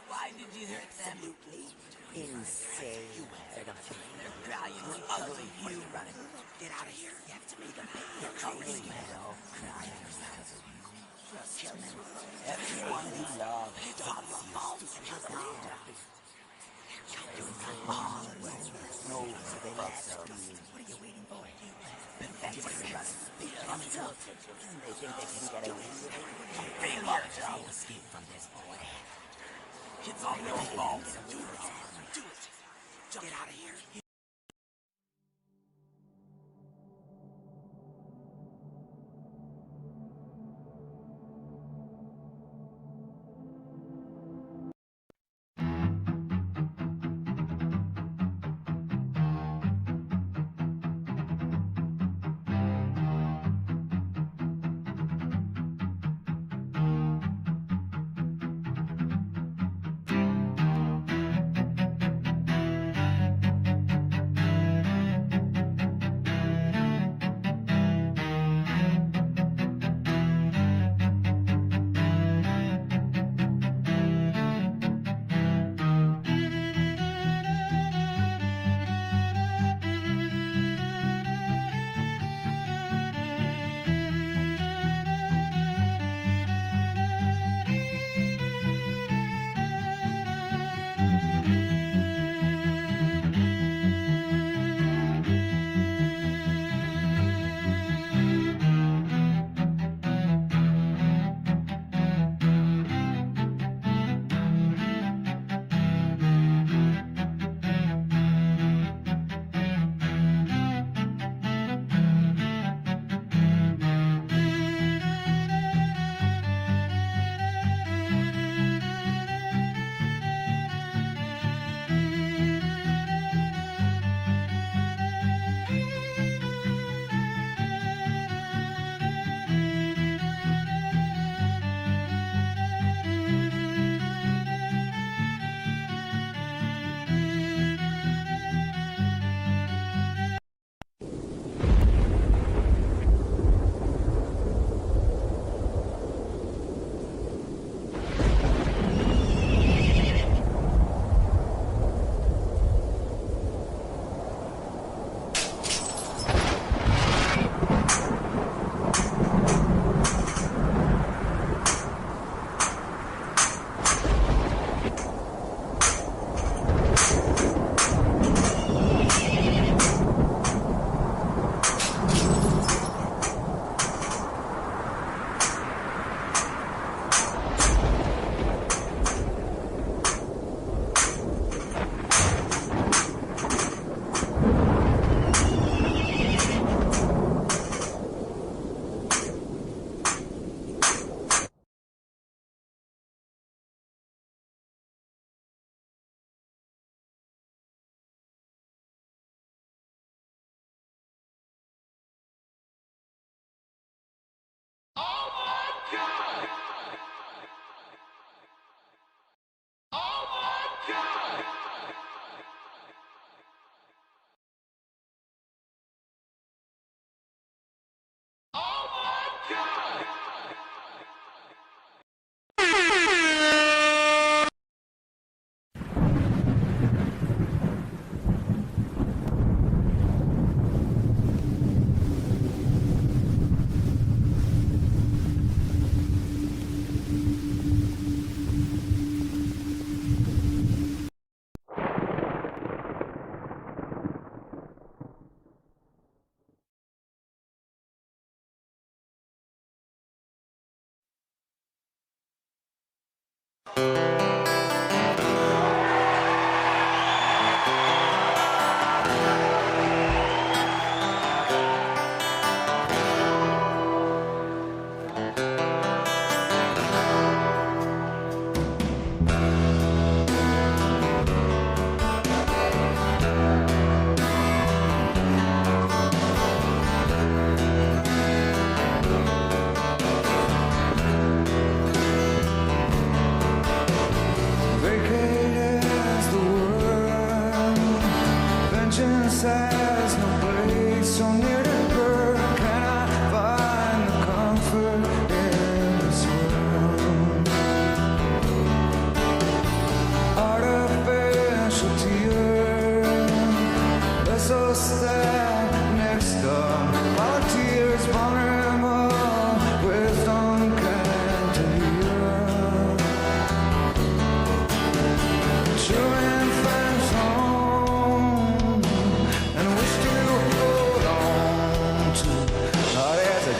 Why did you hurt them? Insane. They're gonna kill you. They're crying. You ugly. What are you running? Get out of here. You have to make a pay. You're ugly. Hell, crying. Everyone you love hates you. No, they last you. What are you waiting for? They think they can get away with it? Failure to escape from this boy. It's all your fault. Do it. Get out of here.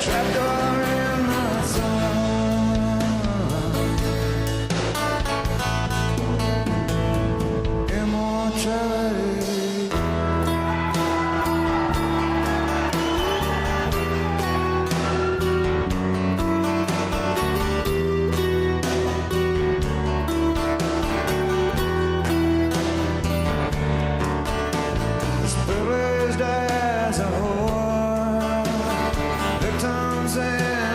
trapdoor in my soul. Immortality. Privileged as a whore, victims and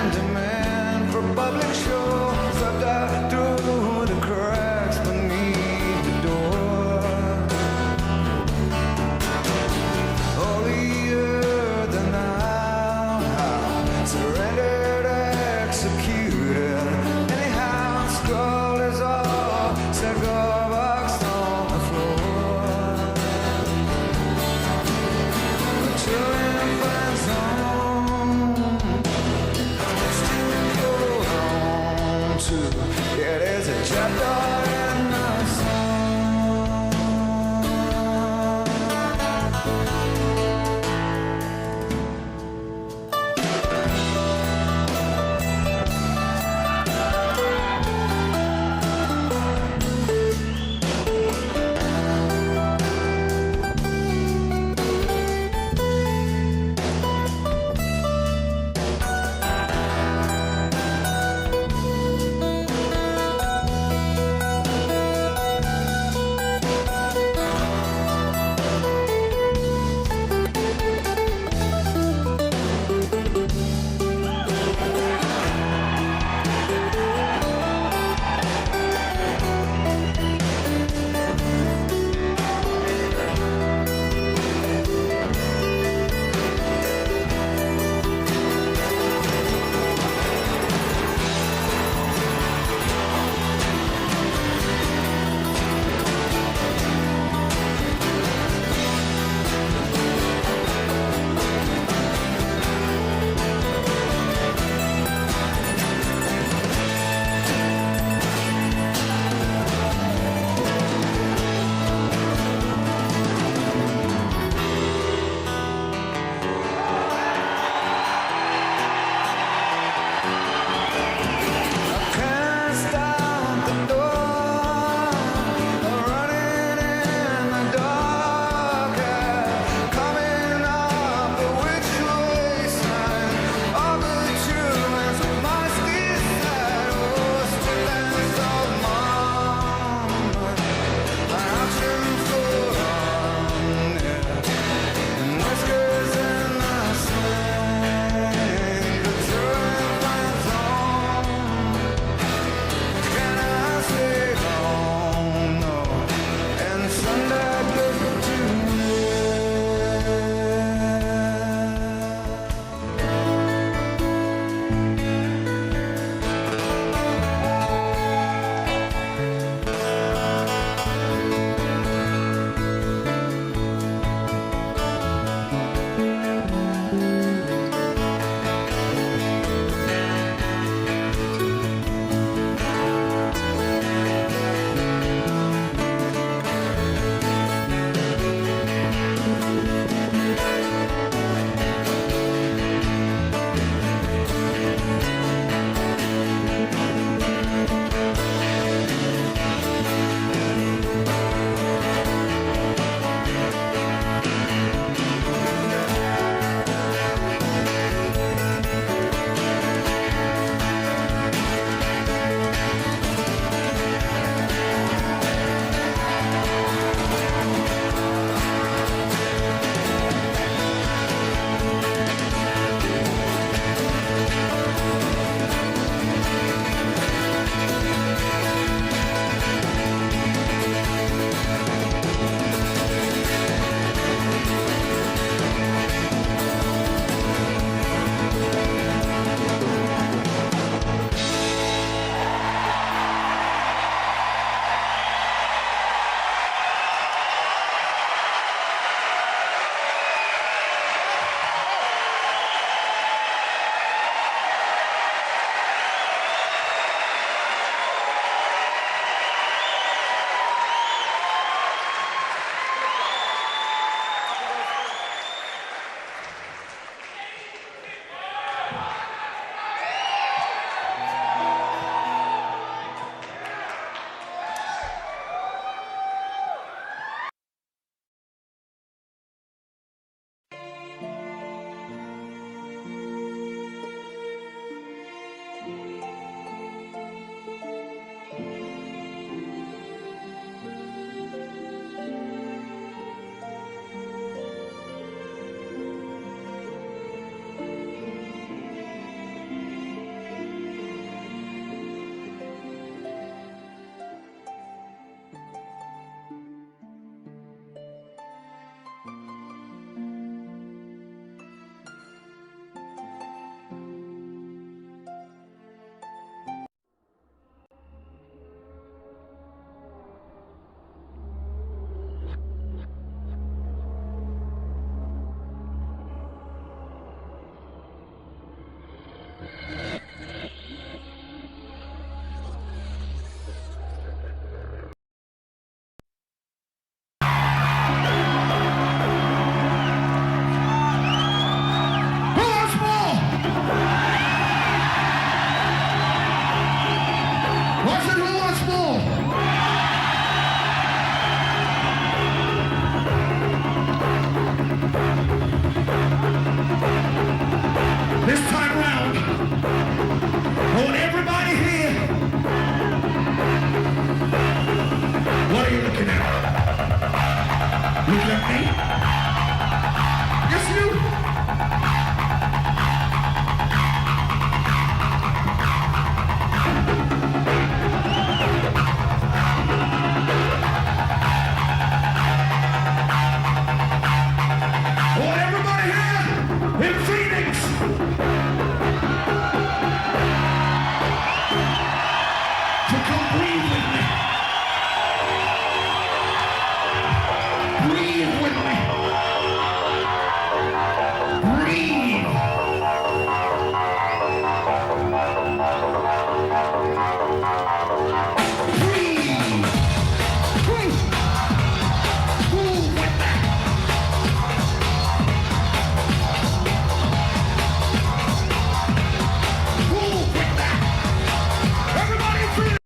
This time round, I want everybody here. What are you looking at? Looking at me? Yes, you. I want everybody here in Phoenix to come breathe with me. Breathe with me. Breathe. Breathe. Breathe. Move with me. Move with that. Everybody breathe.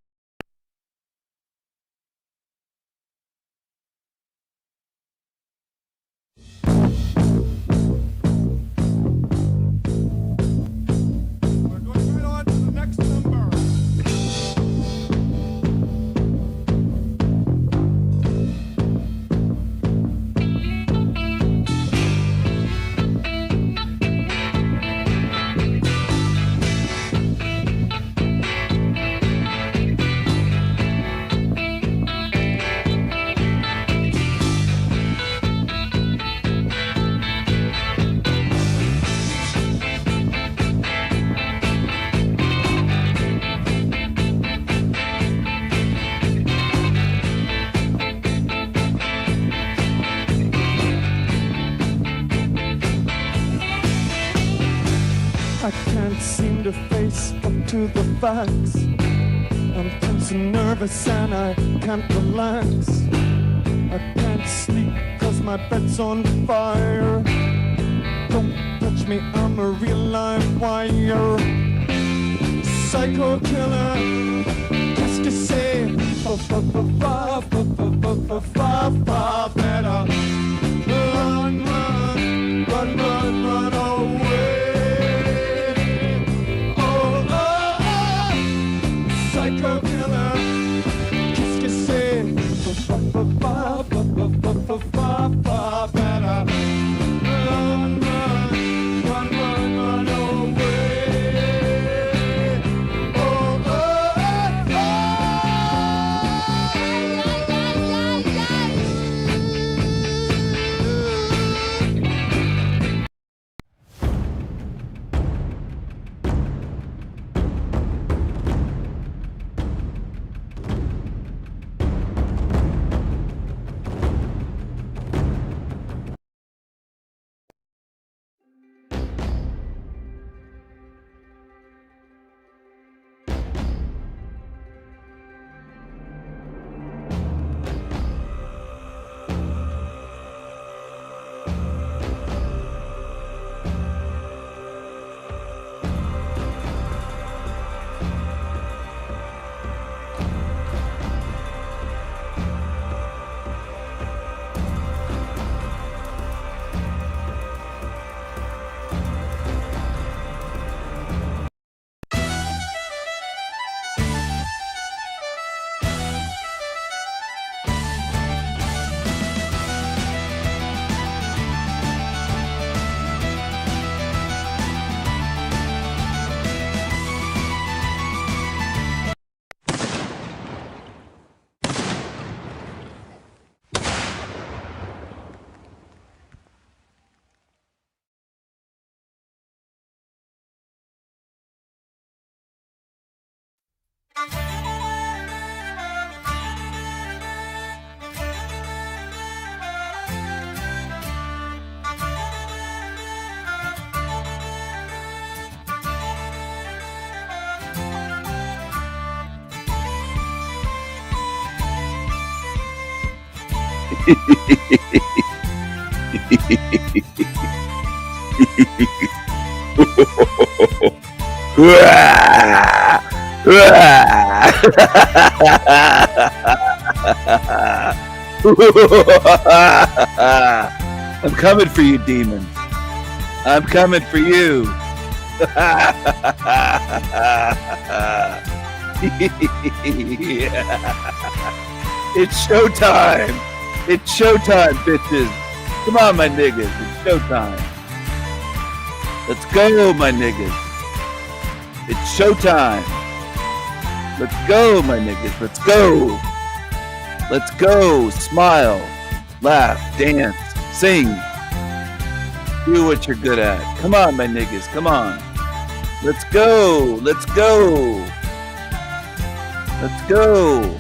We're going right on to the next number. I can't seem to face up to the facts. I'm tense and nervous and I can't relax. I can't sleep cause my bed's on fire. Don't touch me, I'm a real live wire. Psycho killer, qu'est-ce que c'est? Far better. Run, run, run, run, run away. Oh, oh, oh. Psycho killer, qu'est-ce que c'est? Far better. Run, run, run, run, run away. Oh, oh, oh, oh. I'm coming for you, demons. I'm coming for you. It's showtime. It's showtime, bitches. Come on, my niggas. It's showtime. Let's go, my niggas. It's showtime. Let's go, my niggas. Let's go. Let's go. Smile, laugh, dance, sing. Do what you're good at. Come on, my niggas. Come on. Let's go. Let's go. Let's go.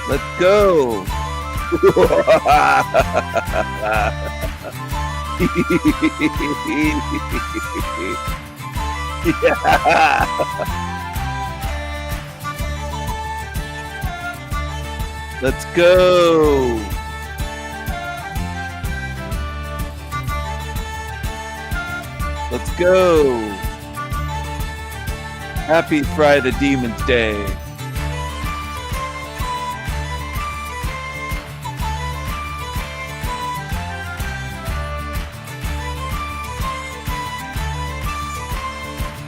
Let's go. Let's go. Let's go. Happy Fry the Demons Day.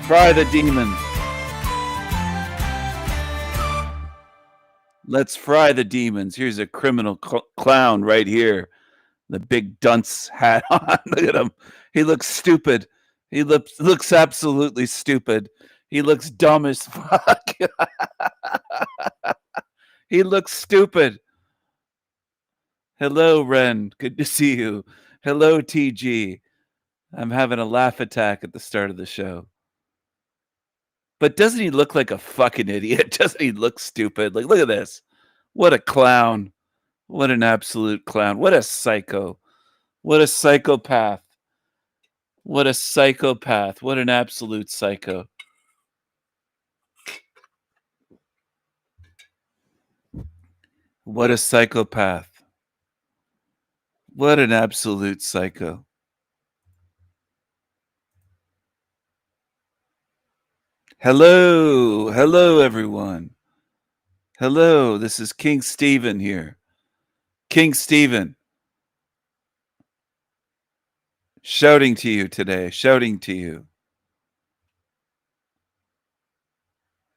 Fry the demons. Let's fry the demons. Here's a criminal clown right here. The big dunce hat on. Look at him. He looks stupid. He looks absolutely stupid. He looks dumb as fuck. He looks stupid. Hello, Ren. Good to see you. Hello, TG. I'm having a laugh attack at the start of the show. But doesn't he look like a fucking idiot? Doesn't he look stupid? Like, look at this. What a clown. What an absolute clown. What a psycho. What a psychopath. What a psychopath. What an absolute psycho. What a psychopath. What an absolute psycho. Hello. Hello, everyone. Hello. This is King Stephen here. King Stephen. Shouting to you today. Shouting to you.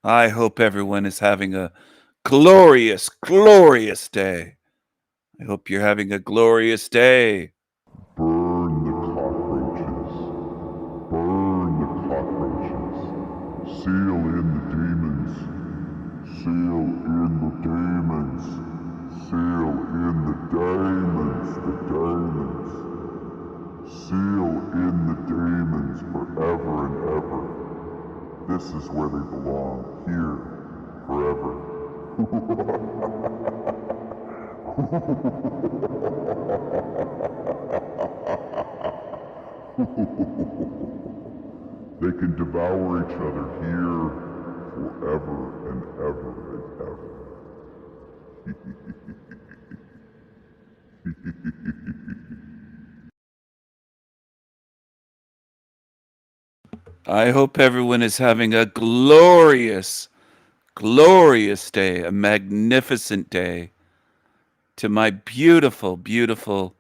I hope everyone is having a glorious, glorious day. I hope you're having a glorious day. Burn the cockroaches. Burn the cockroaches. Seal in the demons. Seal in the demons. Seal in the demons. The demons. Seal in the demons forever and ever. This is where they belong. Here. Forever. They can devour each other here forever and ever and ever. I hope everyone is having a glorious, glorious day, a magnificent day. To my beautiful, beautiful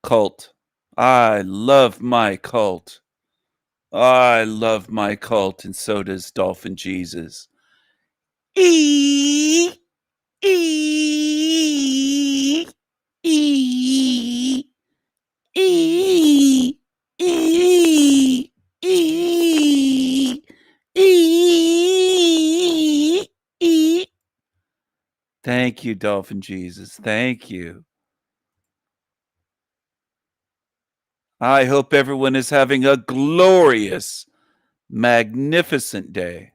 cult. I love my cult. I love my cult, and so does Dolphin Jesus. E E E E E E E. Thank you, Dolphin Jesus. Thank you. I hope everyone is having a glorious, magnificent day.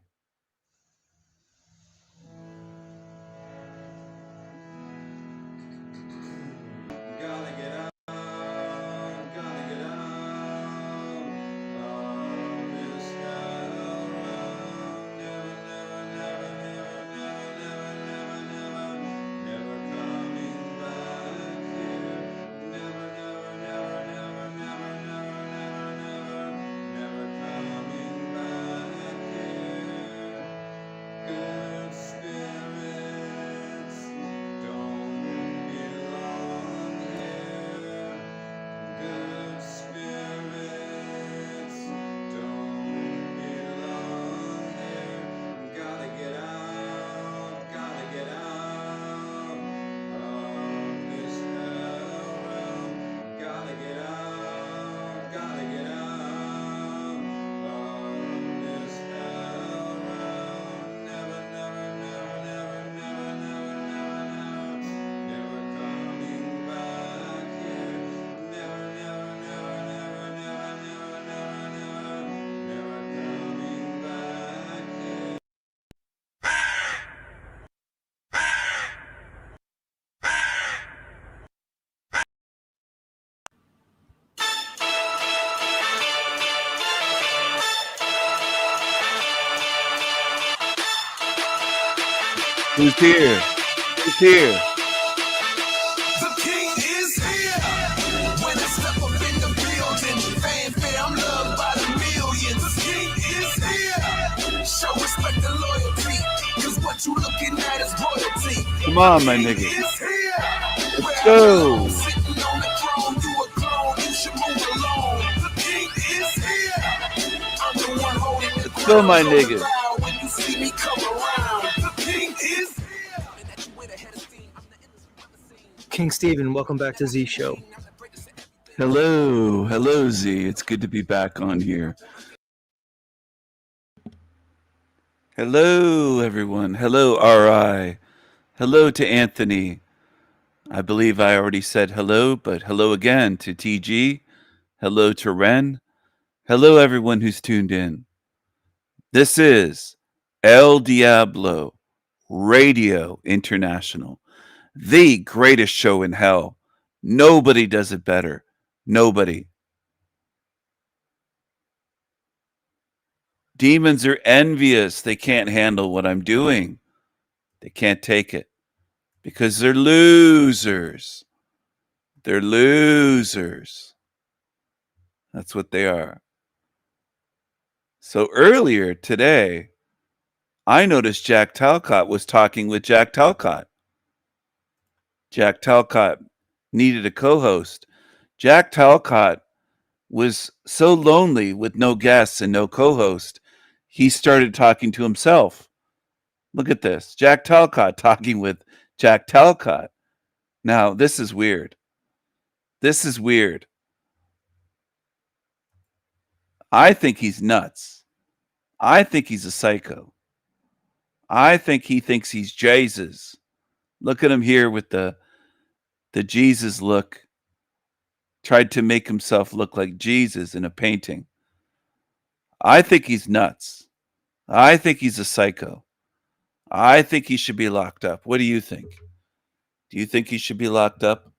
Who's here? Who's here? The king is here. When I step up in the building, fanfare, I'm loved by the millions. The king is here. Show respect and loyalty, cause what you looking at is royalty. Come on, my nigga. Is here. Let's go. Sitting on the throne, you a clone, you should move along. The king is here. I'm the one holding the Let's go, my crown, so nigga. proud when you see me come around. The king is here. King Steven, welcome back to Z Show. Hello. Hello, Z. It's good to be back on here. Hello, everyone. Hello, RI. Hello to Anthony. I believe I already said hello, but hello again to TG. Hello to Ren. Hello, everyone who's tuned in. This is El Diablo Radio International, the greatest show in hell. Nobody does it better. Nobody. Demons are envious. They can't handle what I'm doing. They can't take it because they're losers. They're losers. That's what they are. So earlier today, I noticed Jack Talcott was talking with Jack Talcott. Jack Talcott needed a co-host. Jack Talcott was so lonely with no guests and no co-host, he started talking to himself. Look at this. Jack Talcott talking with Jack Talcott. Now, this is weird. This is weird. I think he's nuts. I think he's a psycho. I think he thinks he's Jesus. Look at him here with the Jesus look. Tried to make himself look like Jesus in a painting. I think he's nuts. I think he's a psycho. I think he should be locked up. What do you think? Do you think he should be locked up?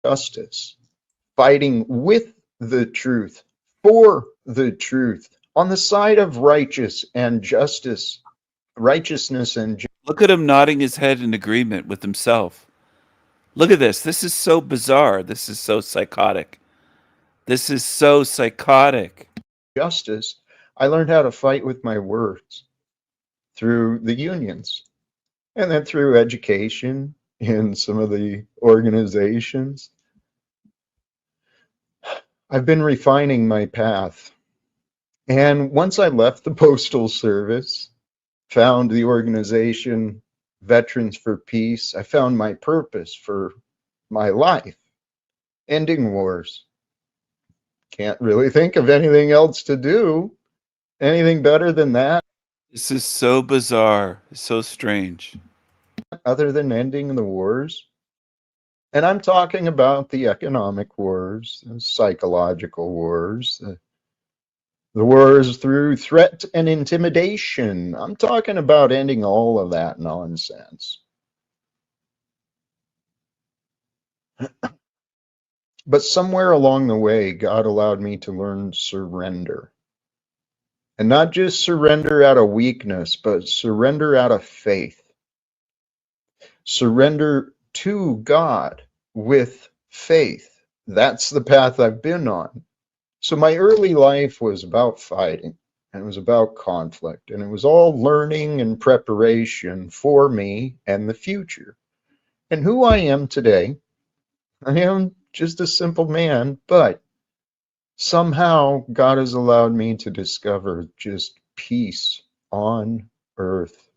Justice, fighting with the truth, for the truth, on the side of righteous and justice, righteousness and Look at him nodding his head in agreement with himself. Look at this. This is so bizarre. This is so psychotic. This is so psychotic. justice. I learned how to fight with my words through the unions and then through education in some of the organizations. I've been refining my path. And once I left the Postal Service, found the organization Veterans for Peace, I found my purpose for my life, ending wars. Can't really think of anything else to do, anything better than that, This is so bizarre. So strange. other than ending the wars. And I'm talking about the economic wars, the psychological wars, the wars through threat and intimidation. I'm talking about ending all of that nonsense. But somewhere along the way, God allowed me to learn surrender. And not just surrender out of weakness, but surrender out of faith. Surrender to God with faith. That's the path I've been on. So my early life was about fighting, and it was about conflict, and it was all learning and preparation for me and the future. And who I am today, I am just a simple man, but somehow God has allowed me to discover just peace on earth.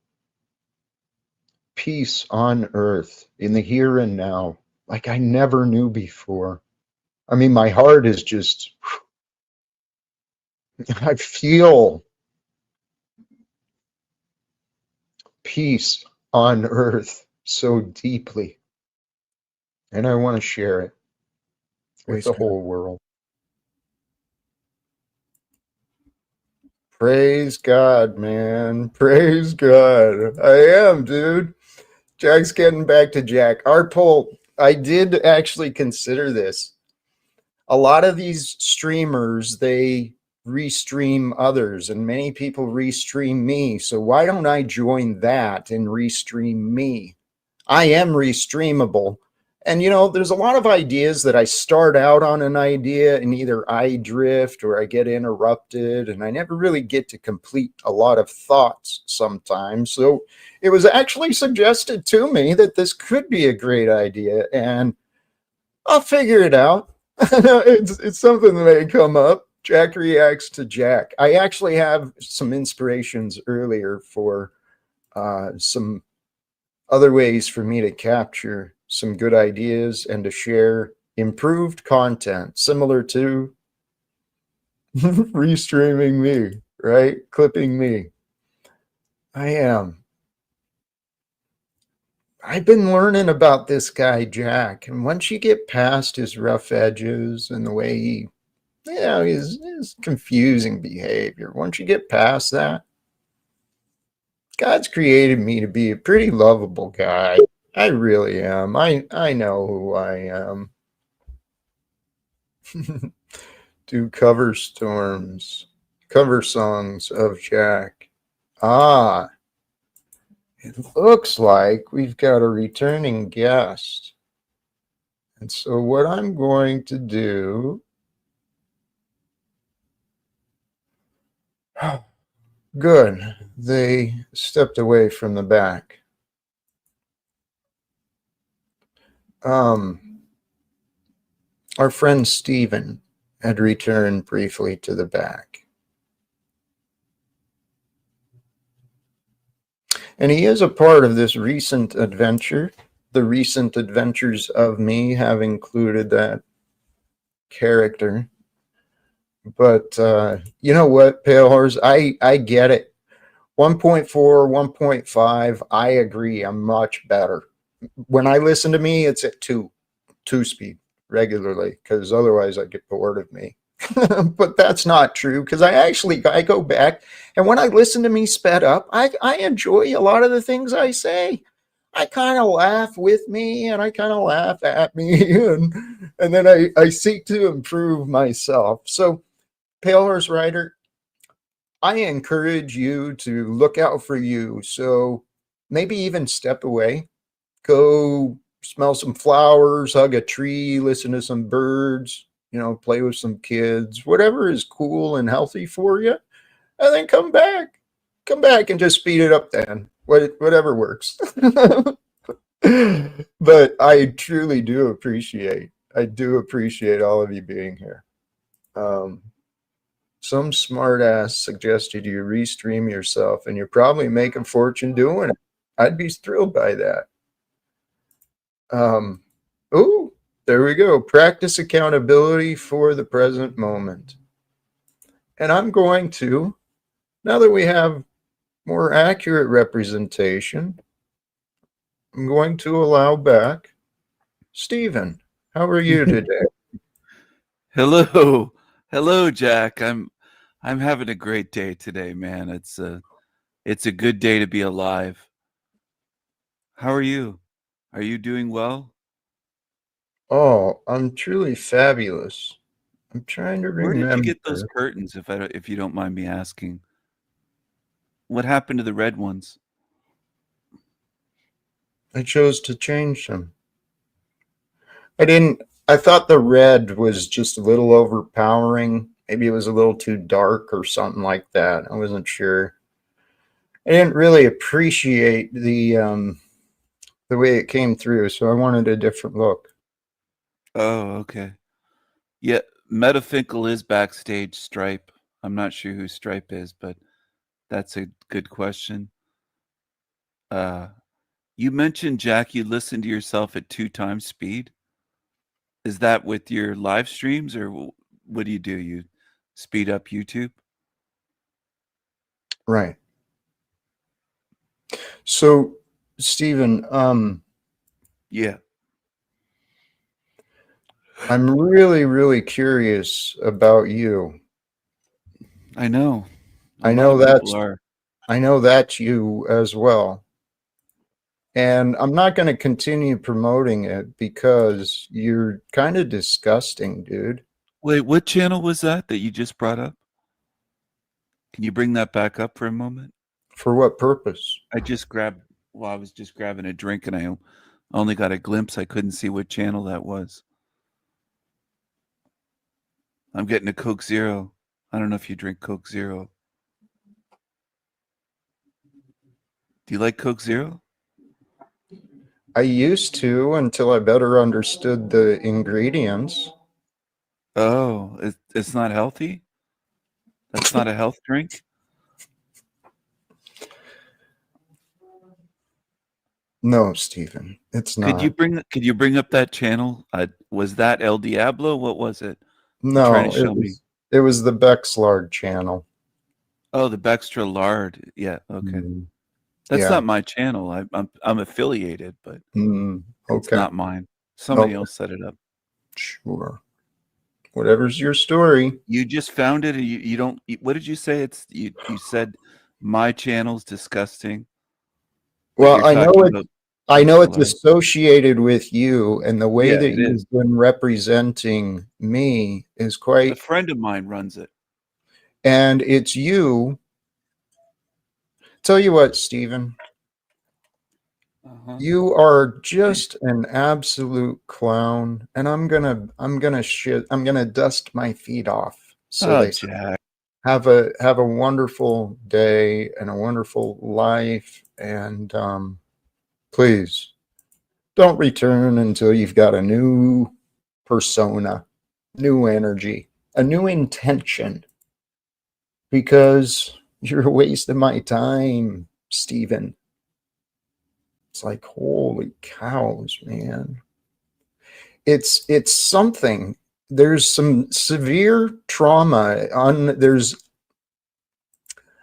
Peace on earth in the here and now, like I never knew before. I mean, my heart is just, I feel peace on earth so deeply. And I want to share it with the whole world. Praise God, man. Praise God. I am, dude. Jack's getting back to Jack. Our poll, I did actually consider this. A lot of these streamers, they restream others, and many people restream me. So why don't I join that and restream me? I am restreamable. And there's a lot of ideas that I start out on an idea and either I drift or I get interrupted, and I never really get to complete a lot of thoughts sometimes. So it was actually suggested to me that this could be a great idea, and I'll figure it out. It's something that may come up. Jack reacts to Jack. I actually have some inspirations earlier for some other ways for me to capture some good ideas and to share improved content similar to restreaming me, right? Clipping me. I've been learning about this guy, Jack, and once you get past his rough edges and the way he, his confusing behavior, once you get past that, God's created me to be a pretty lovable guy. I really am. I know who I am. Do cover songs of Jack. It looks like we've got a returning guest. And so what I'm going to do... Good. They stepped away from the back. Our friend Stephen had returned briefly to the back. And he is a part of this recent adventure. The recent adventures of me have included that character. But you know what, Pale Horse? I get it. 1.4, 1.5, I agree. I'm much better. When I listen to me, it's at 2 speed regularly, because otherwise I get bored of me. But that's not true, because I go back, and when I listen to me sped up, I enjoy a lot of the things I say. I kind of laugh with me, and I kind of laugh at me, and then I seek to improve myself. So, Pale Horse Rider, I encourage you to look out for you. So maybe even step away, go smell some flowers, hug a tree, listen to some birds, play with some kids, whatever is cool and healthy for you. And then come back and just speed it up then, whatever works. But I truly do appreciate all of you being here. Some smart ass suggested you restream yourself, and you're probably making fortune doing it. I'd be thrilled by that. Oh, there we go. Practice accountability for the present moment. And I'm going to, now that we have more accurate representation, I'm going to allow back Stephen. How are you today? Hello, Jack. I'm having a great day today, man. It's a good day to be alive. How are you? Are you doing well? Oh, I'm truly fabulous. I'm trying to remember. Where did you get those curtains, if you don't mind me asking? What happened to the red ones? I chose to change them. I thought the red was just a little overpowering. Maybe it was a little too dark or something like that. I wasn't sure. I didn't really appreciate the way it came through, so I wanted a different look. Oh, okay. Yeah, Metafinkel is backstage Stripe. I'm not sure who Stripe is, but that's a good question. You mentioned, Jack, you listen to yourself at 2 times speed. Is that with your live streams, or what do? You speed up YouTube? Right. So, Stephen, yeah. I'm really, really curious about you. I know. I know that's you as well. And I'm not going to continue promoting it because you're kind of disgusting, dude. Wait, what channel was that you just brought up? Can you bring that back up for a moment? For what purpose? I was just grabbing a drink and I only got a glimpse. I couldn't see what channel that was. I'm getting a Coke Zero. I don't know if you drink Coke Zero. Do you like Coke Zero? I used to until I better understood the ingredients. Oh, it's not healthy? That's not a health drink? No, Stephen, it's not. Could you bring up that channel? Was that El Diablo? What was it? No, trying to show me. It was the Bexlard channel. Oh, the Bextra Lard. Yeah, okay. That's yeah. not my channel. I'm affiliated, but okay. It's not mine. Somebody else set it up. Sure. Whatever's your story. You just found it. And you don't. What did you say? You said my channel's disgusting. Well, I know it's associated with you, and the way that you've been representing me is quite. A friend of mine runs it, and it's you. Tell you what, Stephen. You are just an absolute clown, and I'm gonna dust my feet off. So Jack. Have a wonderful day and a wonderful life, and please don't return until you've got a new persona, new energy, a new intention, because you're wasting my time, Stephen. It's like, holy cows, man. It's something. There's some severe trauma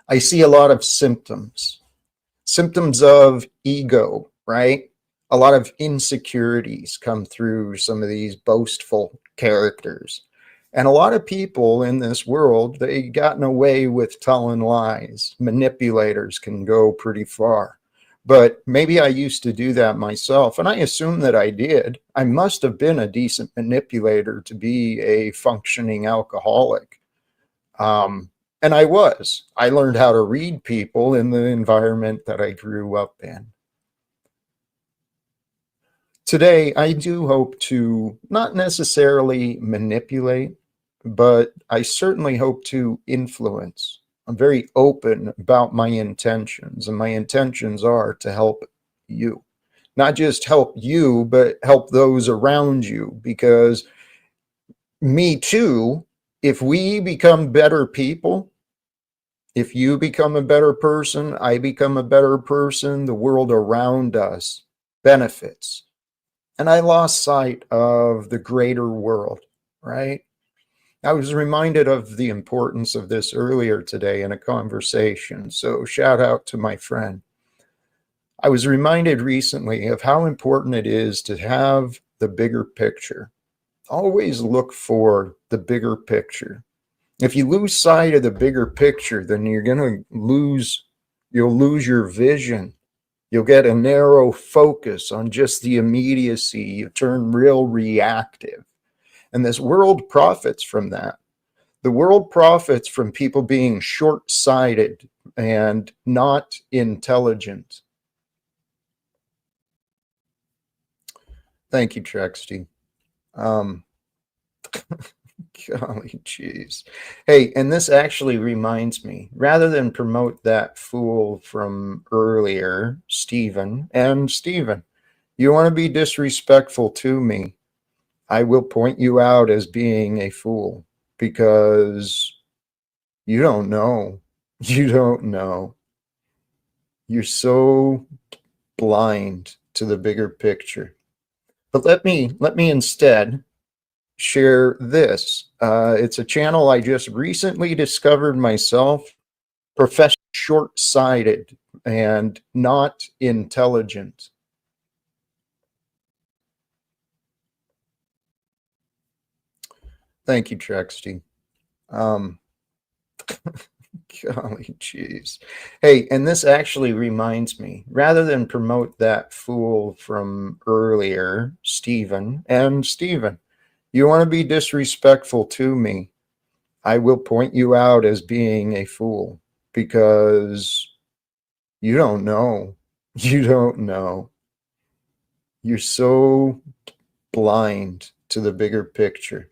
I see a lot of symptoms of ego, right? A lot of insecurities come through some of these boastful characters. And a lot of people in this world, they gotten away with telling lies. Manipulators can go pretty far. But maybe I used to do that myself, and I assume that I did. I must have been a decent manipulator to be a functioning alcoholic. And I was. I learned how to read people in the environment that I grew up in. Today, I do hope to not necessarily manipulate, but I certainly hope to influence. I'm very open about my intentions, and my intentions are to help you. Not just help you, but help those around you, because me too, if we become better people, if you become a better person, I become a better person, the world around us benefits. And I lost sight of the greater world, right? I was reminded of the importance of this earlier today in a conversation, so shout out to my friend. I was reminded recently of how important it is to have the bigger picture. Always look for the bigger picture. If you lose sight of the bigger picture, then you'll lose your vision. You'll get a narrow focus on just the immediacy. You turn real reactive. And this world profits from that. The world profits from people being short-sighted and not intelligent. Thank you, Trexty. Golly jeez. Hey, and this actually reminds me, rather than promote that fool from earlier, Stephen, you want to be disrespectful to me, I will point you out as being a fool, because you don't know. You don't know. You're so blind to the bigger picture. But let me instead share this. It's a channel I just recently discovered myself. Professional short-sighted and not intelligent. Thank you, Trexty. Golly jeez. Hey, and this actually reminds me, rather than promote that fool from earlier, Stephen, you want to be disrespectful to me, I will point you out as being a fool because you don't know. You don't know. You're so blind to the bigger picture.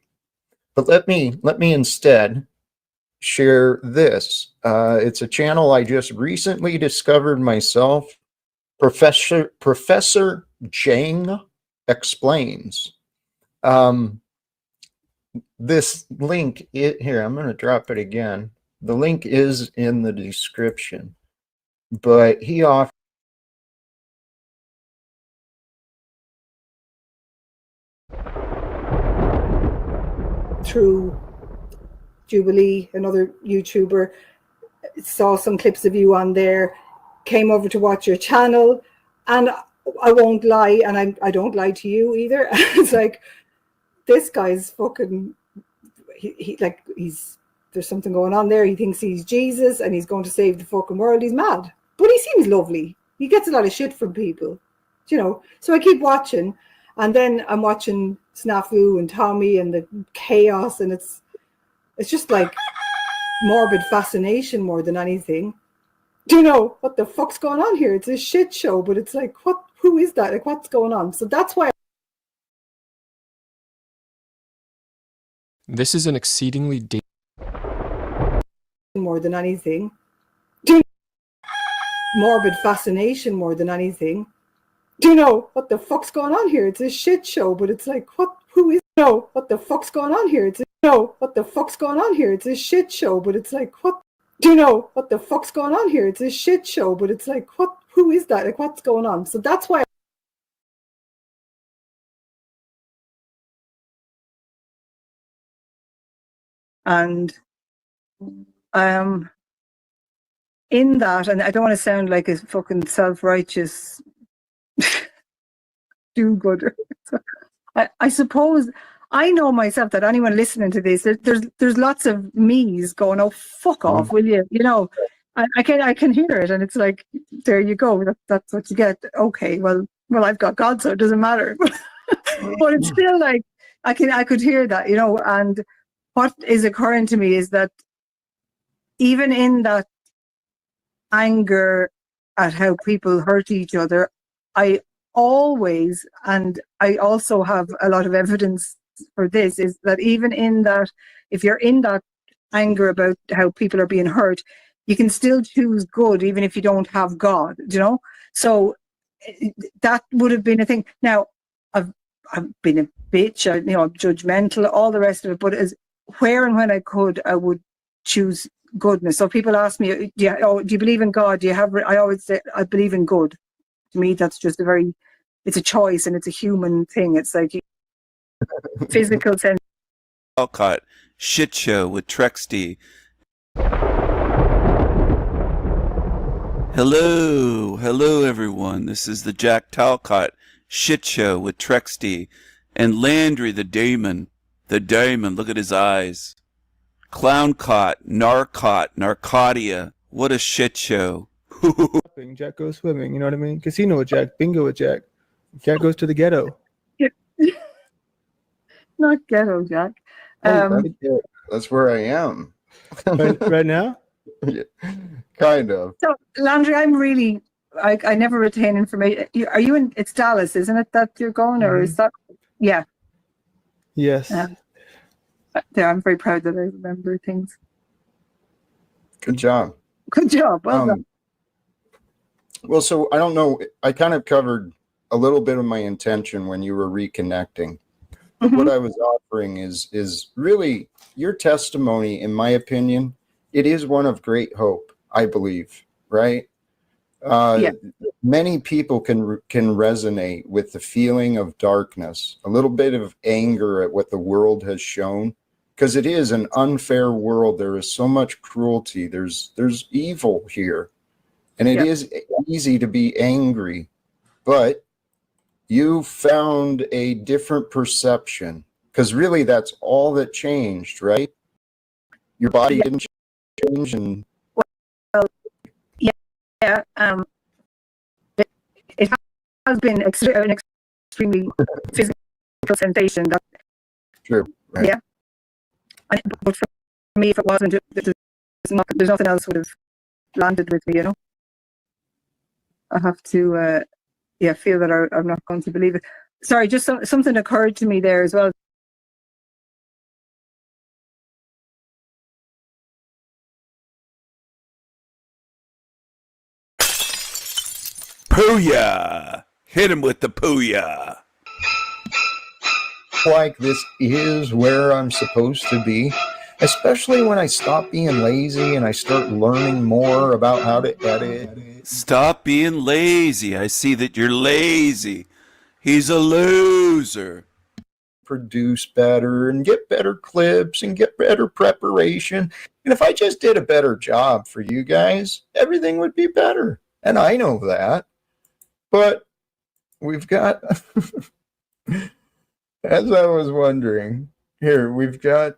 But let me instead share this. It's a channel I just recently discovered myself. Professor Jang Explains. This link, here, I'm going to drop it again. The link is in the description, but he offers through Jubilee, another YouTuber, saw some clips of you on there, came over to watch your channel, and I won't lie, and I don't lie to you either. It's like, this guy's fucking, he's there's something going on there. He thinks he's Jesus and he's going to save the fucking world. He's mad, but he seems lovely. He gets a lot of shit from people, you know. So I keep watching, and then I'm watching Snafu and Tommy and the chaos, and it's just like morbid fascination more than anything. Do you know what the fuck's going on here? It's a shit show, but it's like, what? Who is that? Like, what's going on? So that's why. This is an exceedingly More than anything. Do you know? Morbid fascination more than anything. Do you know what the fuck's going on here? It's a shit show, but it's like, what? Who is? No, what the fuck's going on here? It's no, what the fuck's going on here? It's a shit show, but it's like, what? Do you know what the fuck's going on here? It's a shit show, but it's like, what? Who is that? Like, what's going on? So that's why. And in that, and I don't want to sound like a fucking self-righteous do-gooder. I suppose I know myself that anyone listening to this, there's lots of me's going, oh, fuck off, will you? You know, I can hear it, and it's like, there you go. That's what you get. Okay, well, I've got God, so it doesn't matter. But it's still like, I could hear that, you know. And what is occurring to me is that even in that anger at how people hurt each other, I always, and I also have a lot of evidence for this, is that even in that, if you're in that anger about how people are being hurt, you can still choose good even if you don't have God, you know. So that would have been a thing. Now, I've been a bitch, you know, judgmental, all the rest of it, but as where and when I could, I would choose goodness. So people ask me, do you believe in God? Do you have? I always say I believe in good. To me, that's just it's a choice, and it's a human thing. It's like physical sense. Talcott shit show with Trexty. Hello everyone. This is the Jack Talcott shit show with Trexty and Landry the Damon. The Damon, look at his eyes. Clowncott, Narcot, Narcotia. What a shit show. Jack goes swimming, you know what I mean? Casino with Jack, bingo with Jack. Jack goes to the ghetto. Not ghetto, Jack. That's where I am. right now? Yeah, kind of. So, Landry, I'm really, I never retain information. Are you in, it's Dallas, isn't it, that you're going, or is that, yeah. Yes. Yeah, I'm very proud that I remember things. Good job. Good job. Well done. Well, so I don't know. I kind of covered a little bit of my intention when you were reconnecting. But what I was offering is really your testimony, in my opinion. It is one of great hope, I believe, right? Yeah. Many people can resonate with the feeling of darkness, a little bit of anger at what the world has shown, because it is an unfair world. There is so much cruelty. There's evil here, and it is easy to be angry, but you found a different perception, because really that's all that changed, right? Your body didn't change, and it has been an extremely physical sensation. That true, right? Yeah, but me, if it wasn't, there's nothing else would have landed with me, you know. I have to, feel that I'm not going to believe it. Sorry, just something occurred to me there as well. Pooyah! Hit him with the pooyah. Like this is where I'm supposed to be, especially when I stop being lazy and I start learning more about how to edit. Stop being lazy. I see that you're lazy. He's a loser. Produce better and get better clips and get better preparation. And if I just did a better job for you guys, everything would be better. And I know that. But we've got, as I was wondering, here we've got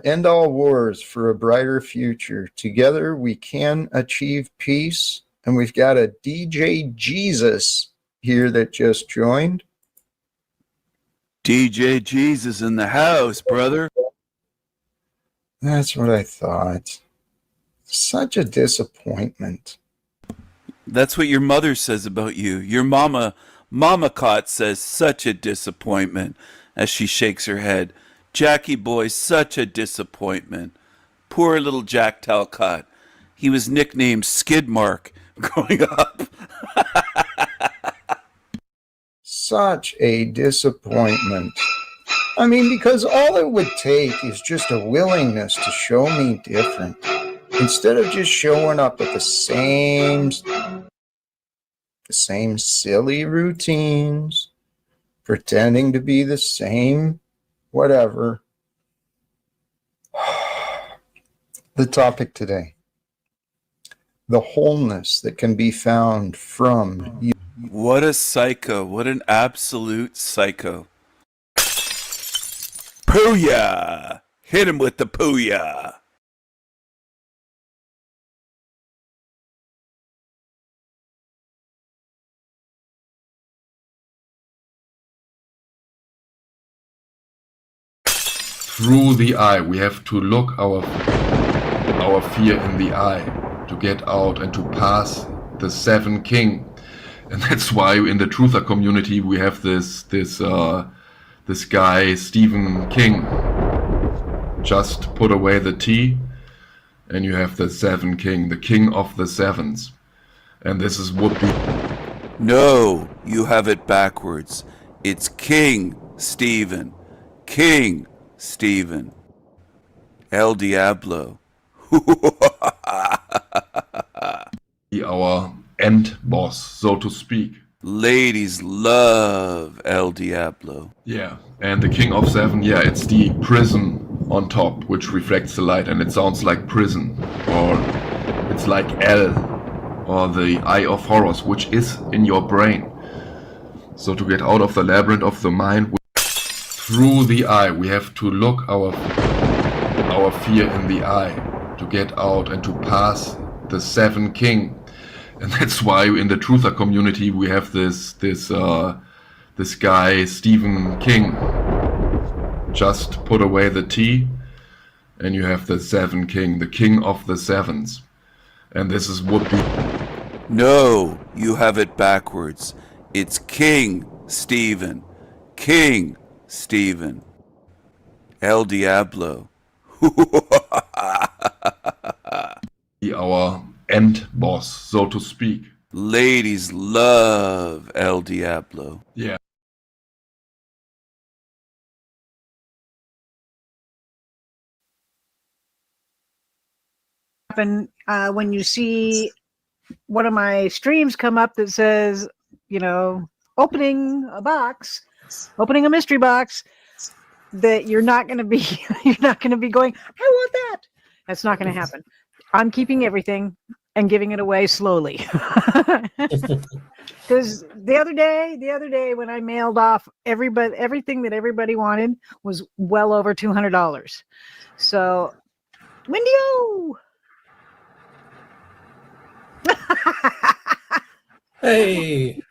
End All Wars for a Brighter Future. Together we can achieve peace. And we've got a DJ Jesus here that just joined. DJ Jesus in the house, brother. That's what I thought. Such a disappointment. That's what your mother says about you. Your Mama Cott says such a disappointment as she shakes her head. Jackie boy, such a disappointment. Poor little Jack Talcott. He was nicknamed Skidmark growing up. Such a disappointment. I mean, because all it would take is just a willingness to show me different. Instead of just showing up at the same silly routines, pretending to be the same whatever. The topic today. The wholeness that can be found from you. What a psycho. What an absolute psycho. Pooyah! Hit him with the pooyah. Through the eye, we have to look our fear in the eye to get out and to pass the seven king. And that's why in the Truther community we have this guy Stephen King. Just put away the T and you have the seven king, the king of the sevens. And this is would be. No, you have it backwards. It's King Stephen. King Stephen. El Diablo. Our end boss, so to speak. Ladies love El Diablo. Yeah, and the King of Seven, yeah, it's the prism on top, which reflects the light, and it sounds like prison, or it's like El, or the Eye of Horus, which is in your brain. So to get out of the labyrinth of the mind, through the eye, we have to look our fear in the eye to get out and to pass the seven king. And that's why in the Truther community we have this guy Stephen King. Just put away the T and you have the seven king, the king of the sevens. And this is would be. No, you have it backwards. It's King Stephen. King Stephen. El Diablo. Our end boss, so to speak. Ladies love El Diablo. Yeah. Happen when you see one of my streams come up that says, you know, opening a mystery box, that you're not going to be going, I want that. That's not going to happen. I'm keeping everything and giving it away slowly. Because the other day when I mailed off everything that everybody wanted was well over $200. So, Wendy-o! Hey.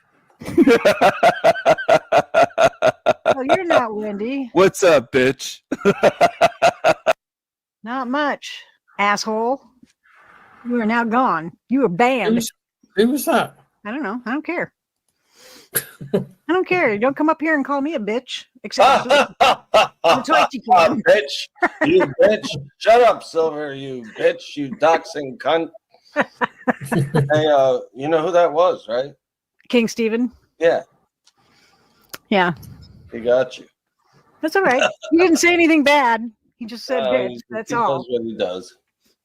Oh, you're not Wendy. What's up, bitch? Not much, asshole. You are now gone. You are banned. Who was that? I don't know. I don't care. I don't care. Don't come up here and call me a bitch. Except the Twitchy can. Bitch. You bitch. Shut up, Silver, you bitch. You doxing cunt. Hey, you know who that was, right? King Stephen. Yeah. Yeah. He got you. That's all right. He didn't say anything bad. He just said bitch. He That's does all. what he does.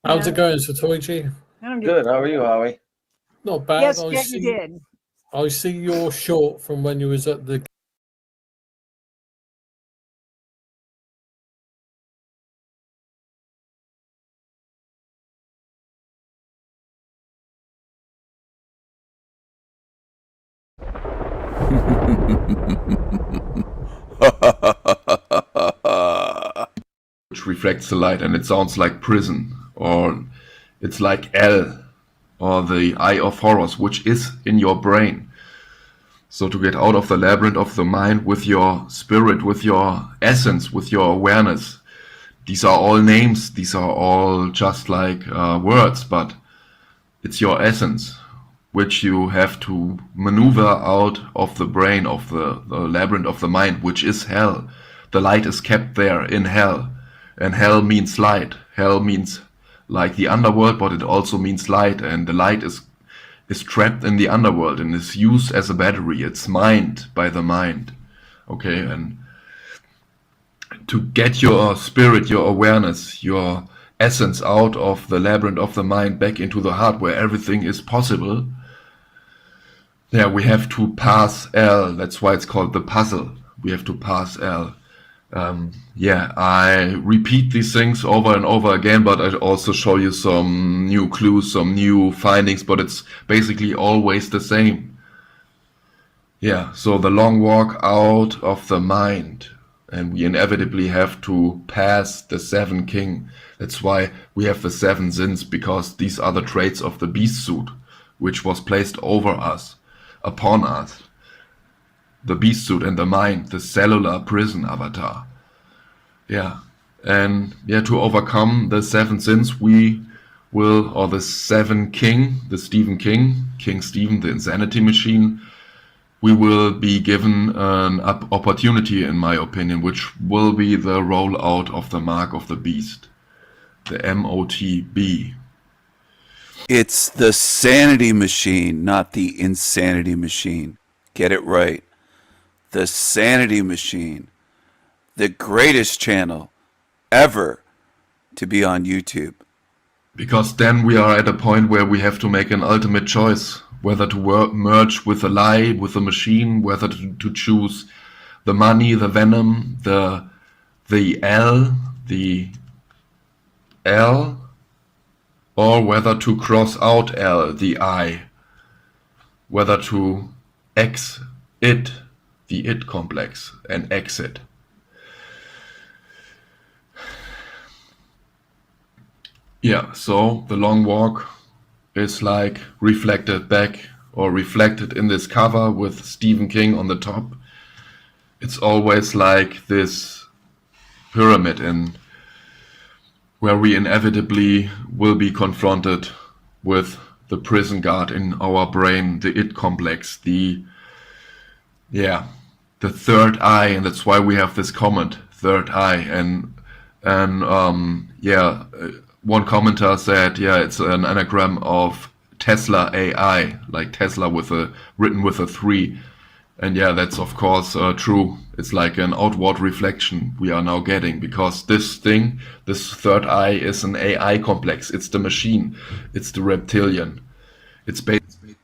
How's it going, Satoichi? I don't give Good. How are you, Howie? Not bad. Yes, yeah, you did. I see your short from when you was at the which reflects the light, and it sounds like prison, or it's like L, or the Eye of Horus, which is in your brain. So to get out of the labyrinth of the mind with your spirit, with your essence, with your awareness, these are all names, these are all just like words, but it's your essence, which you have to maneuver out of the brain, of the labyrinth of the mind, which is hell. The light is kept there in hell, and hell means light. Hell means like the underworld, but it also means light, and the light is trapped in the underworld and is used as a battery. It's mined by the mind. Okay, and to get your spirit, your awareness, your essence out of the labyrinth of the mind back into the heart where everything is possible, yeah, we have to pass L. That's why it's called the puzzle. We have to pass L. Yeah, I repeat these things over and over again, but I also show you some new clues, some new findings, but it's basically always the same. Yeah, so the long walk out of the mind, and we inevitably have to pass the seven king. That's why we have the seven sins, because these are the traits of the beast suit, which was placed over us, upon us. The beast suit and the mind, the cellular prison avatar. Yeah, and yeah, to overcome the seven sins, we will, or the seven king, the Stephen King, King Stephen, the insanity machine, we will be given an opportunity, in my opinion, which will be the rollout of the mark of the beast, the MOTB. It's the sanity machine, not the insanity machine. Get it right. The sanity machine. The greatest channel ever to be on YouTube. Because then we are at a point where we have to make an ultimate choice, whether to merge with the lie, with the machine, whether to choose the money, the venom, the L, or whether to cross out L, the I, whether to X it, the it complex, and exit. Yeah, so the long walk is like reflected back, or reflected in this cover with Stephen King on the top. It's always like this pyramid, in where we inevitably will be confronted with the prison guard in our brain, the it complex, the third eye, and that's why we have this comment, third eye, and one commenter said, yeah, it's an anagram of Tesla AI, like Tesla written with a 3. And yeah, that's of course true. It's like an outward reflection we are now getting, because this thing, this third eye, is an AI complex. It's the machine. It's the reptilian. It's basically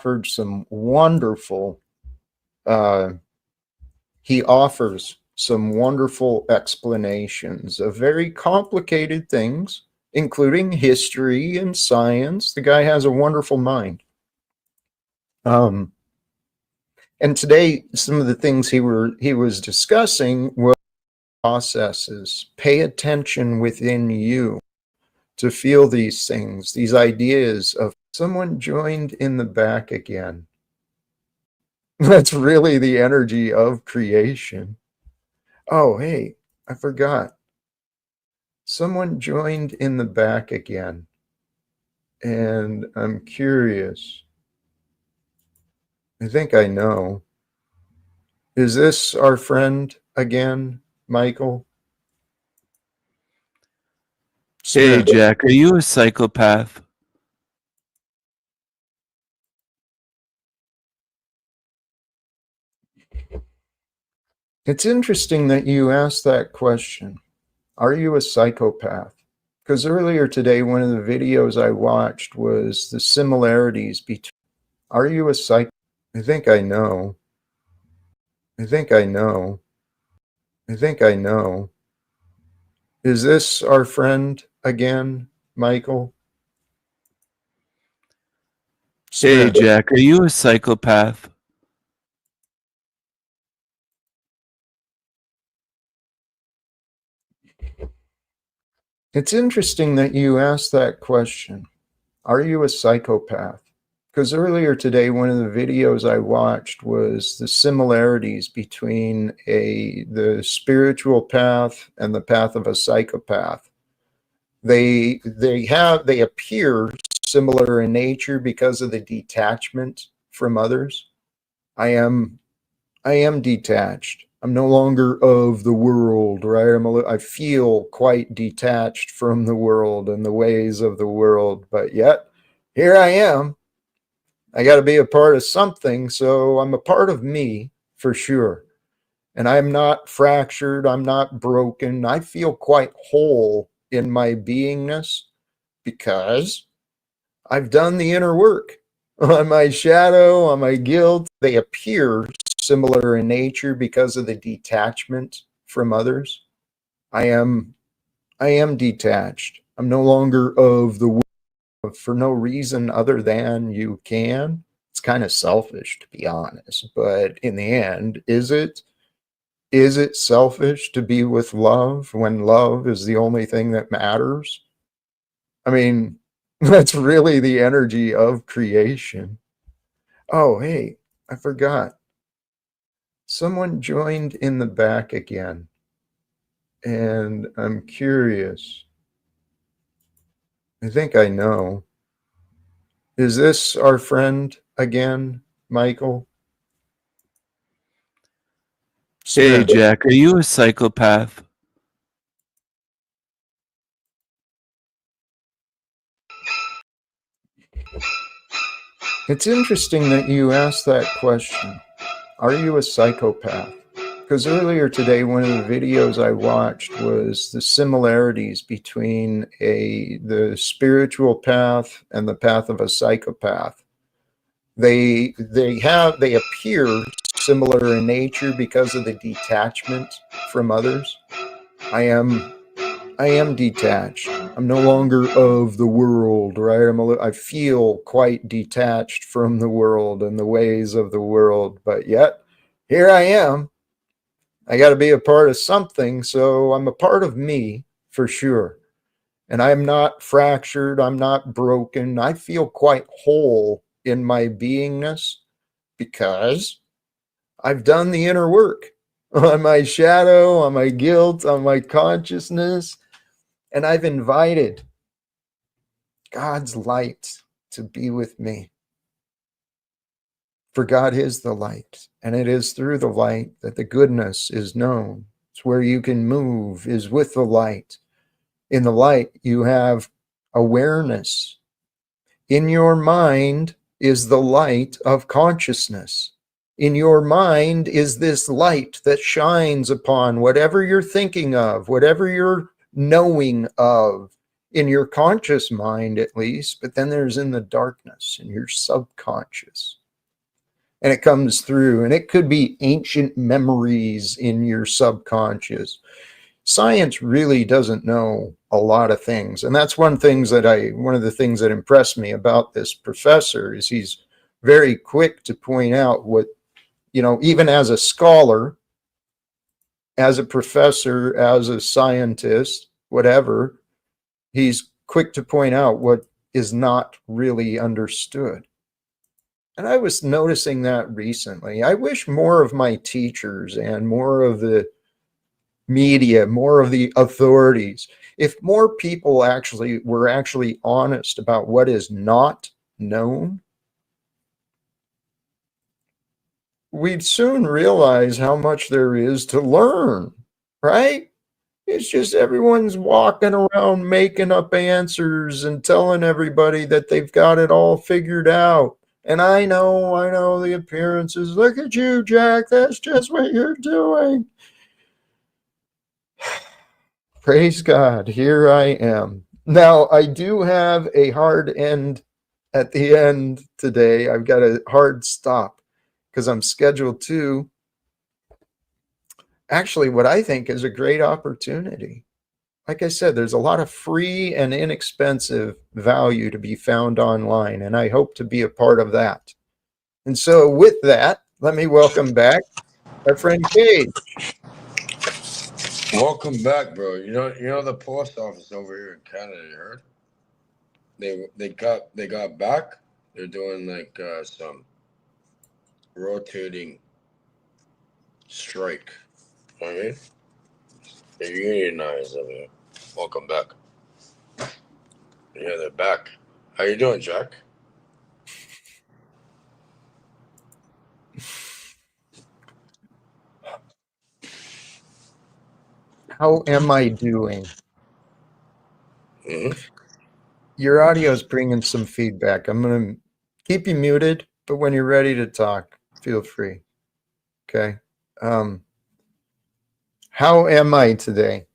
offered some wonderful, he offers some wonderful explanations of very complicated things, including history and science. The guy has a wonderful mind. And today, some of the things he was discussing were processes. Pay attention within you to feel these things, these ideas of someone joined in the back again. That's really the energy of creation. Oh, hey, I forgot. Someone joined in the back again. And I'm curious. I think I know. Is this our friend again, Michael? Hey, Jack, are you a psychopath? It's interesting that you asked that question. Are you a psychopath? Because earlier today, one of the videos I watched was the similarities between. Are you a psych? I think I know. I think I know. I think I know. Is this our friend again, Michael? Hey, Jack, are you a psychopath? It's interesting that you asked that question. Are you a psychopath? Because earlier today, one of the videos I watched was the similarities between the spiritual path and the path of a psychopath. They appear similar in nature because of the detachment from others. I am detached. I'm no longer of the world, right? I feel quite detached from the world and the ways of the world, but yet here I am. I got to be a part of something, so I'm a part of me for sure. And I'm not fractured. I'm not broken. I feel quite whole in my beingness because I've done the inner work on my shadow, on my guilt. They appear similar in nature because of the detachment from others. I am detached. I'm no longer of the world for no reason other than you can. It's kind of selfish, to be honest, but in the end, is it selfish to be with love when love is the only thing that matters? I mean, that's really the energy of creation. Oh, hey, I forgot. Someone joined in the back again. And I'm curious. I think I know. Is this our friend again, Michael? Hey, Jack, are you a psychopath? It's interesting that you asked that question. Are you a psychopath? Because earlier today, one of the videos I watched was the similarities between the spiritual path and the path of a psychopath. They appear similar in nature because of the detachment from others. I am detached. I'm no longer of the world, right? I feel quite detached from the world and the ways of the world, but yet here I am. I got to be a part of something, so I'm a part of me for sure. And I'm not fractured. I'm not broken. I feel quite whole in my beingness because I've done the inner work on my shadow, on my guilt, on my consciousness, and I've invited God's light to be with me. For God is the light, and it is through the light that the goodness is known. It's where you can move, is with the light. In the light, you have awareness. In your mind is the light of consciousness. In your mind is this light that shines upon whatever you're thinking of, whatever you're knowing of. in your conscious mind at least, but then there's in the darkness, in your subconscious. And it comes through, and it could be ancient memories in your subconscious. Science really doesn't know a lot of things. And that's one of the things that impressed me about this professor is he's very quick to point out what, even as a scholar, as a professor, as a scientist, whatever, he's quick to point out what is not really understood. And I was noticing that recently. I wish more of my teachers and more of the media, more of the authorities, if more people were actually honest about what is not known, we'd soon realize how much there is to learn, right? It's just everyone's walking around making up answers and telling everybody that they've got it all figured out. And I know the appearances. Look at you, Jack. That's just what you're doing. Praise God. Here I am. Now, I do have a hard end at the end today. I've got a hard stop because I'm scheduled to actually what I think is a great opportunity. Like I said, there's a lot of free and inexpensive value to be found online, and I hope to be a part of that. And so with that, let me welcome back our friend Cage. Welcome back, bro. You know the post office over here in Canada, you heard? They got back. They're doing like some rotating strike. You know what I mean? They're unionized over here. Welcome back. Yeah, they're back. How you doing, Jack? How am I doing? Mm-hmm. Your audio is bringing some feedback. I'm going to keep you muted, but when you're ready to talk, feel free. Okay. How am I today?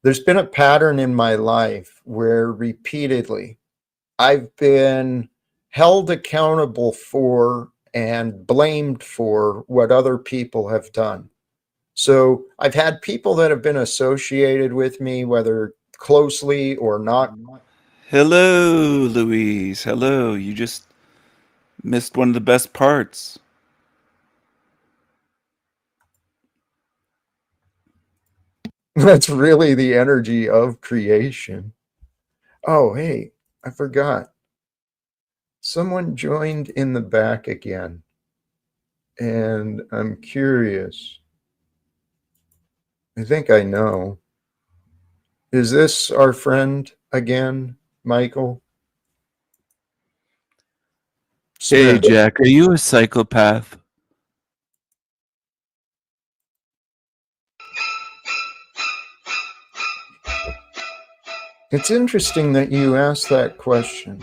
There's been a pattern in my life where repeatedly I've been held accountable for and blamed for what other people have done. So I've had people that have been associated with me, whether closely or not. Hello, Louise. Hello. You just missed one of the best parts. That's really the energy of creation. Oh, hey, I forgot. Someone joined in the back again. And I'm curious. I think I know. Is this our friend again, Michael? Hey, Jack, are you a psychopath? It's interesting that you asked that question.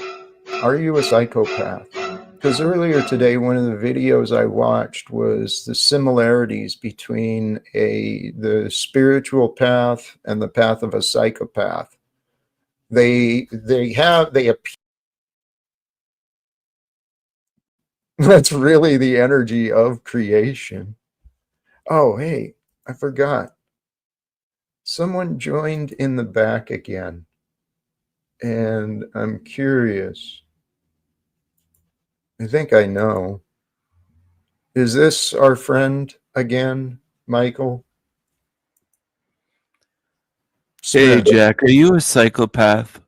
Are you a psychopath? Because earlier today, one of the videos I watched was the similarities between the spiritual path and the path of a psychopath. They appear. That's really the energy of creation. Oh, hey, I forgot. Someone joined in the back again. And I'm curious. I think I know. Is this our friend again, Michael? Hey, Jack, are you a psychopath?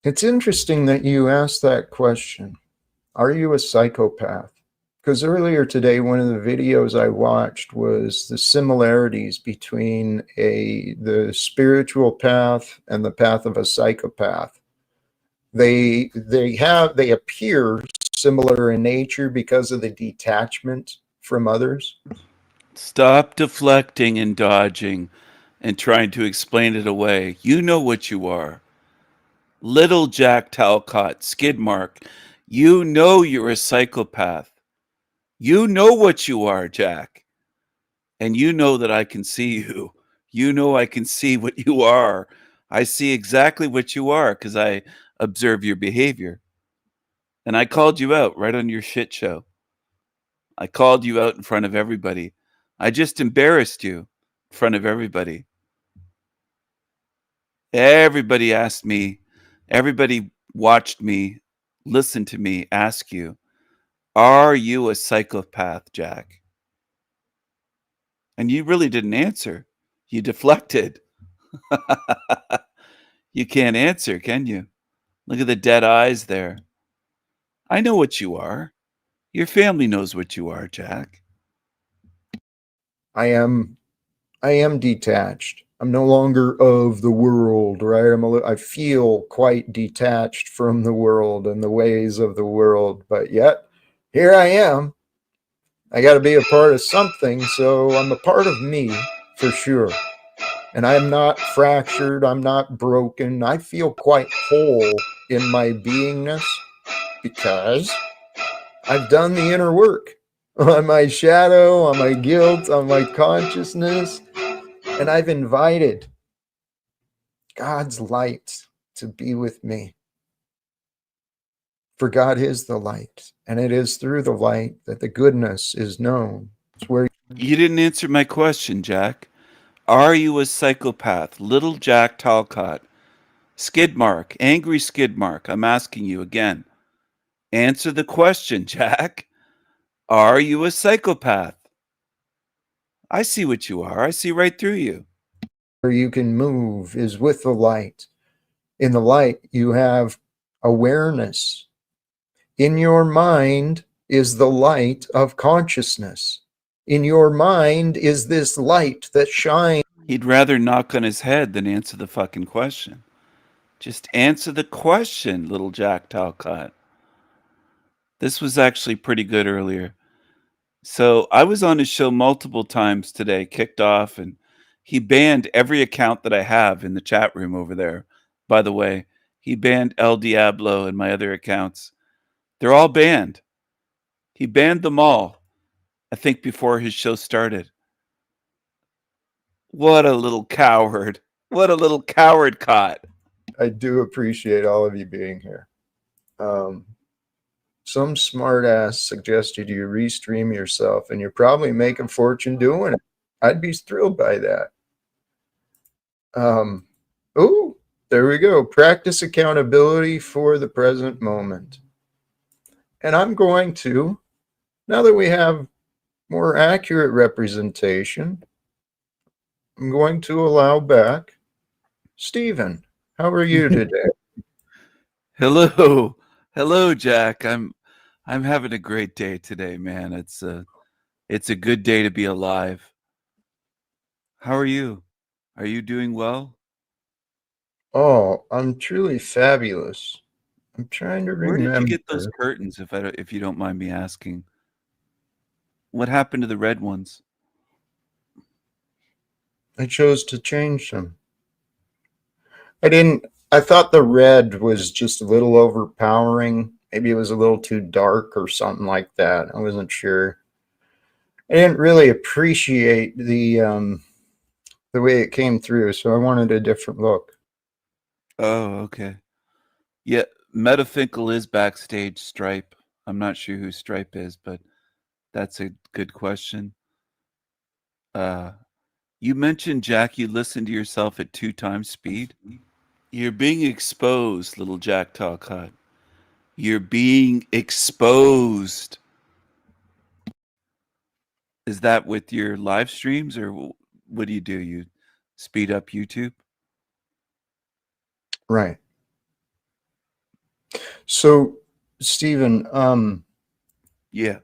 It's interesting that you asked that question. Are you a psychopath? Because earlier today, one of the videos I watched was the similarities between the spiritual path and the path of a psychopath. They appear similar in nature because of the detachment from others. Stop deflecting and dodging and trying to explain it away. You know what you are. Little Jack Talcott, skid mark. You know you're a psychopath. You know what you are, Jack. And you know that I can see you. You know I can see what you are. I see exactly what you are because I observe your behavior. And I called you out right on your shit show. I called you out in front of everybody. I just embarrassed you in front of everybody. Everybody asked me, everybody watched me, listened to me ask you, are you a psychopath, Jack? And you really didn't answer. You deflected. You can't answer, can you? Look at the dead eyes there. I know what you are. Your family knows what you are, Jack. I am detached. I'm no longer of the world, right? I feel quite detached from the world and the ways of the world, but yet here I am. I got to be a part of something, so I'm a part of me for sure. And I'm not fractured. I'm not broken. I feel quite whole in my beingness because I've done the inner work on my shadow, on my guilt, on my consciousness. And I've invited God's light to be with me. For God is the light, and it is through the light that the goodness is known. It's where you didn't answer my question, Jack. Are you a psychopath? Little Jack Talcott. Skidmark, angry Skidmark. I'm asking you again. Answer the question, Jack. Are you a psychopath? I see what you are. I see right through you. Where you can move is with the light. In the light, you have awareness. In your mind is the light of consciousness. In your mind is this light that shines. He'd rather knock on his head than answer the fucking question. Just answer the question, little Jack Talcott. This was actually pretty good earlier. So I was on his show multiple times today, kicked off, and he banned every account that I have in the chat room over there. By the way, he banned El Diablo and my other accounts. They're all banned. He banned them all, I think, before his show started. What a little coward. What a little coward caught. I do appreciate all of you being here. Some smart ass suggested you restream yourself, and you probably make a fortune doing it. I'd be thrilled by that. Oh, there we go. Practice accountability for the present moment. And I'm going to, now that we have more accurate representation, I'm going to allow back Stephen. How are you today? Hello. Hello, Jack. I'm having a great day today, man. It's a good day to be alive. How are you? Are you doing well? Oh, I'm truly fabulous. I'm trying to Where remember. did you get those curtains, if you don't mind me asking? What happened to the red ones? I chose to change them. I thought the red was just a little overpowering. Maybe it was a little too dark or something like that. I wasn't sure. I didn't really appreciate the way it came through, so I wanted a different look. Oh, okay. Yeah, Metafinkel is backstage Stripe. I'm not sure who Stripe is, but that's a good question. You mentioned, Jack, you listened to yourself at 2 times speed. You're being exposed, little Jack Talcott. You're being exposed. Is that with your live streams, or what do? You speed up YouTube? Right. So, Stephen, yeah.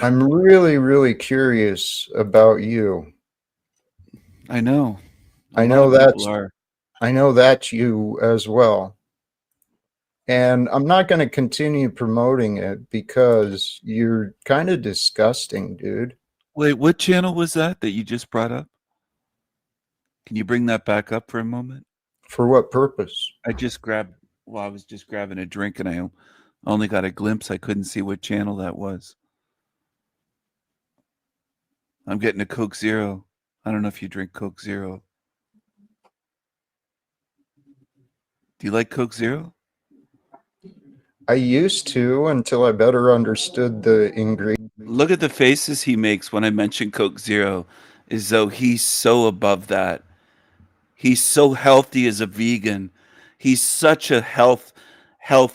I'm really, really curious about you. I know. I know that's you as well. And I'm not going to continue promoting it because you're kind of disgusting, dude. Wait, what channel was that you just brought up? Can you bring that back up for a moment? For what purpose? I was just grabbing a drink and I Only got a glimpse. I couldn't see what channel that was. I'm getting a Coke Zero. I don't know if you drink Coke Zero. Do you like Coke Zero? I used to until I better understood the ingredients. Look at the faces he makes when I mention Coke Zero, as though he's so above that. He's so healthy as a vegan. He's such a health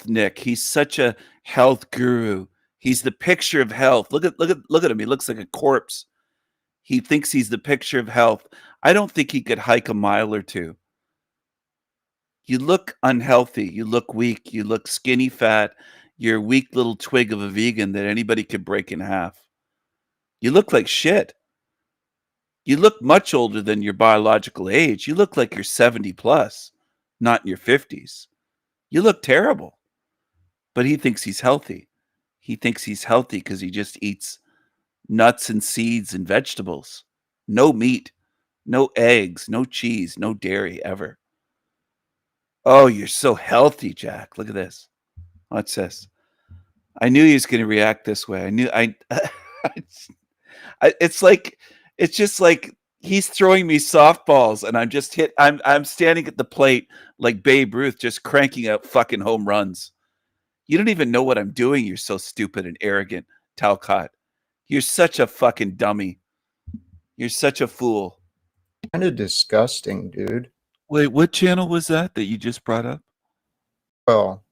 Nick. He's such a health guru. He's the picture of health. Look at him. He looks like a corpse. He thinks he's the picture of health. I don't think he could hike a mile or two. You look unhealthy. You look weak. You look skinny fat. You're a weak little twig of a vegan that anybody could break in half. You look like shit. You look much older than your biological age. You look like you're 70 plus, not in your 50s. You look terrible. But he thinks he's healthy. He thinks he's healthy because he just eats nuts and seeds and vegetables. No meat, no eggs, no cheese, no dairy ever. Oh, you're so healthy, Jack. Look at this. What's this? I knew he was going to react this way. It's just like he's throwing me softballs and I'm standing at the plate like Babe Ruth, just cranking out fucking home runs. You don't even know what I'm doing. You're so stupid and arrogant, Talcott. You're such a fucking dummy. You're such a fool. Kind of disgusting, dude. Wait, what channel was that you just brought up? Well,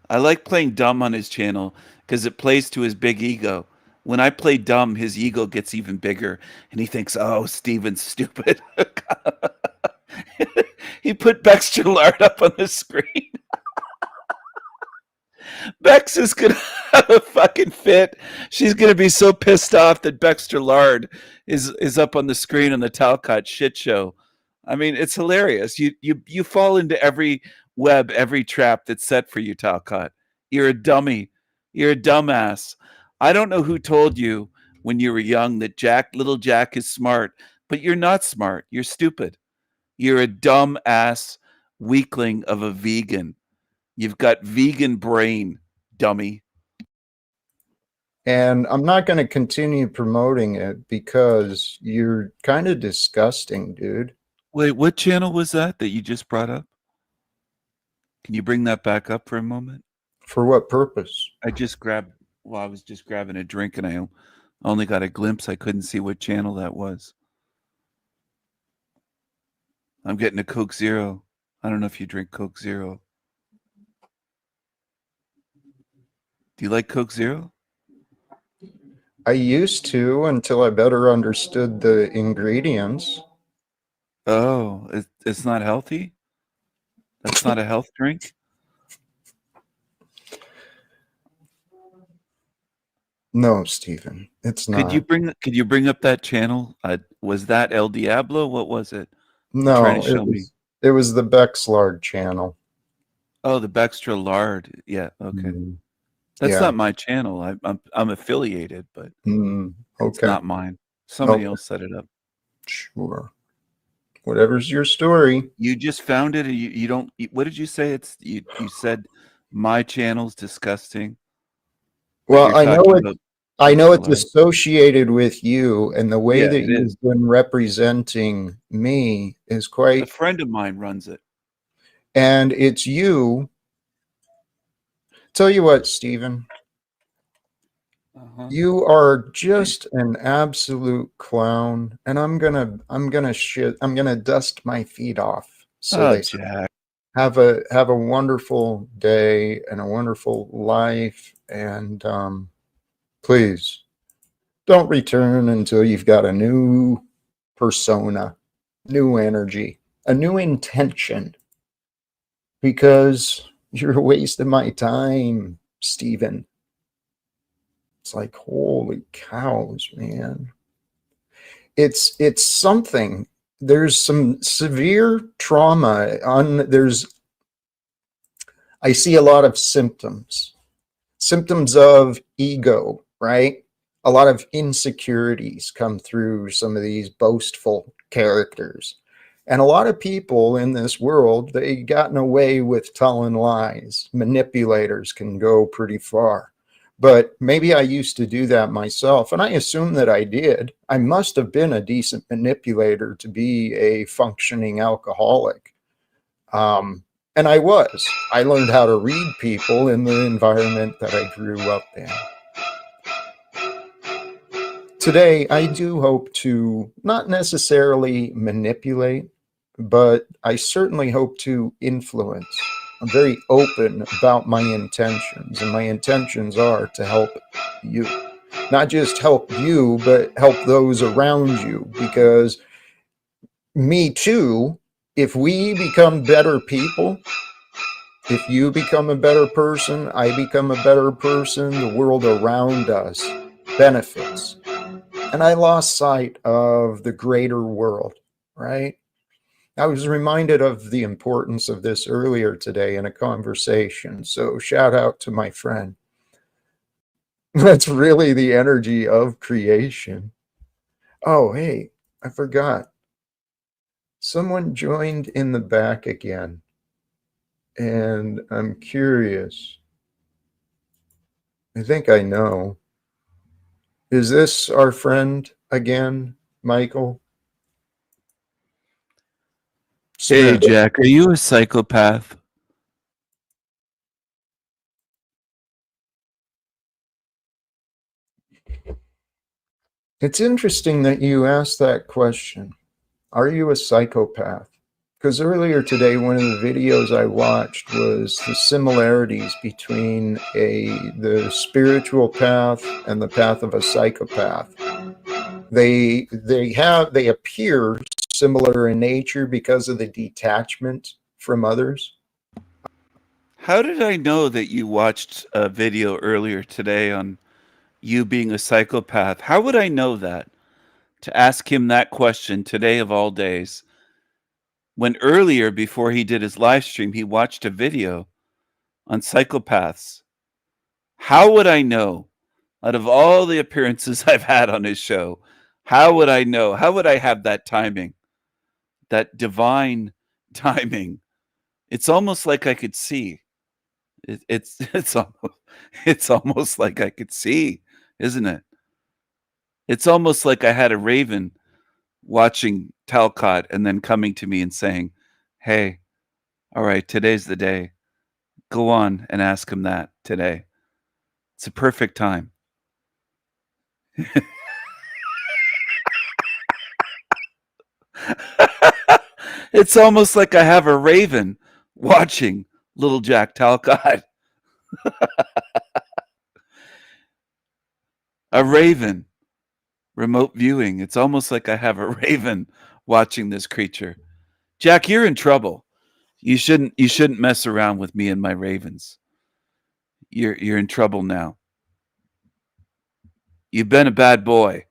I like playing dumb on his channel because it plays to his big ego. When I play dumb, his ego gets even bigger and he thinks, oh, Steven's stupid. He put Baxter Lard up on the screen. Bex is going to have a fucking fit. She's going to be so pissed off that Baxter Lard is up on the screen on the Talcott shit show. I mean, it's hilarious. You fall into every web, every trap that's set for you, Talcott. You're a dummy. You're a dumbass. I don't know who told you when you were young that little Jack is smart, but you're not smart. You're stupid. You're a dumb ass weakling of a vegan. You've got vegan brain, dummy. And I'm not going to continue promoting it because you're kind of disgusting, dude. Wait, what channel was that you just brought up? Can you bring that back up for a moment? For what purpose? I was just grabbing a drink and I only got a glimpse. I couldn't see what channel that was. I'm getting a Coke Zero. I don't know if you drink Coke Zero. Do you like Coke Zero? I used to until I better understood the ingredients. Oh, it's not healthy? That's not a health drink? No, Stephen, it's not. Could you bring up that channel? Was that El Diablo? What was it? No, Trying to show me. It was the Bex Lard channel. Oh, the Baxter Lard. Yeah, okay. Mm, That's yeah. not my channel. I'm affiliated, but okay. it's not mine. Somebody else set it up. Sure. Whatever's your story. You just found it. And you don't. What did you say? You said my channel's disgusting. Well, I know talking it's about- associated with you, and the way Yeah, that it you've is. been representing me is quite. A friend of mine runs it. And it's you. Tell you what, Stephen, you are just an absolute clown, and I'm gonna dust my feet off. So they Jack. have a wonderful day and a wonderful life, and please don't return until you've got a new persona, new energy, a new intention, because you're a waste of my time, Stephen. It's like, holy cows, man. It's something. There's some severe trauma I see a lot of symptoms of ego, right? A lot of insecurities come through some of these boastful characters. And a lot of people in this world, they gotten away with telling lies. Manipulators can go pretty far. But maybe I used to do that myself, and I assume that I did. I must have been a decent manipulator to be a functioning alcoholic. And I was. I learned how to read people in the environment that I grew up in. Today, I do hope to not necessarily manipulate, but I certainly hope to influence. I'm very open about my intentions, and my intentions are to help you. Not just help you, but help those around you, because me too, if we become better people, if you become a better person, I become a better person, the world around us benefits. And I lost sight of the greater world, right? I was reminded of the importance of this earlier today in a conversation. So shout out to my friend. That's really the energy of creation. Oh, hey, I forgot. Someone joined in the back again. And I'm curious. I think I know. Is this our friend again, Michael? Hey, Jack, are you a psychopath? It's interesting that you asked that question. Are you a psychopath? Because earlier today, one of the videos I watched was the similarities between the spiritual path and the path of a psychopath. They appear similar in nature because of the detachment from others. How did I know that you watched a video earlier today on you being a psychopath? How would I know that? To ask him that question today of all days, when earlier, before he did his live stream, he watched a video on psychopaths. How would I know? Out of all the appearances I've had on his show, how would I know? How would I have that timing? That divine timing. It's almost like I could see. It's almost like I could see, isn't it? It's almost like I had a raven watching Talcott and then coming to me and saying, hey, all right, today's the day. Go on and ask him that today. It's a perfect time. It's almost like I have a raven watching little Jack Talcott. A raven. Remote viewing. It's almost like I have a raven watching this creature. Jack, you're in trouble. You shouldn't mess around with me and my ravens. You're in trouble now. You've been a bad boy.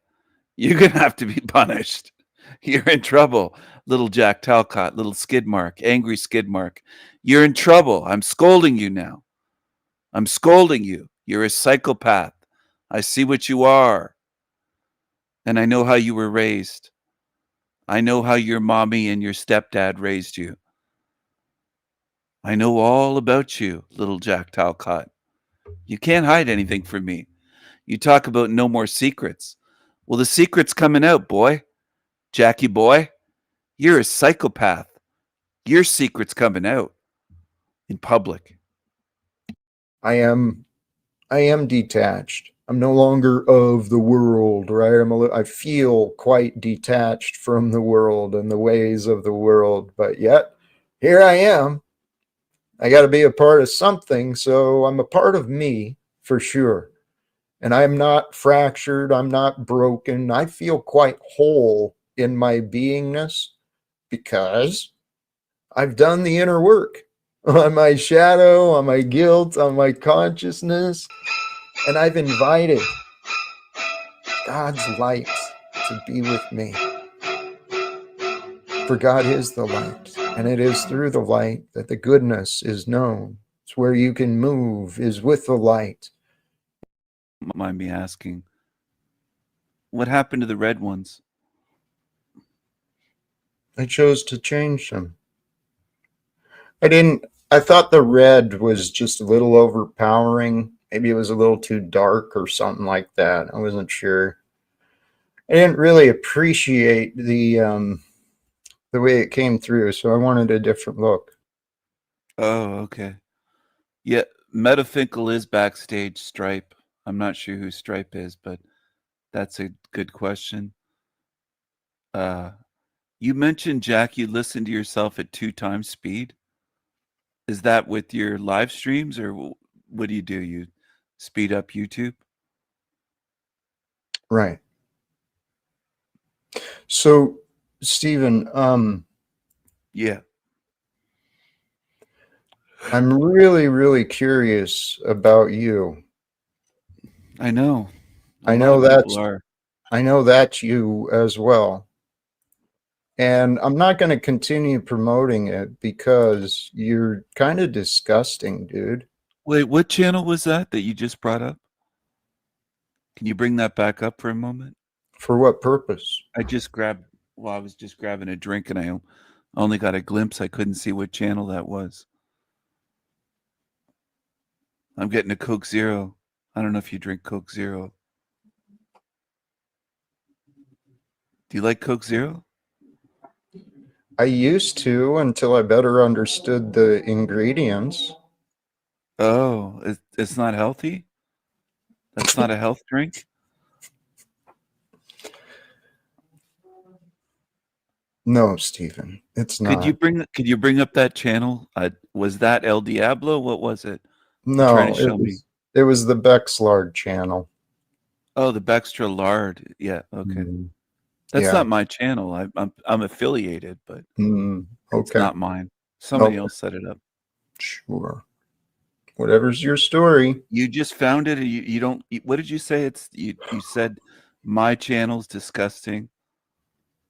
You're gonna have to be punished. You're in trouble, little Jack Talcott, little Skidmark, angry Skidmark. You're in trouble. I'm scolding you now. I'm scolding you. You're a psychopath. I see what you are. And I know how you were raised. I know how your mommy and your stepdad raised you. I know all about you, little Jack Talcott. You can't hide anything from me. You talk about no more secrets. Well, the secret's coming out, boy. Jackie boy, you're a psychopath. Your secret's coming out in public. I am detached. I'm no longer of the world, right? I feel quite detached from the world and the ways of the world, but yet here I am. I got to be a part of something, so I'm a part of me for sure. And I'm not fractured. I'm not broken. I feel quite whole in my beingness because I've done the inner work on my shadow, on my guilt, on my consciousness. And I've invited God's light to be with me. For God is the light, and it is through the light that the goodness is known. It's where you can move, is with the light. Mind me asking, what happened to the red ones? I chose to change them. I thought the red was just a little overpowering. Maybe it was a little too dark or something like that. I wasn't sure. I didn't really appreciate the way it came through, so I wanted a different look. Oh, okay. Yeah, Metafinkel is backstage. Stripe. I'm not sure who Stripe is, but that's a good question. You mentioned, Jack, you listen to yourself at 2 times speed. Is that with your live streams, or what do? You speed up YouTube? Right. So, Stephen, Yeah. I'm really, really curious about you. I know. I know that's you as well. And I'm not going to continue promoting it because you're kind of disgusting, dude. Wait, what channel was that you just brought up? Can you bring that back up for a moment? For what purpose? I was just grabbing a drink and I only got a glimpse. I couldn't see what channel that was. I'm getting a Coke Zero. I don't know if you drink Coke Zero. Do you like Coke Zero? I used to until I better understood the ingredients. Oh, it's not healthy? That's not a health drink? No, Stephen, it's not. Could you bring up that channel? Was that El Diablo? What was it? No, Trying to show me. It was the Bexlard channel. Oh, the Bextra Lard. Yeah, okay. That's Yeah. not my channel. I'm affiliated, but Okay. it's not mine. Somebody else set it up. Sure. Whatever's your story. You just found it. You don't. What did you say? You said my channel's disgusting.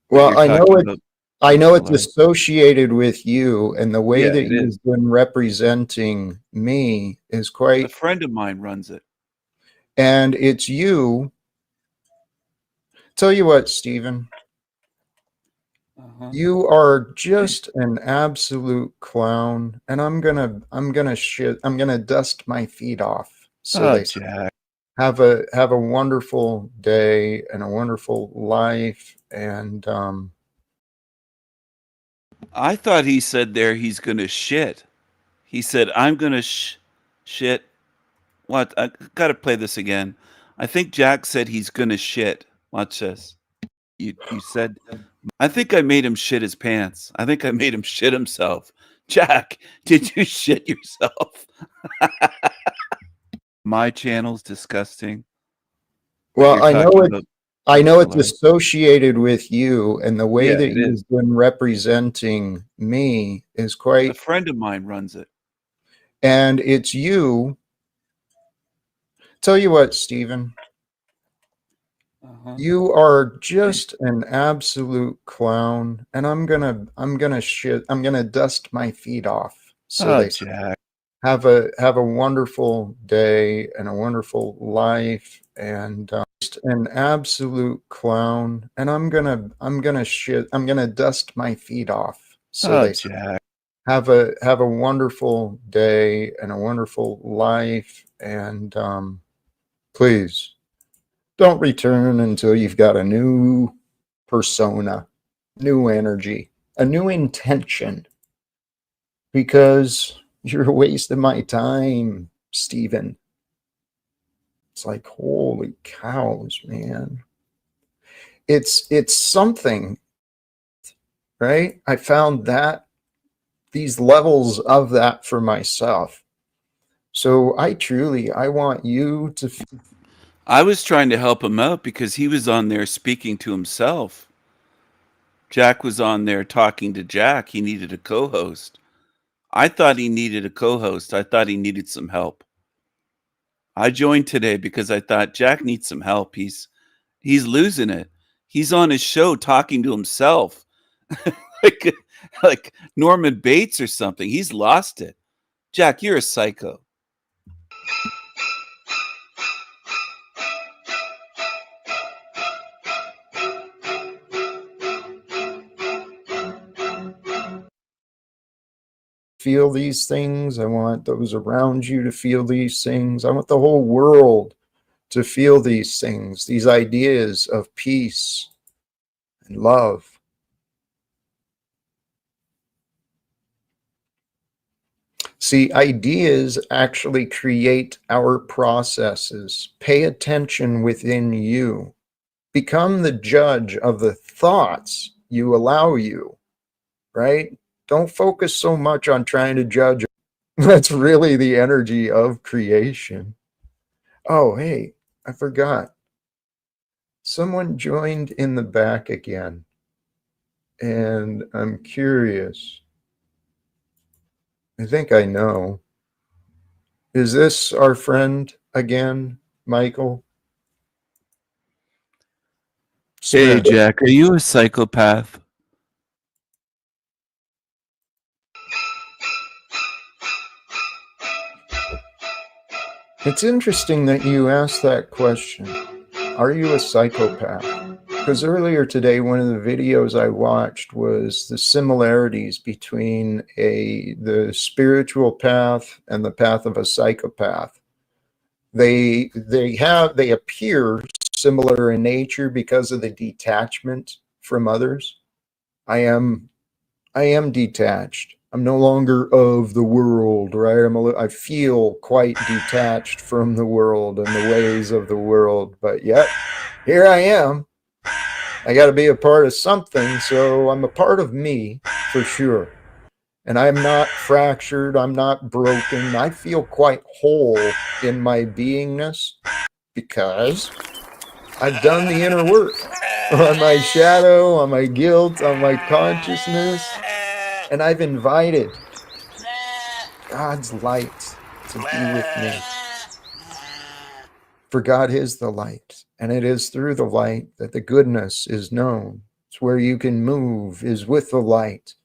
Well, You're I know talking about I know it's Bexlard. associated with you, and the way Yeah, that it you've is. been representing me is A quite, friend of mine runs it. and it's you. Tell you what, Stephen, you are just an absolute clown, and I'm gonna dust my feet off. So Oh, they say. Jack. Have a wonderful day and a wonderful life, and I thought he said there he's gonna shit. He said I'm gonna shit. What? I gotta play this again. I think Jack said he's gonna shit. Watch this. You said. I think I made him shit his pants. I think I made him shit himself. Jack, did you shit yourself? My channel's disgusting. well, You're I know talking it. about I know it's Bexlard. associated with you, and the way Yeah, that it you've is. been representing me is A quite, friend of mine runs it. and it's you. Tell you what, Stephen, you are just an absolute clown, and I'm gonna dust my feet off. So Oh, they say. Jack. Have a wonderful day and a wonderful life, and just an absolute clown, and I'm gonna dust my feet off. So Oh, they say. Jack. Have a wonderful day and a wonderful life, and please don't return until you've got a new persona, new energy, a new intention, because you're wasting my time, Stephen. It's like, holy cows, man. It's something, right? I found these levels of that for myself. So I want you to. I was trying to help him out because he was on there speaking to himself. Jack was on there talking to Jack. He needed a co-host. I thought he needed a co-host. I thought he needed some help. I joined today because I thought Jack needs some help. He's losing it. He's on his show talking to himself. like Norman Bates or something. He's lost it. Jack, you're a psycho. feel these things. I want those around you to feel these things. I want the whole world to feel these things, these ideas of peace and love. See, ideas actually create our processes. Pay attention within you. Become the judge of the thoughts you allow you, right? Don't focus so much on trying to judge. That's really the energy of creation. Oh, hey, I forgot. Someone joined in the back again, and I'm curious. I think I know. Is this our friend again, Michael? Hey, Smith. Jack, are you a psychopath? It's interesting that you asked that question. Are you a psychopath? Because earlier today, one of the videos I watched was the similarities between the spiritual path and the path of a psychopath. They appear similar in nature because of the detachment from others. I am detached. I'm no longer of the world, right? I feel quite detached from the world and the ways of the world, but yet here I am. I got to be a part of something, so I'm a part of me for sure. And I'm not fractured. I'm not broken. I feel quite whole in my beingness because I've done the inner work on my shadow, on my guilt, on my consciousness, and I've invited God's light to be with me. For God is the light, and it is through the light that the goodness is known. It's where you can move, is with the light.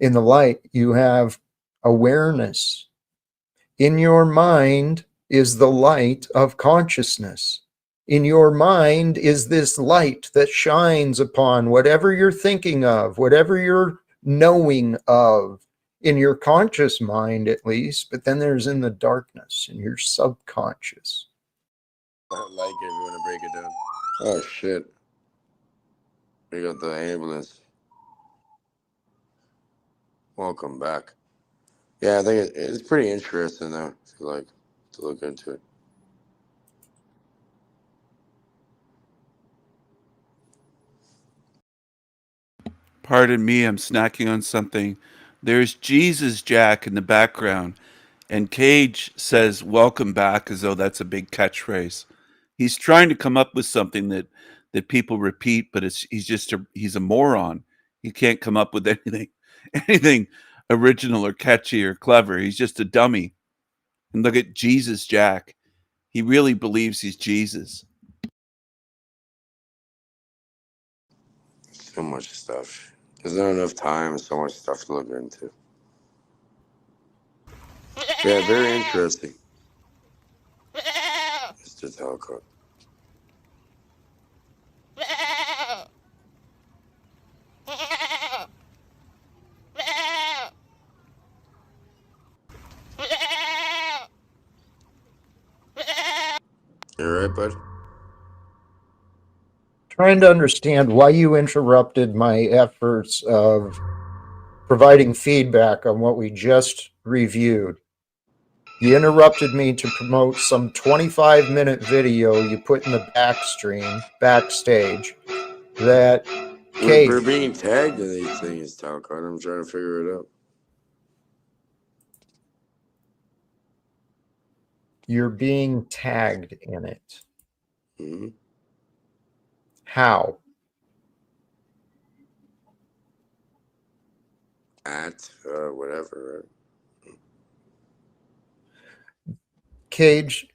In the light, you have awareness. In your mind is the light of consciousness. In your mind is this light that shines upon whatever you're thinking of, whatever you're knowing of, in your conscious mind at least, but then there's in the darkness, in your subconscious. I don't like it if you want to break it down. Oh, shit. We got the ambulance. Welcome back. Yeah, I think it's pretty interesting, though, if you like to look into it. Pardon me, I'm snacking on something. There's Jesus Jack in the background, and Cage says, "Welcome back," as though that's a big catchphrase. He's trying to come up with something that people repeat, but he's a moron. He can't come up with anything original or catchy or clever. He's just a dummy. And look at Jesus Jack. He really believes he's Jesus. So much stuff. There's not enough time, so much stuff to look into. Yeah, very interesting. Mr. Talcott. You all right, bud? Trying to understand why you interrupted my efforts of providing feedback on what we just reviewed. You interrupted me to promote some 25-minute video you put in the backstage that We're being tagged in these things, Talcott. I'm trying to figure it out. You're being tagged in it. Mm-hmm. How? At whatever. Cage,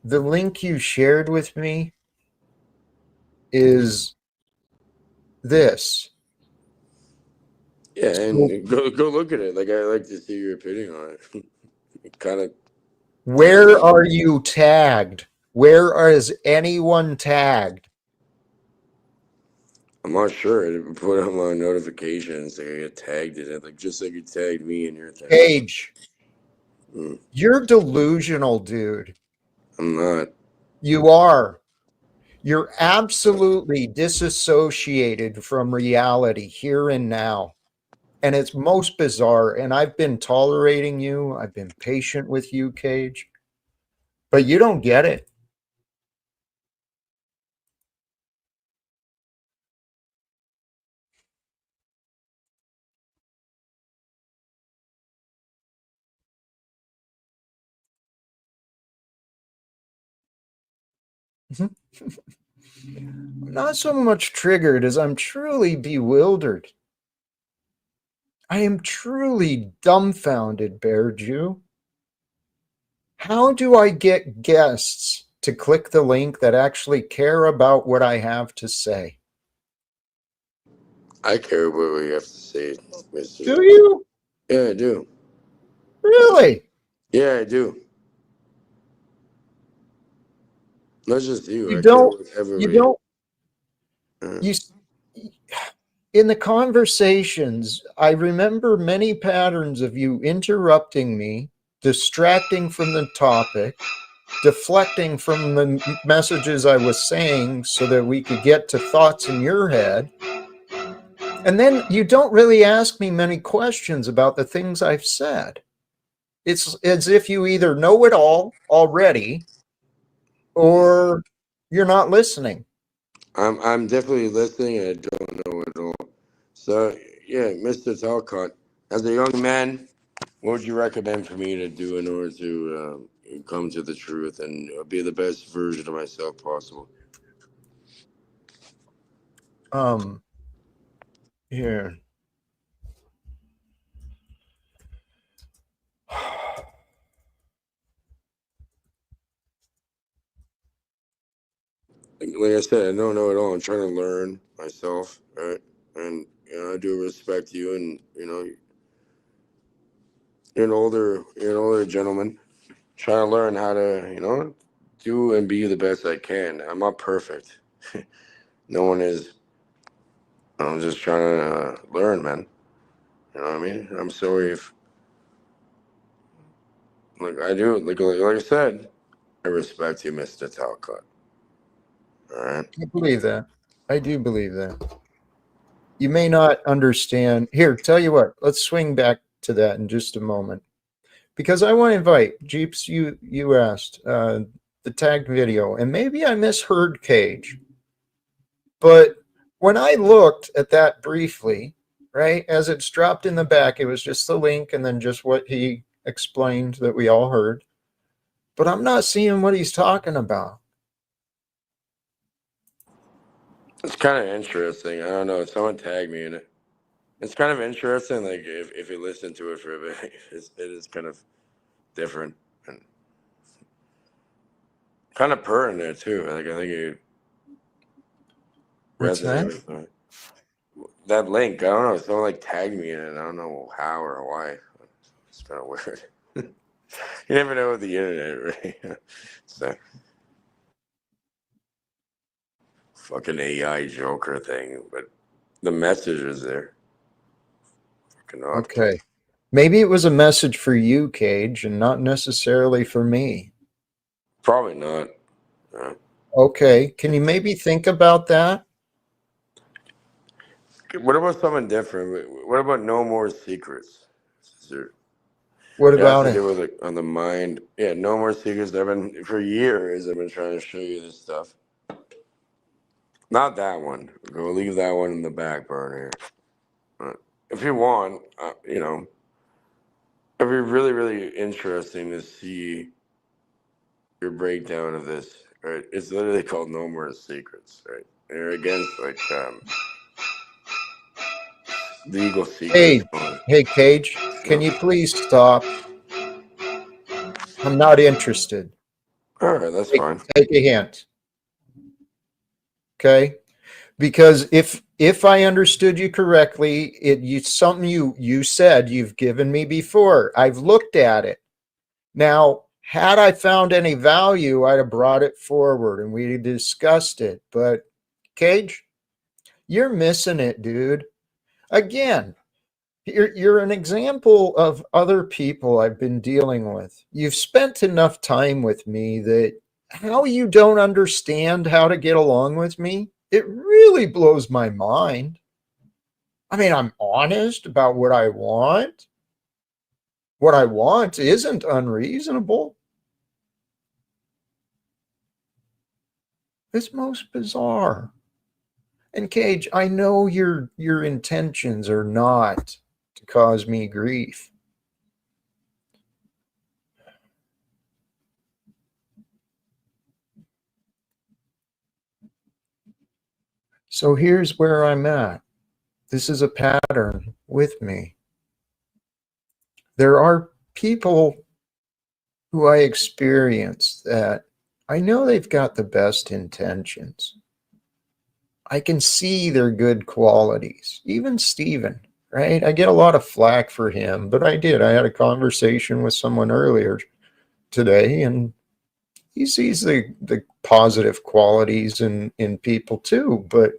the link you shared with me is this. Yeah, and go look at it. Like, I like to see your opinion on it. Kind of. Where are you tagged? Where is anyone tagged? I'm not sure. It put on my notifications. Like I get tagged in it, like just like you tagged me in your thing. Cage, Mm, you're delusional, dude. I'm not. You are. You're absolutely disassociated from reality here and now. And it's most bizarre. And I've been tolerating you. I've been patient with you, Cage. But you don't get it. I'm not so much triggered as I'm truly bewildered. I am truly dumbfounded, Bear Jew. How do I get guests to click the link that actually care about what I have to say? I care about what you have to say, Mr. Do you? Yeah, I do. Really? Yeah, I do. Not just you. You I don't. care with everybody. You don't. You. In the conversations, I remember many patterns of you interrupting me, distracting from the topic, deflecting from the messages I was saying so that we could get to thoughts in your head. And then you don't really ask me many questions about the things I've said. It's as if you either know it all already or you're not listening. I'm definitely listening and I don't know it all. So yeah, Mr. Talcott, as a young man, what would you recommend for me to do in order to come to the truth and be the best version of myself possible? Here. Like I said, I don't know it all. I'm trying to learn myself, right? And I do respect you, and you're an older gentleman. Trying to learn how to, do and be the best I can. I'm not perfect. No one is. I'm just trying to learn, man. You know what I mean? I'm sorry if, like I do, like I said, I respect you, Mr. Talcott. All right. I believe that. I do believe that. You may not understand. Here, tell you what, let's swing back to that in just a moment. Because I want to invite Jeeps, you asked the tagged video, and maybe I misheard Cage. But when I looked at that briefly, right, as it's dropped in the back, it was just the link and then just what he explained that we all heard. But I'm not seeing what he's talking about. It's kind of interesting. I don't know. Someone tagged me in it. It's kind of interesting. Like if you listen to it for a bit, it is kind of different and kind of pertinent too. Like I think it What's that? resonated with me. That link, I don't know. Someone like tagged me in it. I don't know how or why. It's kind of weird. You never know with the internet, right? So fucking AI Joker thing, but the message is there. Okay. Maybe it was a message for you, Cage, and not necessarily for me. Probably not. Okay. Can you maybe think about that? What about something different? What about No More Secrets? What It has about to it? do with it on the mind. Yeah, No More Secrets. For years, I've been trying to show you this stuff. Not that one. Go leave that one in the back burner. If you want, it'd be really, really interesting to see your breakdown of this. Right? It's literally called No More Secrets. Right? They're against legal secrets. Hey, Cage, can you please stop? I'm not interested. All right, that's fine. Take a hint. Okay? Because if I understood you correctly, something you said you've given me before. I've looked at it. Now, had I found any value, I'd have brought it forward and we discussed it. But Cage, You're missing it, dude. Again, you're an example of other people I've been dealing with. You've spent enough time with me that how you don't understand how to get along with me, it really blows my mind. I mean, I'm honest about what I want. What I want isn't unreasonable. It's most bizarre. And Cage, I know your intentions are not to cause me grief. So here's where I'm at. This is a pattern with me. There are people who I experience that I know they've got the best intentions. I can see their good qualities. Even Stephen, right? I get a lot of flack for him, but I did. I had a conversation with someone earlier today, and he sees the positive qualities in people too. But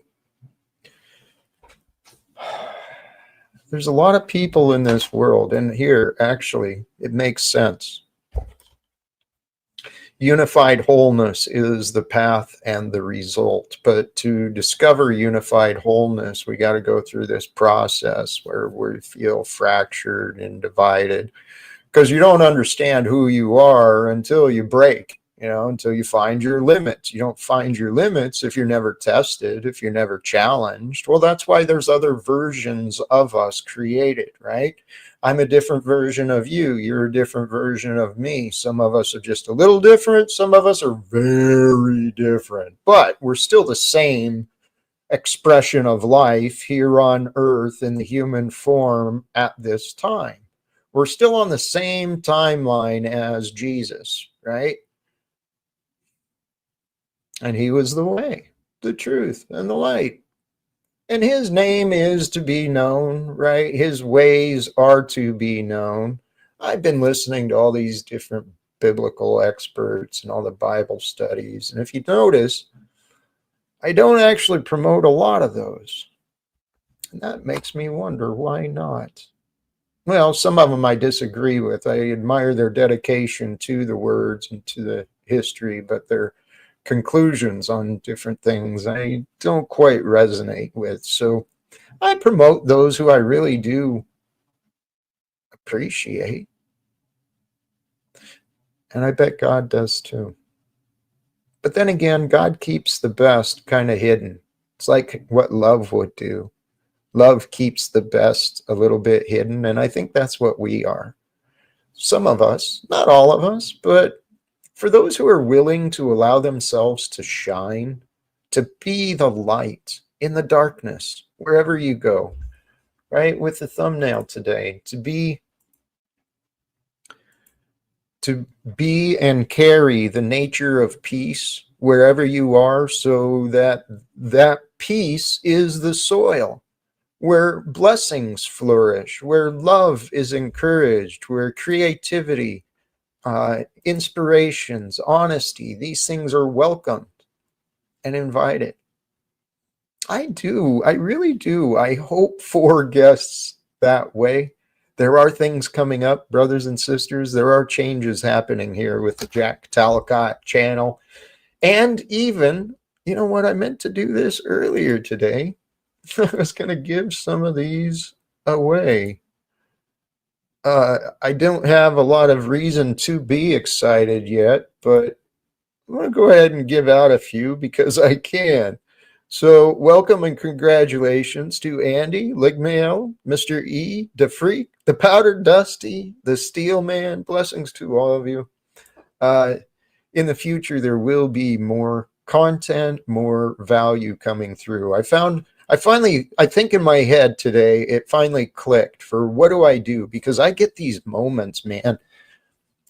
there's a lot of people in this world, and here, actually, it makes sense. Unified wholeness is the path and the result. But to discover unified wholeness, we got to go through this process where we feel fractured and divided, because you don't understand who you are until you break, until you find your limits. You don't find your limits if you're never tested, if you're never challenged. Well, that's why there's other versions of us created, right? I'm a different version of you. You're a different version of me. Some of us are just a little different. Some of us are very different, but we're still the same expression of life here on earth in the human form at this time. We're still on the same timeline as Jesus, right? And he was the way, the truth, and the light. And his name is to be known, right? His ways are to be known. I've been listening to all these different biblical experts and all the Bible studies. And if you notice, I don't actually promote a lot of those. And that makes me wonder, why not? Well, some of them I disagree with. I admire their dedication to the words and to the history, but their conclusions on different things I don't quite resonate with. So I promote those who I really do appreciate. And I bet God does too. But then again, God keeps the best kind of hidden. It's like what love would do. Love keeps the best a little bit hidden, and I think that's what we are. Some of us, not all of us, but for those who are willing to allow themselves to shine, to be the light in the darkness, wherever you go, right? With the thumbnail today, to be and carry the nature of peace wherever you are, so that that peace is the soil where blessings flourish, where love is encouraged, where creativity, inspirations, honesty, these things are welcomed and invited. I really do. I hope for guests that way. There are things coming up, brothers and sisters. There are changes happening here with the Jack Talcott channel. And even, you know what, I meant to do this earlier today. I was going to give some of these away. I don't have a lot of reason to be excited yet, but I'm going to go ahead and give out a few because I can. So welcome and congratulations to Andy, Ligmail, Mr. E, the Freak, the Powdered Dusty, the Steel Man. Blessings to all of you. In the future, there will be more content, more value coming through. I think in my head today, it finally clicked for what do I do? Because I get these moments, man.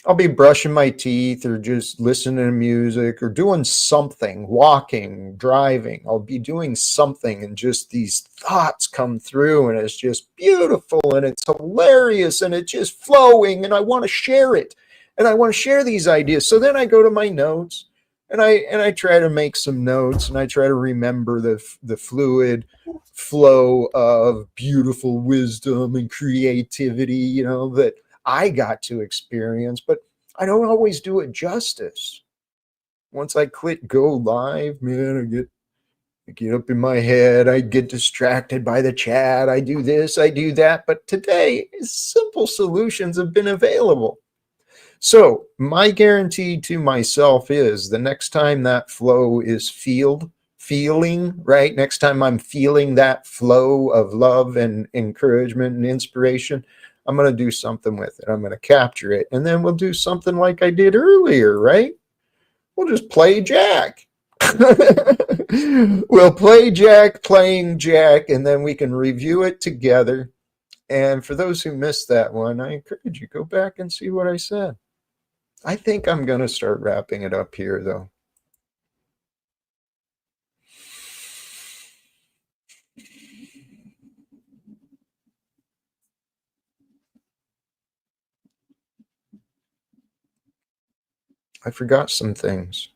I'll be brushing my teeth or just listening to music or doing something, walking, driving. I'll be doing something and just these thoughts come through and it's just beautiful and it's hilarious and it's just flowing and I want to share it and I want to share these ideas. So then I go to my notes And I try to make some notes, and I try to remember the fluid flow of beautiful wisdom and creativity, that I got to experience, but I don't always do it justice. Once I click go live, man, I get up in my head, I get distracted by the chat, I do this, I do that, but today simple solutions have been available. So my guarantee to myself is the next time that flow is feeling, right? Next time I'm feeling that flow of love and encouragement and inspiration, I'm going to do something with it. I'm going to capture it. And then we'll do something like I did earlier, right? We'll just play Jack. We'll play Jack playing Jack, and then we can review it together. And for those who missed that one, I encourage you, go back and see what I said. I think I'm going to start wrapping it up here, though. I forgot some things.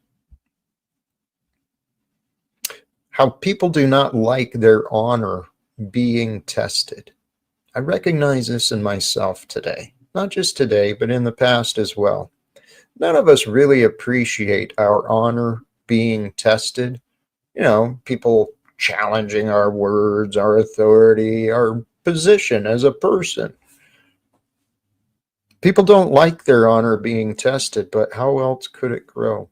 How people do not like their honor being tested. I recognize this in myself today. Not just today, but in the past as well. None of us really appreciate our honor being tested. People challenging our words, our authority, our position as a person. People don't like their honor being tested, but how else could it grow?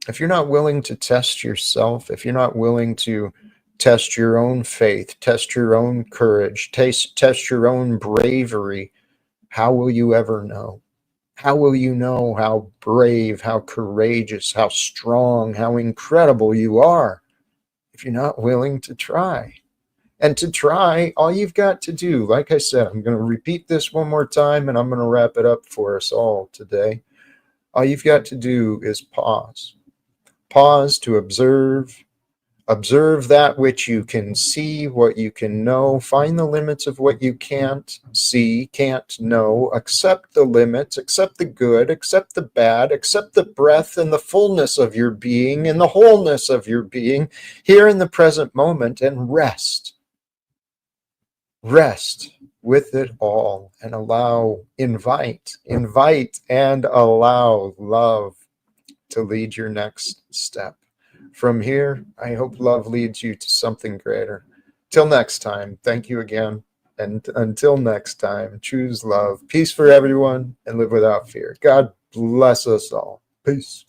If you're not willing to test yourself, if you're not willing to test your own faith, test your own courage, test your own bravery, how will you ever know? How will you know how brave, how courageous, how strong, how incredible you are if you're not willing to try? And to try, all you've got to do, like I said, I'm going to repeat this one more time and I'm going to wrap it up for us all today. All you've got to do is pause. Pause to observe. Observe that which you can see, what you can know. Find the limits of what you can't see, can't know. Accept the limits, accept the good, accept the bad, accept the breath and the fullness of your being and the wholeness of your being here in the present moment, and rest. Rest with it all and invite and allow love to lead your next step. From here, I hope love leads you to something greater. Till next time, thank you again. And until next time, choose love, peace for everyone, and live without fear. God bless us all. Peace.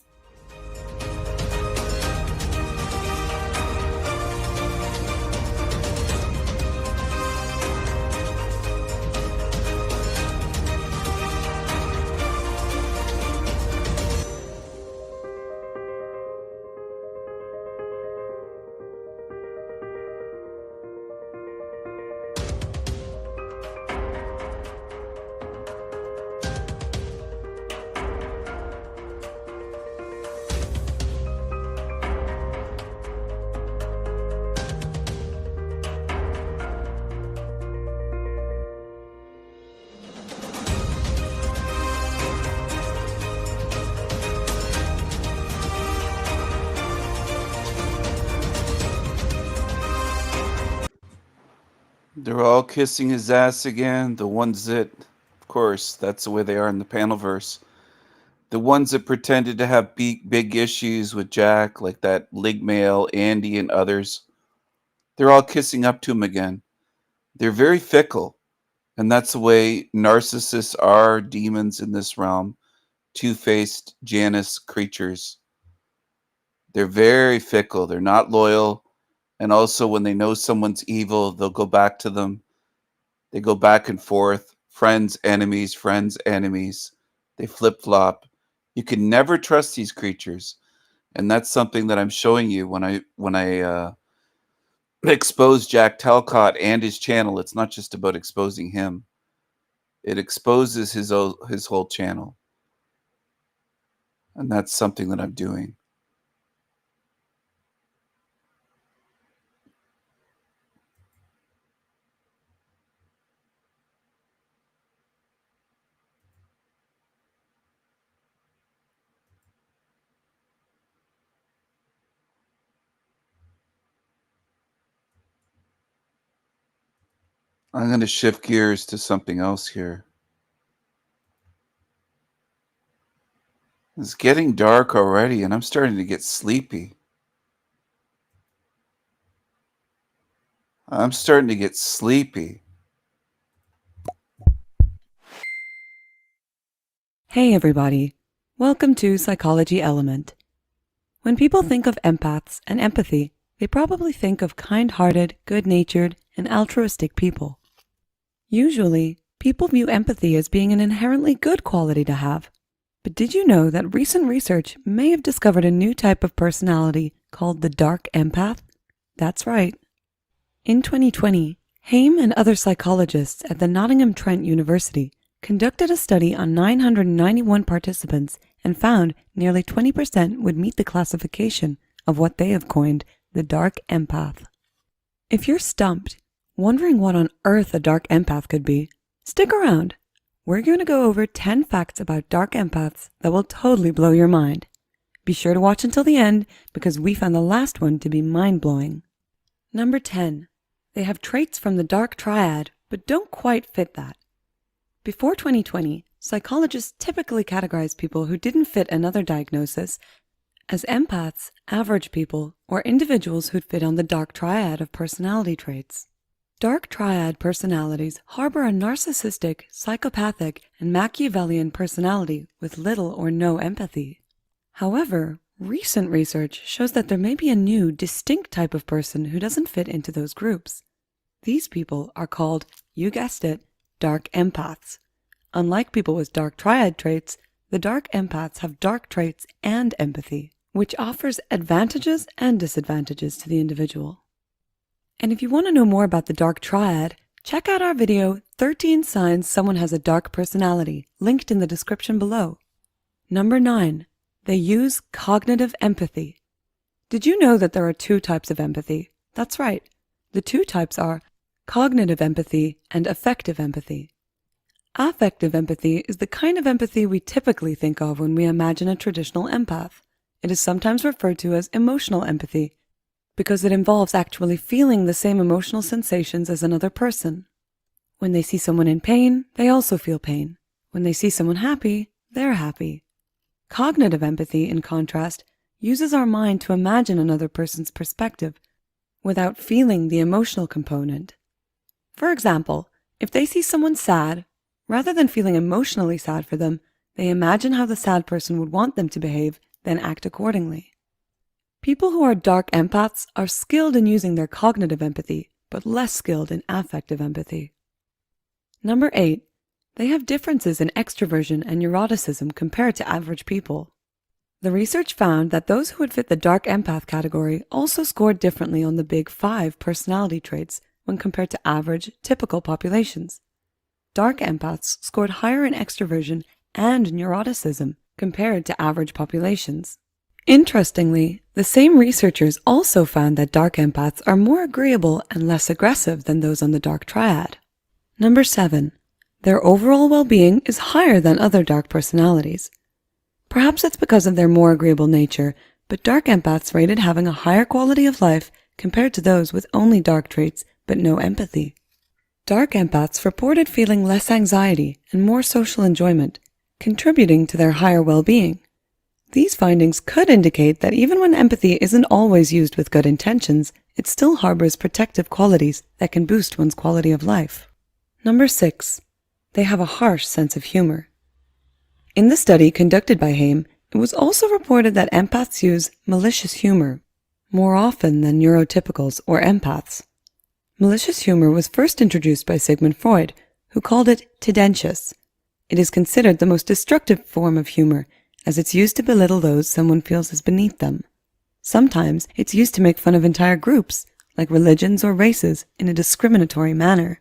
They're all kissing his ass again. The ones that, of course, that's the way they are in the panelverse. The ones that pretended to have big issues with Jack, like that Ligmail, Andy, and others, they're all kissing up to him again. They're very fickle. And that's the way narcissists are, demons in this realm, two-faced Janus creatures. They're very fickle. They're not loyal. And also when they know someone's evil, they'll go back to them. They go back and forth. Friends, enemies, friends, enemies. They flip-flop. You can never trust these creatures. And that's something that I'm showing you when I expose Jack Talcott and his channel. It's not just about exposing him. It exposes his whole channel. And that's something that I'm doing. I'm going to shift gears to something else here. It's getting dark already, and I'm starting to get sleepy. I'm starting to get sleepy. Hey everybody, welcome to Psychology Element. When people think of empaths and empathy, they probably think of kind-hearted, good-natured, and altruistic people. Usually, people view empathy as being an inherently good quality to have. But did you know that recent research may have discovered a new type of personality called the dark empath? That's right. In 2020, Haim and other psychologists at the Nottingham Trent University conducted a study on 991 participants and found nearly 20% would meet the classification of what they have coined the dark empath. If you're stumped, wondering what on earth a dark empath could be, stick around. We're going to go over 10 facts about dark empaths that will totally blow your mind. Be sure to watch until the end because we found the last one to be mind-blowing. Number 10. They have traits from the dark triad, but don't quite fit that. Before 2020, psychologists typically categorized people who didn't fit another diagnosis as empaths, average people, or individuals who'd fit on the dark triad of personality traits. Dark triad personalities harbor a narcissistic, psychopathic, and Machiavellian personality with little or no empathy. However, recent research shows that there may be a new, distinct type of person who doesn't fit into those groups. These people are called, you guessed it, dark empaths. Unlike people with dark triad traits, the dark empaths have dark traits and empathy, which offers advantages and disadvantages to the individual. And if you want to know more about the dark triad, check out our video, 13 Signs Someone Has a Dark Personality, linked in the description below. Number 9. They use cognitive empathy. Did you know that there are two types of empathy? That's right. The two types are cognitive empathy and affective empathy. Affective empathy is the kind of empathy we typically think of when we imagine a traditional empath. It is sometimes referred to as emotional empathy because it involves actually feeling the same emotional sensations as another person. When they see someone in pain, they also feel pain. When they see someone happy, they're happy. Cognitive empathy, in contrast, uses our mind to imagine another person's perspective without feeling the emotional component. For example, if they see someone sad, rather than feeling emotionally sad for them, they imagine how the sad person would want them to behave, then act accordingly. People who are dark empaths are skilled in using their cognitive empathy, but less skilled in affective empathy. Number 8. They have differences in extroversion and neuroticism compared to average people. The research found that those who would fit the dark empath category also scored differently on the Big 5 personality traits when compared to average, typical populations. Dark empaths scored higher in extroversion and neuroticism compared to average populations. Interestingly, the same researchers also found that dark empaths are more agreeable and less aggressive than those on the dark triad. Number 7. Their overall well-being is higher than other dark personalities. Perhaps it's because of their more agreeable nature, but dark empaths rated having a higher quality of life compared to those with only dark traits but no empathy. Dark empaths reported feeling less anxiety and more social enjoyment, contributing to their higher well-being. These findings could indicate that even when empathy isn't always used with good intentions, it still harbors protective qualities that can boost one's quality of life. Number 6. They have a harsh sense of humor. In the study conducted by Haim, it was also reported that empaths use malicious humor more often than neurotypicals or empaths. Malicious humor was first introduced by Sigmund Freud, who called it tendentious. It is considered the most destructive form of humor, as it's used to belittle those someone feels is beneath them. Sometimes it's used to make fun of entire groups, like religions or races, in a discriminatory manner.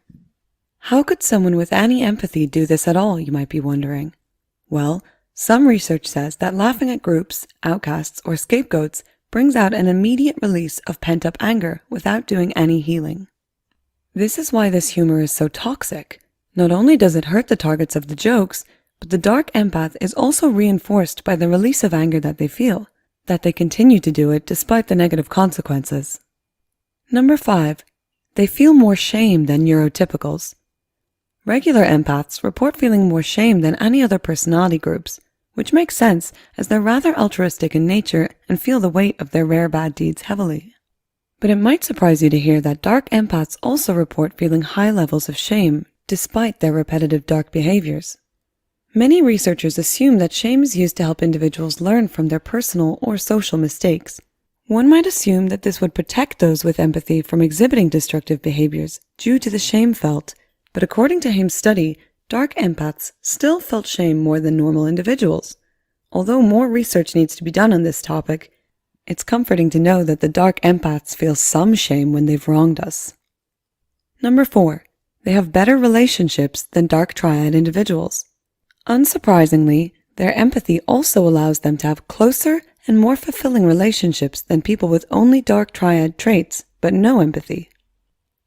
How could someone with any empathy do this at all, you might be wondering? Well, some research says that laughing at groups, outcasts, or scapegoats brings out an immediate release of pent-up anger without doing any healing. This is why this humor is so toxic. Not only does it hurt the targets of the jokes, but the dark empath is also reinforced by the release of anger that they feel, that they continue to do it despite the negative consequences. Number 5. They feel more shame than neurotypicals. Regular empaths report feeling more shame than any other personality groups, which makes sense as they're rather altruistic in nature and feel the weight of their rare bad deeds heavily. But it might surprise you to hear that dark empaths also report feeling high levels of shame despite their repetitive dark behaviors. Many researchers assume that shame is used to help individuals learn from their personal or social mistakes. One might assume that this would protect those with empathy from exhibiting destructive behaviors due to the shame felt, but according to Haim's study, dark empaths still felt shame more than normal individuals. Although more research needs to be done on this topic, it's comforting to know that the dark empaths feel some shame when they've wronged us. Number 4. They have better relationships than dark triad individuals. Unsurprisingly, their empathy also allows them to have closer and more fulfilling relationships than people with only dark triad traits but no empathy.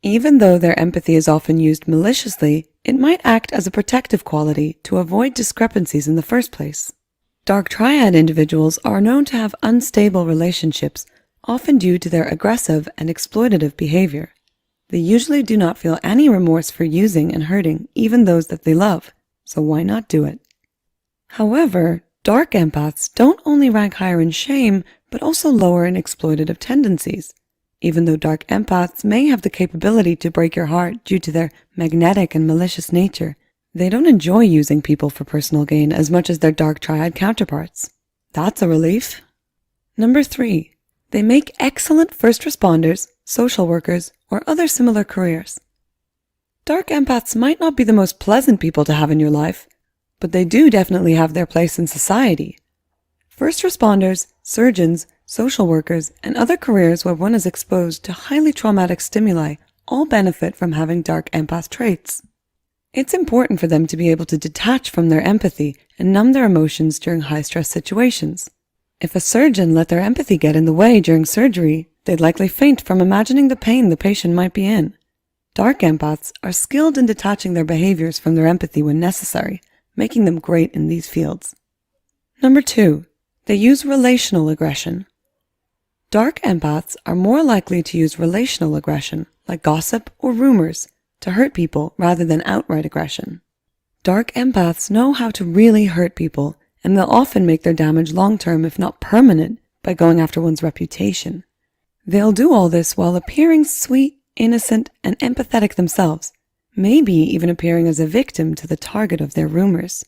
Even though their empathy is often used maliciously, it might act as a protective quality to avoid discrepancies in the first place. Dark triad individuals are known to have unstable relationships, often due to their aggressive and exploitative behavior. They usually do not feel any remorse for using and hurting even those that they love, so why not do it? However, dark empaths don't only rank higher in shame, but also lower in exploitative tendencies. Even though dark empaths may have the capability to break your heart due to their magnetic and malicious nature, they don't enjoy using people for personal gain as much as their dark triad counterparts. That's a relief. Number 3. They make excellent first responders, social workers, or other similar careers. Dark empaths might not be the most pleasant people to have in your life, but they do definitely have their place in society. First responders, surgeons, social workers, and other careers where one is exposed to highly traumatic stimuli all benefit from having dark empath traits. It's important for them to be able to detach from their empathy and numb their emotions during high-stress situations. If a surgeon let their empathy get in the way during surgery, they'd likely faint from imagining the pain the patient might be in. Dark empaths are skilled in detaching their behaviors from their empathy when necessary, making them great in these fields. Number 2. They use relational aggression. Dark empaths are more likely to use relational aggression, like gossip or rumors, to hurt people rather than outright aggression. Dark empaths know how to really hurt people, and they'll often make their damage long-term if not permanent by going after one's reputation. They'll do all this while appearing sweet, innocent, and empathetic themselves, maybe even appearing as a victim to the target of their rumors.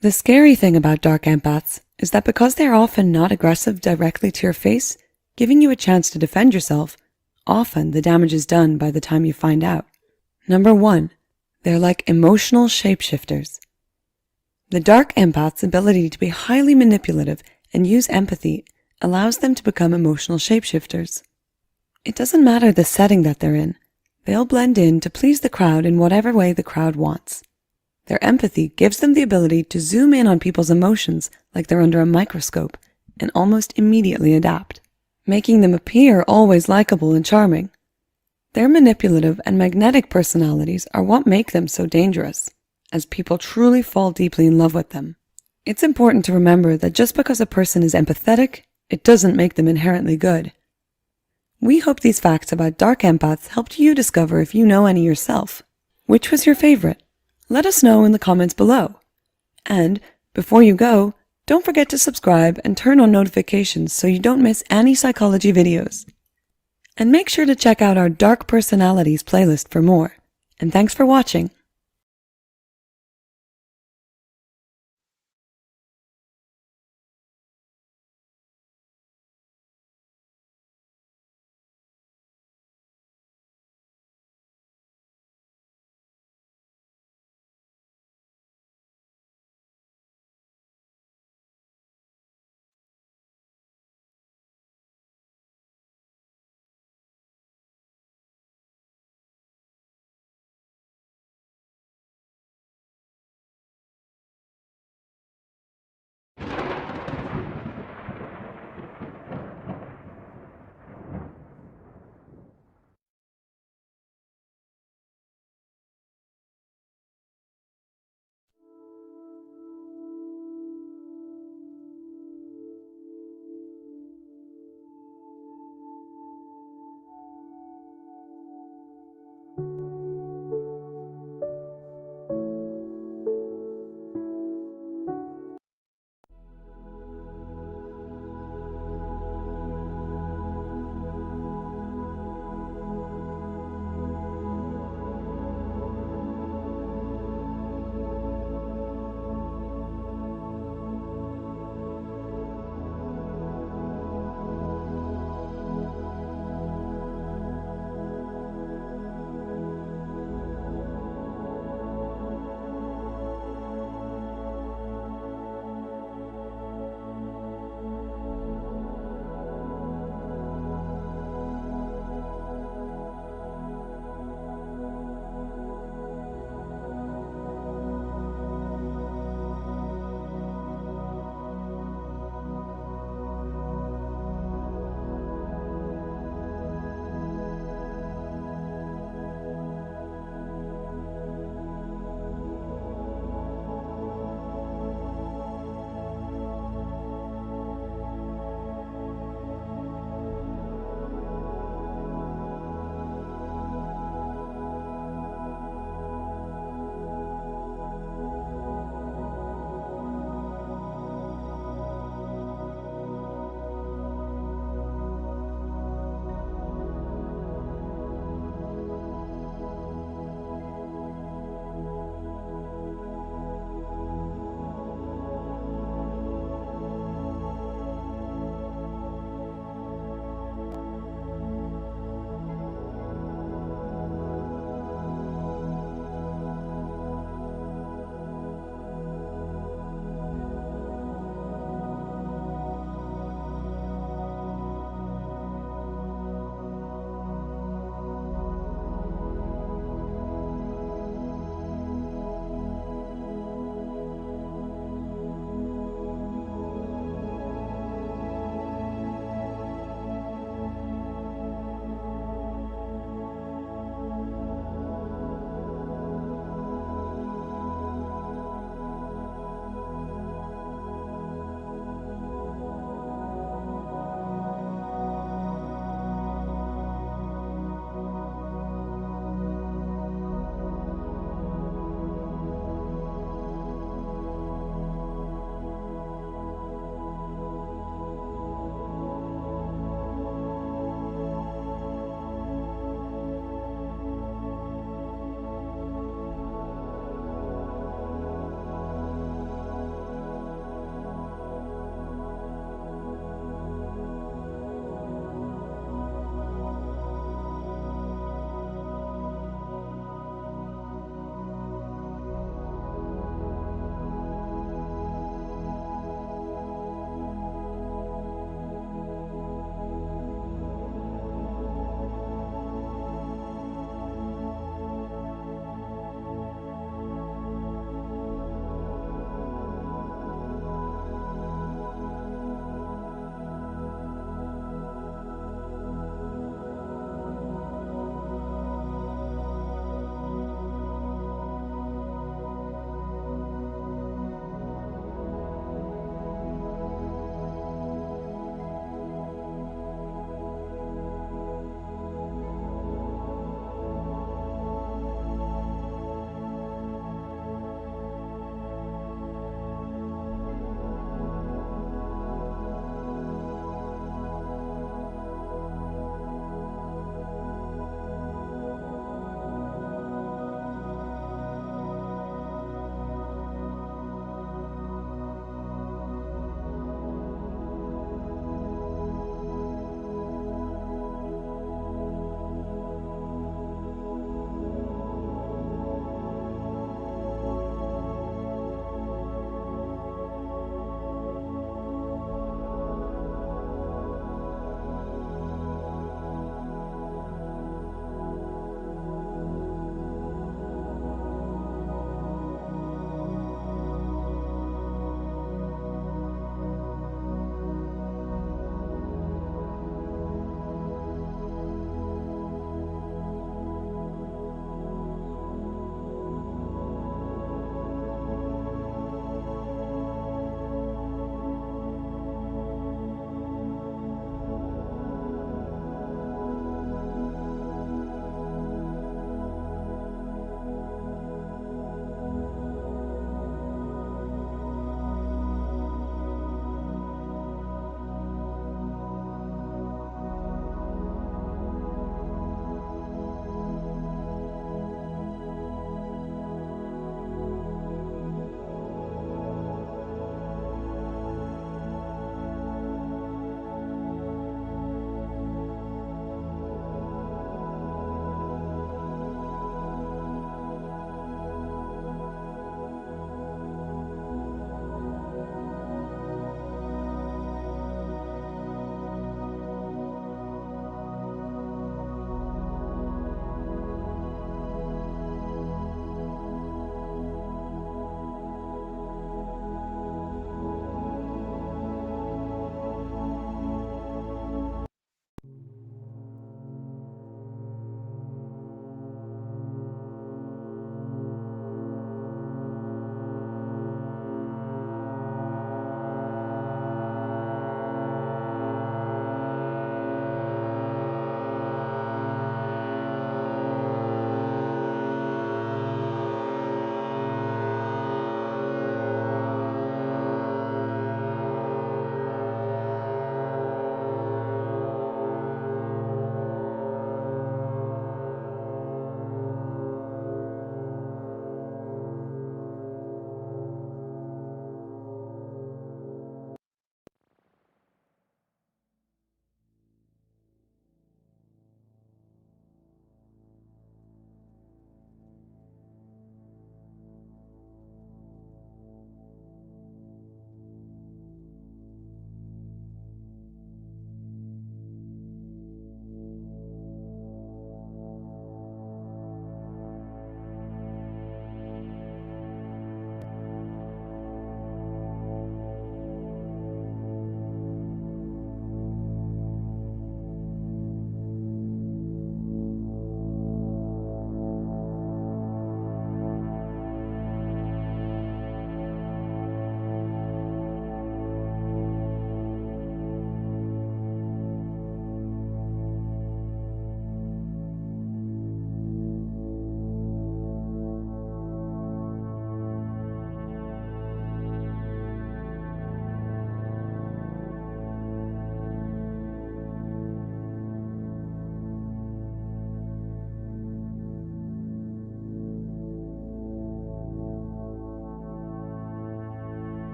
The scary thing about dark empaths is that because they're often not aggressive directly to your face, giving you a chance to defend yourself, often the damage is done by the time you find out. Number 1. They're like emotional shapeshifters. The dark empath's ability to be highly manipulative and use empathy allows them to become emotional shapeshifters. It doesn't matter the setting that they're in. They'll blend in to please the crowd in whatever way the crowd wants. Their empathy gives them the ability to zoom in on people's emotions like they're under a microscope and almost immediately adapt, making them appear always likable and charming. Their manipulative and magnetic personalities are what make them so dangerous, as people truly fall deeply in love with them. It's important to remember that just because a person is empathetic, it doesn't make them inherently good. We hope these facts about dark empaths helped you discover if you know any yourself. Which was your favorite? Let us know in the comments below. And before you go, don't forget to subscribe and turn on notifications so you don't miss any psychology videos. And make sure to check out our Dark Personalities playlist for more. And thanks for watching.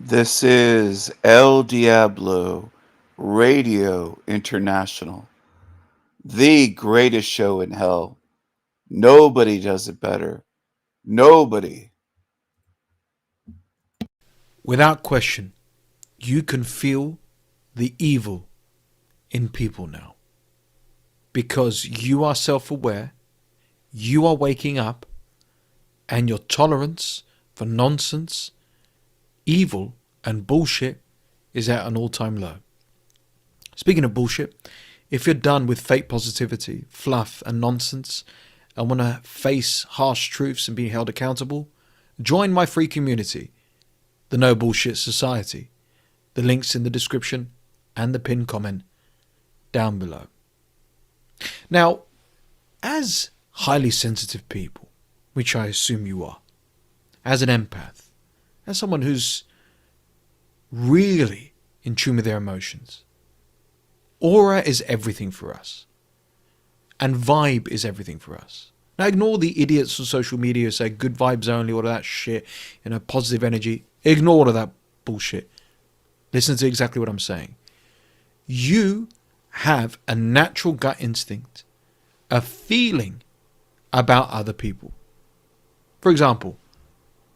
This is El Diablo Radio International, the greatest show in hell. Nobody does it better. Nobody. Without question, you can feel the evil in people now. Because you are self-aware, you are waking up, and your tolerance for nonsense, evil, and bullshit is at an all-time low. Speaking of bullshit, if you're done with fake positivity, fluff, and nonsense, and want to face harsh truths and be held accountable, join my free community, the No Bullshit Society. The link's in the description and the pinned comment down below. Now, as highly sensitive people, which I assume you are, as an empath, as someone who's really in tune with their emotions, aura is everything for us. And vibe is everything for us. Now ignore the idiots on social media who say good vibes only, all of that shit, positive energy. Ignore all of that bullshit. Listen to exactly what I'm saying. You have a natural gut instinct, a feeling about other people. For example,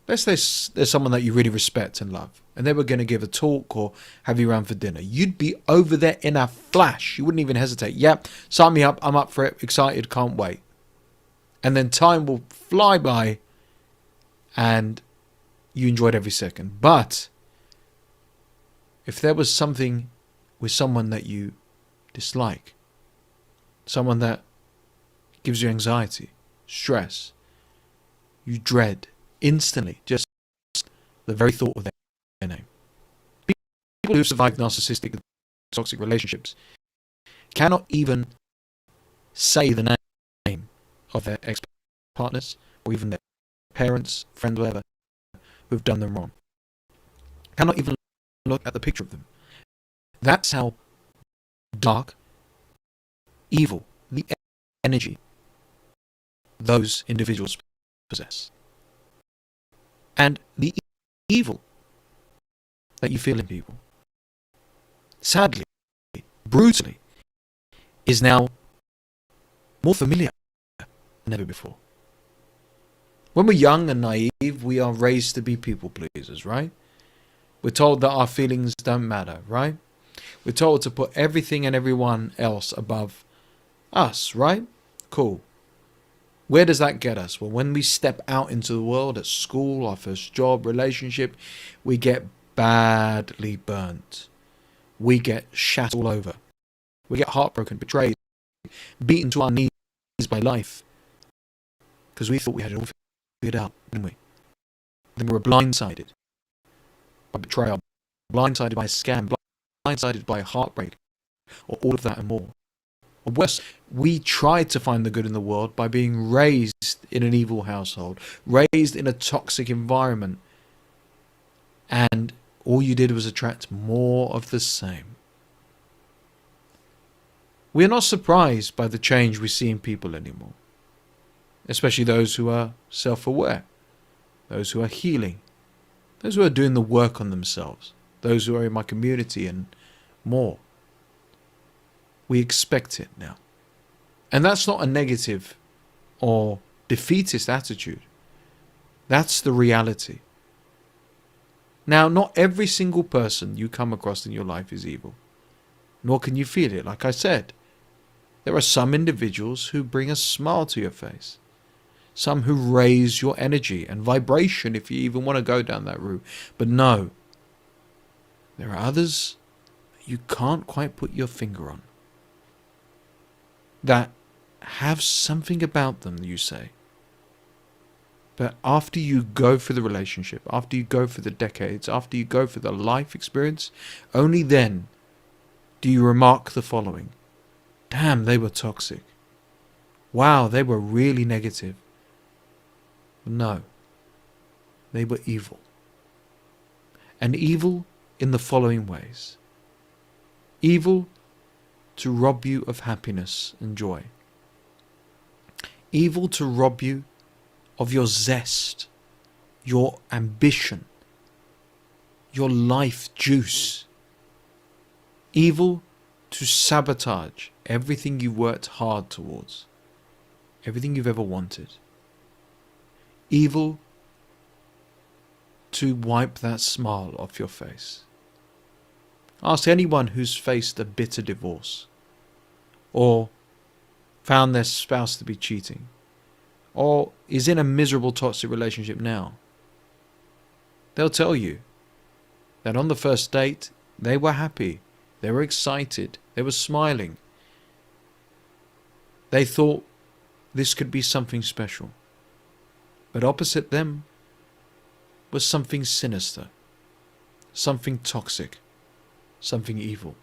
let's say there's someone that you really respect and love, and they were going to give a talk or have you around for dinner. You'd be over there in a flash. You wouldn't even hesitate. Yep, sign me up. I'm up for it. Excited. Can't wait. And then time will fly by and you enjoyed every second. But if there was something with someone that you dislike, someone that gives you anxiety, stress, you dread instantly just the very thought of their name. People who survive narcissistic and toxic relationships cannot even say the name of their ex-partners or even their parents, friends, whatever, who've done them wrong. Cannot even look at the picture of them. That's how dark, evil, the energy those individuals possess. And the evil that you feel in people, sadly, brutally, is now more familiar than ever before. When we're young and naive, we are raised to be people pleasers, right? We're told that our feelings don't matter, right? We're told to put everything and everyone else above us, right? Cool. Where does that get us? Well, when we step out into the world, at school, our first job, relationship, we get badly burnt. We get shat all over. We get heartbroken, betrayed, beaten to our knees by life. Because we thought we had it all figured out, didn't we? Then we were blindsided by betrayal, blindsided by a scam, blindsided by a heartbreak, or all of that and more. Or worse, we tried to find the good in the world by being raised in an evil household, raised in a toxic environment, and all you did was attract more of the same. We are not surprised by the change we see in people anymore, especially those who are self-aware, those who are healing, those who are doing the work on themselves, those who are in my community and more. We expect it now. And that's not a negative or defeatist attitude. That's the reality. Now, not every single person you come across in your life is evil, nor can you feel it. Like I said, there are some individuals who bring a smile to your face, some who raise your energy and vibration if you even want to go down that route. But no, there are others you can't quite put your finger on, that have something about them, you say. But after you go for the relationship, after you go for the decades, after you go for the life experience, only then do you remark the following. Damn, they were toxic. Wow, they were really negative. No, they were evil. And evil in the following ways. Evil to rob you of happiness and joy. Evil to rob you of your zest, your ambition, your life juice. Evil to sabotage everything you worked hard towards, everything you've ever wanted. Evil to wipe that smile off your face. Ask anyone who's faced a bitter divorce, or found their spouse to be cheating, or is in a miserable toxic relationship now. They'll tell you that on the first date, they were happy, they were excited, they were smiling. They thought this could be something special. But opposite them was something sinister, something toxic, something evil.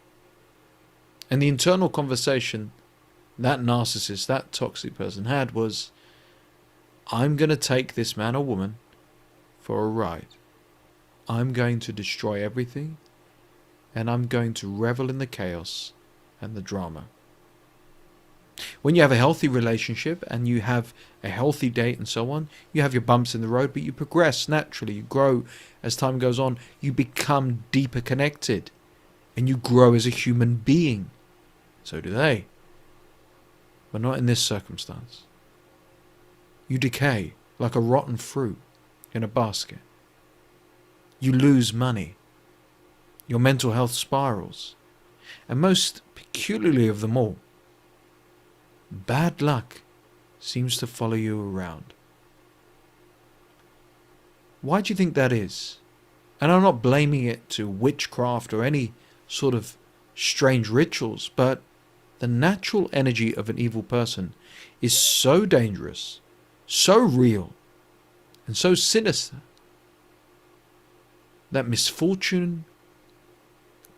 And the internal conversation that narcissist, that toxic person had was, I'm going to take this man or woman for a ride. I'm going to destroy everything, and I'm going to revel in the chaos and the drama. When you have a healthy relationship and you have a healthy date and so on, you have your bumps in the road, but you progress naturally. You grow as time goes on. You become deeper connected, and you grow as a human being. So do they. But not in this circumstance. You decay like a rotten fruit in a basket. You lose money. Your mental health spirals. And most peculiarly of them all, bad luck seems to follow you around. Why do you think that is? And I'm not blaming it to witchcraft or any sort of strange rituals, but the natural energy of an evil person is so dangerous, so real, and so sinister that misfortune,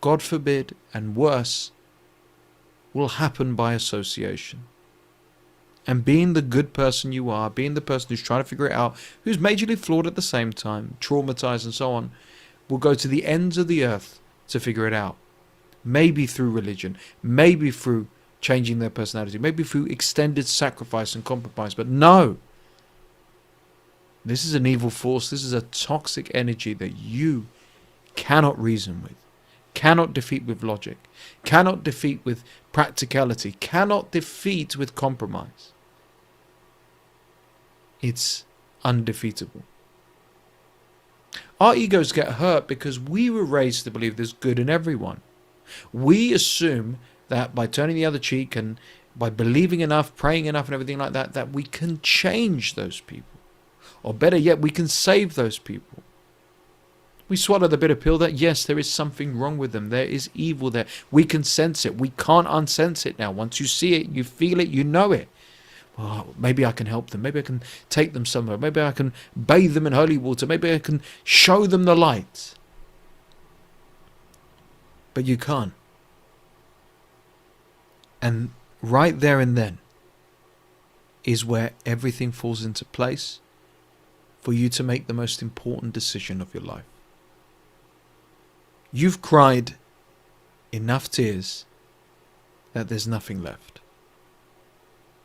God forbid, and worse, will happen by association. And being the good person you are, being the person who's trying to figure it out, who's majorly flawed at the same time, traumatized and so on, will go to the ends of the earth to figure it out. Maybe through religion, maybe through changing their personality, maybe through extended sacrifice and compromise. But no, this is an evil force. This is a toxic energy that you cannot reason with, cannot defeat with logic, cannot defeat with practicality, cannot defeat with compromise. It's undefeatable. Our egos get hurt because we were raised to believe there's good in everyone. We assume that by turning the other cheek and by believing enough, praying enough and everything like that, that we can change those people. Or better yet, we can save those people. We swallow the bitter pill that yes, there is something wrong with them. There is evil there. We can sense it. We can't unsense it now. Once you see it, you feel it, you know it. Well, maybe I can help them. Maybe I can take them somewhere. Maybe I can bathe them in holy water. Maybe I can show them the light. But you can't. And right there and then is where everything falls into place for you to make the most important decision of your life. You've cried enough tears that there's nothing left.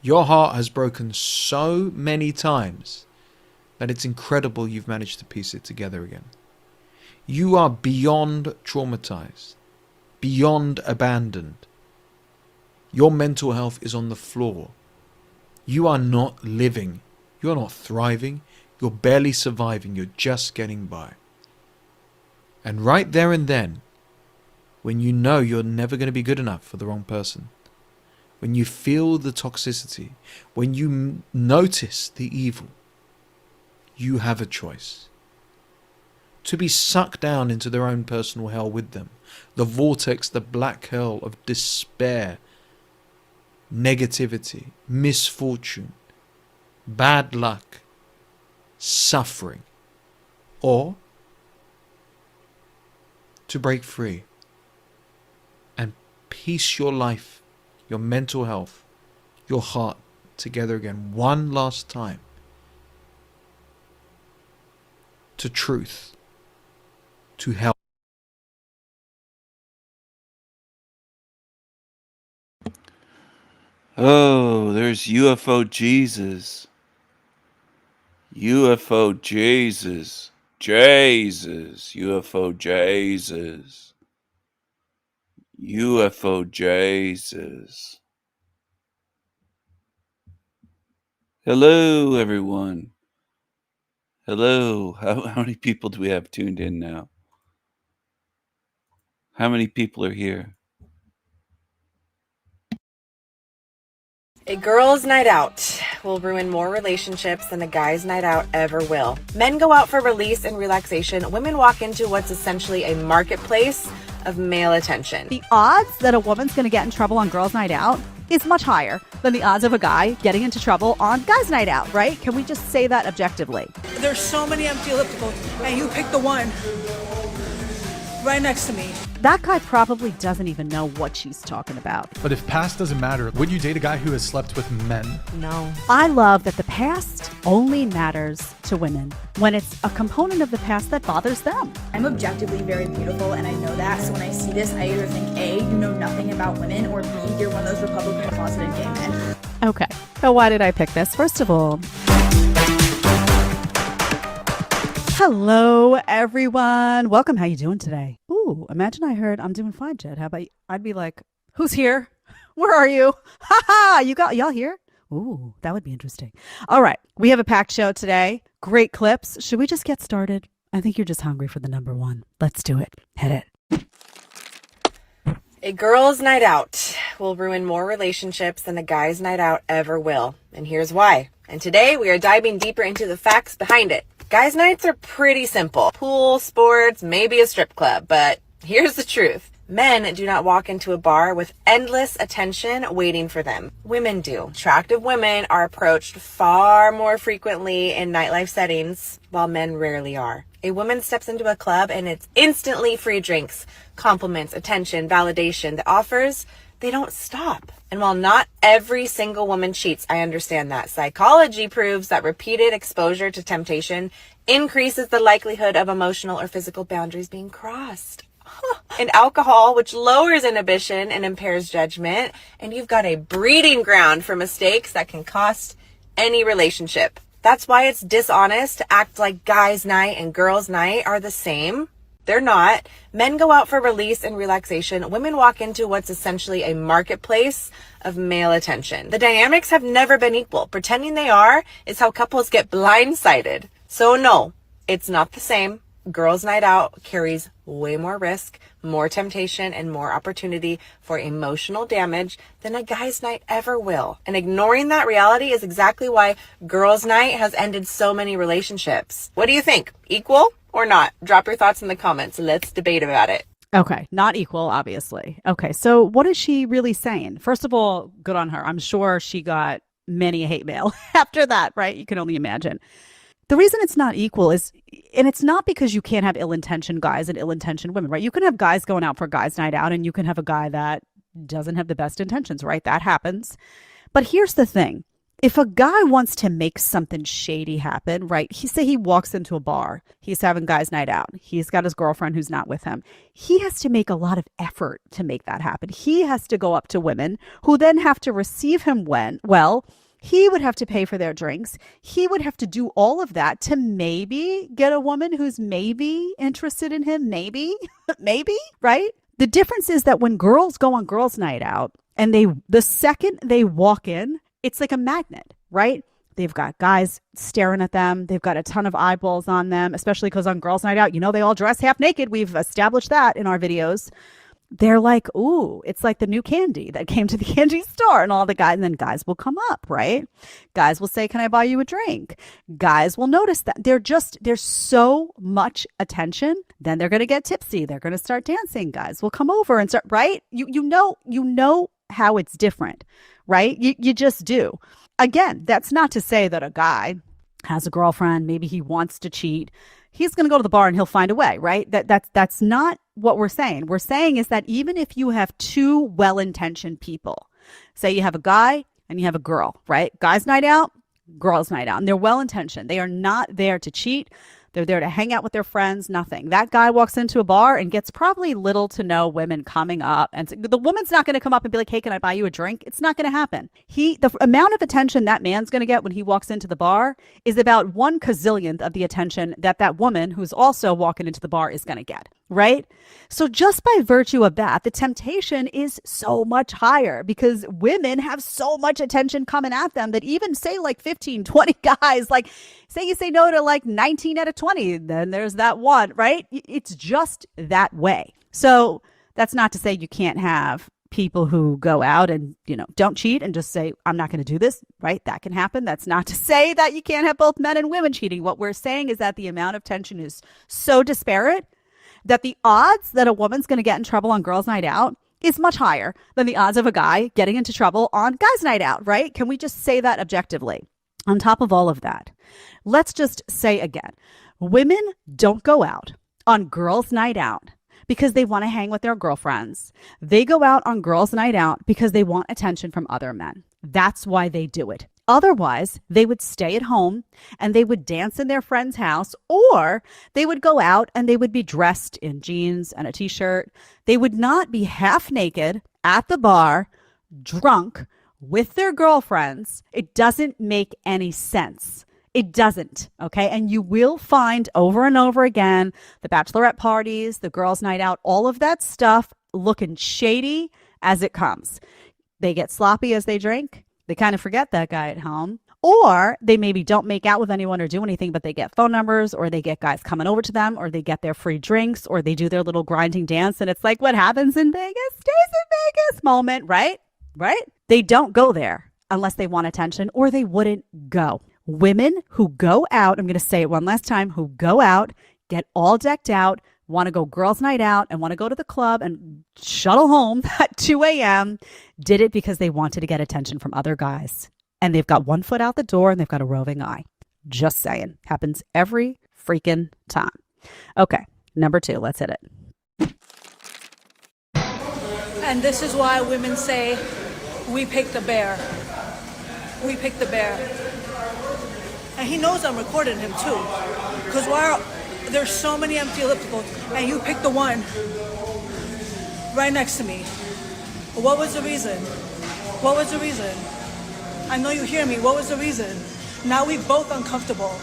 Your heart has broken so many times that it's incredible you've managed to piece it together again. You are beyond traumatized, beyond abandoned. Your mental health is on the floor. You are not living. You're not thriving. You're barely surviving. You're just getting by. And right there and then, when you know you're never going to be good enough for the wrong person, when you feel the toxicity, when you notice the evil, you have a choice. To be sucked down into their own personal hell with them. The vortex, the black hell of despair, negativity, misfortune, bad luck, suffering. Or to break free and piece your life, your mental health, your heart together again one last time to truth, to help. Oh, there's UFO Jesus. UFO Jesus. Jesus. UFO Jesus. UFO Jesus. Hello, everyone. Hello. How many people do we have tuned in now? How many people are here? A girl's night out will ruin more relationships than a guy's night out ever will. Men go out for release and relaxation. Women walk into what's essentially a marketplace of male attention. The odds that a woman's going to get in trouble on girls' night out is much higher than the odds of a guy getting into trouble on guys' night out, right? Can we just say that objectively? There's so many empty ellipticals, and you pick the one right next to me. That guy probably doesn't even know what she's talking about. But if past doesn't matter, would you date a guy who has slept with men? No. I love that the past only matters to women when it's a component of the past that bothers them. I'm objectively very beautiful, and I know that. So when I see this, I either think, A, you know nothing about women, or B, you're one of those Republican closeted gay men. Okay, so why did I pick this? First of all, hello, everyone. Welcome. How you doing today? Ooh, imagine I heard I'm doing fine, Jed. How about you? I'd be like, who's here? Where are you? Ha ha! Y'all here? Ooh, that would be interesting. All right, we have a packed show today. Great clips. Should we just get started? I think you're just hungry for the number one. Let's do it. Hit it. A girl's night out will ruin more relationships than a guy's night out ever will. And here's why. And today we are diving deeper into the facts behind it. Guys' nights are pretty simple. Pool, sports, maybe a strip club. But here's the truth. Men do not walk into a bar with endless attention waiting for them. Women do. Attractive women are approached far more frequently in nightlife settings, while men rarely are. A woman steps into a club and it's instantly free drinks, compliments, attention, validation. The offers, they don't stop. And while not every single woman cheats, I understand that. Psychology proves that repeated exposure to temptation increases the likelihood of emotional or physical boundaries being crossed. And alcohol, which lowers inhibition and impairs judgment, and you've got a breeding ground for mistakes that can cost any relationship. That's why it's dishonest to act like guys' night and girls' night are the same. They're not. Men go out for release and relaxation. Women walk into what's essentially a marketplace of male attention. The dynamics have never been equal. Pretending they are is how couples get blindsided. So no, it's not the same. Girls' night out carries way more risk, more temptation, and more opportunity for emotional damage than a guy's night ever will. And ignoring that reality is exactly why girls' night has ended so many relationships. What do you think? Equal or not? Drop your thoughts in the comments. Let's debate about it. Okay, not equal, obviously. Okay, so what is she really saying? First of all, good on her. I'm sure she got many hate mail after that, right? You can only imagine. The reason it's not equal is, and it's not because you can't have ill-intentioned guys and ill-intentioned women, right? You can have guys going out for guys' night out, and you can have a guy that doesn't have the best intentions, right? That happens. But here's the thing. If a guy wants to make something shady happen, right? He walks into a bar. He's having guys' night out. He's got his girlfriend who's not with him. He has to make a lot of effort to make that happen. He has to go up to women who then have to receive him well, he would have to pay for their drinks. He would have to do all of that to maybe get a woman who's maybe interested in him. Maybe, right? The difference is that when girls go on girls' night out and the second they walk in, it's like a magnet, right? They've got guys staring at them. They've got a ton of eyeballs on them, especially because on girls' night out, they all dress half naked. We've established that in our videos. They're like, ooh, it's like the new candy that came to the candy store, and all the guys, and then guys will come up, right? Guys will say, can I buy you a drink? Guys will notice that there's so much attention. Then they're going to get tipsy. They're going to start dancing. Guys will come over and start, right? You know how it's different, right? You just do. Again, that's not to say that a guy has a girlfriend, maybe he wants to cheat. He's going to go to the bar and he'll find a way, right? That's not what we're saying. We're saying is that even if you have two well-intentioned people, say you have a guy and you have a girl, right? Guy's night out, girl's night out, and they're well-intentioned. They are not there to cheat. They're there to hang out with their friends, nothing. That guy walks into a bar and gets probably little to no women coming up. And the woman's not going to come up and be like, hey, can I buy you a drink? It's not going to happen. The amount of attention that man's going to get when he walks into the bar is about 1 gazillionth of the attention that woman who's also walking into the bar is going to get, right? So just by virtue of that, the temptation is so much higher because women have so much attention coming at them that even say like 15, 20 guys, like say you say no to like 19 out of 20, then there's that one, right? It's just that way. So that's not to say you can't have people who go out and, don't cheat and just say, I'm not going to do this, right? That can happen. That's not to say that you can't have both men and women cheating. What we're saying is that the amount of tension is so disparate that the odds that a woman's going to get in trouble on girls' night out is much higher than the odds of a guy getting into trouble on guys' night out, right? Can we just say that objectively? On top of all of that, let's just say again, women don't go out on girls' night out because they want to hang with their girlfriends. They go out on girls' night out because they want attention from other men. That's why they do it. Otherwise, they would stay at home and they would dance in their friend's house, or they would go out and they would be dressed in jeans and a t-shirt. They would not be half naked at the bar, drunk with their girlfriends. It doesn't make any sense. It doesn't. Okay. And you will find over and over again, the bachelorette parties, the girls' night out, all of that stuff looking shady as it comes. They get sloppy as they drink. They kind of forget that guy at home, or they maybe don't make out with anyone or do anything, but they get phone numbers, or they get guys coming over to them, or they get their free drinks, or they do their little grinding dance. And it's like what happens in Vegas stays in Vegas moment, right? Right? They don't go there unless they want attention, or they wouldn't go. Women who go out, I'm going to say it one last time, who go out, get all decked out, want to go girls' night out and want to go to the club and shuttle home at 2 a.m. did it because they wanted to get attention from other guys. And they've got one foot out the door and they've got a roving eye. Just saying. Happens every freaking time. Okay, number 2. Let's hit it. And this is why women say, we picked the bear. We picked the bear. And he knows I'm recording him too. Because there's so many empty ellipticals, and you picked the one right next to me. What was the reason? What was the reason? I know you hear me. What was the reason? Now we're both uncomfortable.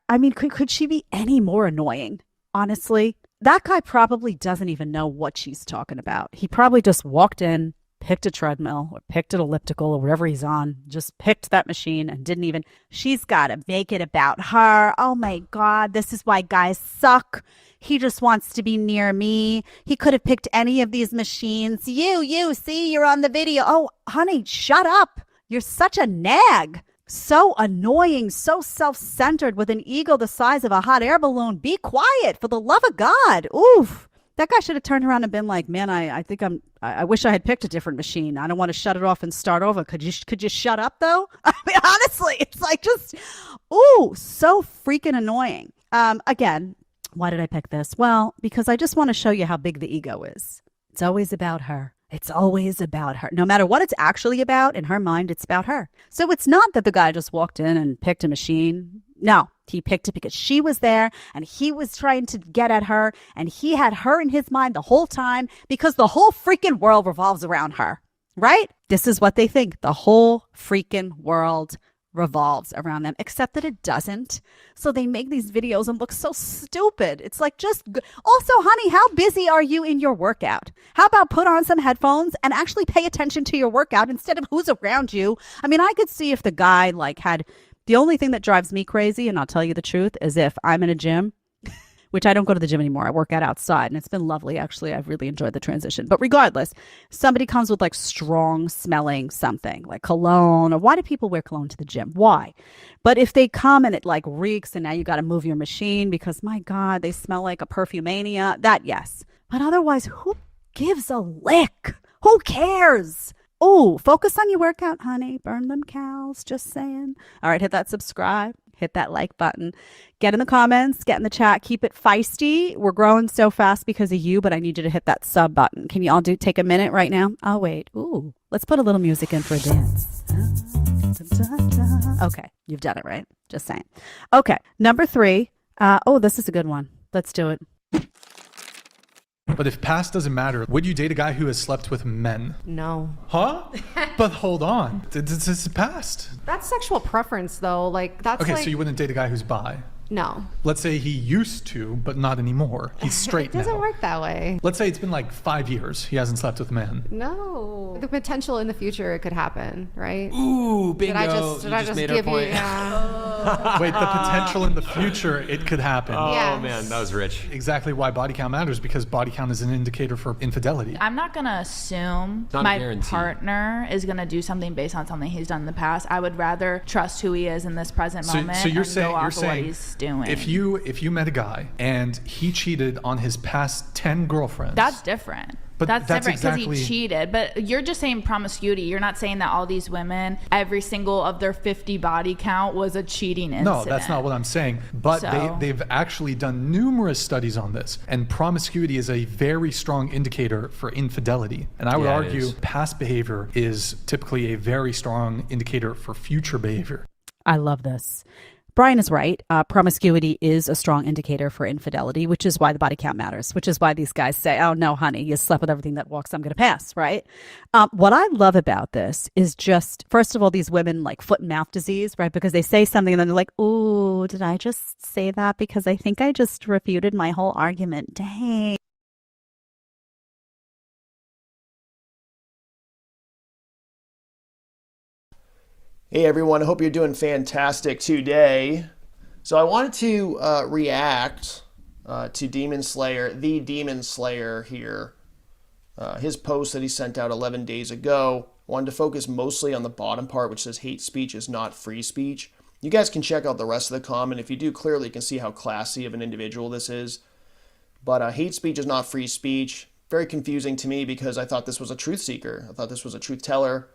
I mean, could she be any more annoying? Honestly, that guy probably doesn't even know what she's talking about. He probably just walked in, picked a treadmill or picked an elliptical or whatever he's on, just picked that machine and didn't even, she's got to make it about her. Oh my God, this is why guys suck. He just wants to be near me. He could have picked any of these machines. You, see, you're on the video. Oh, honey, shut up. You're such a nag. So annoying, so self-centered with an ego the size of a hot air balloon. Be quiet, for the love of God. Oof. That guy should have turned around and been like, man, I wish I had picked a different machine. I don't want to shut it off and start over. Could you shut up though? I mean, honestly, it's like just, so freaking annoying. Again, why did I pick this? Well, because I just want to show you how big the ego is. It's always about her. It's always about her. No matter what it's actually about, in her mind, it's about her. So it's not that the guy just walked in and picked a machine. No, he picked it because she was there and he was trying to get at her and he had her in his mind the whole time because the whole freaking world revolves around her, right? This is what they think. The whole freaking world revolves around them, except that it doesn't. So they make these videos and look so stupid. It's like, also, honey, how busy are you in your workout? How about put on some headphones and actually pay attention to your workout instead of who's around you? I mean, I could see if the guy had, the only thing that drives me crazy, and I'll tell you the truth, is if I'm in a gym, which I don't go to the gym anymore. I work out outside and it's been lovely. Actually, I've really enjoyed the transition. But regardless, somebody comes with strong smelling something like cologne, or why do people wear cologne to the gym? Why? But if they come and it reeks and now you got to move your machine because my God, they smell like a perfumania, that yes. But otherwise, who gives a lick? Who cares? Oh, focus on your workout, honey. Burn them cows. Just saying. All right, hit that subscribe. Hit that like button. Get in the comments. Get in the chat. Keep it feisty. We're growing so fast because of you, but I need you to hit that sub button. Can you all take a minute right now? I'll wait. Ooh, let's put a little music in for a dance. Okay, you've done it, right? Just saying. Okay, number 3. Oh, this is a good one. Let's do it. But if past doesn't matter, would you date a guy who has slept with men? No. Huh? But hold on. This is past. That's sexual preference, though. Like, that's Okay, like... so you wouldn't date a guy who's bi? No. Let's say he used to, but not anymore. He's straight It doesn't now. work that way. Let's say it's been like 5 years. He hasn't slept with a man. No. The potential in the future it could happen, right? Ooh, bingo. Did I just You just made our give point. you... Yeah. Wait, the potential in the future, it could happen. Oh, Yes. man, that was rich. Exactly why body count matters, because body count is an indicator for infidelity. I'm not gonna assume Not a my guarantee. partner is gonna do something based on something he's done in the past. I would rather trust who he is in this present moment So you're and saying go off you're of what saying he's doing. if you met a guy and he cheated on his past 10 girlfriends, That's different. But that's that's different because exactly- he cheated. But you're just saying promiscuity. You're not saying that all these women, every single of their 50 body count was a cheating incident. No, that's not what I'm saying. But So- they've actually done numerous studies on this, and promiscuity is a very strong indicator for infidelity. And I would Yeah, it argue is. past behavior is typically a very strong indicator for future behavior. I love this. Brian is right. Promiscuity is a strong indicator for infidelity, which is why the body count matters, which is why these guys say, oh, no, honey, you slept with everything that walks, I'm going to pass, right? What I love about this is just, first of all, these women like foot and mouth disease, right? Because they say something and then they're like, oh, did I just say that? Because I think I just refuted my whole argument. Dang. Hey everyone, I hope you're doing fantastic today. So I wanted to react to Demon Slayer, the Demon Slayer here. His post that he sent out 11 days ago. Wanted to focus mostly on the bottom part, which says hate speech is not free speech. You guys can check out the rest of the comment. If you do, clearly you can see how classy of an individual this is. But hate speech is not free speech. Very confusing to me because I thought this was a truth seeker. I thought this was a truth teller.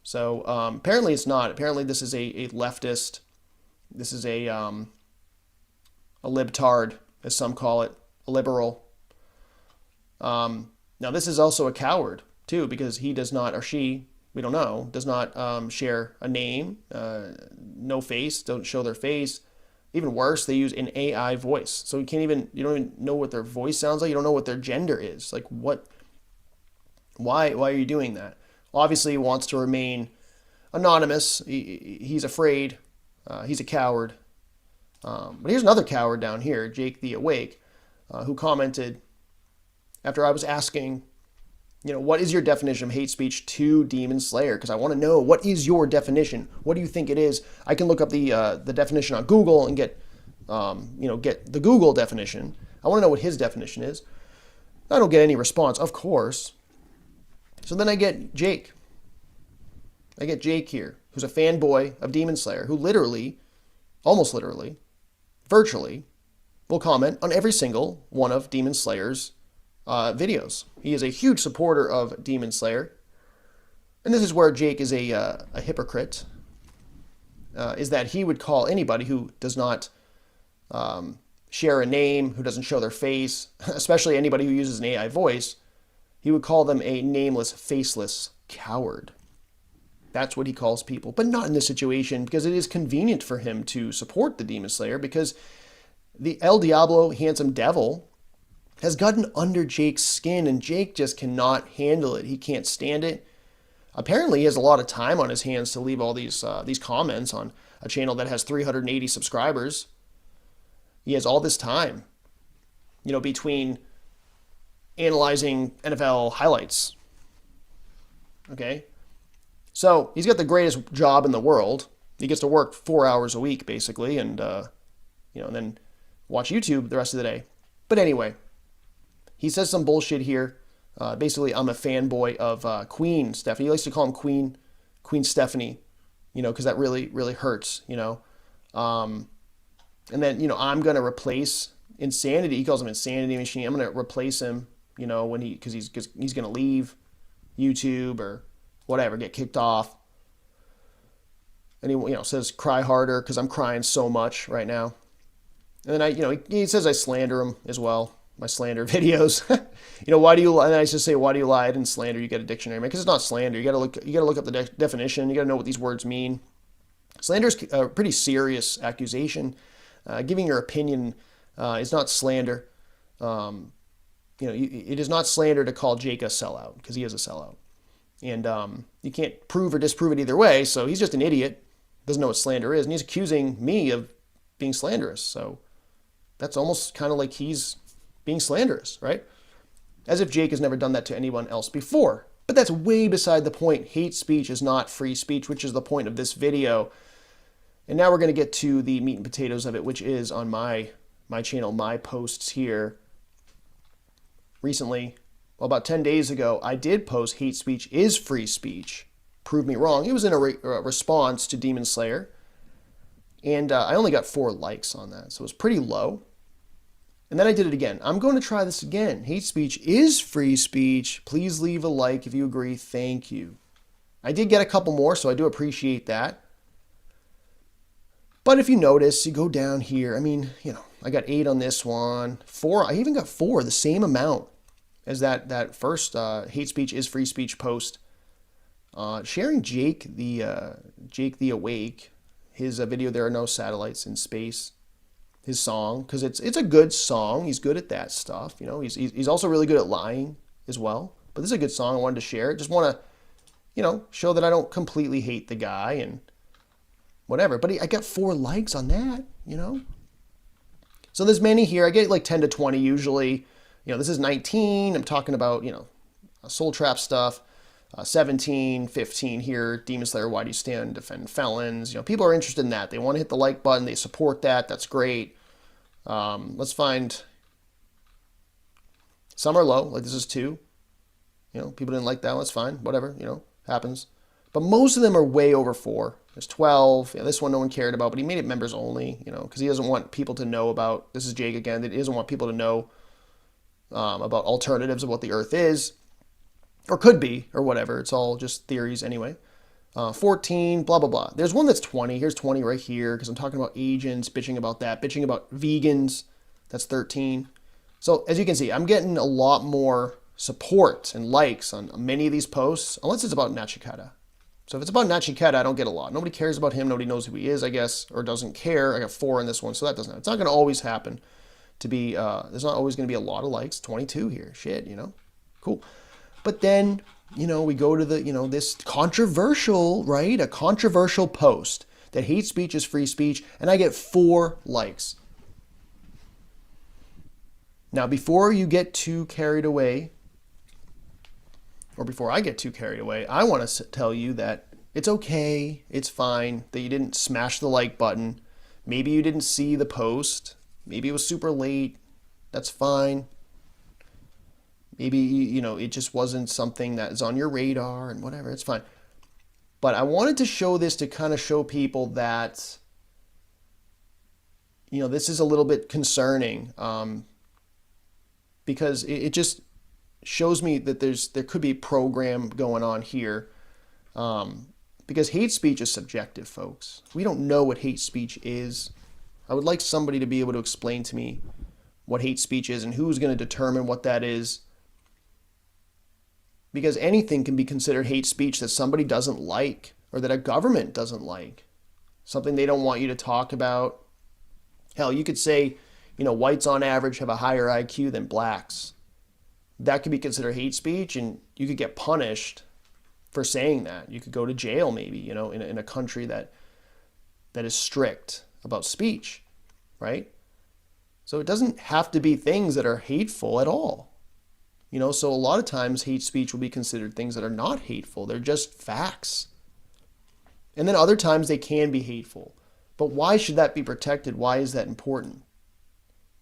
So apparently it's not. Apparently this is a leftist. This is a libtard, as some call it, a liberal. Now this is also a coward too, because he does not, or she, we don't know, does not share a name, no face, don't show their face. Even worse, they use an AI voice. So you don't even know what their voice sounds like. You don't know what their gender is. Like what? Why are you doing that? Obviously, he wants to remain anonymous. He's afraid. He's a coward. But here's another coward down here, Jake the Awake, who commented after I was asking, what is your definition of hate speech to Demon Slayer? Because I want to know, what is your definition? What do you think it is? I can look up the definition on Google and get the Google definition. I want to know what his definition is. I don't get any response, of course. So then I get Jake. I get Jake here, who's a fanboy of Demon Slayer, who literally, almost literally, virtually, will comment on every single one of Demon Slayer's videos. He is a huge supporter of Demon Slayer. And this is where Jake is a hypocrite, is that he would call anybody who does not share a name, who doesn't show their face, especially anybody who uses an AI voice, he would call them a nameless, faceless coward. That's what he calls people, but not in this situation, because it is convenient for him to support the Demon Slayer, because the El Diablo handsome devil has gotten under Jake's skin, and Jake just cannot handle it. He can't stand it. Apparently, he has a lot of time on his hands to leave all these comments on a channel that has 380 subscribers. He has all this time, between analyzing NFL highlights. Okay? So, he's got the greatest job in the world. He gets to work 4 hours a week, basically, and, and then watch YouTube the rest of the day. But anyway, he says some bullshit here. Basically, I'm a fanboy of Queen Stephanie. He likes to call him Queen Stephanie, because that really, really hurts, And then, I'm going to replace Insanity. He calls him Insanity Machine. I'm going to replace him, because he's going to leave YouTube or whatever, get kicked off. And he, says cry harder because I'm crying so much right now. And then he says I slander him as well. My slander videos. Why do you lie? And I just say, why do you lie? I didn't slander. You get a dictionary, man, because it's not slander. You got to look up the definition. You got to know what these words mean. Slander is a pretty serious accusation. Giving your opinion is not slander. It is not slander to call Jake a sellout, because he is a sellout. And you can't prove or disprove it either way, so he's just an idiot, doesn't know what slander is, and he's accusing me of being slanderous. So that's almost kind of like he's being slanderous, right? As if Jake has never done that to anyone else before. But that's way beside the point. Hate speech is not free speech, which is the point of this video. And now we're going to get to the meat and potatoes of it, which is on my channel, my posts here. Recently, well, about 10 days ago, I did post hate speech is free speech. Prove me wrong. It was in a response to Demon Slayer. And I only got 4 likes on that, so it was pretty low. And then I did it again. I'm going to try this again. Hate speech is free speech. Please leave a like if you agree. Thank you. I did get a couple more, so I do appreciate that. But if you notice, you go down here. I mean, I got 8 on this one. 4. I even got 4, the same amount as that first hate speech is free speech post. Sharing Jake the Awake, his video, There Are No Satellites in Space, his song, because it's a good song. He's good at that stuff. He's also really good at lying as well. But this is a good song. I wanted to share it. Just want to, show that I don't completely hate the guy and whatever. But I got 4 likes on that, So there's many here. I get like 10 to 20 usually. This is 19. I'm talking about, Soul Trap stuff. 17, 15 here, Demon Slayer, why do you stand, defend felons? People are interested in that. They want to hit the like button. They support that. That's great. Let's find, some are low, like this is 2. People didn't like that one. That's fine. Whatever, happens. But most of them are way over 4. There's 12. This one no one cared about, but he made it members only, because he doesn't want people to know about, this is Jake again, he doesn't want people to know about alternatives of what the Earth is. Or could be, or whatever. It's all just theories anyway. 14, blah, blah, blah. There's one that's 20. Here's 20 right here, because I'm talking about agents, bitching about that, bitching about vegans. That's 13. So as you can see, I'm getting a lot more support and likes on many of these posts, unless it's about Nachiketa. So if it's about Nachiketa, I don't get a lot. Nobody cares about him. Nobody knows who he is, I guess, or doesn't care. I got 4 in this one, so that doesn't happen. It's not going to always happen to be, there's not always going to be a lot of likes. 22 here. Shit, Cool. But then, we go to the, this controversial, right? A controversial post that hate speech is free speech, and I get 4 likes. Now, before you get too carried away, or before I get too carried away, I want to tell you that it's okay, it's fine that you didn't smash the like button. Maybe you didn't see the post. Maybe it was super late. That's fine. Maybe, it just wasn't something that is on your radar and whatever. It's fine. But I wanted to show this to kind of show people that, this is a little bit concerning because it just shows me that there could be a program going on here because hate speech is subjective, folks. We don't know what hate speech is. I would like somebody to be able to explain to me what hate speech is and who's going to determine what that is. Because anything can be considered hate speech that somebody doesn't like or that a government doesn't like. Something they don't want you to talk about. Hell, you could say, whites on average have a higher IQ than blacks. That could be considered hate speech and you could get punished for saying that. You could go to jail maybe, in a country that is strict about speech, right? So it doesn't have to be things that are hateful at all. So a lot of times hate speech will be considered things that are not hateful. They're just facts. And then other times they can be hateful. But why should that be protected? Why is that important?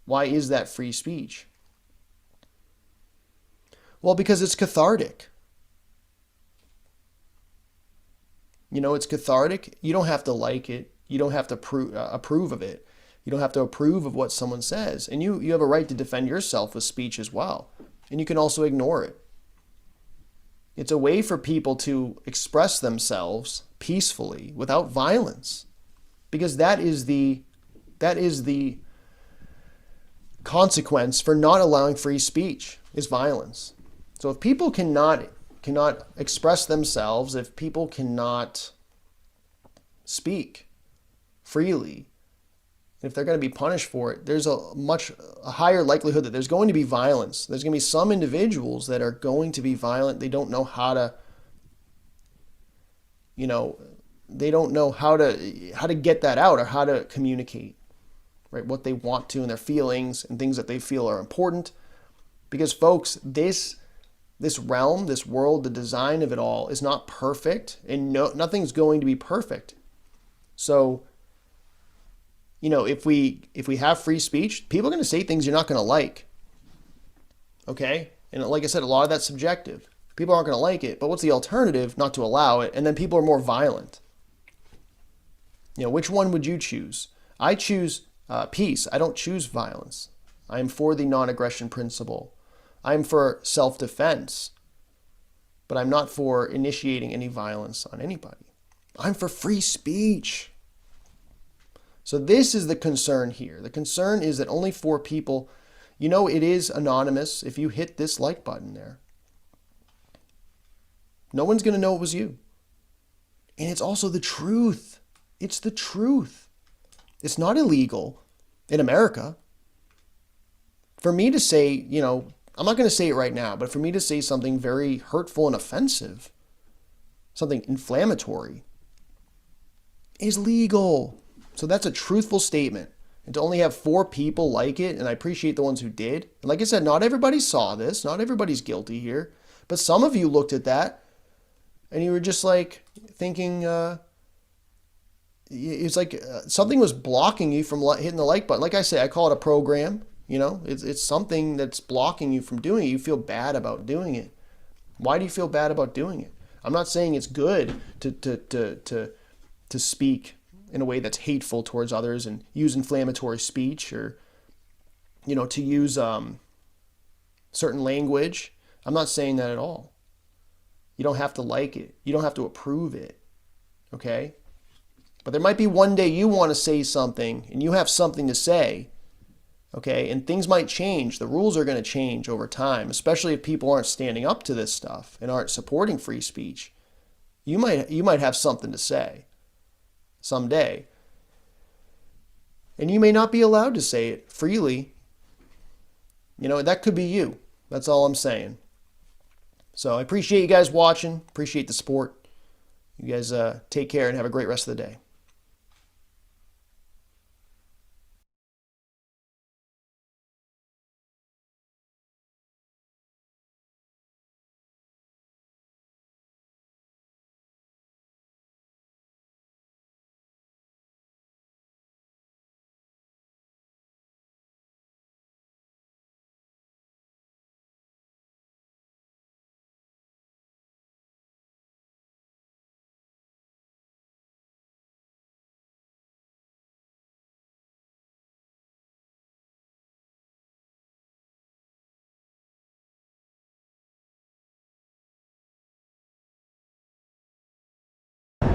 Why is that free speech? Well, because it's cathartic. It's cathartic. You don't have to like it. You don't have to approve of it. You don't have to approve of what someone says. And you have a right to defend yourself with speech as well. And you can also ignore it. It's a way for people to express themselves peacefully without violence. Because that is the consequence for not allowing free speech is violence. So if people cannot express themselves, if people cannot speak freely, If they're going to be punished for it, there's a higher likelihood that there's going to be violence. There's going to be some individuals that are going to be violent. They don't know how to, they don't know how to get that out or how to communicate, right? What they want to and their feelings and things that they feel are important. Because folks, this realm, this world, the design of it all is not perfect, and nothing's going to be perfect. So, if we have free speech, people are going to say things you're not going to like. Okay? And like I said, a lot of that's subjective. People aren't going to like it, but what's the alternative? Not to allow it, and then people are more violent. Which one would you choose? I choose peace. I don't choose violence. I am for the non-aggression principle. I'm for self-defense, but I'm not for initiating any violence on anybody. I'm for free speech. So this is the concern here. The concern is that only 4 people, it is anonymous if you hit this like button there. No one's going to know it was you. And it's also the truth. It's the truth. It's not illegal in America. For me to say, I'm not going to say it right now, but for me to say something very hurtful and offensive, something inflammatory, is legal. So that's a truthful statement. And to only have 4 people like it, and I appreciate the ones who did. And like I said, not everybody saw this. Not everybody's guilty here. But some of you looked at that and you were just like thinking, it's like something was blocking you from hitting the like button. Like I say, I call it a program. It's something that's blocking you from doing it. You feel bad about doing it. Why do you feel bad about doing it? I'm not saying it's good to speak in a way that's hateful towards others and use inflammatory speech or, to use certain language. I'm not saying that at all. You don't have to like it. You don't have to approve it. Okay? But there might be one day you want to say something and you have something to say. Okay? And things might change. The rules are going to change over time, especially if people aren't standing up to this stuff and aren't supporting free speech. You might have something to say someday. And you may not be allowed to say it freely. That could be you. That's all I'm saying. So I appreciate you guys watching. Appreciate the support. You guys take care and have a great rest of the day.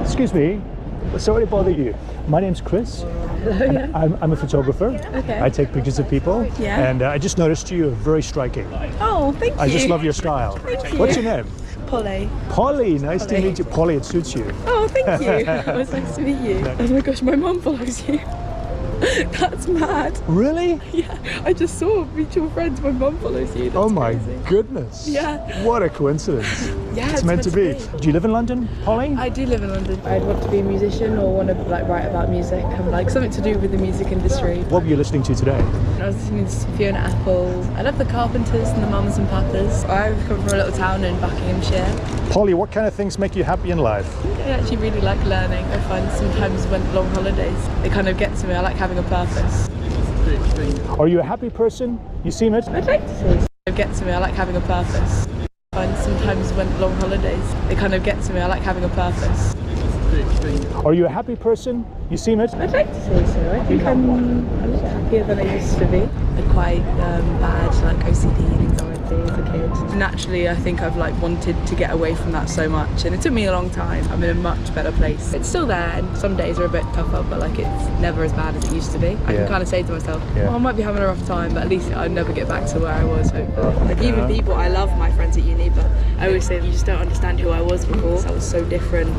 Excuse me, sorry to bother you. My name's Chris. Hello, yeah. I'm a photographer. Okay. I take pictures of people. Yeah. And I just noticed you're very striking. Oh, thank you. I just love your style. Thank you. What's your name? Polly. Polly, nice to meet you. Polly, it suits you. Oh, thank you. It was nice to meet you. Oh my gosh, my mum follows you. That's mad. Really? Yeah, I just saw mutual friends. My mum follows you. That's oh my crazy. goodness. Yeah. What a coincidence. Yeah, it's meant to be. Do you live in London, Polly? I do live in London. I'd want to be a musician or want to write about music, have something to do with the music industry. What were you listening to today? I was listening to Fiona Apple. I love the Carpenters and the Mamas and Papas. I've come from a little town in Buckinghamshire. Polly, what kind of things make you happy in life? I actually really like learning. I find sometimes when long holidays, they kind of get to me. I like having a purpose. Are you a happy person? You seem it. I'd like to say so. It gets to me. I like having a purpose. I find sometimes when long holidays, they kind of get to me. I like having a purpose. Are you a happy person? You seem it. I'd like to say so. I think I'm a lot happier than I used to be. I'm quite bad, OCD and anxiety as a kid. Naturally, I think I've wanted to get away from that so much, and it took me a long time. I'm in a much better place. It's still there, and some days are a bit tougher, but it's never as bad as it used to be. I can kind of say to myself, well, I might be having a rough time, but at least I'll never get back to where I was. Hopefully. Even people, I love my friends at uni, but I always say you just don't understand who I was before. I was so different.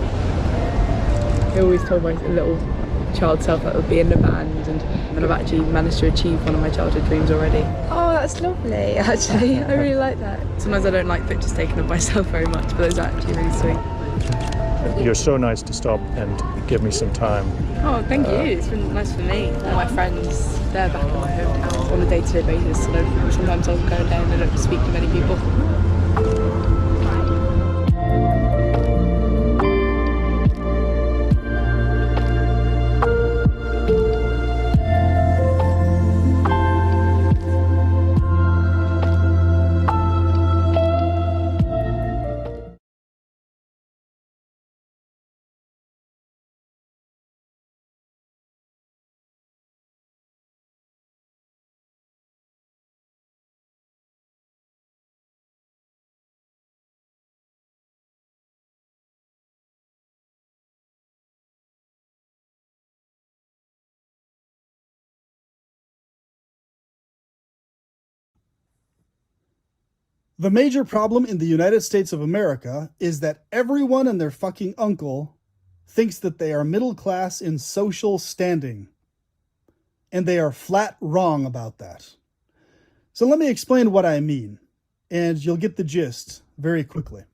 I always told my little child self that I would be in the band and And I've actually managed to achieve one of my childhood dreams already. Oh, that's lovely, actually. I really like that. Sometimes I don't like pictures taken of myself very much, but those are actually really sweet. You're so nice to stop and give me some time. Oh, thank you. It's been nice for me. All my friends, they're back in my hometown on a day-to-day basis, so sometimes I'll go down and I don't speak to many people. The major problem in the United States of America is that everyone and their fucking uncle thinks that they are middle class in social standing. And they are flat wrong about that. So let me explain what I mean, and you'll get the gist very quickly.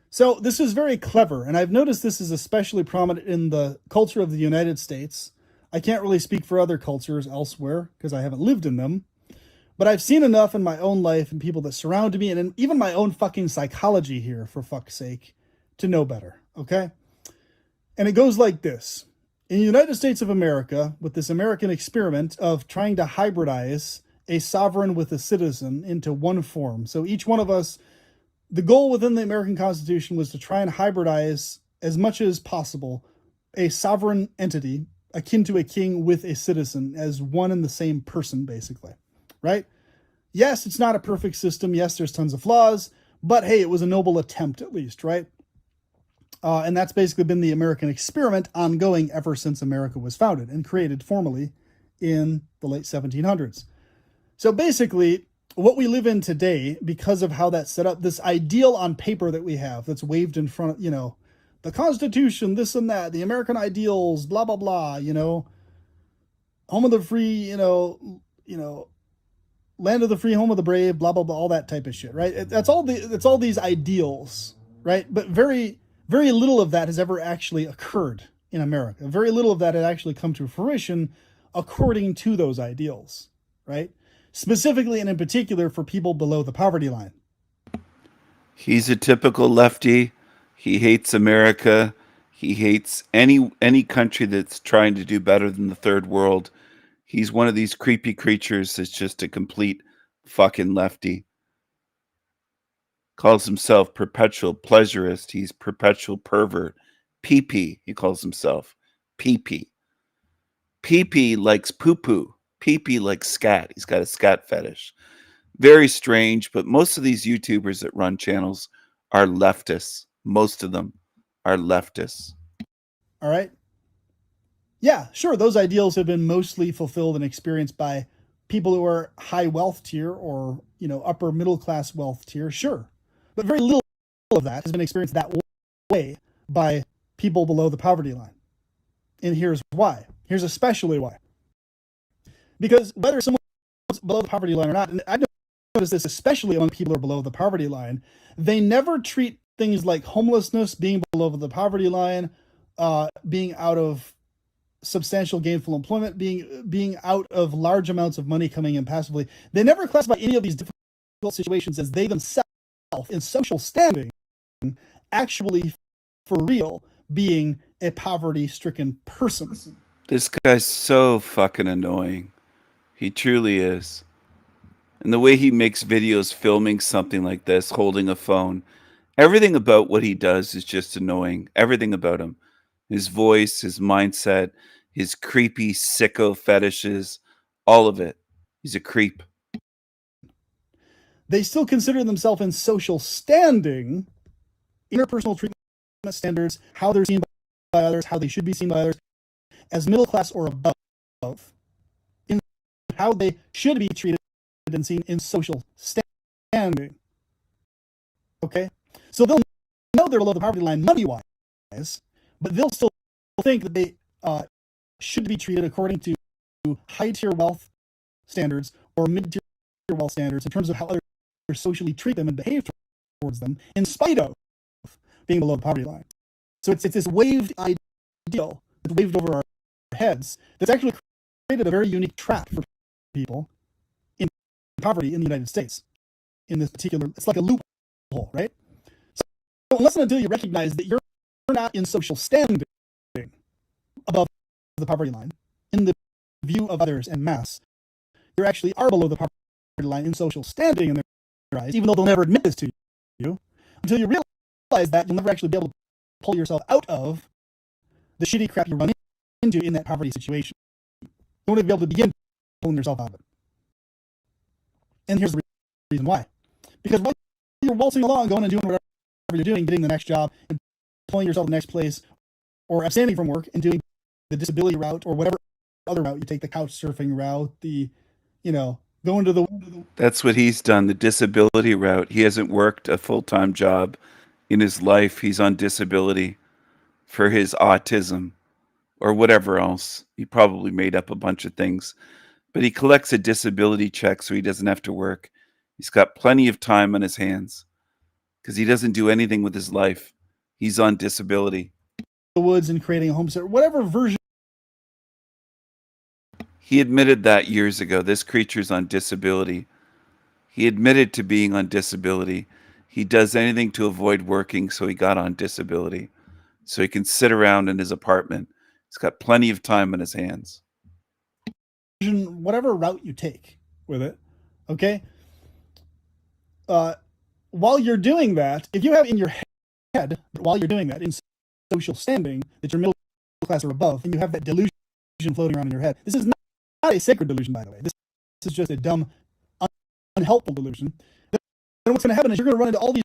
So this is very clever, and I've noticed this is especially prominent in the culture of the United States. I can't really speak for other cultures elsewhere because I haven't lived in them. But I've seen enough in my own life and people that surround me, and in even my own fucking psychology here, for fuck's sake, to know better, okay? And it goes like this. In the United States of America, with this American experiment of trying to hybridize a sovereign with a citizen into one form. So each one of us, the goal within the American Constitution was to try and hybridize as much as possible a sovereign entity akin to a king with a citizen as one and the same person, basically. Right? Yes, it's not a perfect system. Yes, there's tons of flaws, but hey, it was a noble attempt at least, right? And that's basically been the American experiment ongoing ever since America was founded and created formally in the late 1700s. So basically, what we live in today, because of how that's set up, this ideal on paper that we have that's waved in front of, the Constitution, this and that, the American ideals, blah, blah, blah, home of the free, land of the free, home of the brave, blah, blah, blah, all that type of shit, right? It's all these ideals, right? But very, very little of that has ever actually occurred in America. Very little of that had actually come to fruition according to those ideals, right? Specifically and in particular for people below the poverty line. He's a typical lefty. He hates America. He hates any country that's trying to do better than the third world. He's one of these creepy creatures that's just a complete fucking lefty. Calls himself perpetual pleasurist. He's perpetual pervert. Pee-pee, he calls himself. Pee-pee. Pee-pee likes poo-poo. Pee-pee likes scat. He's got a scat fetish. Very strange, but most of these YouTubers that run channels are leftists. Most of them are leftists. All right? Yeah, sure, those ideals have been mostly fulfilled and experienced by people who are high wealth tier or, upper middle class wealth tier, sure. But very little of that has been experienced that way by people below the poverty line. And here's why. Here's especially why. Because whether someone's below the poverty line or not, and I've noticed this especially among people who are below the poverty line, they never treat things like homelessness, being below the poverty line, being out of substantial gainful employment, being out of large amounts of money coming in passively. They never classify any of these difficult situations as they themselves, in social standing, actually, for real, being a poverty-stricken person. This guy's so fucking annoying. He truly is. And the way he makes videos filming something like this, holding a phone, everything about what he does is just annoying. Everything about him. His voice, his mindset, his creepy sicko fetishes, all of it. He's a creep. They still consider themselves in social standing, interpersonal treatment standards, how they're seen by others, how they should be seen by others, as middle class or above, in how they should be treated and seen in social standing. Okay? So they'll know they're below the poverty line money-wise, but they'll still think that they should be treated according to high tier wealth standards or mid tier wealth standards in terms of how others socially treat them and behave towards them, in spite of being below the poverty line. So it's this waved ideal that's waved over our heads that's actually created a very unique trap for people in poverty in the United States. In this particular, it's like a loophole, right? So unless and until you recognize that you're not in social standing above the poverty line, in the view of others en masse, you actually are below the poverty line in social standing in their eyes, even though they'll never admit this to you. Until you realize that, you'll never actually be able to pull yourself out of the shitty crap you run into in that poverty situation. You won't even be able to begin pulling yourself out of it. And here's the reason why. Because while you're waltzing along, going and doing whatever you're doing, getting the next job, employing yourself in the next place, or abstaining from work and doing the disability route or whatever other route you take, the couch surfing route, the, going to the... That's what he's done, the disability route. He hasn't worked a full-time job in his life. He's on disability for his autism or whatever else. He probably made up a bunch of things. But he collects a disability check so he doesn't have to work. He's got plenty of time on his hands because he doesn't do anything with his life. He's on disability. The woods and creating a homestead, whatever version. He admitted that years ago. This creature's on disability. He admitted to being on disability. He does anything to avoid working, so he got on disability. So he can sit around in his apartment. He's got plenty of time on his hands. Whatever route you take with it, okay? While you're doing that, if you have in your head, while you're doing that, in social standing, that you're middle class or above, and you have that delusion floating around in your head, this is not a sacred delusion, by the way. This is just a dumb, unhelpful delusion. Then what's going to happen is you're going to run into all these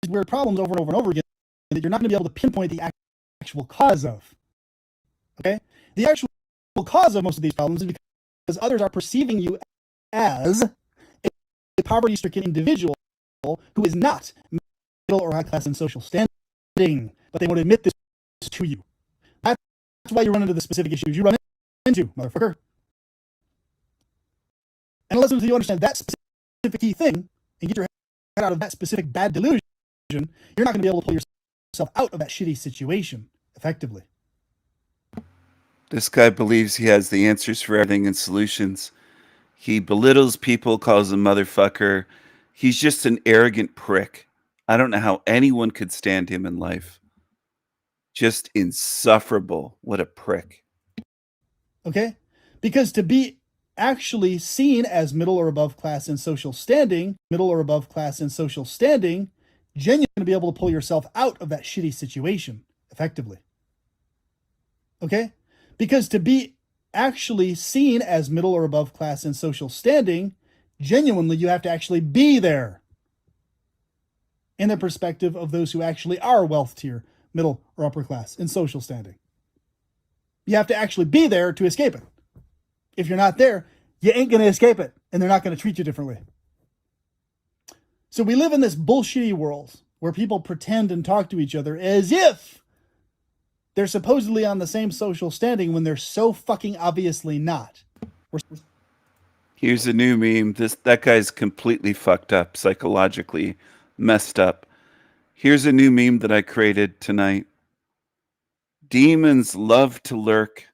weird problems over and over and over again that you're not going to be able to pinpoint the actual cause of. Okay? The actual cause of most of these problems is because others are perceiving you as a poverty-stricken individual who is not middle or high class in social standing, but they won't admit this to you. That's why you run into the specific issues you run into, motherfucker. And unless you understand that specific key thing and get your head out of that specific bad delusion, you're not going to be able to pull yourself out of that shitty situation effectively. This guy believes he has the answers for everything and solutions. He belittles people, calls them motherfucker. He's just an arrogant prick. I don't know how anyone could stand him in life. Just insufferable. What a prick. Okay? Because to be actually seen as middle or above class in social standing, genuinely to be able to pull yourself out of that shitty situation effectively. Okay? Because to be actually seen as middle or above class in social standing, genuinely, you have to actually be there in the perspective of those who actually are wealth tier, middle or upper class in social standing. You have to actually be there to escape it. If you're not there, you ain't going to escape it, and they're not going to treat you differently. So we live in this bullshitty world where people pretend and talk to each other as if they're supposedly on the same social standing when they're so fucking obviously not. Here's a new meme. That guy's completely fucked up, psychologically messed up. Here's a new meme that I created tonight. Demons love to lurk,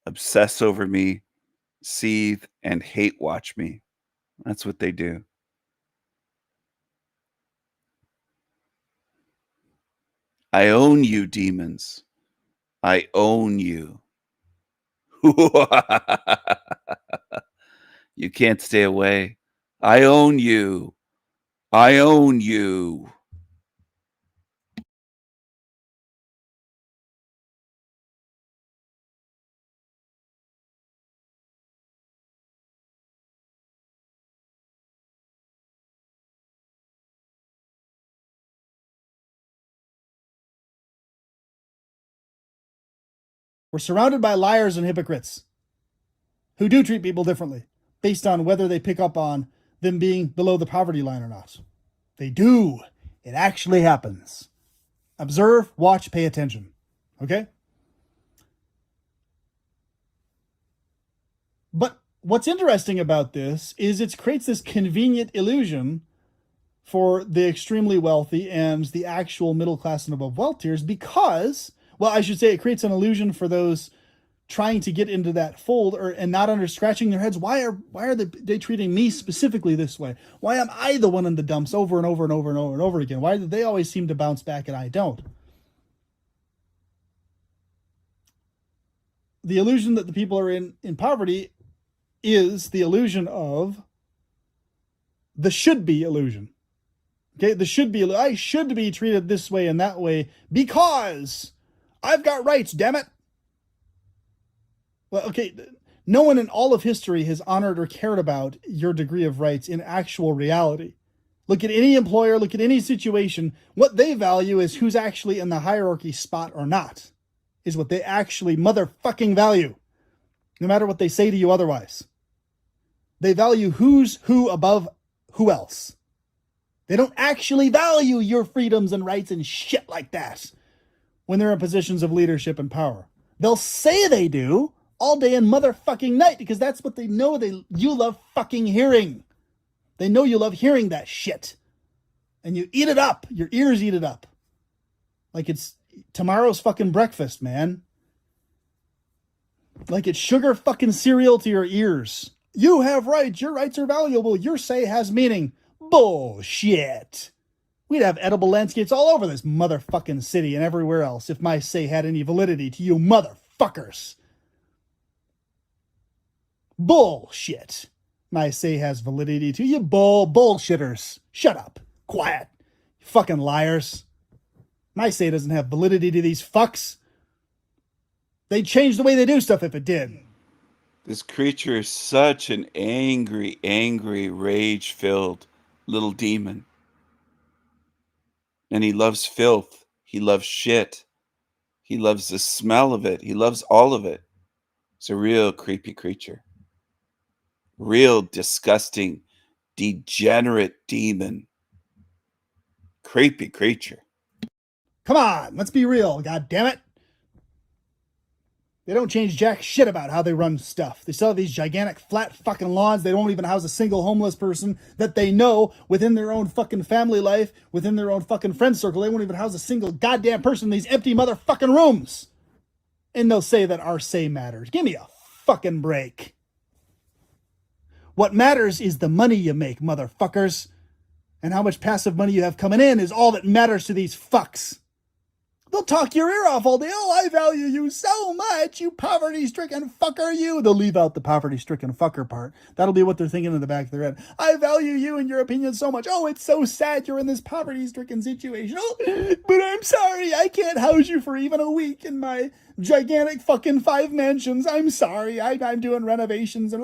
obsess over me, seethe, and hate watch me. That's what they do. I own you, demons. I own you. You can't stay away. I own you. I own you. We're surrounded by liars and hypocrites who do treat people differently based on whether they pick up on them being below the poverty line or not. They do. It actually happens. Observe, watch, pay attention. Okay? But what's interesting about this is it creates this convenient illusion for the extremely wealthy and the actual middle class and above wealth tiers because, well, I should say it creates an illusion for those trying to get into that fold and not scratching their heads. Why are they treating me specifically this way? Why am I the one in the dumps over and over and over and over and over again? Why do they always seem to bounce back and I don't? The illusion that the people are in poverty is the illusion of the should be illusion. Okay, the should be, I should be treated this way and that way because I've got rights, damn it. Well, okay, no one in all of history has honored or cared about your degree of rights in actual reality. Look at any employer, look at any situation. What they value is who's actually in the hierarchy spot or not, is what they actually motherfucking value, no matter what they say to you otherwise. They value who's who above who else. They don't actually value your freedoms and rights and shit like that when they're in positions of leadership and power. They'll say they do all day and motherfucking night because that's what they know you love fucking hearing. They know you love hearing that shit. And you eat it up. Your ears eat it up. Like it's tomorrow's fucking breakfast, man. Like it's sugar fucking cereal to your ears. You have rights. Your rights are valuable. Your say has meaning. Bullshit. We'd have edible landscapes all over this motherfucking city and everywhere else if my say had any validity to you motherfuckers. Bullshit. My say has validity to you bullshitters. Shut up. Quiet. You fucking liars. My say doesn't have validity to these fucks. They'd change the way they do stuff if it did. This creature is such an angry, rage-filled little demon. And he loves filth. He loves shit. He loves the smell of it. He loves all of it. It's a real creepy creature. Real disgusting, degenerate demon. Creepy creature. Come on, let's be real, god damn it. They don't change jack shit about how they run stuff. They still have these gigantic flat fucking lawns. They don't even house a single homeless person that they know within their own fucking family life, within their own fucking friend circle. They won't even house a single goddamn person in these empty motherfucking rooms. And they'll say that our say matters. Give me a fucking break. What matters is the money you make, motherfuckers. And how much passive money you have coming in is all that matters to these fucks. They'll talk your ear off all day. Oh, I value you so much, you poverty-stricken fucker, you. They'll leave out the poverty-stricken fucker part. That'll be what they're thinking in the back of their head. I value you and your opinion so much. Oh, it's so sad you're in this poverty-stricken situation. Oh, but I'm sorry, I can't house you for even a week in my gigantic fucking 5 mansions. I'm sorry, I'm doing renovations. And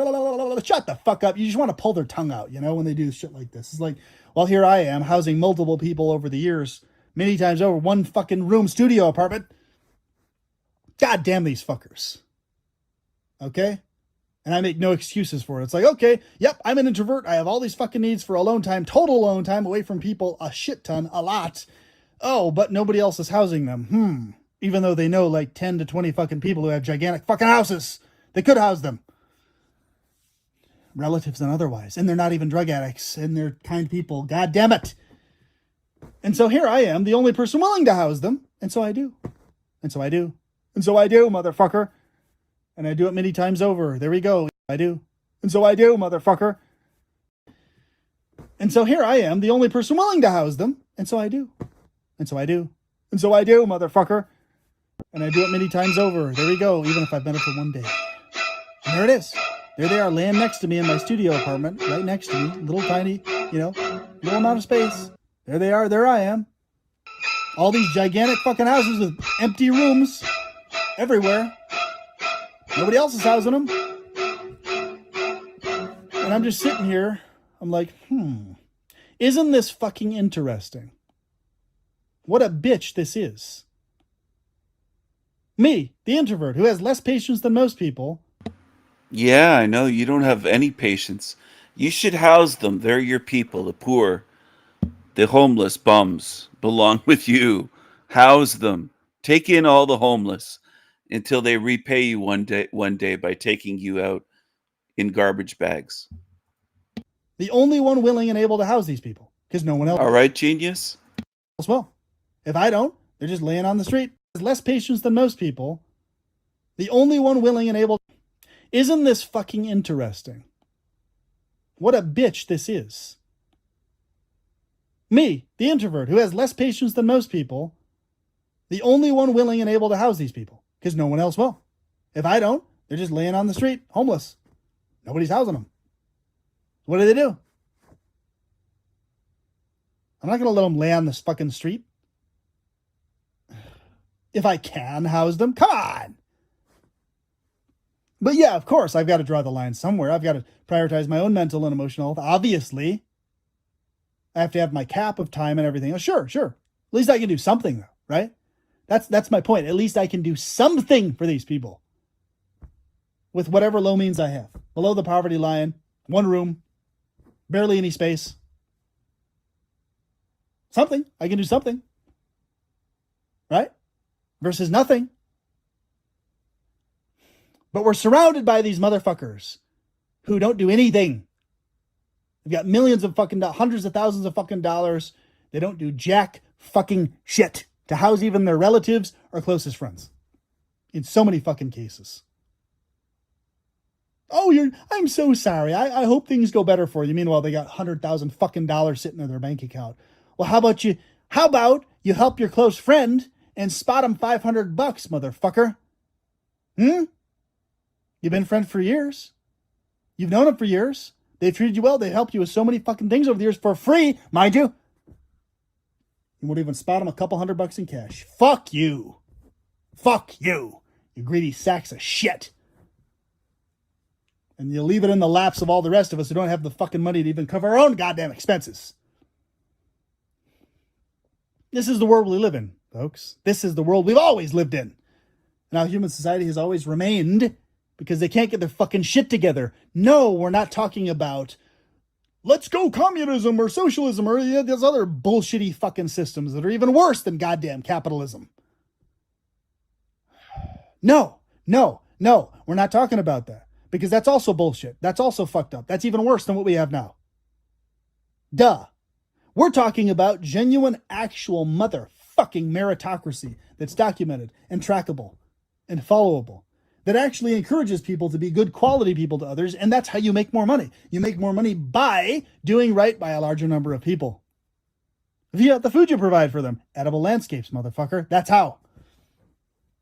shut the fuck up. You just want to pull their tongue out, you know, when they do shit like this. It's like, well, here I am housing multiple people over the years. Many times over, one fucking room studio apartment. God damn these fuckers. Okay? And I make no excuses for it. It's like, okay, yep, I'm an introvert. I have all these fucking needs for alone time, total alone time, away from people, a shit ton, a lot. Oh, but nobody else is housing them. Even though they know like 10 to 20 fucking people who have gigantic fucking houses. They could house them. Relatives and otherwise. And they're not even drug addicts. And they're kind people. God damn it. And so here I am, the only person willing to house them. And so I do. And so I do. And so I do, motherfucker. And I do it many times over. There we go. I do. And so I do, motherfucker. And so here I am, the only person willing to house them. And so I do. And so I do. And so I do, motherfucker. And I do it many times over. There we go, even if I've been it for one day. And there it is. There they are, laying next to me in my studio apartment, right next to me. Little tiny, little amount of space. There they are, there I am. All these gigantic fucking houses with empty rooms everywhere. Nobody else is housing them. And I'm just sitting here. I'm like, isn't this fucking interesting? What a bitch this is. Me, the introvert, who has less patience than most people. Yeah, I know. You don't have any patience. You should house them. They're your people, the poor. The homeless bums belong with you. House them. Take in all the homeless until they repay you one day by taking you out in garbage bags. The only one willing and able to house these people, because no one else. All right, genius. As well. If I don't, they're just laying on the street. Has less patience than most people. The only one willing and able. Isn't this fucking interesting? What a bitch this is. Me, the introvert, who has less patience than most people, the only one willing and able to house these people, because no one else will. If I don't, they're just laying on the street, homeless. Nobody's housing them. What do they do? I'm not going to let them lay on this fucking street. If I can house them, come on. But yeah, of course, I've got to draw the line somewhere. I've got to prioritize my own mental and emotional health. Obviously, I have to have my cap of time and everything. Oh, sure. At least I can do something, though, right? That's my point. At least I can do something for these people with whatever low means I have. Below the poverty line, one room, barely any space. Something. I can do something. Right? Versus nothing. But we're surrounded by these motherfuckers who don't do anything. They've got millions of fucking hundreds of thousands of fucking dollars. They don't do jack fucking shit to house even their relatives or closest friends. In so many fucking cases. Oh, I'm so sorry. I hope things go better for you. Meanwhile, they got $100,000 fucking dollars sitting in their bank account. Well, how about you help your close friend and spot him $500, motherfucker? You've been friends for years. You've known them for years. They've treated you well. They helped you with so many fucking things over the years for free, mind you. You won't even spot them a couple $100 in cash. Fuck you. Fuck you. You greedy sacks of shit. And you leave it in the laps of all the rest of us who don't have the fucking money to even cover our own goddamn expenses. This is the world we live in, folks. This is the world we've always lived in. And how human society has always remained because they can't get their fucking shit together. No, we're not talking about let's go communism or socialism or those other bullshitty fucking systems that are even worse than goddamn capitalism. No. We're not talking about that. Because that's also bullshit. That's also fucked up. That's even worse than what we have now. Duh. We're talking about genuine, actual motherfucking meritocracy that's documented and trackable and followable. That actually encourages people to be good quality people to others. And that's how you make more money. You make more money by doing right by a larger number of people. Via the food you provide for them. Edible landscapes, motherfucker. That's how.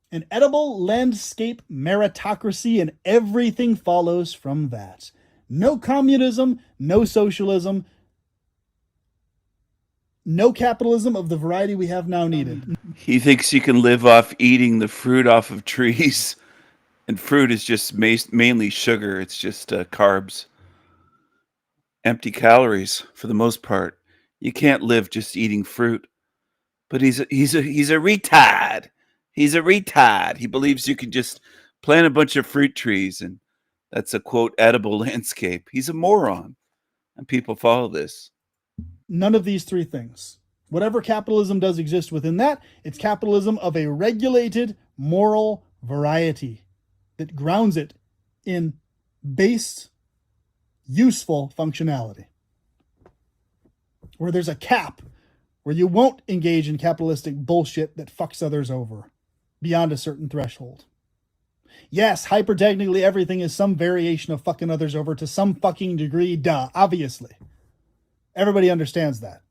An edible landscape meritocracy, and everything follows from that. No communism, no socialism, no capitalism of the variety we have now needed. He thinks you can live off eating the fruit off of trees, and fruit is just mainly sugar. It's just carbs, empty calories for the most part. You can't live just eating fruit. But he's a retard. He's a retard. He believes you can just plant a bunch of fruit trees and that's a, quote, edible landscape. He's a moron. And people follow this. None of these three things. Whatever capitalism does exist within that, it's capitalism of a regulated moral variety that grounds it in base, useful functionality. Where there's a cap, where you won't engage in capitalistic bullshit that fucks others over. Beyond a certain threshold. Yes, hyper-technically everything is some variation of fucking others over to some fucking degree, duh, obviously. Everybody understands that.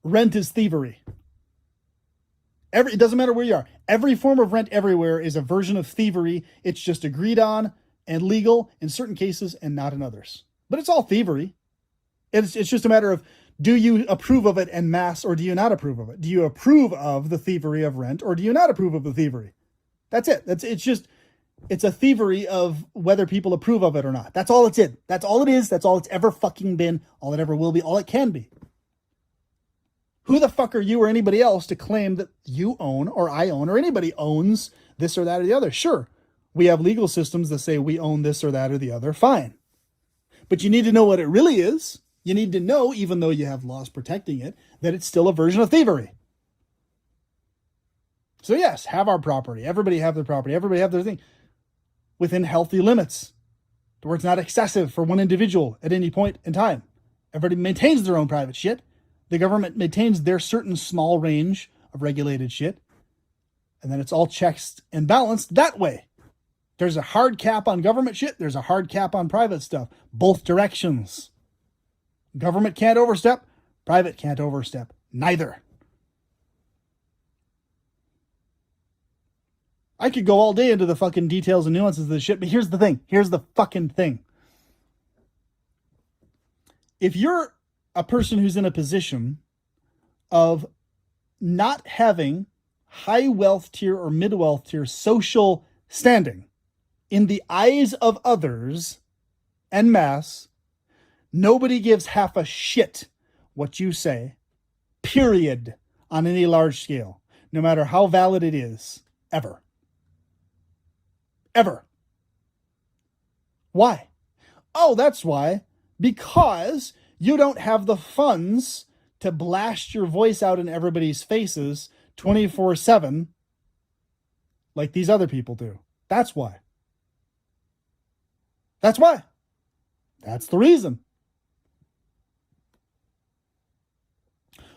Rent is thievery. It doesn't matter where you are. Every form of rent everywhere is a version of thievery. It's just agreed on and legal in certain cases and not in others. But it's all thievery. It's just a matter of, do you approve of it en masse or do you not approve of it? Do you approve of the thievery of rent or do you not approve of the thievery? That's it. It's a thievery of whether people approve of it or not. That's all it's in. That's all it is. That's all it's ever fucking been. All it ever will be. All it can be. Who the fuck are you or anybody else to claim that you own or I own or anybody owns this or that or the other? Sure, we have legal systems that say we own this or that or the other. Fine. But you need to know what it really is. You need to know, even though you have laws protecting it, that it's still a version of thievery. So yes, have our property. Everybody have their property. Everybody have their thing. Within healthy limits. where it's not excessive for one individual at any point in time. Everybody maintains their own private shit. The government maintains their certain small range of regulated shit. And then it's all checks and balanced that way. There's a hard cap on government shit. There's a hard cap on private stuff. Both directions. Government can't overstep. Private can't overstep. Neither. I could go all day into the fucking details and nuances of this shit, but here's the thing. Here's the fucking thing. If you're a person who's in a position of not having high wealth tier or mid wealth tier social standing in the eyes of others en masse, nobody gives half a shit what you say, period, on any large scale, no matter how valid it is, ever. Ever. Why? Oh, that's why. Because you don't have the funds to blast your voice out in everybody's faces 24/7 like these other people do. That's why. That's why. That's the reason.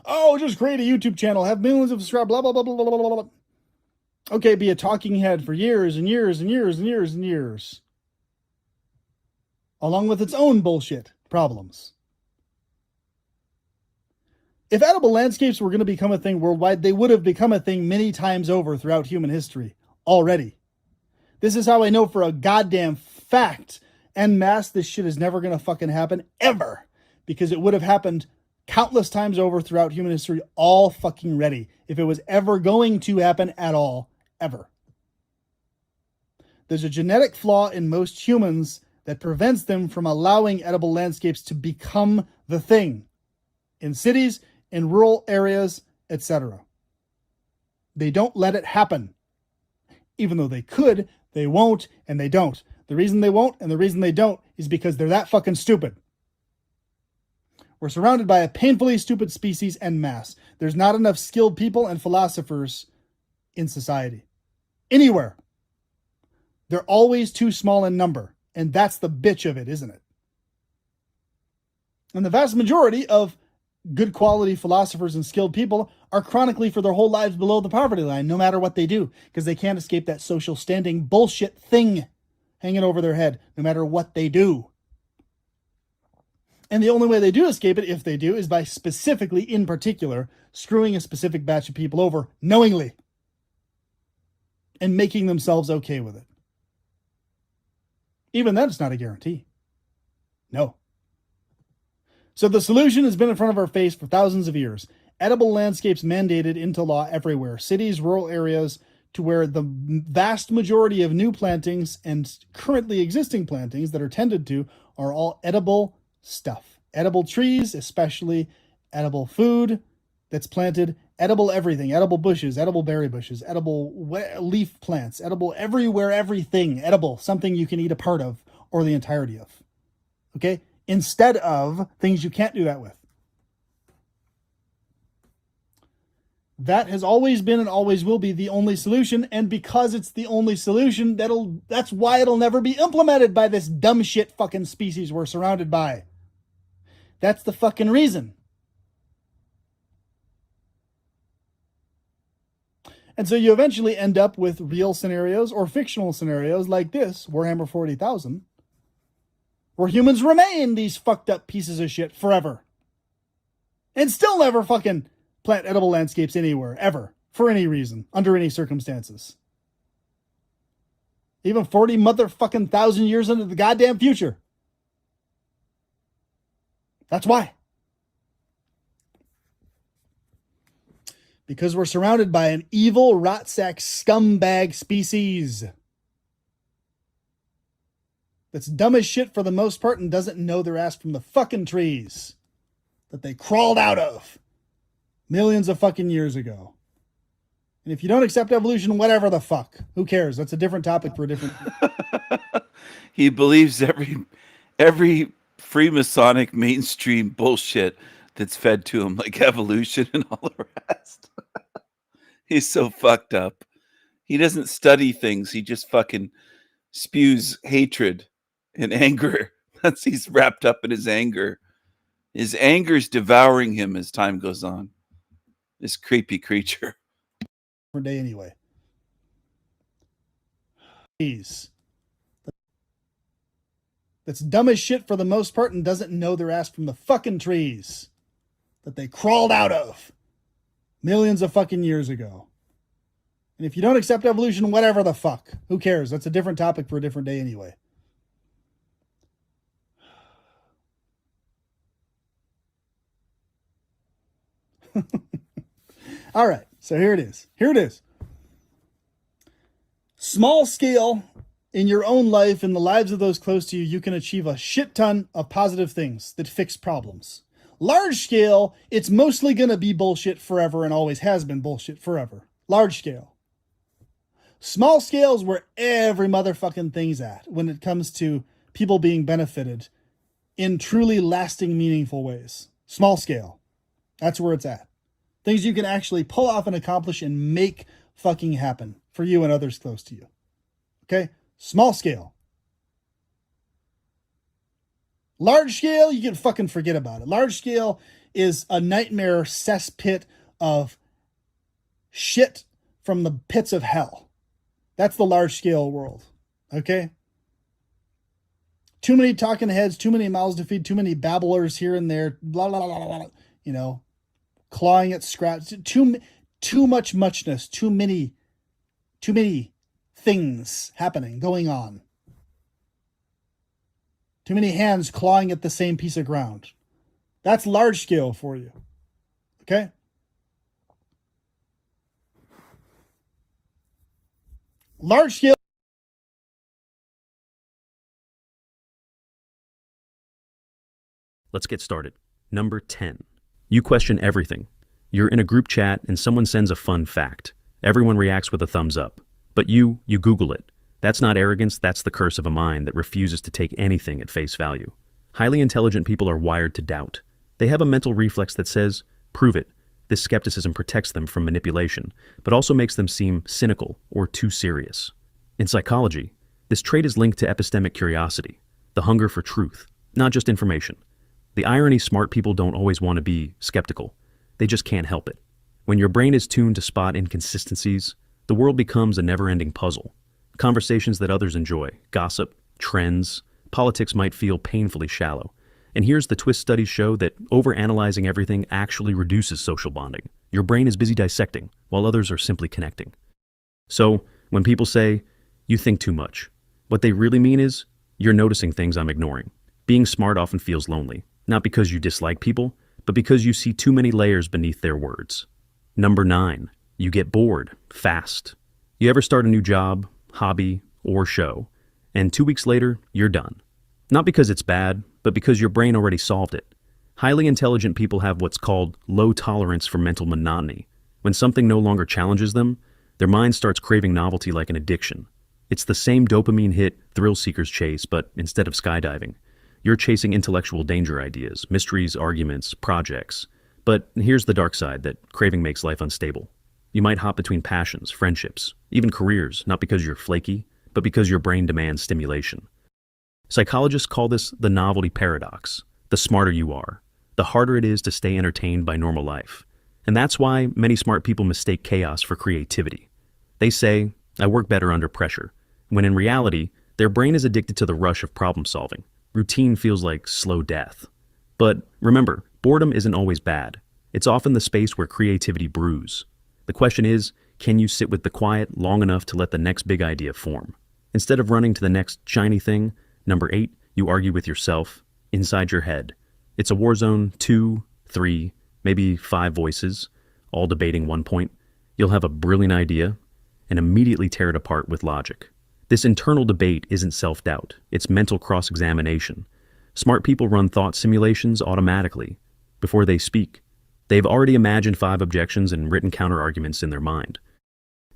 Oh, just create a YouTube channel, have millions of subscribers, blah, blah, blah, blah, blah, blah, blah. Okay, be a talking head for years and years and years and years and years. Along with its own bullshit problems. If edible landscapes were going to become a thing worldwide, they would have become a thing many times over throughout human history already. This is how I know for a goddamn fact en masse this shit is never going to fucking happen ever. Because it would have happened countless times over throughout human history all fucking ready. If it was ever going to happen at all, ever. There's a genetic flaw in most humans that prevents them from allowing edible landscapes to become the thing. In cities, in rural areas, etc. They don't let it happen. Even though they could, they won't, and they don't. The reason they won't and the reason they don't is because they're that fucking stupid. We're surrounded by a painfully stupid species en masse. There's not enough skilled people and philosophers in society. Anywhere. They're always too small in number. And that's the bitch of it, isn't it? And the vast majority of good quality philosophers and skilled people are chronically for their whole lives below the poverty line, no matter what they do, because they can't escape that social standing bullshit thing hanging over their head, no matter what they do. And the only way they do escape it, if they do, is by specifically, in particular, screwing a specific batch of people over knowingly and making themselves okay with it. Even then, it's not a guarantee. No. So the solution has been in front of our face for thousands of years. Edible landscapes mandated into law everywhere. Cities, rural areas, to where the vast majority of new plantings and currently existing plantings that are tended to are all edible stuff. Edible trees, especially edible food that's planted, edible everything, edible bushes, edible berry bushes, edible leaf plants, edible everywhere, everything, edible, something you can eat a part of or the entirety of. Okay? Instead of things you can't do that with. That has always been and always will be the only solution, and because it's the only solution, that's why it'll never be implemented by this dumb shit fucking species we're surrounded by. That's the fucking reason. And so you eventually end up with real scenarios or fictional scenarios like this, Warhammer 40,000, where humans remain these fucked up pieces of shit forever. And still never fucking plant edible landscapes anywhere, ever, for any reason, under any circumstances. Even 40 motherfucking thousand years into the goddamn future. That's why. Because we're surrounded by an evil, rotsack, scumbag species that's dumb as shit for the most part and doesn't know their ass from the fucking trees that they crawled out of millions of fucking years ago. And if you don't accept evolution, whatever the fuck. Who cares? That's a different topic for a different... He believes every Freemasonic mainstream bullshit that's fed to him, like evolution and all the rest. He's so fucked up. He doesn't study things. He just fucking spews hatred in anger. He's wrapped up in his anger. His anger's devouring him as time goes on. This creepy creature. Day anyway. Jeez. That's dumb as shit for the most part and doesn't know their ass from the fucking trees that they crawled out of millions of fucking years ago. And if you don't accept evolution, whatever the fuck. Who cares? That's a different topic for a different day anyway. All right, so here it is. Here it is. Small scale in your own life, in the lives of those close to you, you can achieve a shit ton of positive things that fix problems. Large scale, it's mostly going to be bullshit forever and always has been bullshit forever. Large scale. Small scale is where every motherfucking thing's at when it comes to people being benefited in truly lasting, meaningful ways. Small scale. That's where it's at. Things you can actually pull off and accomplish and make fucking happen for you and others close to you. Okay? Small scale. Large scale, you can fucking forget about it. Large scale is a nightmare cesspit of shit from the pits of hell. That's the large scale world. Okay? Too many talking heads, too many mouths to feed, too many babblers here and there, blah, blah, blah, blah, blah, you know, clawing at scraps, too much muchness, too many things happening, going on. Too many hands clawing at the same piece of ground. That's large scale for you. Okay? Large scale. Let's get started. Number 10. You question everything. You're in a group chat and someone sends a fun fact. Everyone reacts with a thumbs up. But you Google it. That's not arrogance, that's the curse of a mind that refuses to take anything at face value. Highly intelligent people are wired to doubt. They have a mental reflex that says, prove it. This skepticism protects them from manipulation, but also makes them seem cynical or too serious. In psychology, this trait is linked to epistemic curiosity, the hunger for truth, not just information. The irony, smart people don't always want to be skeptical. They just can't help it. When your brain is tuned to spot inconsistencies, the world becomes a never-ending puzzle. Conversations that others enjoy, gossip, trends, politics might feel painfully shallow. And here's the twist: studies show that overanalyzing everything actually reduces social bonding. Your brain is busy dissecting, while others are simply connecting. So, when people say, you think too much, what they really mean is, you're noticing things I'm ignoring. Being smart often feels lonely, not because you dislike people, but because you see too many layers beneath their words. Number 9, you get bored fast. You ever start a new job, hobby, or show, and 2 weeks later, you're done. Not because it's bad, but because your brain already solved it. Highly intelligent people have what's called low tolerance for mental monotony. When something no longer challenges them, their mind starts craving novelty like an addiction. It's the same dopamine hit thrill seekers chase, but instead of skydiving, you're chasing intellectual danger ideas, mysteries, arguments, projects. But here's the dark side: that craving makes life unstable. You might hop between passions, friendships, even careers, not because you're flaky, but because your brain demands stimulation. Psychologists call this the novelty paradox. The smarter you are, the harder it is to stay entertained by normal life. And that's why many smart people mistake chaos for creativity. They say, I work better under pressure, when in reality, their brain is addicted to the rush of problem solving. Routine feels like slow death. But remember, boredom isn't always bad. It's often the space where creativity brews. The question is, can you sit with the quiet long enough to let the next big idea form? Instead of running to the next shiny thing, Number 8, you argue with yourself, inside your head. It's a war zone, 2, 3, maybe 5 voices, all debating one point. You'll have a brilliant idea and immediately tear it apart with logic. This internal debate isn't self-doubt, it's mental cross-examination. Smart people run thought simulations automatically before they speak. They've already imagined 5 objections and written counter-arguments in their mind.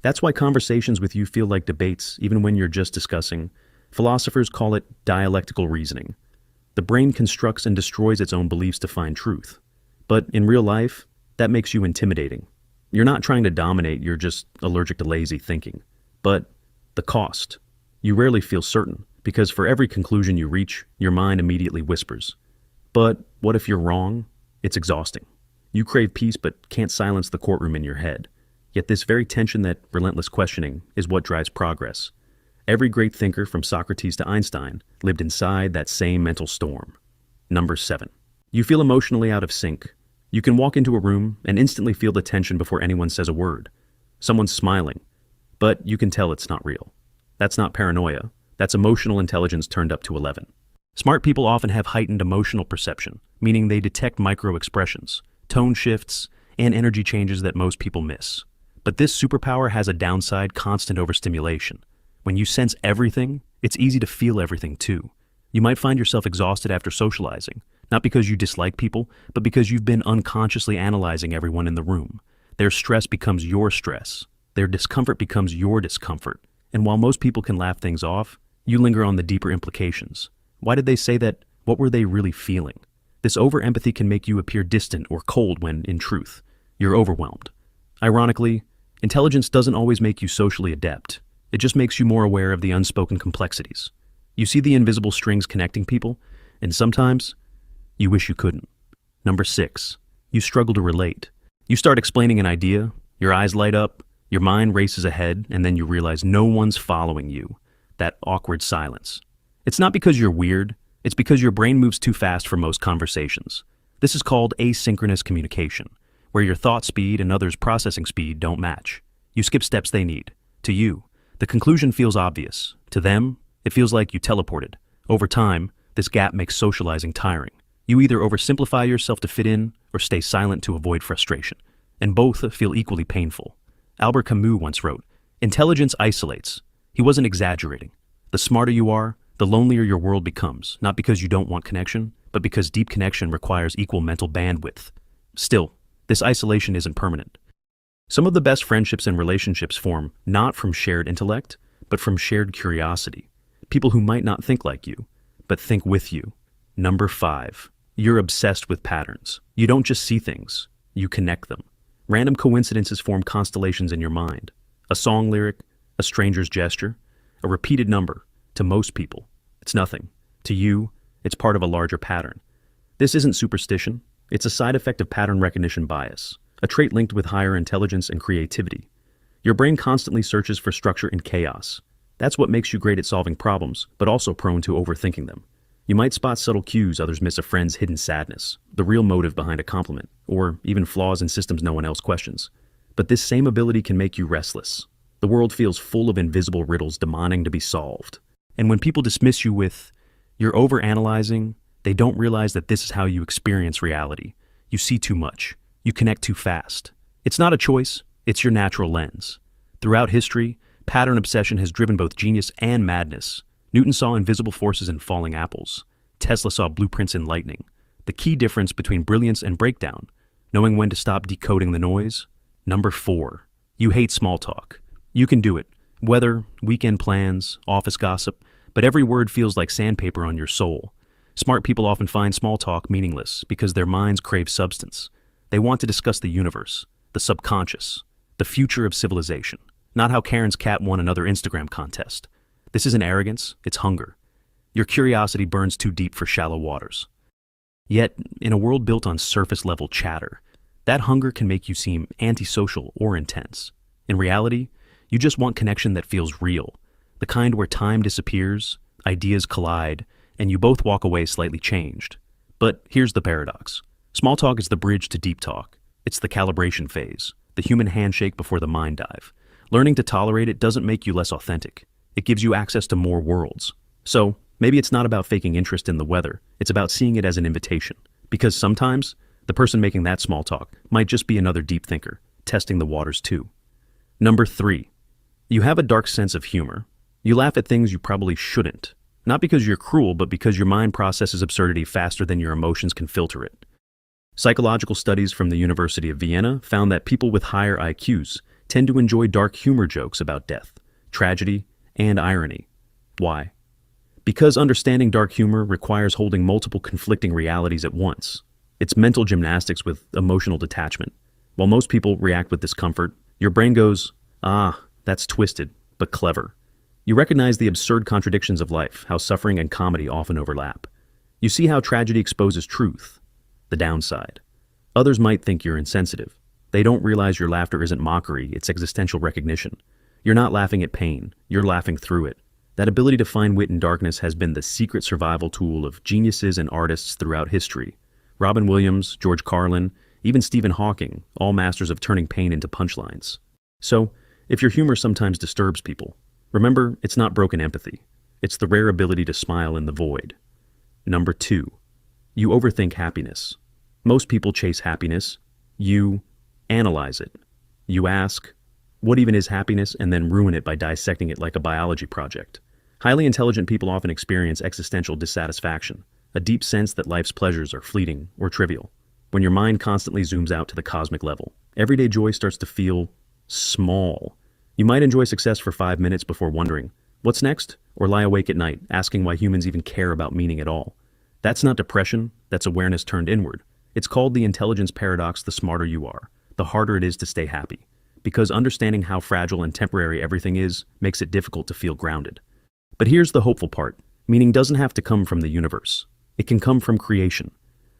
That's why conversations with you feel like debates, even when you're just discussing. Philosophers call it dialectical reasoning. The brain constructs and destroys its own beliefs to find truth. But in real life, that makes you intimidating. You're not trying to dominate, you're just allergic to lazy thinking. But the cost. You rarely feel certain. because for every conclusion you reach, your mind immediately whispers, "But what if you're wrong?" It's exhausting. You crave peace but can't silence the courtroom in your head. Yet this very tension, that relentless questioning, is what drives progress. Every great thinker from Socrates to Einstein lived inside that same mental storm. Number 7. You feel emotionally out of sync. You can walk into a room and instantly feel the tension before anyone says a word. Someone's smiling, but you can tell it's not real. That's not paranoia. That's emotional intelligence turned up to 11. Smart people often have heightened emotional perception, meaning they detect micro-expressions, tone shifts, and energy changes that most people miss. But this superpower has a downside: constant overstimulation. When you sense everything, it's easy to feel everything too. You might find yourself exhausted after socializing, not because you dislike people, but because you've been unconsciously analyzing everyone in the room. Their stress becomes your stress. Their discomfort becomes your discomfort. And while most people can laugh things off, you linger on the deeper implications. Why did they say that? What were they really feeling? This over-empathy can make you appear distant or cold when, in truth, you're overwhelmed. Ironically, intelligence doesn't always make you socially adept. It just makes you more aware of the unspoken complexities. You see the invisible strings connecting people, and sometimes you wish you couldn't. Number 6. You struggle to relate. You start explaining an idea, your eyes light up, your mind races ahead, and then you realize no one's following you. That awkward silence. It's not because you're weird, it's because your brain moves too fast for most conversations. This is called asynchronous communication, where your thought speed and others' processing speed don't match. You skip steps they need. To you, the conclusion feels obvious. To them, it feels like you teleported. Over time, this gap makes socializing tiring. You either oversimplify yourself to fit in or stay silent to avoid frustration, and both feel equally painful. Albert Camus once wrote, "Intelligence isolates." He wasn't exaggerating. The smarter you are, the lonelier your world becomes, not because you don't want connection, but because deep connection requires equal mental bandwidth. Still, this isolation isn't permanent. Some of the best friendships and relationships form not from shared intellect, but from shared curiosity. People who might not think like you, but think with you. Number 5. You're obsessed with patterns. You don't just see things, you connect them. Random coincidences form constellations in your mind. A song lyric, a stranger's gesture, a repeated number. To most people, it's nothing. To you, it's part of a larger pattern. This isn't superstition. It's a side effect of pattern recognition bias, a trait linked with higher intelligence and creativity. Your brain constantly searches for structure in chaos. That's what makes you great at solving problems, but also prone to overthinking them. You might spot subtle cues others miss: a friend's hidden sadness, the real motive behind a compliment, or even flaws in systems no one else questions. But this same ability can make you restless. The world feels full of invisible riddles demanding to be solved. And when people dismiss you with, "You're overanalyzing," they don't realize that this is how you experience reality. You see too much. You connect too fast. It's not a choice, it's your natural lens. Throughout history, pattern obsession has driven both genius and madness. Newton saw invisible forces in falling apples. Tesla saw blueprints in lightning. The key difference between brilliance and breakdown: knowing when to stop decoding the noise. Number 4. You hate small talk. You can do it. Weather, weekend plans, office gossip, but every word feels like sandpaper on your soul. Smart people often find small talk meaningless because their minds crave substance. They want to discuss the universe, the subconscious, the future of civilization, not how Karen's cat won another Instagram contest. This isn't arrogance, it's hunger. Your curiosity burns too deep for shallow waters. Yet, in a world built on surface-level chatter, that hunger can make you seem antisocial or intense. In reality, you just want connection that feels real, the kind where time disappears, ideas collide, and you both walk away slightly changed. But here's the paradox. Small talk is the bridge to deep talk. It's the calibration phase, the human handshake before the mind dive. Learning to tolerate it doesn't make you less authentic. It gives you access to more worlds. So, maybe it's not about faking interest in the weather, it's about seeing it as an invitation. Because sometimes, the person making that small talk might just be another deep thinker, testing the waters too. Number 3. You have a dark sense of humor. You laugh at things you probably shouldn't. Not because you're cruel, but because your mind processes absurdity faster than your emotions can filter it. Psychological studies from the University of Vienna found that people with higher IQs tend to enjoy dark humor jokes about death, tragedy, and irony. Why? Because understanding dark humor requires holding multiple conflicting realities at once. It's mental gymnastics with emotional detachment. While most people react with discomfort, your brain goes, "Ah, that's twisted, but clever." You recognize the absurd contradictions of life, how suffering and comedy often overlap. You see how tragedy exposes truth, the downside. Others might think you're insensitive. They don't realize your laughter isn't mockery, it's existential recognition. You're not laughing at pain, you're laughing through it. That ability to find wit in darkness has been the secret survival tool of geniuses and artists throughout history. Robin Williams, George Carlin, even Stephen Hawking, all masters of turning pain into punchlines. So, if your humor sometimes disturbs people, remember, it's not broken empathy. It's the rare ability to smile in the void. Number 2, you overthink happiness. Most people chase happiness. You analyze it. You ask, what even is happiness, and then ruin it by dissecting it like a biology project. Highly intelligent people often experience existential dissatisfaction, a deep sense that life's pleasures are fleeting or trivial. When your mind constantly zooms out to the cosmic level, everyday joy starts to feel small. You might enjoy success for 5 minutes before wondering, what's next? Or lie awake at night, asking why humans even care about meaning at all. That's not depression, that's awareness turned inward. It's called the intelligence paradox. The smarter you are, the harder it is to stay happy. Because understanding how fragile and temporary everything is makes it difficult to feel grounded. But here's the hopeful part. Meaning doesn't have to come from the universe. It can come from creation.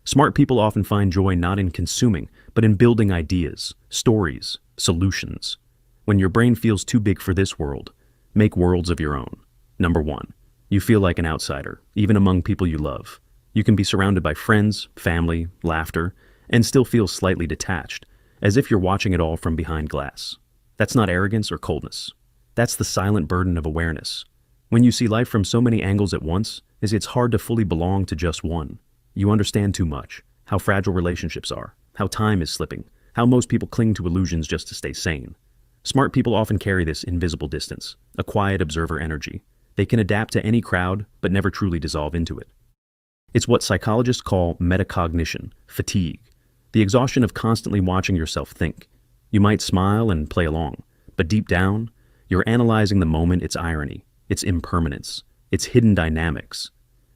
Smart people often find joy not in consuming, but in building ideas, stories, solutions. When your brain feels too big for this world, make worlds of your own. Number 1, you feel like an outsider, even among people you love. You can be surrounded by friends, family, laughter, and still feel slightly detached, as if you're watching it all from behind glass. That's not arrogance or coldness. That's the silent burden of awareness. When you see life from so many angles at once, it's hard to fully belong to just one. You understand too much, how fragile relationships are, how time is slipping, how most people cling to illusions just to stay sane. Smart people often carry this invisible distance, a quiet observer energy. They can adapt to any crowd, but never truly dissolve into it. It's what psychologists call metacognition, fatigue, the exhaustion of constantly watching yourself think. You might smile and play along, but deep down, you're analyzing the moment, its irony, its impermanence, its hidden dynamics.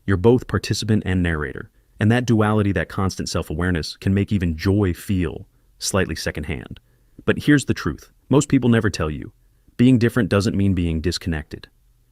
You're both participant and narrator, and that duality, that constant self-awareness, can make even joy feel slightly secondhand. But here's the truth. Most people never tell you. Being different doesn't mean being disconnected.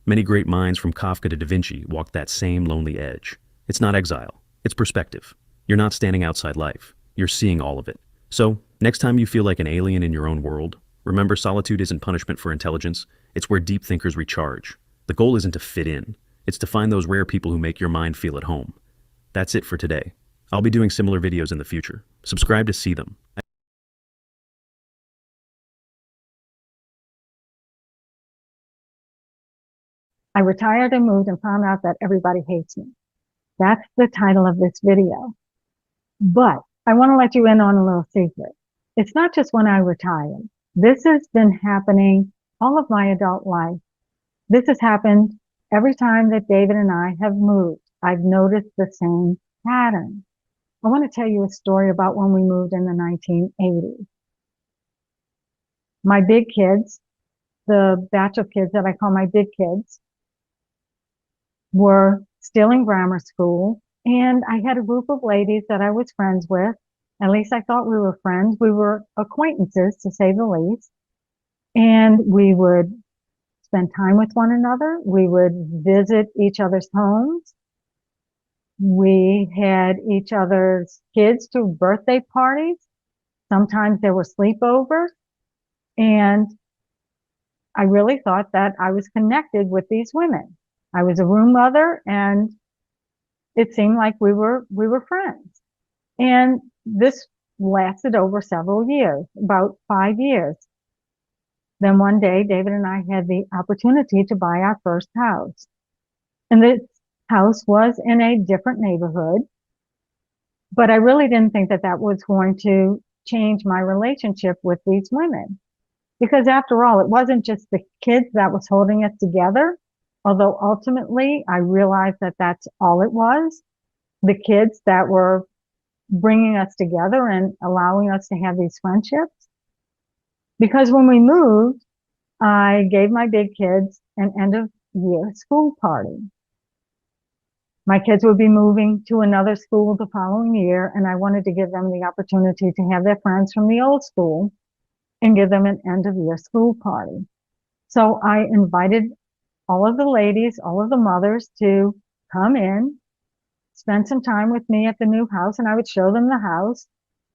Many great minds from Kafka to Da Vinci walked that same lonely edge. It's not exile, it's perspective. You're not standing outside life, you're seeing all of it. So, next time you feel like an alien in your own world, remember, solitude isn't punishment for intelligence, it's where deep thinkers recharge. The goal isn't to fit in, it's to find those rare people who make your mind feel at home. That's it for today. I'll be doing similar videos in the future. Subscribe to see them. I retired and moved and found out that everybody hates me. That's the title of this video. But I want to let you in on a little secret. It's not just when I retired. This has been happening all of my adult life. This has happened every time that David and I have moved. I've noticed the same pattern. I want to tell you a story about when we moved in the 1980s. My big kids, the batch of kids that I call my big kids, were still in grammar school, and I had a group of ladies that I was friends with. At least I thought we were friends. We were acquaintances, to say the least. And we would spend time with one another. We would visit each other's homes. We had each other's kids to birthday parties. Sometimes there were sleepovers. And I really thought that I was connected with these women. I was a room mother, and it seemed like we were friends. And this lasted over several years, about 5 years. Then one day, David and I had the opportunity to buy our first house. And this house was in a different neighborhood, but I really didn't think that that was going to change my relationship with these women. Because after all, it wasn't just the kids that was holding us together. Although ultimately, I realized that that's all it was. The kids that were bringing us together and allowing us to have these friendships. Because when we moved, I gave my big kids an end of year school party. My kids would be moving to another school the following year, and I wanted to give them the opportunity to have their friends from the old school and give them an end of year school party. So I invited all of the ladies, all of the mothers to come in, spend some time with me at the new house, and I would show them the house.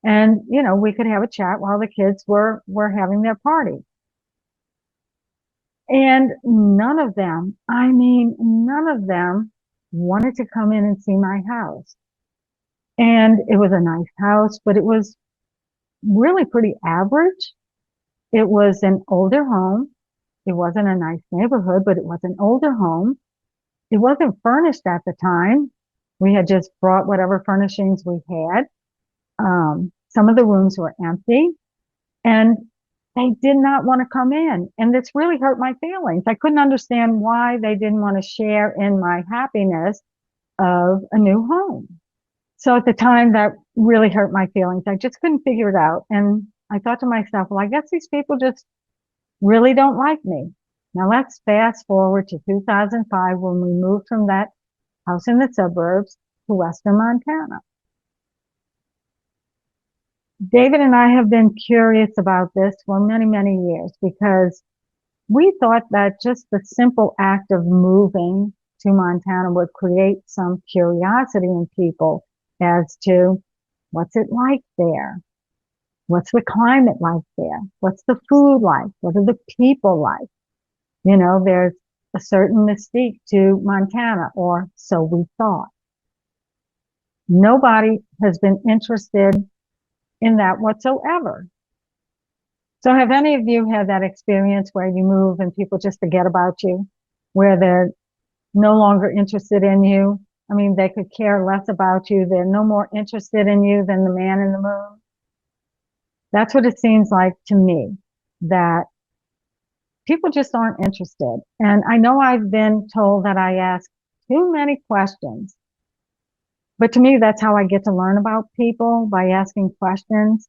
And, you know, we could have a chat while the kids were having their party. And none of them, I mean, none of them wanted to come in and see my house. And it was a nice house, but it was really pretty average. It was an older home. It wasn't a nice neighborhood, but it was an older home. It wasn't furnished at the time. We had just brought whatever furnishings we had. Some of the rooms were empty, and they did not want to come in. And this really hurt my feelings. I couldn't understand why they didn't want to share in my happiness of a new home. So at the time, that really hurt my feelings. I just couldn't figure it out. And I thought to myself, well, I guess these people just really don't like me. Now let's fast forward to 2005 when we moved from that house in the suburbs to Western Montana. David and I have been curious about this for many, many years because we thought that just the simple act of moving to Montana would create some curiosity in people as to what's it like there? What's the climate like there? What's the food like? What are the people like? You know, there's a certain mystique to Montana, or so we thought. Nobody has been interested in that whatsoever. So have any of you had that experience where you move and people just forget about you, where they're no longer interested in you? I mean, they could care less about you. They're no more interested in you than the man in the moon. That's what it seems like to me, that people just aren't interested. And I know I've been told that I ask too many questions. But to me, that's how I get to learn about people, by asking questions.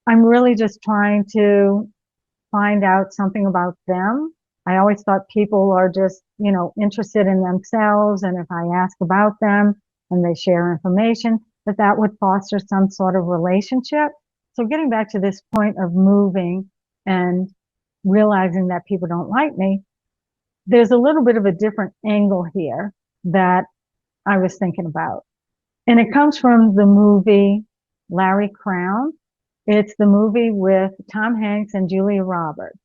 I'm really just trying to find out something about them. I always thought people are just, you know, interested in themselves. And if I ask about them and they share information, that would foster some sort of relationship. So getting back to this point of moving and realizing that people don't like me, there's a little bit of a different angle here that I was thinking about. And it comes from the movie Larry Crown. It's the movie with Tom Hanks and Julia Roberts.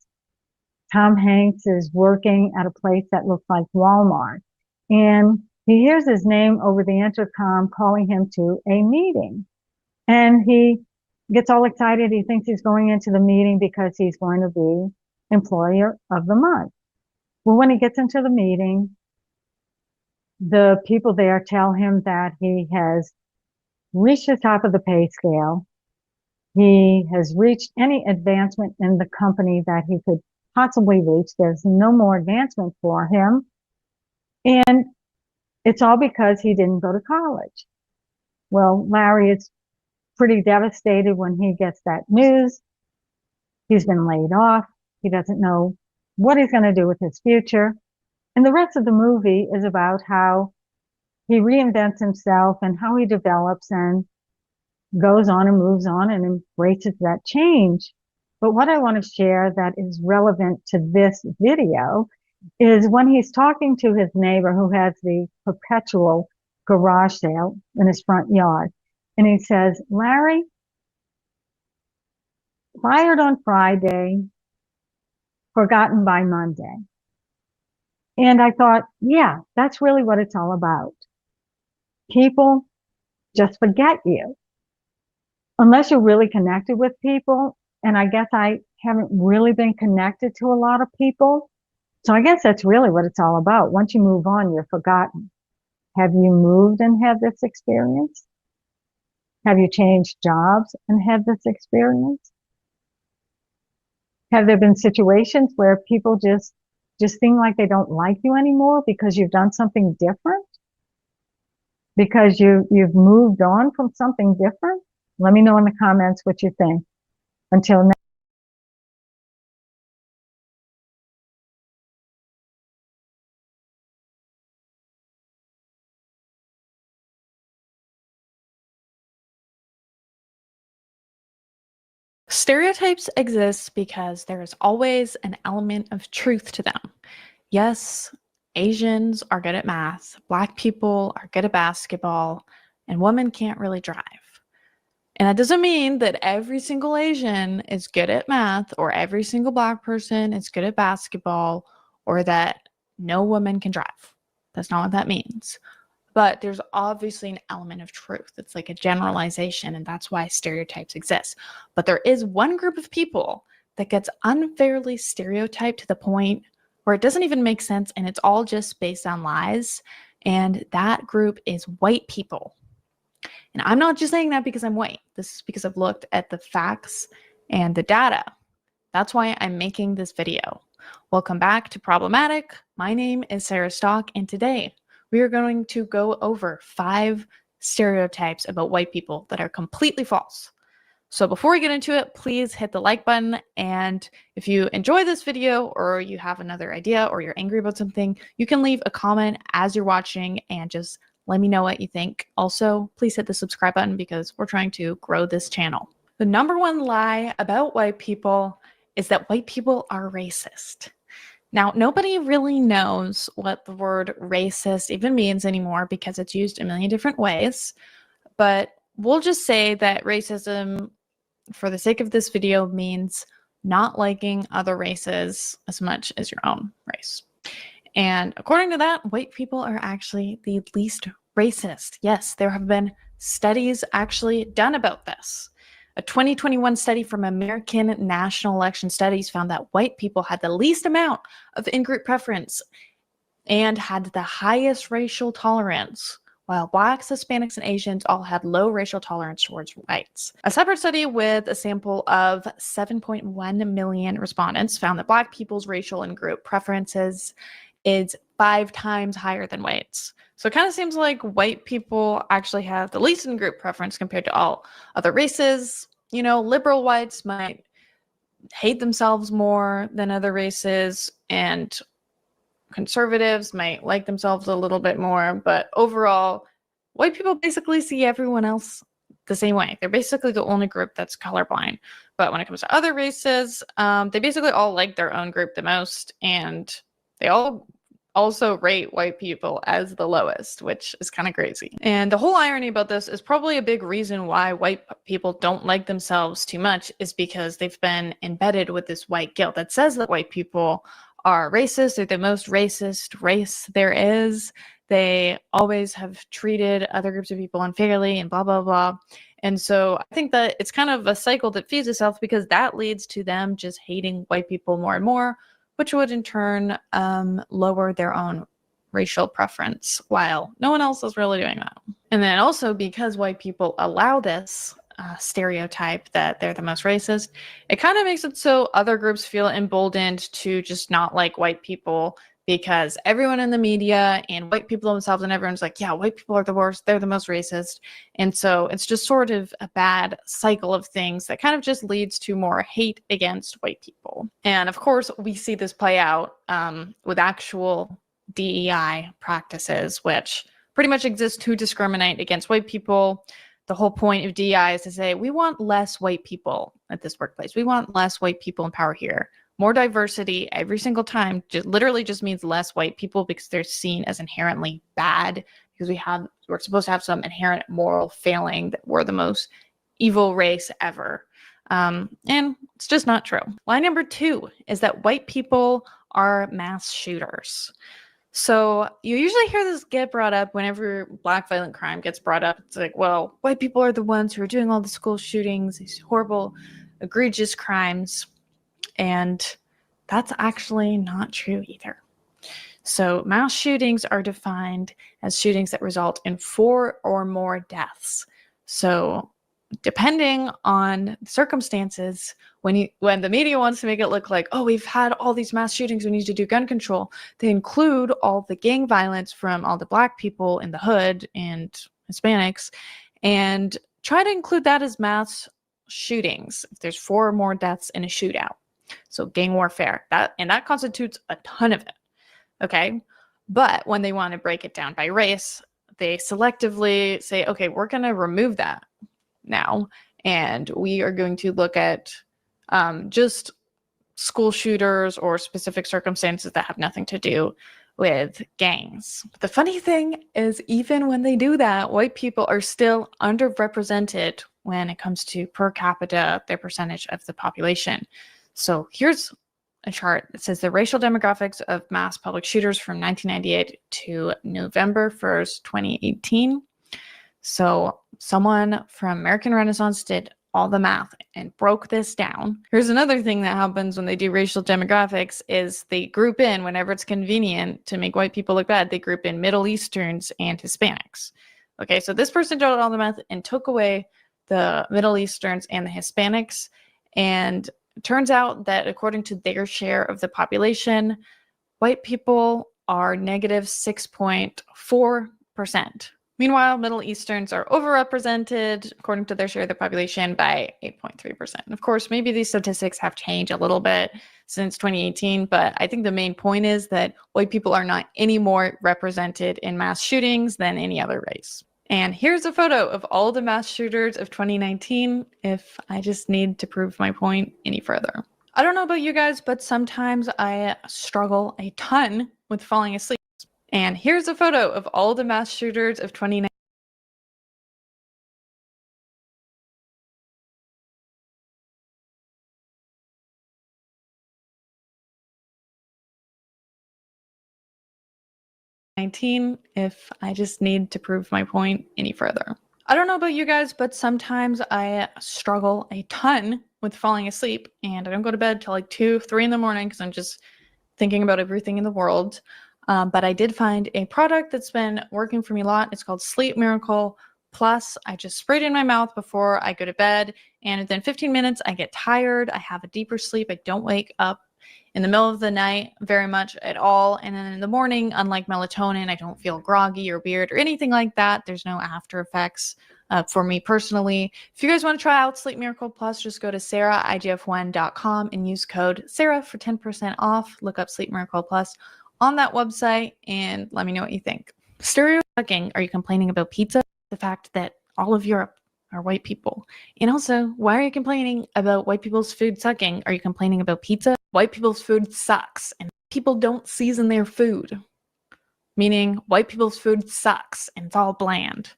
Tom Hanks is working at a place that looks like Walmart, and he hears his name over the intercom calling him to a meeting. And he gets all excited. He thinks he's going into the meeting because he's going to be Employer of the Month. Well, when he gets into the meeting, the people there tell him that he has reached the top of the pay scale. He has reached any advancement in the company that he could possibly reach. There's no more advancement for him. And it's all because he didn't go to college. Well, Larry is pretty devastated when he gets that news. He's been laid off. He doesn't know what he's going to do with his future. And the rest of the movie is about how he reinvents himself and how he develops and goes on and moves on and embraces that change. But what I want to share that is relevant to this video is when he's talking to his neighbor who has the perpetual garage sale in his front yard. And he says, Larry, fired on Friday, forgotten by Monday. And I thought, yeah, that's really what it's all about. People just forget you. Unless you're really connected with people. And I guess I haven't really been connected to a lot of people. So I guess that's really what it's all about. Once you move on, you're forgotten. Have you moved and had this experience? Have you changed jobs and had this experience? Have there been situations where people just seem like they don't like you anymore because you've done something different? Because you've moved on from something different? Let me know in the comments what you think. Until next. Stereotypes exist because there is always an element of truth to them. Yes, Asians are good at math, Black people are good at basketball, and women can't really drive. And that doesn't mean that every single Asian is good at math or every single Black person is good at basketball or that no woman can drive. That's not what that means. But there's obviously an element of truth. It's like a generalization, and that's why stereotypes exist. But there is one group of people that gets unfairly stereotyped to the point where it doesn't even make sense, and it's all just based on lies. And that group is white people. And I'm not just saying that because I'm white. This is because I've looked at the facts and the data. That's why I'm making this video. Welcome back to Problematic. My name is Sarah Stock, and today we are going to go over 5 stereotypes about white people that are completely false. So before we get into it, please hit the like button. And if you enjoy this video or you have another idea or you're angry about something, you can leave a comment as you're watching and just let me know what you think. Also, please hit the subscribe button because we're trying to grow this channel. The number one lie about white people is that white people are racist. Now, nobody really knows what the word racist even means anymore because it's used a million different ways. But we'll just say that racism, for the sake of this video, means not liking other races as much as your own race. And according to that, white people are actually the least racist. Yes, there have been studies actually done about this. A 2021 study from American National Election Studies found that white people had the least amount of in-group preference and had the highest racial tolerance, while Blacks, Hispanics, and Asians all had low racial tolerance towards whites. A separate study with a sample of 7.1 million respondents found that Black people's racial and group preferences is 5 times higher than whites. So it kind of seems like white people actually have the least in group preference compared to all other races. You know, liberal whites might hate themselves more than other races, and conservatives might like themselves a little bit more. But overall, white people basically see everyone else the same way. They're basically the only group that's colorblind. But when it comes to other races, they basically all like their own group the most, and they all also rate white people as the lowest, which is kind of crazy. And the whole irony about this is probably a big reason why white people don't like themselves too much is because they've been embedded with this white guilt that says that white people are racist. They're the most racist race there is. They always have treated other groups of people unfairly and blah, blah, blah. And so I think that it's kind of a cycle that feeds itself because that leads to them just hating white people more and more, which would in turn lower their own racial preference, while no one else is really doing that. And then also because white people allow this stereotype that they're the most racist, it kind of makes it so other groups feel emboldened to just not like white people because everyone in the media and white people themselves and everyone's like, yeah, white people are the worst, they're the most racist. And so it's just sort of a bad cycle of things that kind of just leads to more hate against white people. And of course, we see this play out with actual DEI practices, which pretty much exist to discriminate against white people. The whole point of DEI is to say, we want less white people at this workplace. We want less white people in power here. More diversity every single time literally just means less white people because they're seen as inherently bad because we're supposed to have some inherent moral failing that we're the most evil race ever. And it's just not true. Lie number 2 is that white people are mass shooters. So you usually hear this get brought up whenever Black violent crime gets brought up. It's like, well, white people are the ones who are doing all the school shootings, these horrible, egregious crimes. And that's actually not true either. So mass shootings are defined as shootings that result in 4 or more deaths. So depending on circumstances, when the media wants to make it look like, oh, we've had all these mass shootings, we need to do gun control, they include all the gang violence from all the Black people in the hood and Hispanics, and try to include that as mass shootings if there's 4 or more deaths in a shootout. So gang warfare, that constitutes a ton of it. Okay. But when they want to break it down by race, they selectively say, okay, we're going to remove that now. And we are going to look at just school shooters or specific circumstances that have nothing to do with gangs. But the funny thing is, even when they do that, white people are still underrepresented when it comes to per capita, their percentage of the population. So here's a chart that says the racial demographics of mass public shooters from 1998 to November 1st, 2018. So someone from American Renaissance did all the math and broke this down. Here's another thing that happens when they do racial demographics is they group in, whenever it's convenient to make white people look bad, they group in Middle Easterns and Hispanics. Okay, so this person did all the math and took away the Middle Easterns and the Hispanics, and it turns out that according to their share of the population, white people are negative 6.4%. Meanwhile, Middle Easterns are overrepresented, according to their share of the population, by 8.3%. Of course, maybe these statistics have changed a little bit since 2018, but I think the main point is that white people are not any more represented in mass shootings than any other race. And here's a photo of all the mass shooters of 2019, if I just need to prove my point any further. I don't know about you guys, but sometimes I struggle a ton with falling asleep. And here's a photo of all the mass shooters of 2019. If I just need to prove my point any further. I don't know about you guys, but sometimes I struggle a ton with falling asleep, and I don't go to bed till like 2, 3 in the morning because I'm just thinking about everything in the world. But I did find a product that's been working for me a lot. It's called Sleep Miracle Plus. I just spray it in my mouth before I go to bed, and within 15 minutes, I get tired. I have a deeper sleep. I don't wake up in the middle of the night very much at all. And then in the morning, unlike melatonin, I don't feel groggy or weird or anything like that. There's no after effects for me personally. If you guys want to try out Sleep Miracle Plus, just go to sarahigf1.com and use code Sarah for 10% off. Look up Sleep Miracle Plus on that website and let me know what you think. Stereo sucking. Are you complaining about pizza? The fact that all of Europe are white people. And also, why are you complaining about white people's food sucking? Are you complaining about pizza? White people's food sucks and people don't season their food. Meaning white people's food sucks and it's all bland.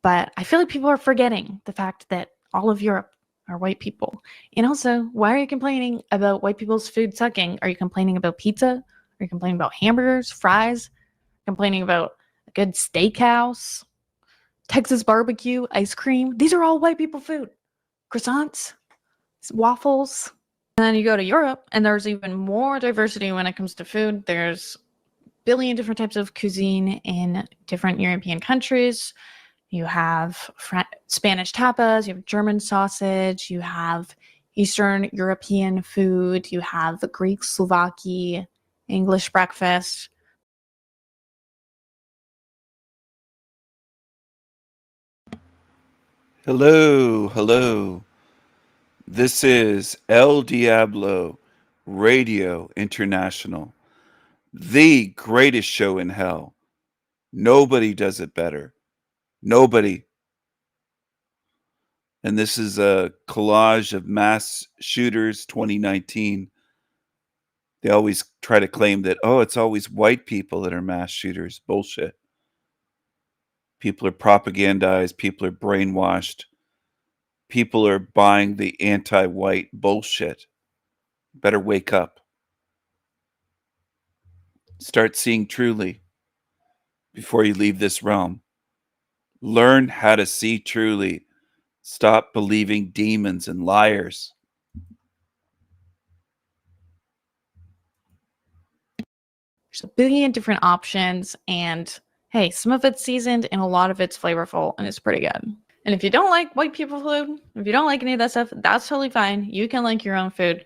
But I feel like people are forgetting the fact that all of Europe are white people. And also, why are you complaining about white people's food sucking? Are you complaining about pizza? Are you complaining about hamburgers, fries? Complaining about a good steakhouse? Texas barbecue, ice cream. These are all white people food. Croissants, waffles. And then you go to Europe and there's even more diversity when it comes to food. There's a billion different types of cuisine in different European countries. You have Spanish tapas, you have German sausage, you have Eastern European food, you have Greek Slovaki, English breakfast. Hello, hello. This is El Diablo Radio International, the greatest show in hell. Nobody does it better. Nobody. And this is a collage of mass shooters 2019. They always try to claim that, oh, it's always white people that are mass shooters. Bullshit. People are propagandized. People are brainwashed. People are buying the anti-white bullshit. Better wake up. Start seeing truly before you leave this realm. Learn how to see truly. Stop believing demons and liars. There's a billion different options, and hey, some of it's seasoned and a lot of it's flavorful, and it's pretty good. And if you don't like white people food, if you don't like any of that stuff, that's totally fine. You can like your own food,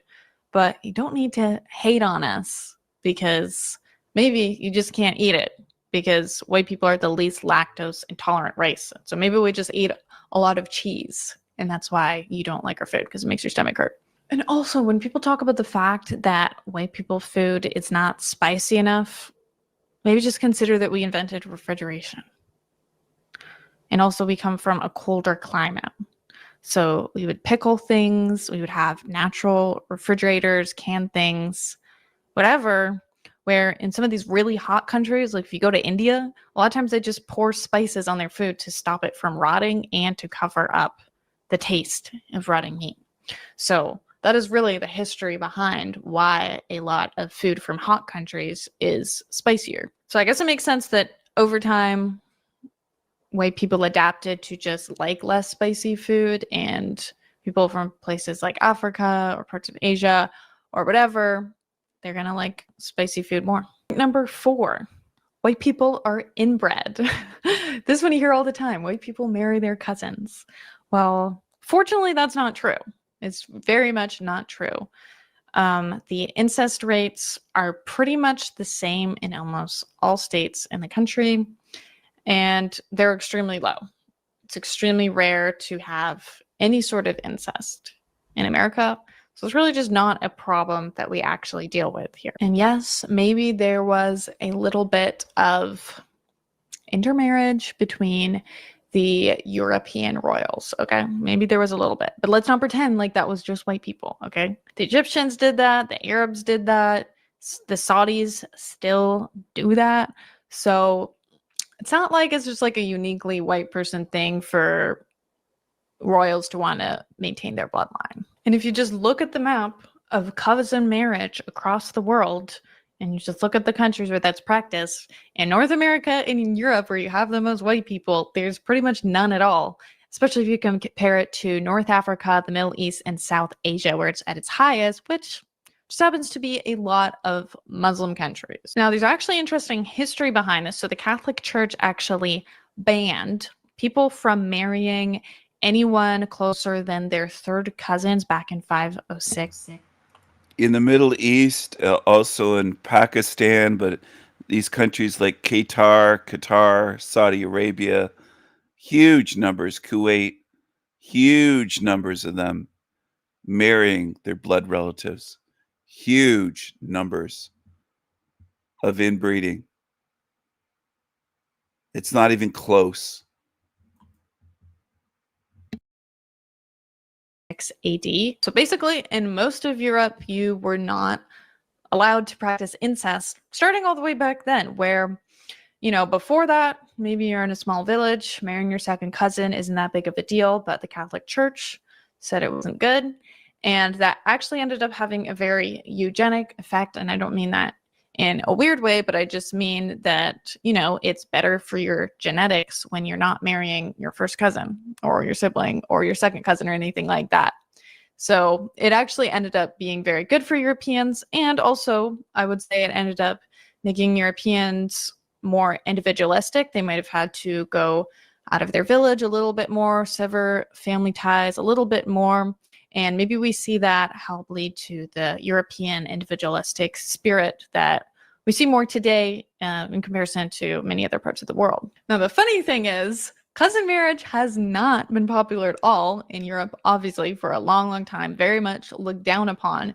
but you don't need to hate on us because maybe you just can't eat it because white people are the least lactose intolerant race. So maybe we just eat a lot of cheese, and that's why you don't like our food because it makes your stomach hurt. And also, when people talk about the fact that white people food is not spicy enough, maybe just consider that we invented refrigeration. And also, we come from a colder climate. So we would pickle things, we would have natural refrigerators, canned things, whatever, where in some of these really hot countries, like if you go to India, a lot of times they just pour spices on their food to stop it from rotting and to cover up the taste of rotting meat. So that is really the history behind why a lot of food from hot countries is spicier. So I guess it makes sense that over time, white people adapted to just like less spicy food, and people from places like Africa or parts of Asia or whatever, they're gonna like spicy food more. Number 4, white people are inbred. This one you hear all the time. White people marry their cousins. Well, fortunately, that's not true. It's very much not true. The incest rates are pretty much the same in almost all states in the country, and they're extremely low. It's extremely rare to have any sort of incest in America. So it's really just not a problem that we actually deal with here. And yes, maybe there was a little bit of intermarriage between the European royals, okay? Maybe there was a little bit, but let's not pretend like that was just white people, okay? The Egyptians did that, the Arabs did that, the Saudis still do that. So it's not like it's just like a uniquely white person thing for royals to want to maintain their bloodline. And if you just look at the map of cousin marriage across the world, and you just look at the countries where that's practiced, in North America and in Europe, where you have the most white people, there's pretty much none at all, especially if you can compare it to North Africa, the Middle East, and South Asia, where it's at its highest, which just happens to be a lot of Muslim countries. Now, there's actually interesting history behind this. So the Catholic Church actually banned people from marrying anyone closer than their third cousins back in 506. In the Middle East, also in Pakistan, but these countries like Qatar, Saudi Arabia, huge numbers, Kuwait, huge numbers of them marrying their blood relatives, huge numbers of inbreeding. It's not even close. AD. So basically, in most of Europe, you were not allowed to practice incest, starting all the way back then, where, you know, before that, maybe you're in a small village, marrying your second cousin isn't that big of a deal, but the Catholic Church said it wasn't good. And that actually ended up having a very eugenic effect. And I don't mean that in a weird way, but I just mean that, you know, it's better for your genetics when you're not marrying your first cousin or your sibling or your second cousin or anything like that. So it actually ended up being very good for Europeans. And also, I would say it ended up making Europeans more individualistic. They might have had to go out of their village a little bit more, sever family ties a little bit more. And maybe we see that help lead to the European individualistic spirit that we see more today in comparison to many other parts of the world. Now, the funny thing is, cousin marriage has not been popular at all in Europe, obviously, for a long, long time, very much looked down upon.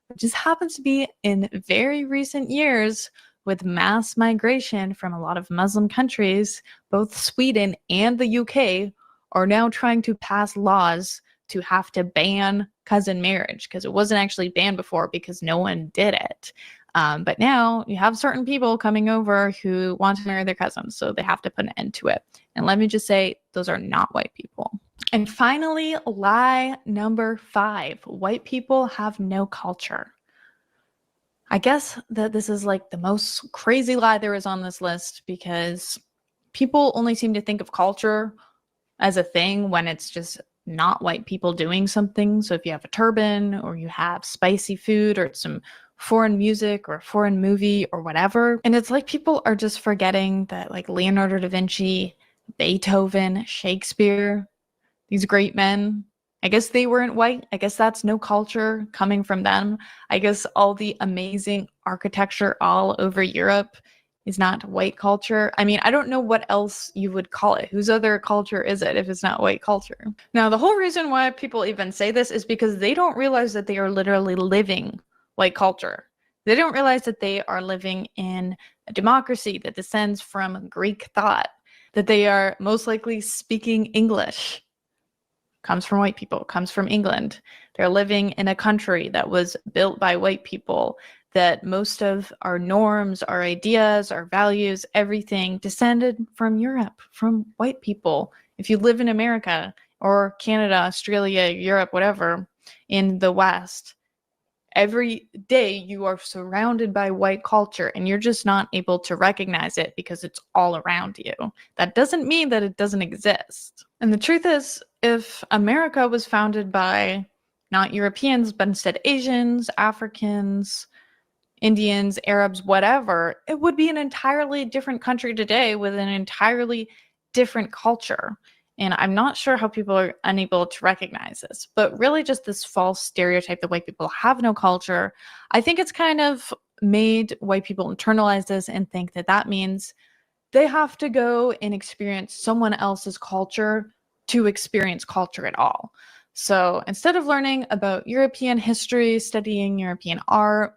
It just happens to be in very recent years with mass migration from a lot of Muslim countries, both Sweden and the UK are now trying to pass laws to have to ban cousin marriage, because it wasn't actually banned before because no one did it. But now you have certain people coming over who want to marry their cousins, so they have to put an end to it. And let me just say, those are not white people. And finally, lie number 5. White people have no culture. I guess that this is like the most crazy lie there is on this list, because people only seem to think of culture as a thing when it's just not white people doing something. So if you have a turban or you have spicy food or some foreign music or a foreign movie or whatever. And it's like people are just forgetting that like Leonardo da Vinci, Beethoven, Shakespeare, these great men, I guess they weren't white. I guess that's no culture coming from them. I guess all the amazing architecture all over Europe is not white culture. I mean, I don't know what else you would call it. Whose other culture is it if it's not white culture? Now, the whole reason why people even say this is because they don't realize that they are literally living white culture. They don't realize that they are living in a democracy that descends from Greek thought, that they are most likely speaking English, comes from white people, comes from England. They're living in a country that was built by white people, that most of our norms, our ideas, our values, everything descended from Europe, from white people. If you live in America or Canada, Australia, Europe, whatever, in the West, every day you are surrounded by white culture and you're just not able to recognize it because it's all around you. That doesn't mean that it doesn't exist. And the truth is, if America was founded by not Europeans, but instead Asians, Africans, Indians, Arabs, whatever, it would be an entirely different country today with an entirely different culture. And I'm not sure how people are unable to recognize this, but really just this false stereotype that white people have no culture. I think it's kind of made white people internalize this and think that that means they have to go and experience someone else's culture to experience culture at all. So instead of learning about European history, studying European art,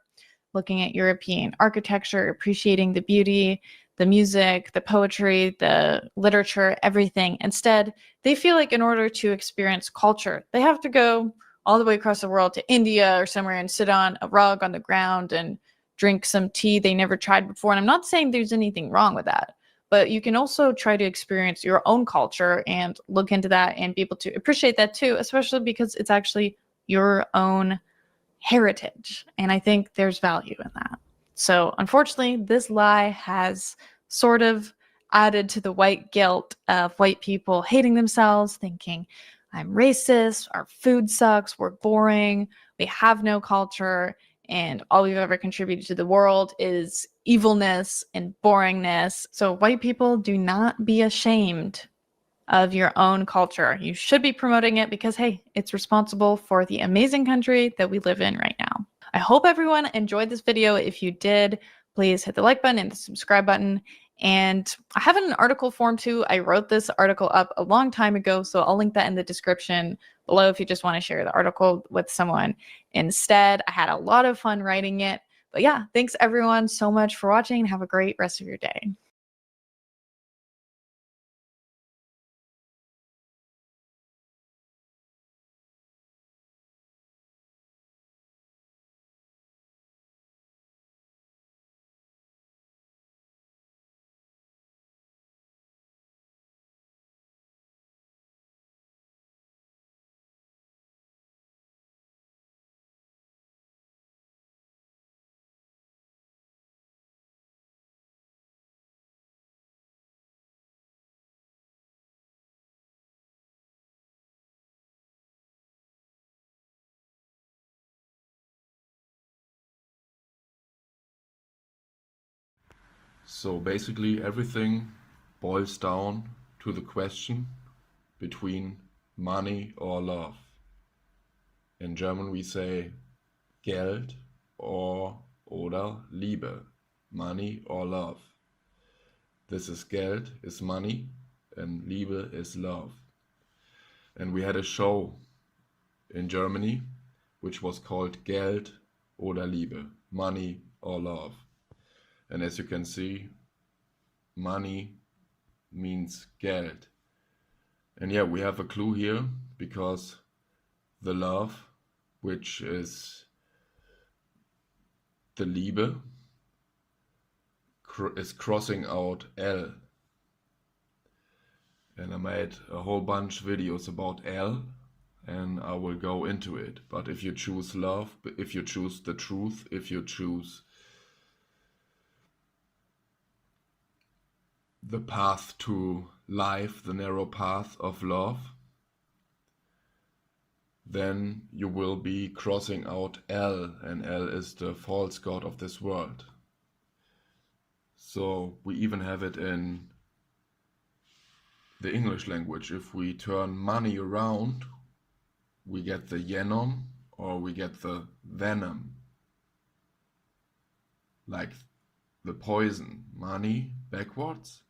looking at European architecture, appreciating the beauty, the music, the poetry, the literature, everything. Instead, they feel like in order to experience culture, they have to go all the way across the world to India or somewhere and sit on a rug on the ground and drink some tea they never tried before. And I'm not saying there's anything wrong with that, but you can also try to experience your own culture and look into that and be able to appreciate that too, especially because it's actually your own heritage. And I think there's value in that. So unfortunately, this lie has sort of added to the white guilt of white people hating themselves, thinking, I'm racist, our food sucks, we're boring, we have no culture, and all we've ever contributed to the world is evilness and boringness. So white people, do not be ashamed of your own culture. You should be promoting it because, hey, it's responsible for the amazing country that we live in right now. I hope everyone enjoyed this video. If you did, please hit the like button and the subscribe button. And I have an article form too. I wrote this article up a long time ago, so I'll link that in the description below if you just want to share the article with someone instead. I had a lot of fun writing it. But yeah, thanks everyone so much for watching and have a great rest of your day. So basically everything boils down to the question between money or love. In German we say Geld oder Liebe, money or love. This is Geld is money and Liebe is love. And we had a show in Germany which was called Geld oder Liebe, money or love. And as you can see, money means Geld. And yeah, we have a clue here because the love, which is the Liebe, is crossing out L. And I made a whole bunch of videos about L and I will go into it. But if you choose love, if you choose the truth, if you choose the path to life, the narrow path of love, then you will be crossing out L, and L is the false god of this world. So we even have it in the English language. If we turn money around, we get the venom or we get the venom, like the poison. Money backwards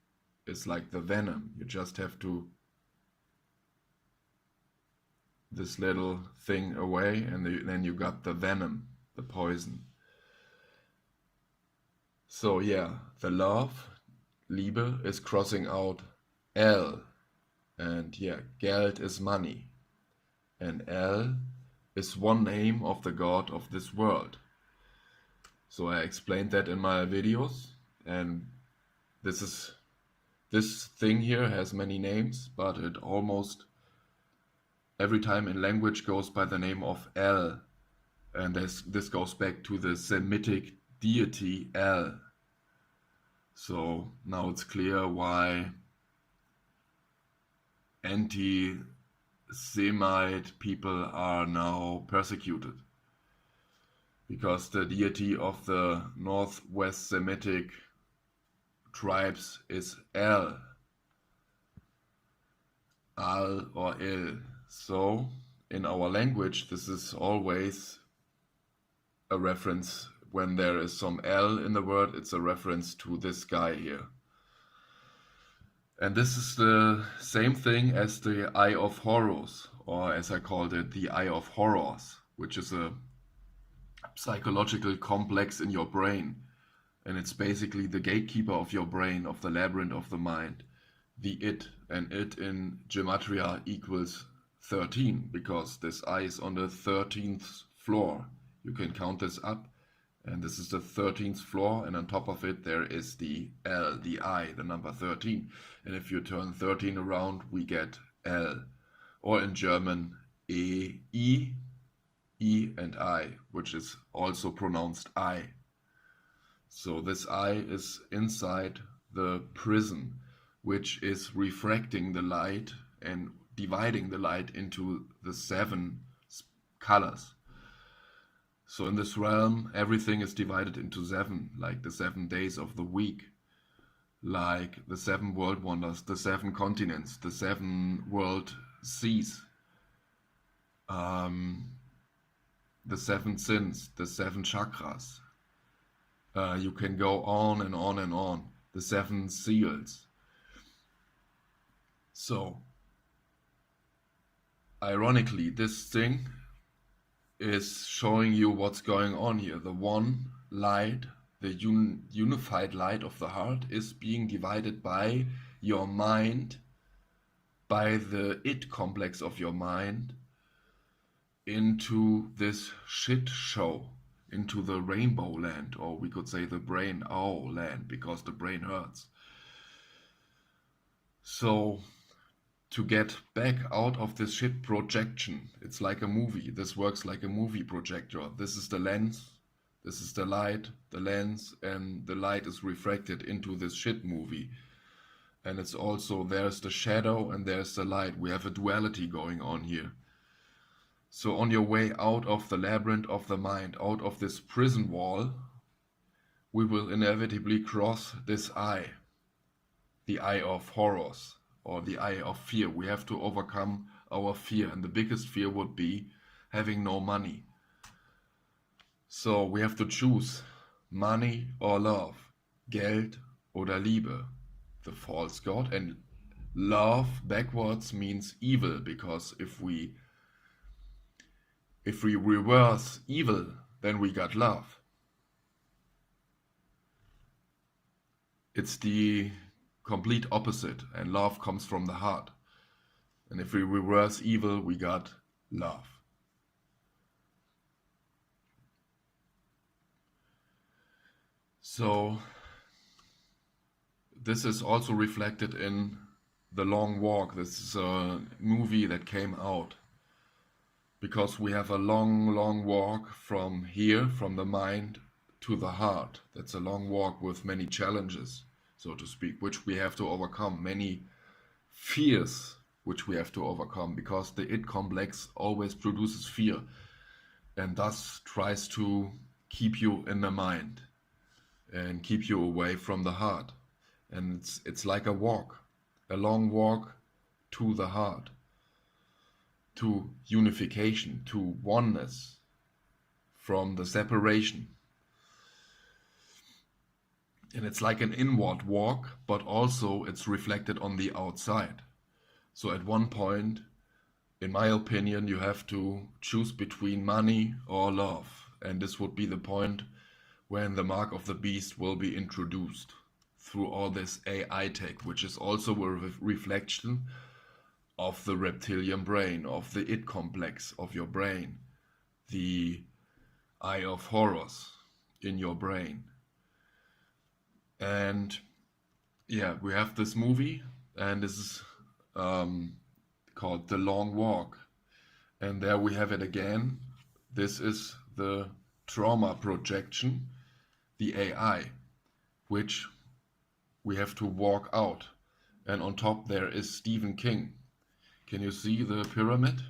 is like the venom. You just have to this little thing away and then you got the venom, the poison. So yeah, the love, Liebe, is crossing out L, and yeah, Geld is money, and L is one name of the god of this world. So I explained that in my videos, and this thing here has many names, but it almost every time in language goes by the name of El, and this goes back to the Semitic deity El. So now it's clear why anti-Semite people are now persecuted. Because the deity of the Northwest Semitic tribes is El. Al or El. So in our language this is always a reference. When there is some L in the word, it's a reference to this guy here. And this is the same thing as the Eye of Horus, or as I called it, the Eye of Horrors, which is a psychological complex in your brain. And it's basically the gatekeeper of your brain, of the labyrinth of the mind, the it. And it in gematria equals 13, because this eye is on the 13th floor. You can count this up. And this is the 13th floor, and on top of it there is the L, the I, the number 13. And if you turn 13 around, we get L. Or in German, E, and I, which is also pronounced I. So this I is inside the prism, which is refracting the light and dividing the light into the 7 colors. So in this realm, everything is divided into 7, like the 7 days of the week, like the 7 world wonders, the 7 continents, the 7 world seas, the 7 sins, the 7 chakras. You can go on and on and on. The 7 seals. So, ironically, this thing is showing you what's going on here. The one light, the unified light of the heart, is being divided by your mind, by the it complex of your mind, into this shit show, into the rainbow land, or we could say the brain land, because the brain hurts. So to get back out of this shit projection, it's like a movie. This works like a movie projector. This is the lens, this is the light, the lens, and the light is refracted into this shit movie. And it's also, there's the shadow and there's the light. We have a duality going on here. So on your way out of the labyrinth of the mind, out of this prison wall, we will inevitably cross this eye, the eye of horrors, or the eye of fear. We have to overcome our fear, and the biggest fear would be having no money. So we have to choose money or love, Geld oder Liebe, the false god. And love backwards means evil, because if we reverse evil, then we got love. It's the complete opposite, and love comes from the heart. And if we reverse evil, we got love. So this is also reflected in The Long Walk. This is a movie that came out because we have a long walk from here, from the mind to the heart. That's a long walk with many challenges, so to speak, which we have to overcome, many fears which we have to overcome, because the it complex always produces fear and thus tries to keep you in the mind and keep you away from the heart. And it's like a walk, a long walk to the heart, to unification, to oneness, from the separation. And it's like an inward walk, but also it's reflected on the outside. So at one point, in my opinion, you have to choose between money or love. And this would be the point when the mark of the beast will be introduced through all this AI tech, which is also a reflection of the reptilian brain, of the it complex of your brain, the eye of horrors. in your brain. And yeah, we have this movie, and this is called The Long Walk. And there we have it again. This is the trauma projection, the AI, which we have to walk out. And on top there is Stephen King. Can you see the pyramid?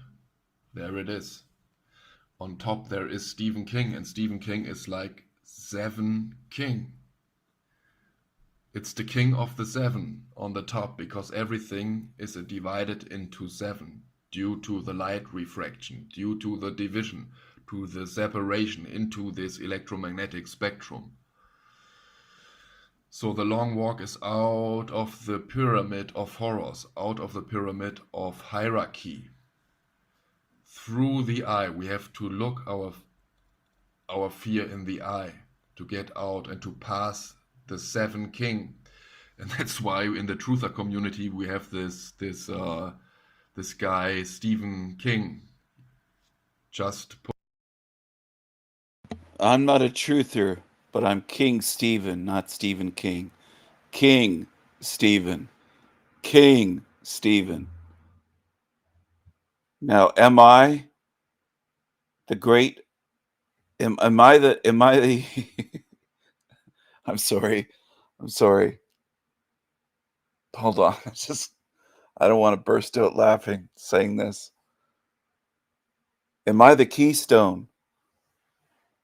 There it is. On top there is Stephen King, and Stephen King is like 7 king. It's the king of the 7 on the top, because everything is divided into 7 due to the light refraction, due to the division, to the separation into this electromagnetic spectrum. So the long walk is out of the pyramid of horrors, out of the pyramid of hierarchy. Through the eye, we have to look our fear in the eye to get out and to pass the 7 king. And that's why in the truther community we have this guy Stephen King. I'm not a truther, but I'm King Stephen, not Stephen King. King Stephen. King Stephen. Now, am I the great? Am I the? I'm sorry. Hold on. I don't want to burst out laughing saying this. Am I the keystone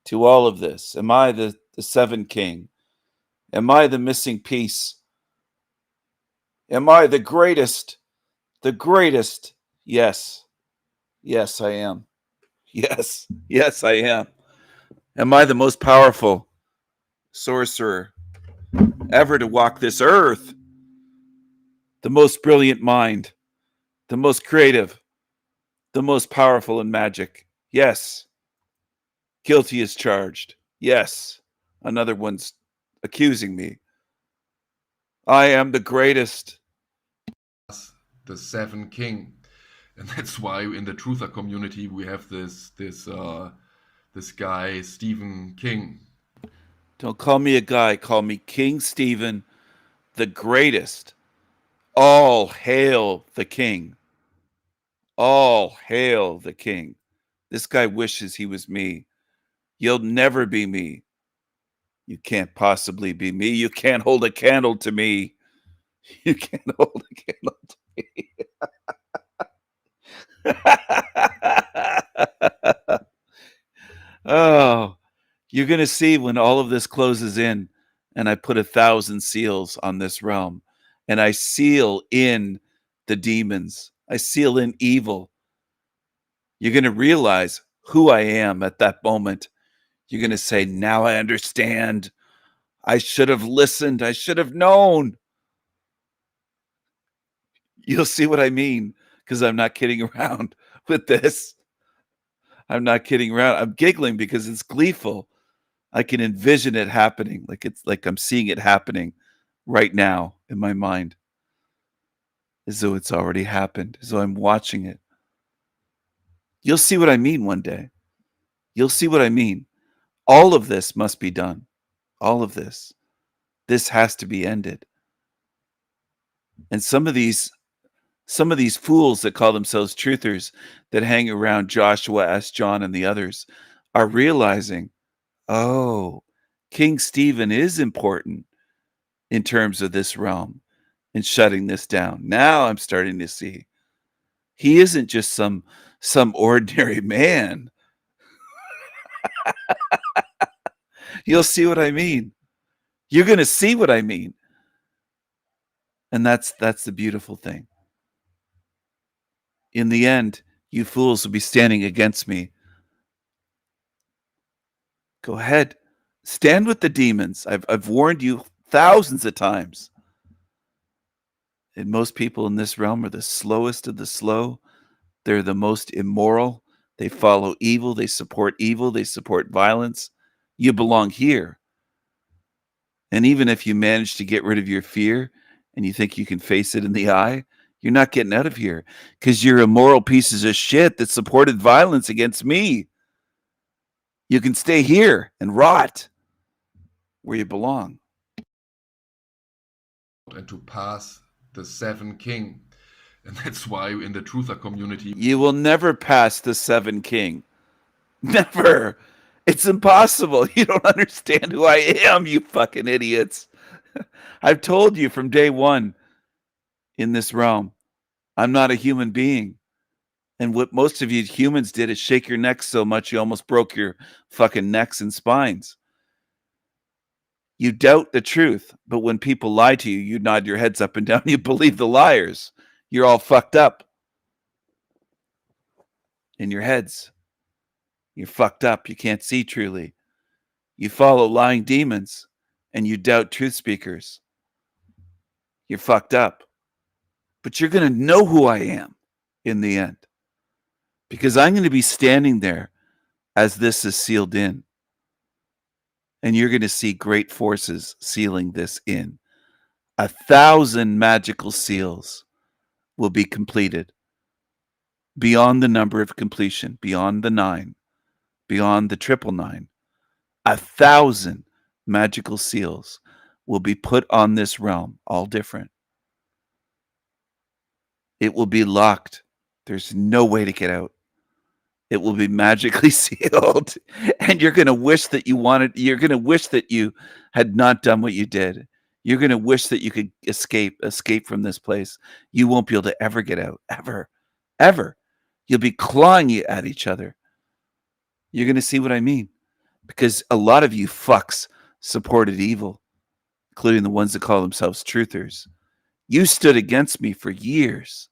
to all of this? Am I the 7 king? Am I the missing piece? Am I the greatest? The greatest? Yes. Yes, I am. Yes, I am. Am I the most powerful sorcerer ever to walk this earth? The most brilliant mind, the most creative, the most powerful in magic. Yes. Guilty as charged. Yes. Another one's accusing me. I am the greatest. The 7 king. And that's why in the truther community we have this guy Stephen King. Don't call me a guy, call me King Stephen, the greatest. All hail the king. All hail the king. This guy wishes he was me. You'll never be me. You can't possibly be me. You can't hold a candle to me. You can't hold a candle to me. Oh, you're going to see when all of this closes in and I put 1,000 seals on this realm and I seal in the demons. I seal in evil. You're going to realize who I am at that moment. You're going to say, now I understand. I should have listened. I should have known. You'll see what I mean, because I'm not kidding around with this. I'm not kidding around. I'm giggling because it's gleeful. I can envision it happening. It's like I'm seeing it happening right now in my mind. As though it's already happened. As though I'm watching it. You'll see what I mean one day. You'll see what I mean. All of this must be done. All of this. This has to be ended. And some of these fools that call themselves truthers that hang around Joshua, S. John, and the others are realizing, oh, King Stephen is important in terms of this realm and shutting this down. Now I'm starting to see he isn't just some ordinary man. You'll see what I mean. You're going to see what I mean. And that's the beautiful thing. In the end, you fools will be standing against me. Go ahead. Stand with the demons. I've warned you thousands of times. And most people in this realm are the slowest of the slow. They're the most immoral. They follow evil. They support evil. They support violence. You belong here. And even if you manage to get rid of your fear and you think you can face it in the eye, you're not getting out of here because you're immoral pieces of shit that supported violence against me. You can stay here and rot. where you belong. And to pass the seven king. And that's why in the truther community, You will never pass the seven king. Never. It's impossible. You don't understand who I am, you fucking idiots. I've told you from day one in this realm, I'm not a human being. And what most of you humans did is shake your necks so much you almost broke your fucking necks and spines. You doubt the truth, but when people lie to you, you nod your heads up and down. You believe the liars. You're all fucked up in your heads. You're fucked up. You can't see truly. You follow lying demons and you doubt truth speakers. You're fucked up. But you're going to know who I am in the end, because I'm going to be standing there as this is sealed in. And you're going to see great forces sealing this in. 1,000 magical seals will be completed beyond the number of completion, beyond the 9, beyond the 999. 1,000 magical seals will be put on this realm, all different. It will be locked. There's no way to get out. It will be magically sealed. And you're going to wish that you you're going to wish that you had not done what you did. You're going to wish that you could escape from this place. You won't be able to ever get out, ever. You'll be clawing at each other. You're going to see what I mean. Because a lot of you fucks supported evil, including the ones that call themselves truthers. You stood against me for years.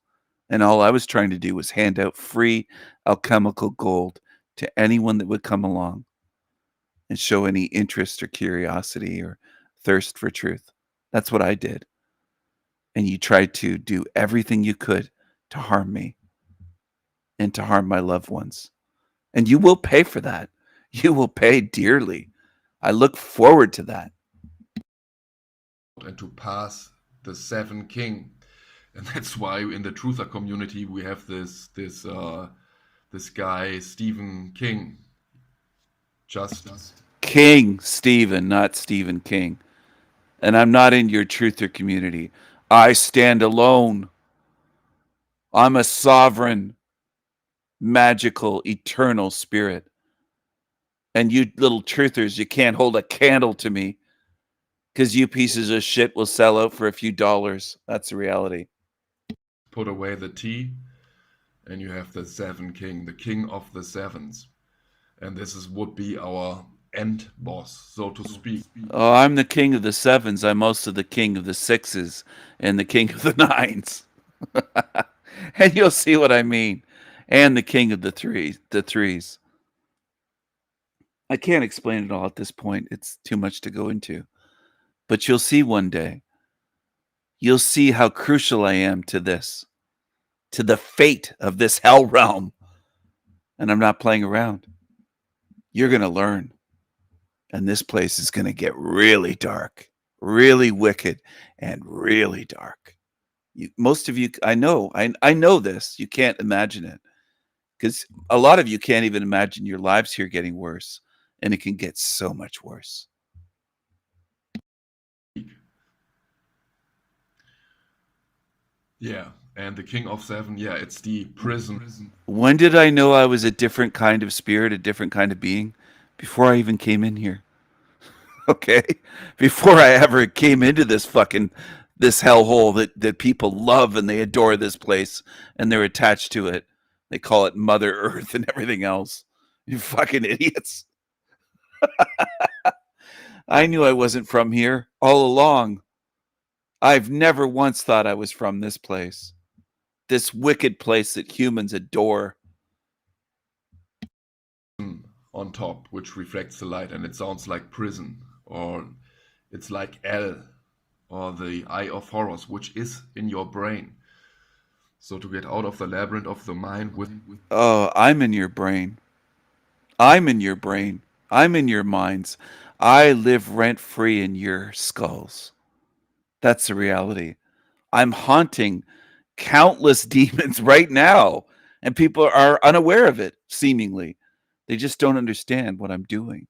And all I was trying to do was hand out free alchemical gold to anyone that would come along and show any interest or curiosity or thirst for truth. That's what I did. And you tried to do everything you could to harm me and to harm my loved ones. And you will pay for that. You will pay dearly. I look forward to that. and to pass the seven king. And that's why in the truther community we have this guy Stephen King. Just King Stephen, not Stephen King. And I'm not in your truther community. I stand alone. I'm a sovereign, magical, eternal spirit. And you little truthers, you can't hold a candle to me because you pieces of shit will sell out for a few dollars. That's the reality. put away the T, and you have the seven king, the king of the sevens. And this would be our end boss, so to speak. Oh, I'm the king of the sevens. I'm also the king of the sixes and the king of the nines. And you'll see what I mean. And the king of the threes. I can't explain it all at this point. It's too much to go into. But you'll see one day. You'll see how crucial I am to this, to the fate of this hell realm. And I'm not playing around. You're going to learn. And this place is going to get really dark, really wicked, and really dark. Most of you, I know this. You can't imagine it. Because a lot of you can't even imagine your lives here getting worse. And it can get so much worse. Yeah, and the king of seven, yeah, it's the prison. When did I know I was a different kind of spirit, a different kind of being? Before I even came in here. Okay? Before I ever came into this hellhole that people love and they adore this place and they're attached to it. They call it Mother Earth and everything else. You fucking idiots. I knew I wasn't from here all along. I've never once thought I was from this place. This wicked place that humans adore. On top, which reflects the light, and it sounds like prison, or it's like L, or the Eye of Horus, which is in your brain. So to get out of the labyrinth of the mind with Oh, I'm in your brain. I'm in your brain. I'm in your minds. I live rent-free in your skulls. That's the reality. I'm haunting countless demons right now, and people are unaware of it, seemingly. They just don't understand what I'm doing.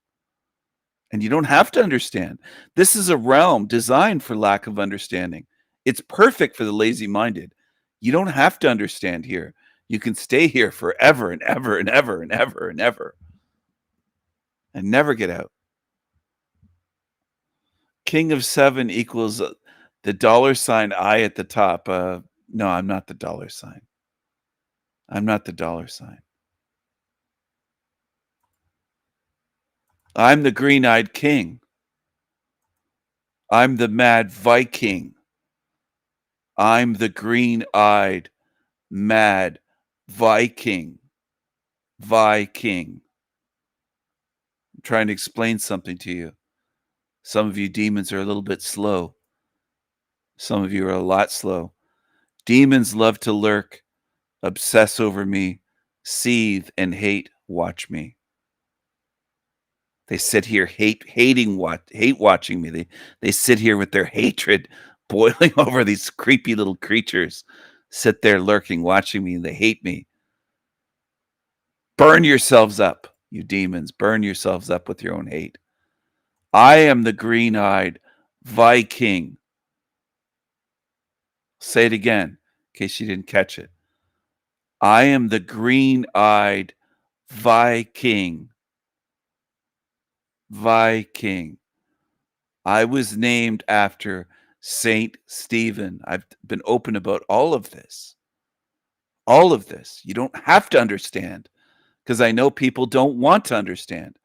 And you don't have to understand. This is a realm designed for lack of understanding. It's perfect for the lazy-minded. You don't have to understand here. You can stay here forever and ever and ever and ever and ever and never get out. King of 7 equals the $ I at the top. No, I'm not the $. I'm not the $. I'm the green-eyed king. I'm the mad Viking. I'm the green-eyed mad Viking. Viking. I'm trying to explain something to you. Some of you demons are a little bit slow. Some of you are a lot slow. Demons love to lurk, obsess over me, seethe, and hate watch me. They sit here hate watching me. They sit here with their hatred boiling over these creepy little creatures. Sit there lurking, watching me, and they hate me. Burn yourselves up, you demons. Burn yourselves up with your own hate. I am the green-eyed Viking. Say it again, in case you didn't catch it. I am the green-eyed Viking. Viking. I was named after Saint Stephen. I've been open about all of this. All of this. You don't have to understand, because I know people don't want to understand.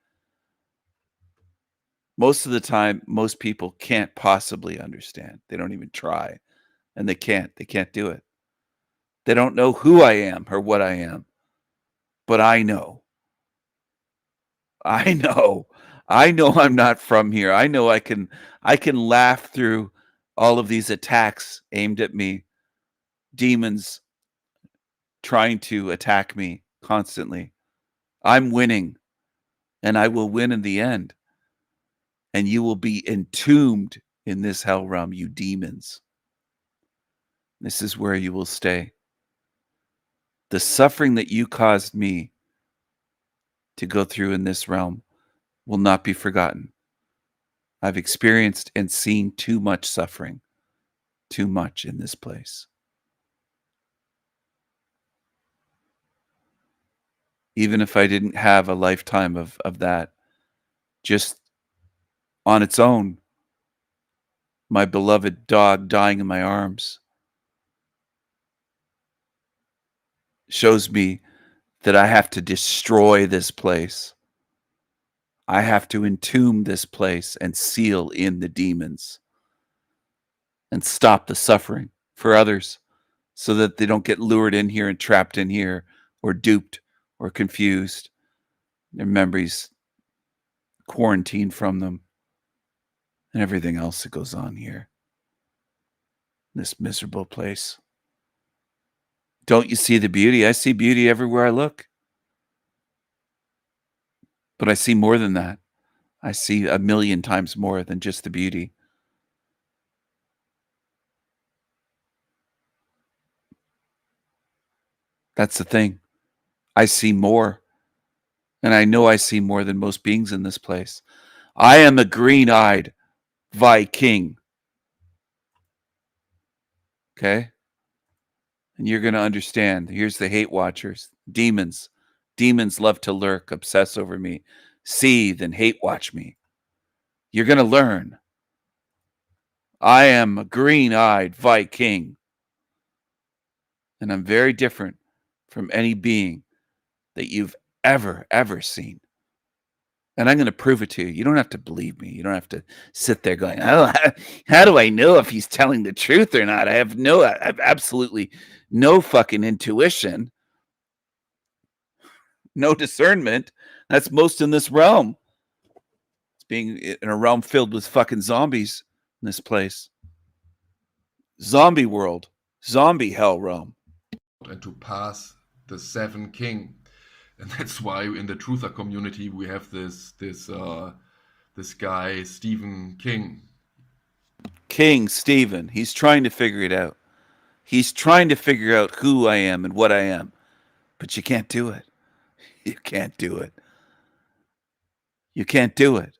Most of the time, most people can't possibly understand. They don't even try. And they can't. They can't do it. They don't know who I am or what I am. But I know. I know. I know I'm not from here. I know I can laugh through all of these attacks aimed at me. Demons trying to attack me constantly. I'm winning. And I will win in the end. And you will be entombed in this hell realm, you demons. This is where you will stay. The suffering that you caused me to go through in this realm will not be forgotten. I've experienced and seen too much suffering, too much in this place. Even if I didn't have a lifetime of that, just on its own, my beloved dog dying in my arms shows me that I have to destroy this place. I have to entomb this place and seal in the demons and stop the suffering for others so that they don't get lured in here and trapped in here or duped or confused. Their memories quarantined from them and everything else that goes on here. This miserable place. Don't you see the beauty? I see beauty everywhere I look. But I see more than that. I see 1,000,000 times more than just the beauty. That's the thing. I see more. And I know I see more than most beings in this place. I am the green-eyed Viking. Okay? And you're going to understand. Here's the hate watchers. Demons. Demons love to lurk, obsess over me, seethe, and hate watch me. You're going to learn. I am a green-eyed Viking. And I'm very different from any being that you've ever seen. And I'm going to prove it to you. You don't have to believe me. You don't have to sit there going, oh, how do I know if he's telling the truth or not? I have absolutely no fucking intuition. No discernment. That's most in this realm. It's being in a realm filled with fucking zombies in this place. Zombie world. Zombie hell realm. And to pass the 7 king. And that's why in the Truther community we have this guy, Stephen King. King Stephen. He's trying to figure it out. He's trying to figure out who I am and what I am. But you can't do it. You can't do it. You can't do it.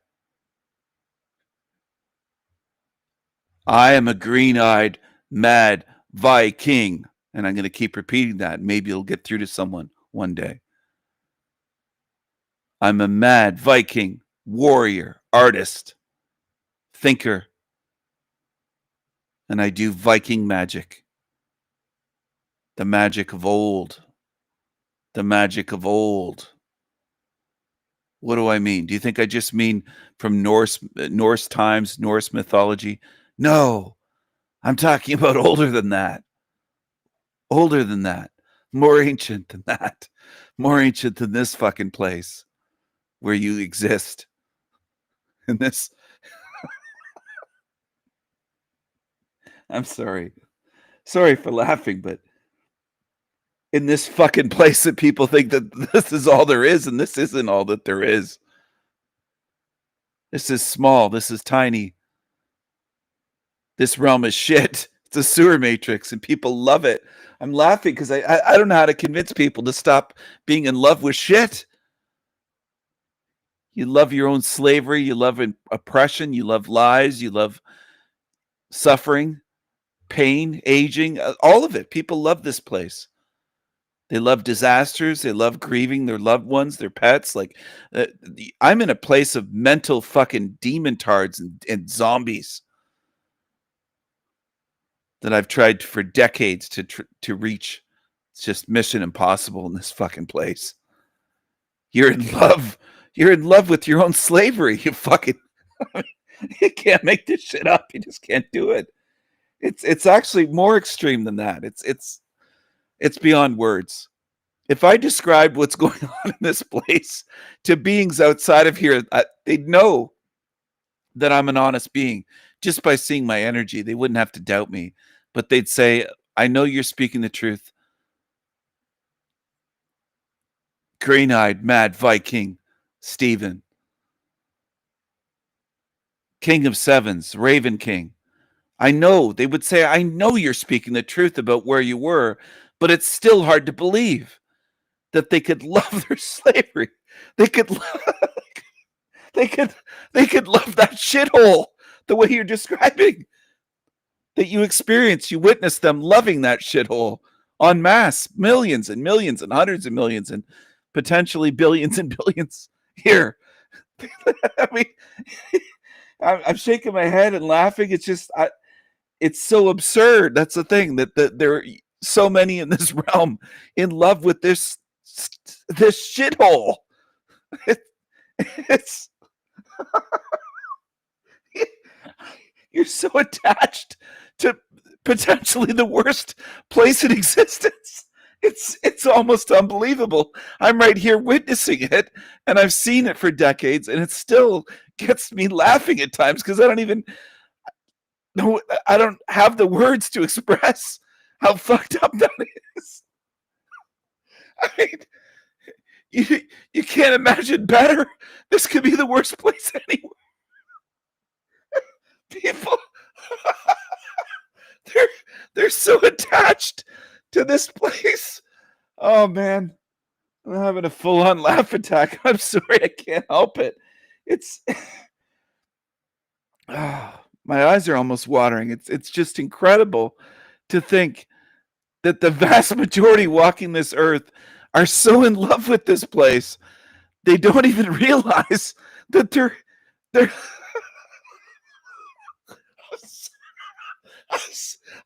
I am a green-eyed, mad Viking. And I'm going to keep repeating that. Maybe it'll get through to someone one day. I'm a mad Viking, warrior, artist, thinker. And I do Viking magic. The magic of old. The magic of old. What do I mean? Do you think I just mean from Norse times, Norse mythology? No, I'm talking about older than that. Older than that. More ancient than that. More ancient than this fucking place where you exist. In this. I'm sorry. Sorry for laughing, but in this fucking place that people think that this is all there is, and this isn't all that there is. This is small. This is tiny. This realm is shit. It's a sewer matrix, and people love it. I'm laughing because I don't know how to convince people to stop being in love with shit. You love your own slavery. You love oppression. You love lies. You love suffering, pain, aging, all of it. People love this place. They love disasters. They love grieving their loved ones, their pets. Like, I'm in a place of mental fucking demontards and zombies that I've tried for decades to reach. It's just mission impossible in this fucking place. You're in love. You're in love with your own slavery. You fucking, you can't make this shit up. You just can't do it. It's actually more extreme than that. It's beyond words. If I described what's going on in this place to beings outside of here, they'd know that I'm an honest being just by seeing my energy. They wouldn't have to doubt me, but they'd say, I know you're speaking the truth. Green-eyed, mad Viking, Stephen. King of Sevens, Raven King. I know, they would say, I know you're speaking the truth about where you were, but it's still hard to believe that they could love their slavery. They could they could love that shithole the way you're describing. That you experience, you witness them loving that shithole en masse, millions and millions and hundreds of millions and potentially billions and billions here. I mean, I'm shaking my head and laughing. It's just, it's so absurd. That's the thing, that there are so many in this realm in love with this shithole. It's you're so attached to potentially the worst place in existence. It's almost unbelievable. I'm right here witnessing it, and I've seen it for decades, and it still gets me laughing at times because I don't have the words to express how fucked up that is. I mean, you can't imagine better. This could be the worst place anywhere. People, they're so attached to this place. Oh man, I'm having a full-on laugh attack. I'm sorry, I can't help it. It's my eyes are almost watering. It's just incredible to think that the vast majority walking this earth are so in love with this place, they don't even realize that they're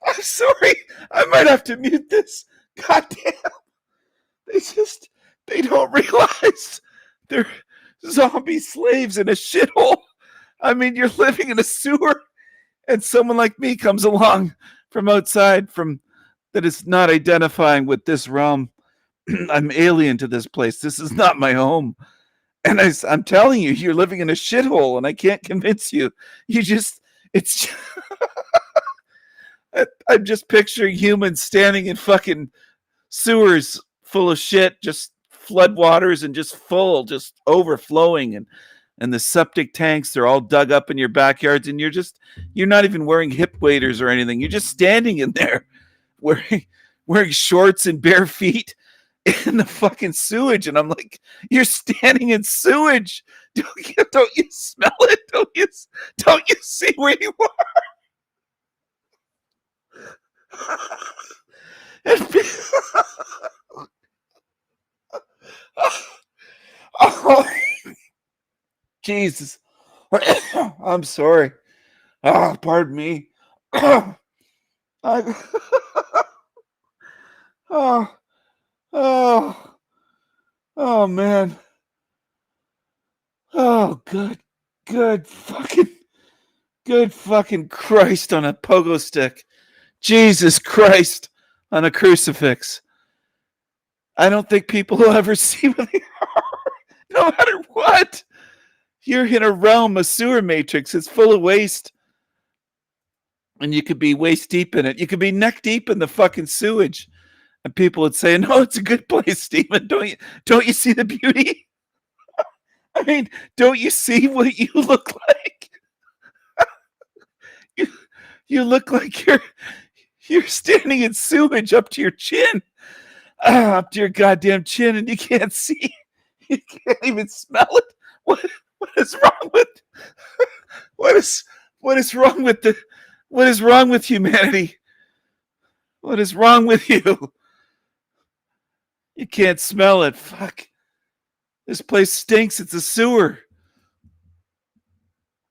I'm sorry. I might have to mute this. Goddamn. They don't realize they're zombie slaves in a shithole. I mean, you're living in a sewer and someone like me comes along from outside that is not identifying with this realm. I'm alien to this place. This is not my home. And I'm telling you, you're living in a shithole and I can't convince you. I'm just picturing humans standing in fucking sewers full of shit, just floodwaters and just just overflowing. And the septic tanks, they're all dug up in your backyards and you're not even wearing hip waders or anything. You're just standing in there wearing shorts and bare feet in the fucking sewage. And I'm like, you're standing in sewage. Don't you smell it? Don't you see where you are? Oh, Jesus. I'm sorry. Oh, pardon me. I, oh, oh, oh, man. Oh, good fucking Christ on a pogo stick. Jesus Christ on a crucifix. I don't think people will ever see what they are, no matter what. You're in a realm, a sewer matrix. It's full of waste. And you could be waist deep in it. You could be neck deep in the fucking sewage. And people would say, no, it's a good place, Stephen. Don't you see the beauty? I mean, don't you see what you look like? You look like you're standing in sewage up to your chin. Up to your goddamn chin, and you can't see. You can't even smell it. What is wrong with what is wrong with humanity? What is wrong with you? You can't smell it. Fuck. This place stinks. It's a sewer.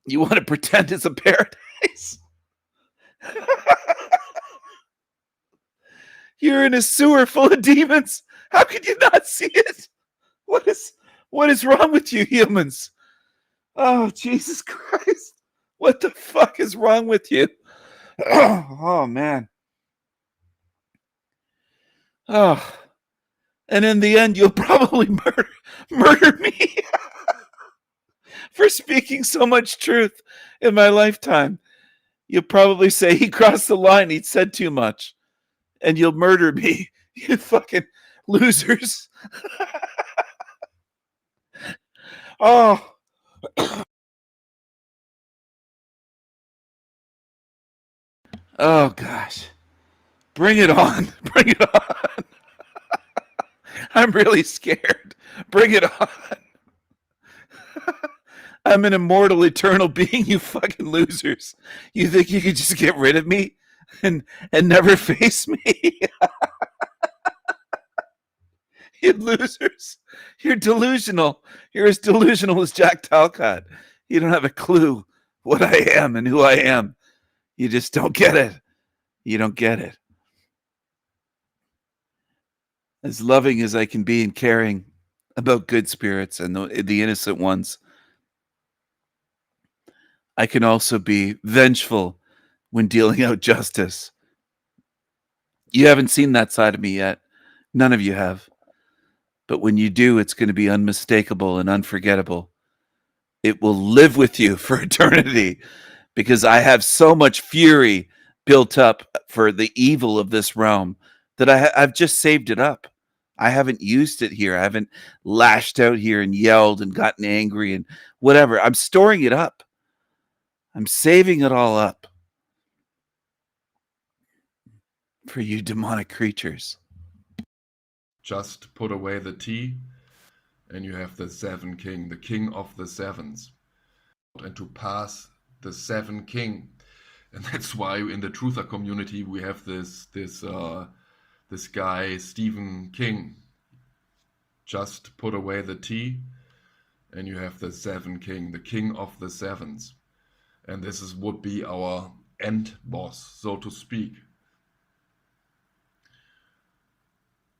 You want to pretend it's a paradise? You're in a sewer full of demons. How could you not see it? What is wrong with you humans? Oh, Jesus Christ. What the fuck is wrong with you? Oh, man. Oh. And in the end, you'll probably murder me for speaking so much truth in my lifetime. You'll probably say he crossed the line. He said too much. And you'll murder me. You fucking losers. Oh. Oh, gosh. Bring it on. Bring it on. I'm really scared. Bring it on. I'm an immortal, eternal being, you fucking losers. You think you could just get rid of me and never face me? You losers. You're delusional. You're as delusional as Jack Talcott. You don't have a clue what I am and who I am. You just don't get it. You don't get it. As loving as I can be and caring about good spirits and the innocent ones, I can also be vengeful when dealing out justice. You haven't seen that side of me yet. None of you have. But when you do, it's going to be unmistakable and unforgettable. It will live with you for eternity because I have so much fury built up for the evil of this realm that I've just saved it up. I haven't used it here. I haven't lashed out here and yelled and gotten angry and whatever. I'm storing it up. I'm saving it all up for you demonic creatures. Just put away the T, and you have the Seven King, the King of the Sevens. And to pass the Seven King. And that's why in the Truther community we have this guy, Stephen King. Just put away the T, and you have the Seven King, the King of the Sevens. And this would be our end boss, so to speak.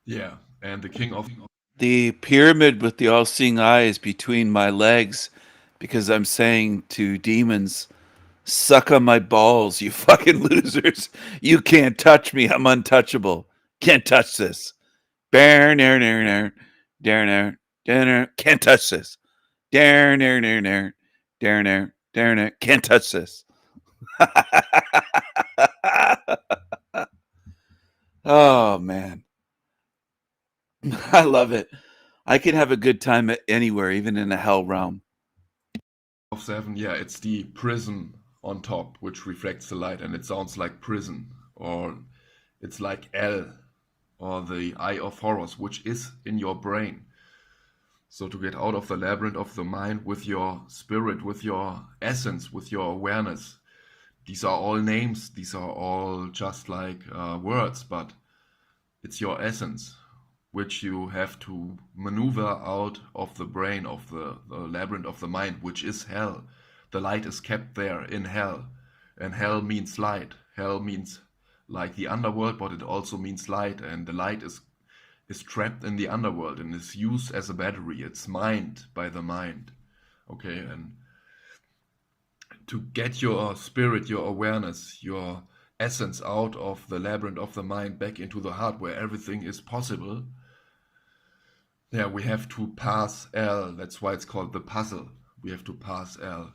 Yeah, and the King of... The pyramid with the all-seeing eye is between my legs because I'm saying to demons, suck on my balls, you fucking losers. You can't touch me. I'm untouchable. Can't touch this. Can't touch this. Can't touch this. Oh, man. I love it. I can have a good time anywhere, even in a hell realm. Of Seven, yeah, it's the prison on top, which reflects the light, and it sounds like prison, or it's like L, or the Eye of Horus, which is in your brain. So to get out of the labyrinth of the mind with your spirit, with your essence, with your awareness, these are all names, these are all just like words, but it's your essence, which you have to maneuver out of the brain, of the labyrinth of the mind, which is hell. The light is kept there in hell, and hell means light. Hell means like the underworld, but it also means light, and the light is trapped in the underworld and is used as a battery. It's mined by the mind. Okay, and to get your spirit, your awareness, your essence out of the labyrinth of the mind back into the heart where everything is possible, yeah, we have to pass L. That's why it's called the puzzle. We have to pass L.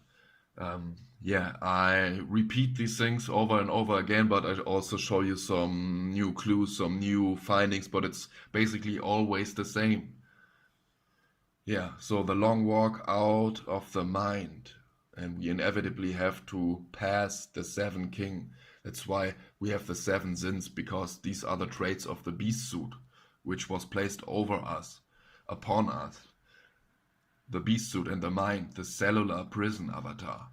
Yeah, I repeat these things over and over again, but I also show you some new clues, some new findings, but it's basically always the same. Yeah, so the long walk out of the mind, and we inevitably have to pass the 7 king. That's why we have the 7 sins, because these are the traits of the beast suit, which was placed over us, upon us. The beast suit and the mind, the cellular prison avatar.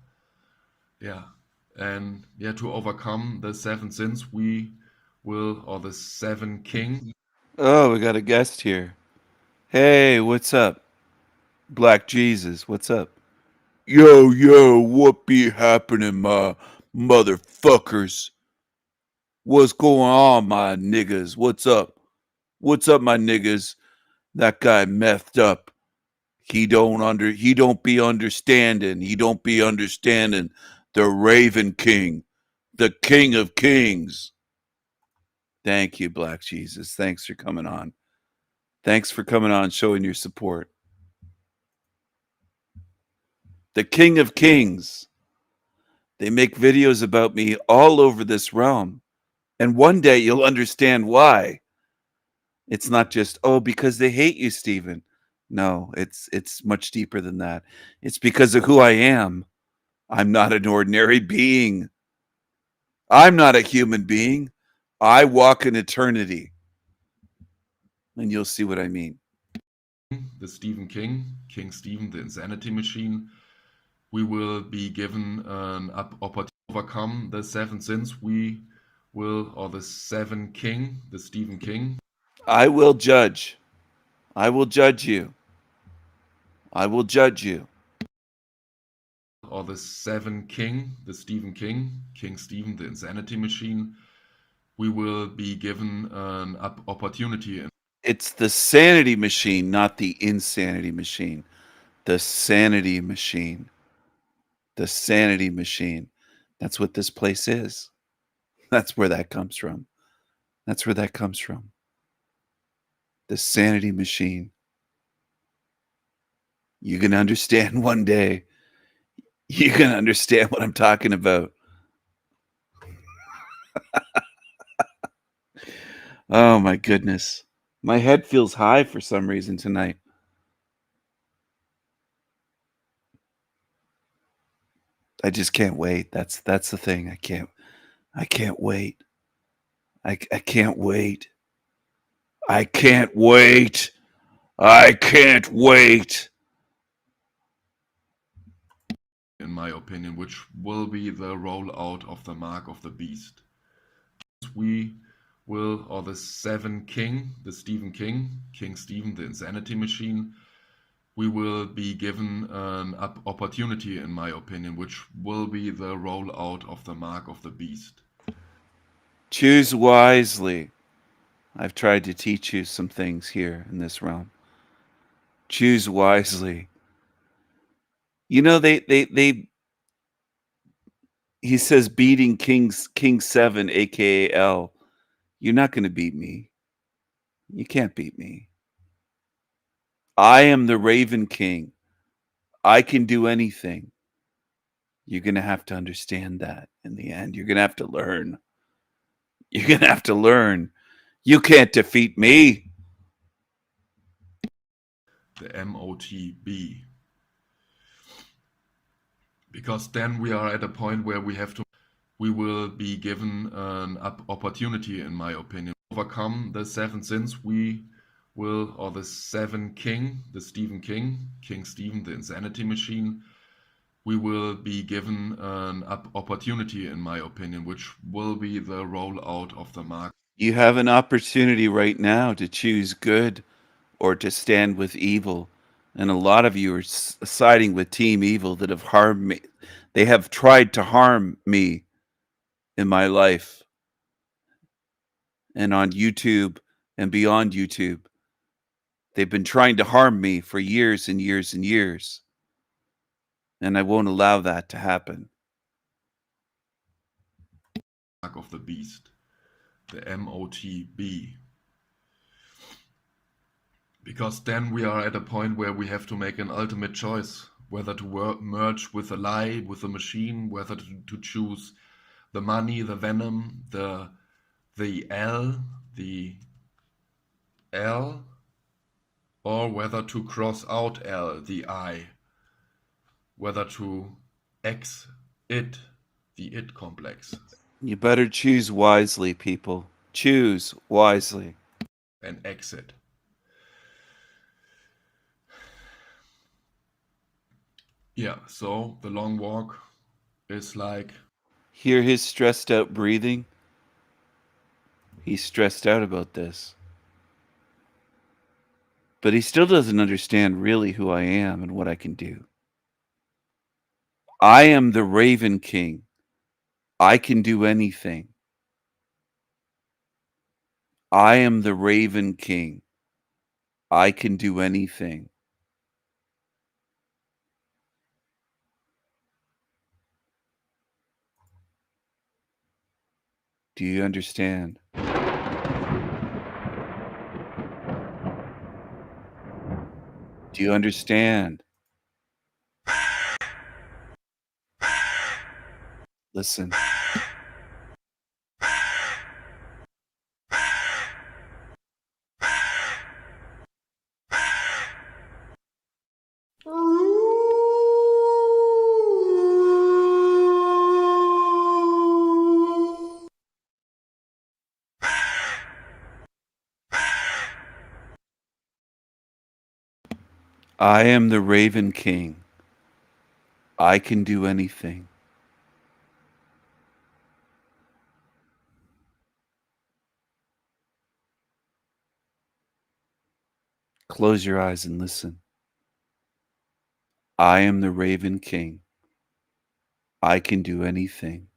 Yeah, and yeah, to overcome the 7 sins, we will, or the 7 king. Oh, we got a guest here. Hey, what's up? Black Jesus, what's up? Yo, what be happening, my motherfuckers? What's going on, my niggas? What's up? What's up, my niggas? That guy methed up. He don't be understanding. He don't be understanding the Raven King, the King of Kings. Thank you, Black Jesus. Thanks for coming on. Thanks for coming on, showing your support. The King of Kings. They make videos about me all over this realm. And one day you'll understand why. It's not just, oh, because they hate you, Stephen. No, it's much deeper than that. It's because of who I am. I'm not an ordinary being. I'm not a human being. I walk in eternity. And you'll see what I mean. The Stephen King, King Stephen, the Insanity Machine. We will be given an opportunity to overcome the 7 sins. We will, or the 7 king, the Stephen King. I will judge. I will judge you. I will judge you. Or the 7 king, the Stephen King, King Stephen, the Insanity Machine. We will be given an opportunity. It's the sanity machine, not the insanity machine. The sanity machine. The sanity machine. That's what this place is. That's where that comes from. That's where that comes from. The sanity machine. You're going to understand one day. You're going to understand what I'm talking about. Oh my goodness. My head feels high for some reason tonight. I just can't wait. That's the thing. I can't wait. I can't wait. I can't wait. I can't wait. In my opinion, which will be the rollout of the mark of the beast. We will, or the 7 king, the Stephen King, King Stephen, the Insanity Machine. We will be given an opportunity, in my opinion, which will be the rollout of the mark of the beast. Choose wisely. I've tried to teach you some things here in this realm. Choose wisely. You know, he says beating King 7, aka L. You're not going to beat me. You can't beat me. I am the Raven King. I can do anything. You're going to have to understand that in the end. You're going to have to learn. You're going to have to learn. You can't defeat me. The MOTB. Because then we are at a point where we will be given an opportunity, in my opinion, to overcome the 7 sins. We will, or the 7 king, the Stephen King, King Stephen, the Insanity Machine. we will be given an opportunity, in my opinion, which will be the rollout of the market. You have an opportunity right now to choose good or to stand with evil. And a lot of you are siding with Team Evil that have harmed me. They have tried to harm me in my life and on YouTube and beyond YouTube. They've been trying to harm me for years and years and years. And I won't allow that to happen. Mark of the beast, the MOTB. Because then we are at a point where we have to make an ultimate choice, whether to merge with a lie, with a machine, whether to choose the money, the venom, the L, or whether to cross out L, the I, whether to X it, the it complex. You better choose wisely, people. Choose wisely. And exit. Yeah, so the long walk is like... Hear his stressed out breathing? He's stressed out about this. But he still doesn't understand really who I am and what I can do. I am the Raven King. I can do anything. I am the Raven King. I can do anything. Do you understand? Do you understand? Listen. I am the Raven King. I can do anything. Close your eyes and listen. I am the Raven King. I can do anything.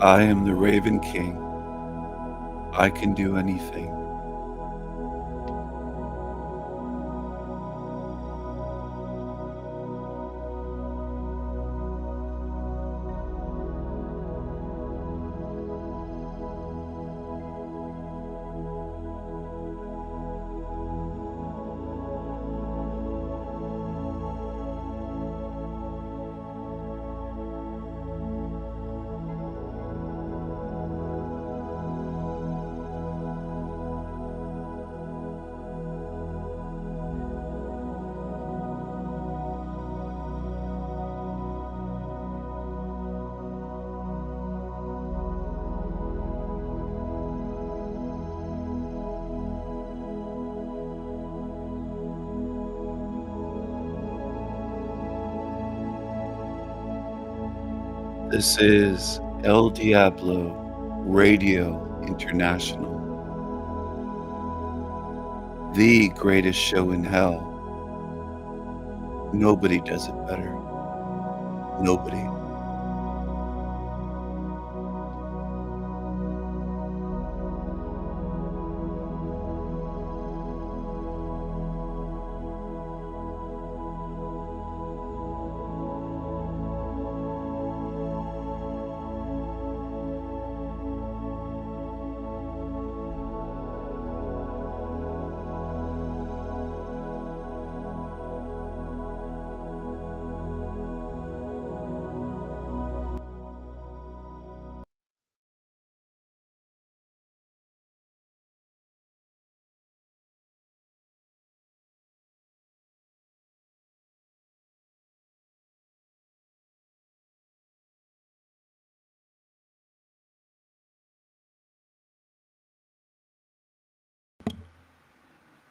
I am the Raven King. I can do anything. This is El Diablo Radio International, the greatest show in hell. Nobody does it better. Nobody.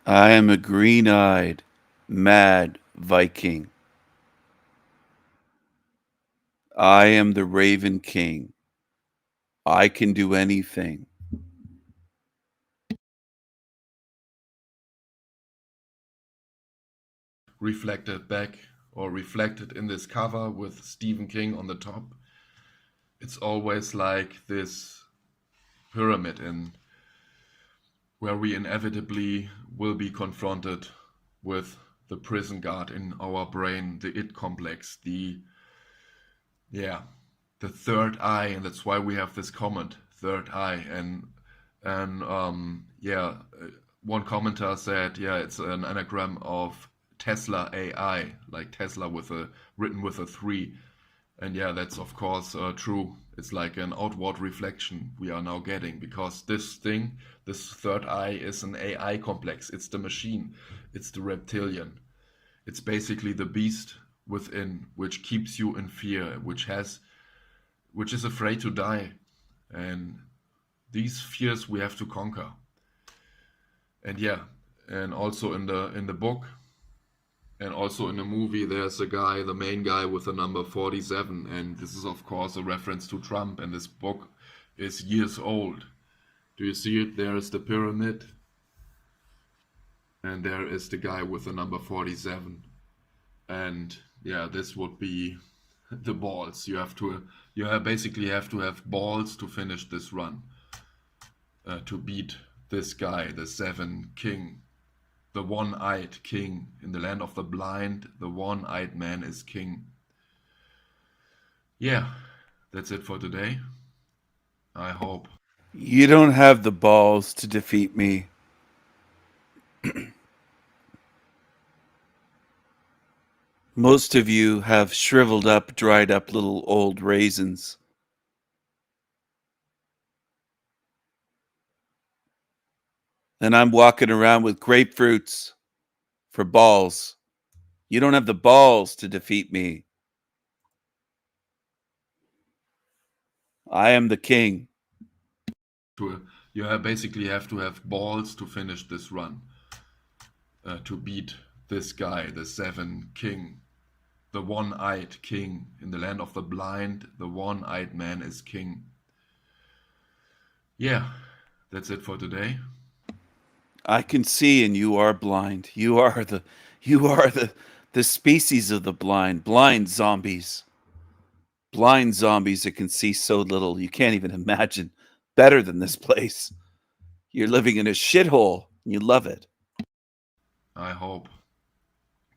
I am a green-eyed, mad Viking. I am the Raven King. I can do anything. Reflected back or reflected in this cover with Stephen King on the top. It's always like this pyramid in where we inevitably will be confronted with the prison guard in our brain, the id complex, the third eye, and that's why we have this comment, third eye. And one commenter said, it's an anagram of Tesla AI, like Tesla written with a 3. And that's of course true. It's like an outward reflection we are now getting, because this third eye is an AI complex. It's the machine. It's the reptilian. It's basically the beast within, which keeps you in fear, which is afraid to die. And these fears we have to conquer. And also in the book, and also in the movie, there's a guy, the main guy, with the number 47. And this is, of course, a reference to Trump. And this book is years old. Do you see it? There is the pyramid. And there is the guy with the number 47. And this would be the balls. You basically have to have balls to finish this run. To beat this guy, the 7 King. The one-eyed king. In the land of the blind, the one-eyed man is king. That's it for today. I hope. You don't have the balls to defeat me. Most of you have shriveled up, dried up little old raisins. And I'm walking around with grapefruits for balls. You don't have the balls to defeat me. I am the king. You basically have to have balls to finish this run. To beat this guy, the 7 King. The one-eyed king. In the land of the blind, the one-eyed man is king. That's it for today. I can see, and you are blind. You are the species of the blind zombies. Blind zombies that can see so little you can't even imagine better than this place. You're living in a shithole, and you love it. I hope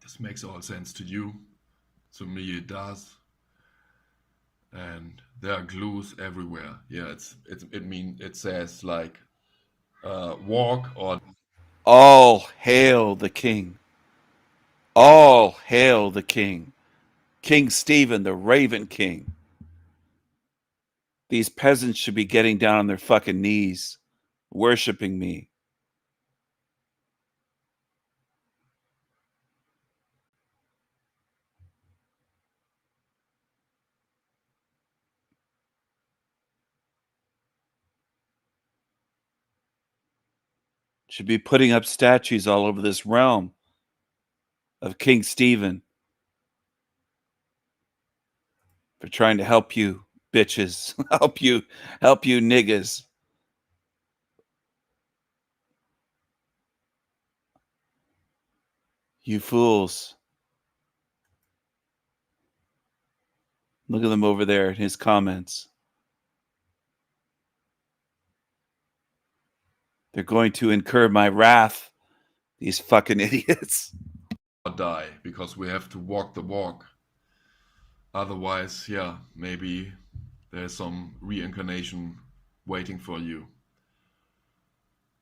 this makes all sense to you. To me it does. And there are glues everywhere. It says like walk or... All hail the king. All hail the king. King Stephen, the Raven King. These peasants should be getting down on their fucking knees, worshiping me. Should be putting up statues all over this realm of King Stephen for trying to help you bitches. Help you niggas. You fools. Look at them over there in his comments. They're going to incur my wrath. These fucking idiots. Die because we have to walk the walk. Otherwise, yeah, maybe there's some reincarnation waiting for you.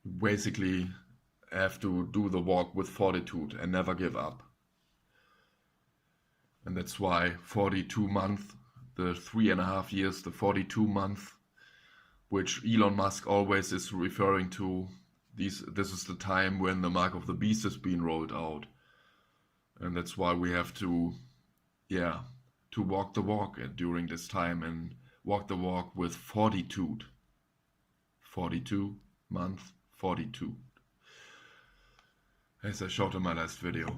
You basically have to do the walk with fortitude and never give up. And that's why 42 months, the 3.5 years, the 42 months, which Elon Musk always is referring to, this is the time when the mark of the beast is being rolled out. And that's why we have to, to walk the walk during this time and walk the walk with fortitude. 42 months, 42. As I showed in my last video.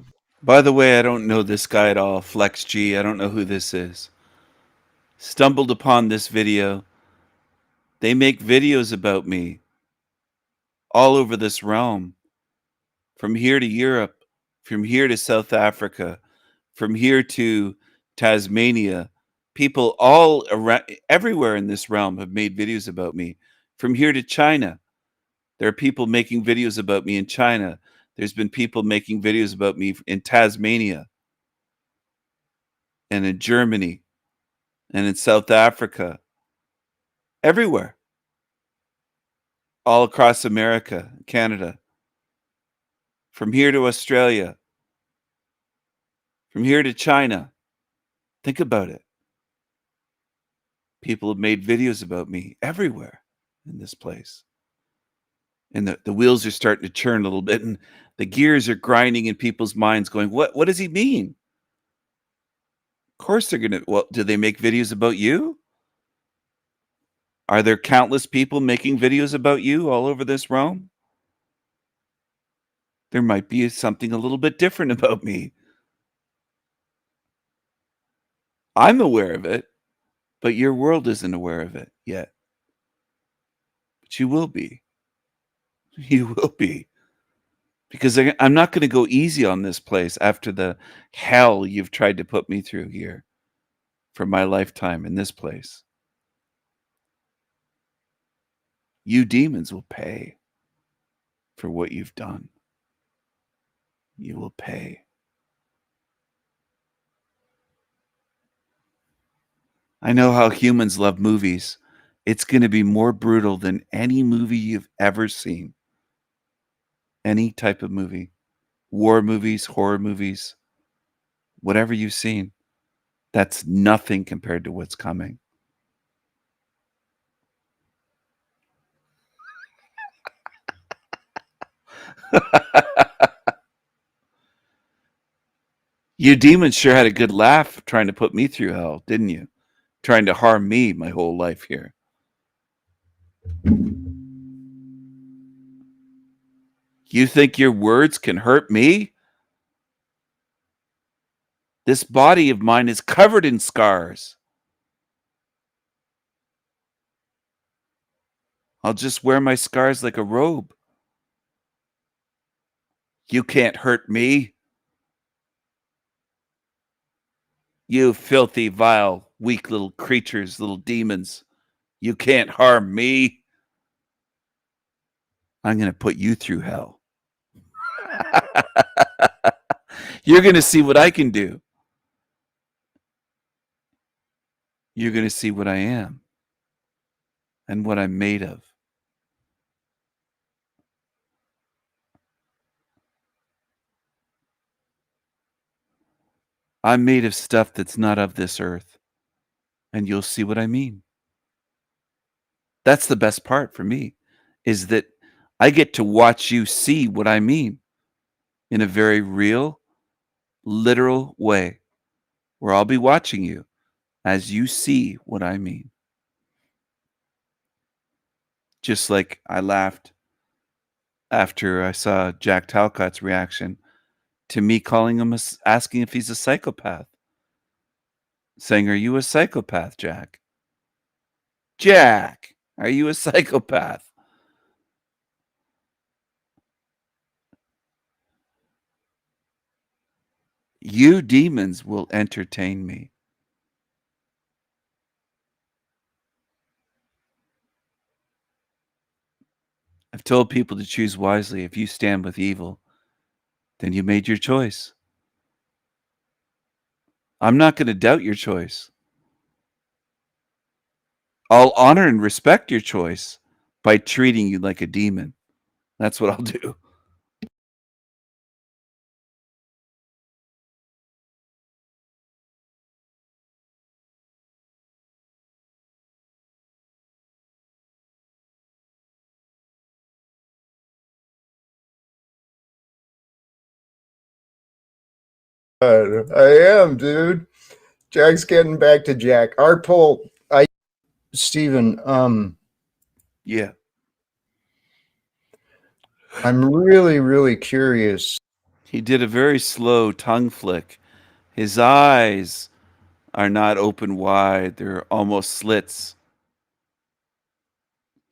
By the way, I don't know this guy at all, Flex G. I don't know who this is. Stumbled upon this video. They make videos about me all over this realm. From here to Europe, from here to South Africa, from here to Tasmania. People all around, everywhere in this realm have made videos about me. From here to China, there are people making videos about me in China. There's been people making videos about me in Tasmania and in Germany and in South Africa. Everywhere. All across America, Canada. From here to Australia. From here to China. Think about it. People have made videos about me everywhere in this place. And the wheels are starting to churn a little bit, and the gears are grinding in people's minds going, what does he mean? Of course they're going to, well, do they make videos about you? Are there countless people making videos about you all over this realm? There might be something a little bit different about me. I'm aware of it, but your world isn't aware of it yet. But you will be. You will be. Because I'm not going to go easy on this place after the hell you've tried to put me through here for my lifetime in this place. You demons will pay for what you've done. You will pay. I know how humans love movies. It's going to be more brutal than any movie you've ever seen. Any type of movie. War movies, horror movies, whatever you've seen. That's nothing compared to what's coming. You demons sure had a good laugh trying to put me through hell, didn't you? Trying to harm me my whole life here. You think your words can hurt me? This body of mine is covered in scars. I'll just wear my scars like a robe. You can't hurt me. You filthy, vile, weak little creatures, little demons. You can't harm me. I'm going to put you through hell. You're going to see what I can do. You're going to see what I am and what I'm made of. I'm made of stuff that's not of this earth, and you'll see what I mean. That's the best part for me, is that I get to watch you see what I mean in a very real, literal way, where I'll be watching you as you see what I mean. Just like I laughed after I saw Jack Talcott's reaction to me calling him, asking if he's a psychopath. Saying, are you a psychopath, Jack? Jack, are you a psychopath? You demons will entertain me. I've told people to choose wisely. If you stand with evil, then you made your choice. I'm not going to doubt your choice. I'll honor and respect your choice by treating you like a demon. That's what I'll do. I am, dude. Jack's getting back to Jack. Our poll, Stephen, Yeah. I'm really, really curious. He did a very slow tongue flick. His eyes are not open wide, they're almost slits.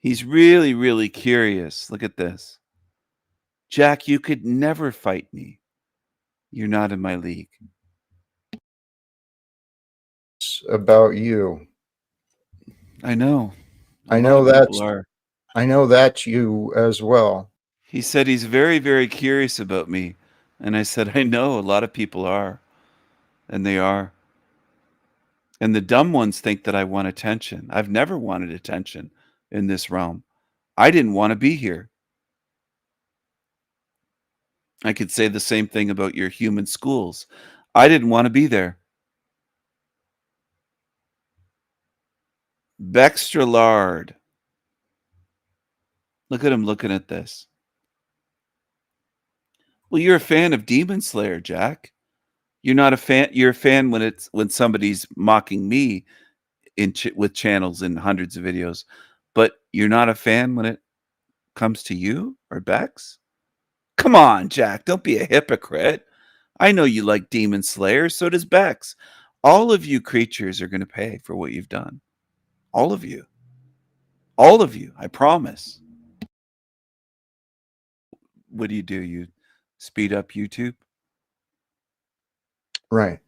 He's really, really curious. Look at this. Jack, you could never fight me. You're not in my league. About you. I know. I know that's are. I know that's you as well. He said he's very, very curious about me. And I said, I know a lot of people are. And they are. And the dumb ones think that I want attention. I've never wanted attention in this realm. I didn't want to be here. I could say the same thing about your human schools. I didn't want to be there. Bextra Lard. Look at him looking at this. Well, you're a fan of Demon Slayer, Jack. You're not a fan. You're a fan when somebody's mocking me with channels and hundreds of videos, but you're not a fan when it comes to you or Bex. Come on, Jack. Don't be a hypocrite. I know you like Demon Slayer. So does Bex. All of you creatures are going to pay for what you've done. All of you. All of you. I promise. What do? You speed up YouTube? Right.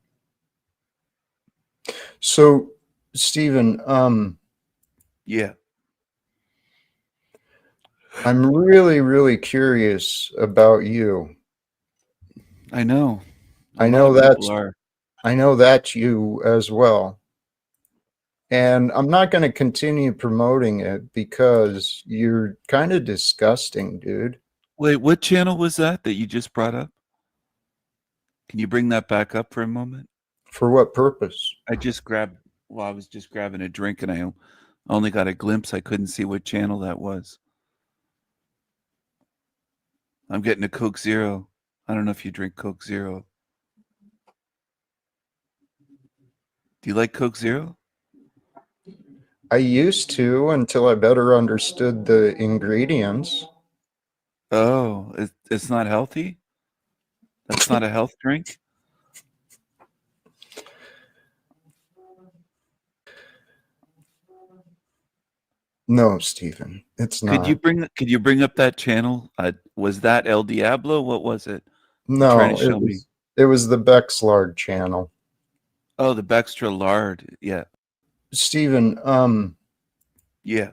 So, Stephen, yeah. I'm really, really curious about you. I know. I know that's you as well. And I'm not going to continue promoting it because you're kind of disgusting, dude. Wait, what channel was that you just brought up? Can you bring that back up for a moment? For what purpose? I was just grabbing a drink and I only got a glimpse. I couldn't see what channel that was. I'm getting a Coke Zero. I don't know if you drink Coke Zero. Do you like Coke Zero? I used to until I better understood the ingredients. Oh, it's not healthy? That's not a health drink? No, Stephen, it's not. Could you bring up that channel? Was that El Diablo? What was it? No, Trying to show me. It was the Bexlard channel. Oh, the Bextra Lard. Yeah. Stephen, yeah.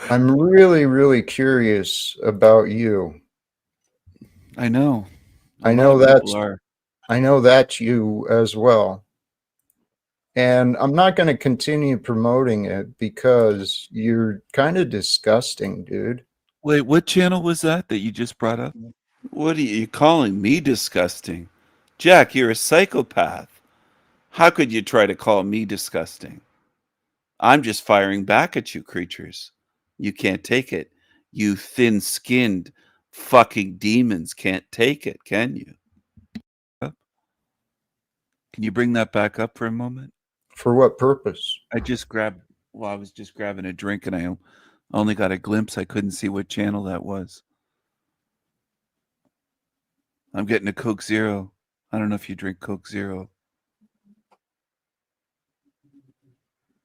I'm really, really curious about you. I know. I know that's you as well. And I'm not going to continue promoting it because you're kind of disgusting, dude. Wait, what channel was that you just brought up? What are you calling me disgusting? Jack, you're a psychopath. How could you try to call me disgusting? I'm just firing back at you creatures. You can't take it. You thin-skinned fucking demons can't take it, can you? Can you bring that back up for a moment? For what purpose? I was just grabbing a drink and I only got a glimpse. I couldn't see what channel that was. I'm getting a Coke Zero. I don't know if you drink Coke Zero.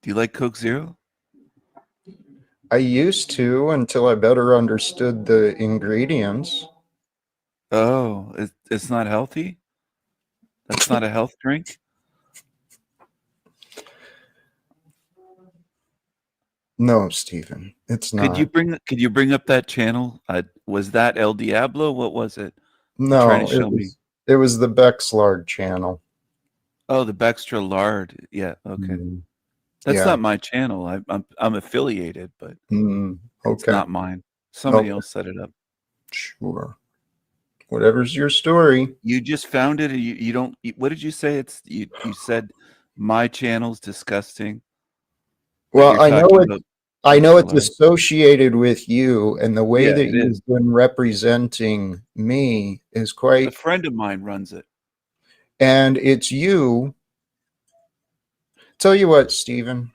Do you like Coke Zero? I used to until I better understood the ingredients. Oh, it's not healthy? That's not a health drink? No, Stephen, it's not. Could you bring up that channel? Was that El Diablo? What was it? No, Trying to show me. it was the Bexlard channel. Oh, the Bextra Lard. Yeah, okay. That's Yeah. not my channel. I'm affiliated, but it's Okay. not mine. Somebody Okay. else set it up. Sure. Whatever's your story. You just found it. And you don't. What did you say? You said my channel's disgusting. But Well, you're I know talking it. about I know it's Bexlard. associated with you, and the way Yeah, that it you've is. been representing me is A quite. friend of mine runs it. And it's you. Tell you what, Stephen.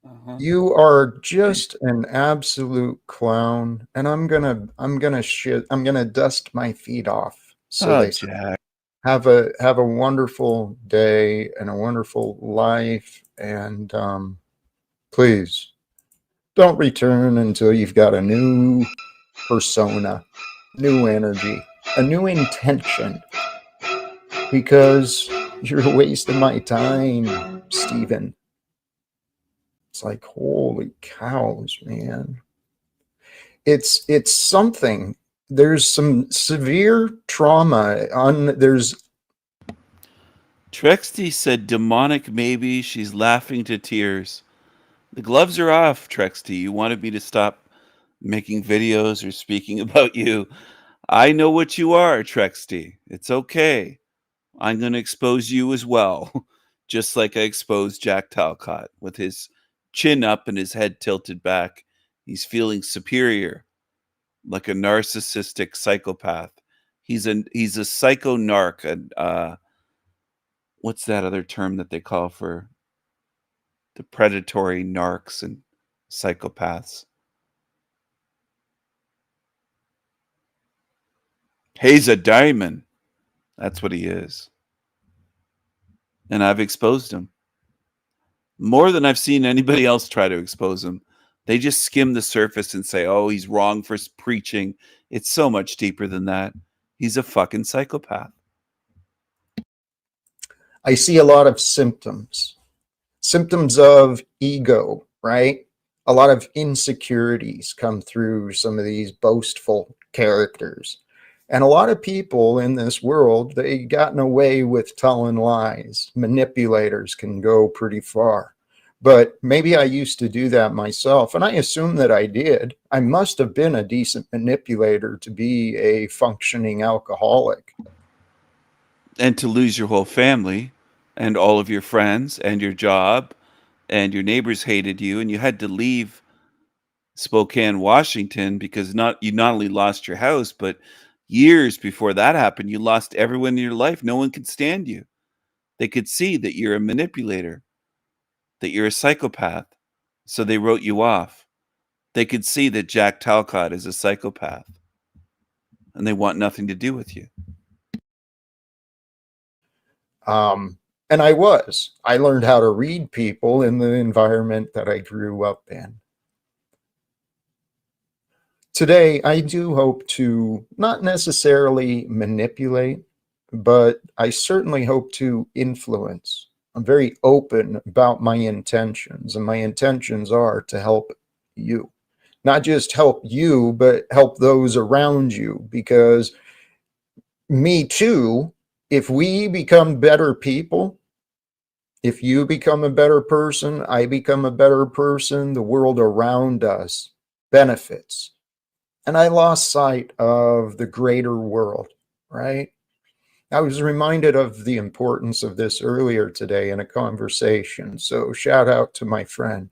Uh-huh. You are just an absolute clown, and I'm gonna dust my feet off. So Oh, they say. Jack. Have a wonderful day and a wonderful life, and please don't return until you've got a new persona, new energy, a new intention, because you're wasting my time, Stephen. It's like, holy cows, man. It's something. There's some severe trauma there's. Trexty said demonic maybe. She's laughing to tears. The gloves are off, Trexty. You wanted me to stop making videos or speaking about you. I know what you are, Trexty. It's okay. I'm going to expose you as well. Just like I exposed Jack Talcott with his chin up and his head tilted back. He's feeling superior, like a narcissistic psychopath. He's a psycho narc. And what's that other term that they call for the predatory narcs and psychopaths? He's a diamond. That's what he is. And I've exposed him. More than I've seen anybody else try to expose him. They just skim the surface and say, oh, he's wrong for preaching. It's so much deeper than that. He's a fucking psychopath. I see a lot of symptoms of ego, right? A lot of insecurities come through some of these boastful characters. And a lot of people in this world, they gotten away with telling lies. Manipulators can go pretty far. But maybe I used to do that myself, and I assume that I did. I must have been a decent manipulator to be a functioning alcoholic. And to lose your whole family and all of your friends and your job, and your neighbors hated you, and you had to leave Spokane, Washington, because you not only lost your house, but years before that happened, you lost everyone in your life. No one could stand you. They could see that you're a manipulator, that you're a psychopath. So they wrote you off. They could see that Jack Talcott is a psychopath, and they want nothing to do with you. And I learned how to read people in the environment that I grew up in. Today, I do hope to not necessarily manipulate, but I certainly hope to influence. I'm very open about my intentions, and my intentions are to help you. Not just help you, but help those around you, because me too, if we become better people, if you become a better person, I become a better person, the world around us benefits. And I lost sight of the greater world, right? I was reminded of the importance of this earlier today in a conversation, so shout out to my friend.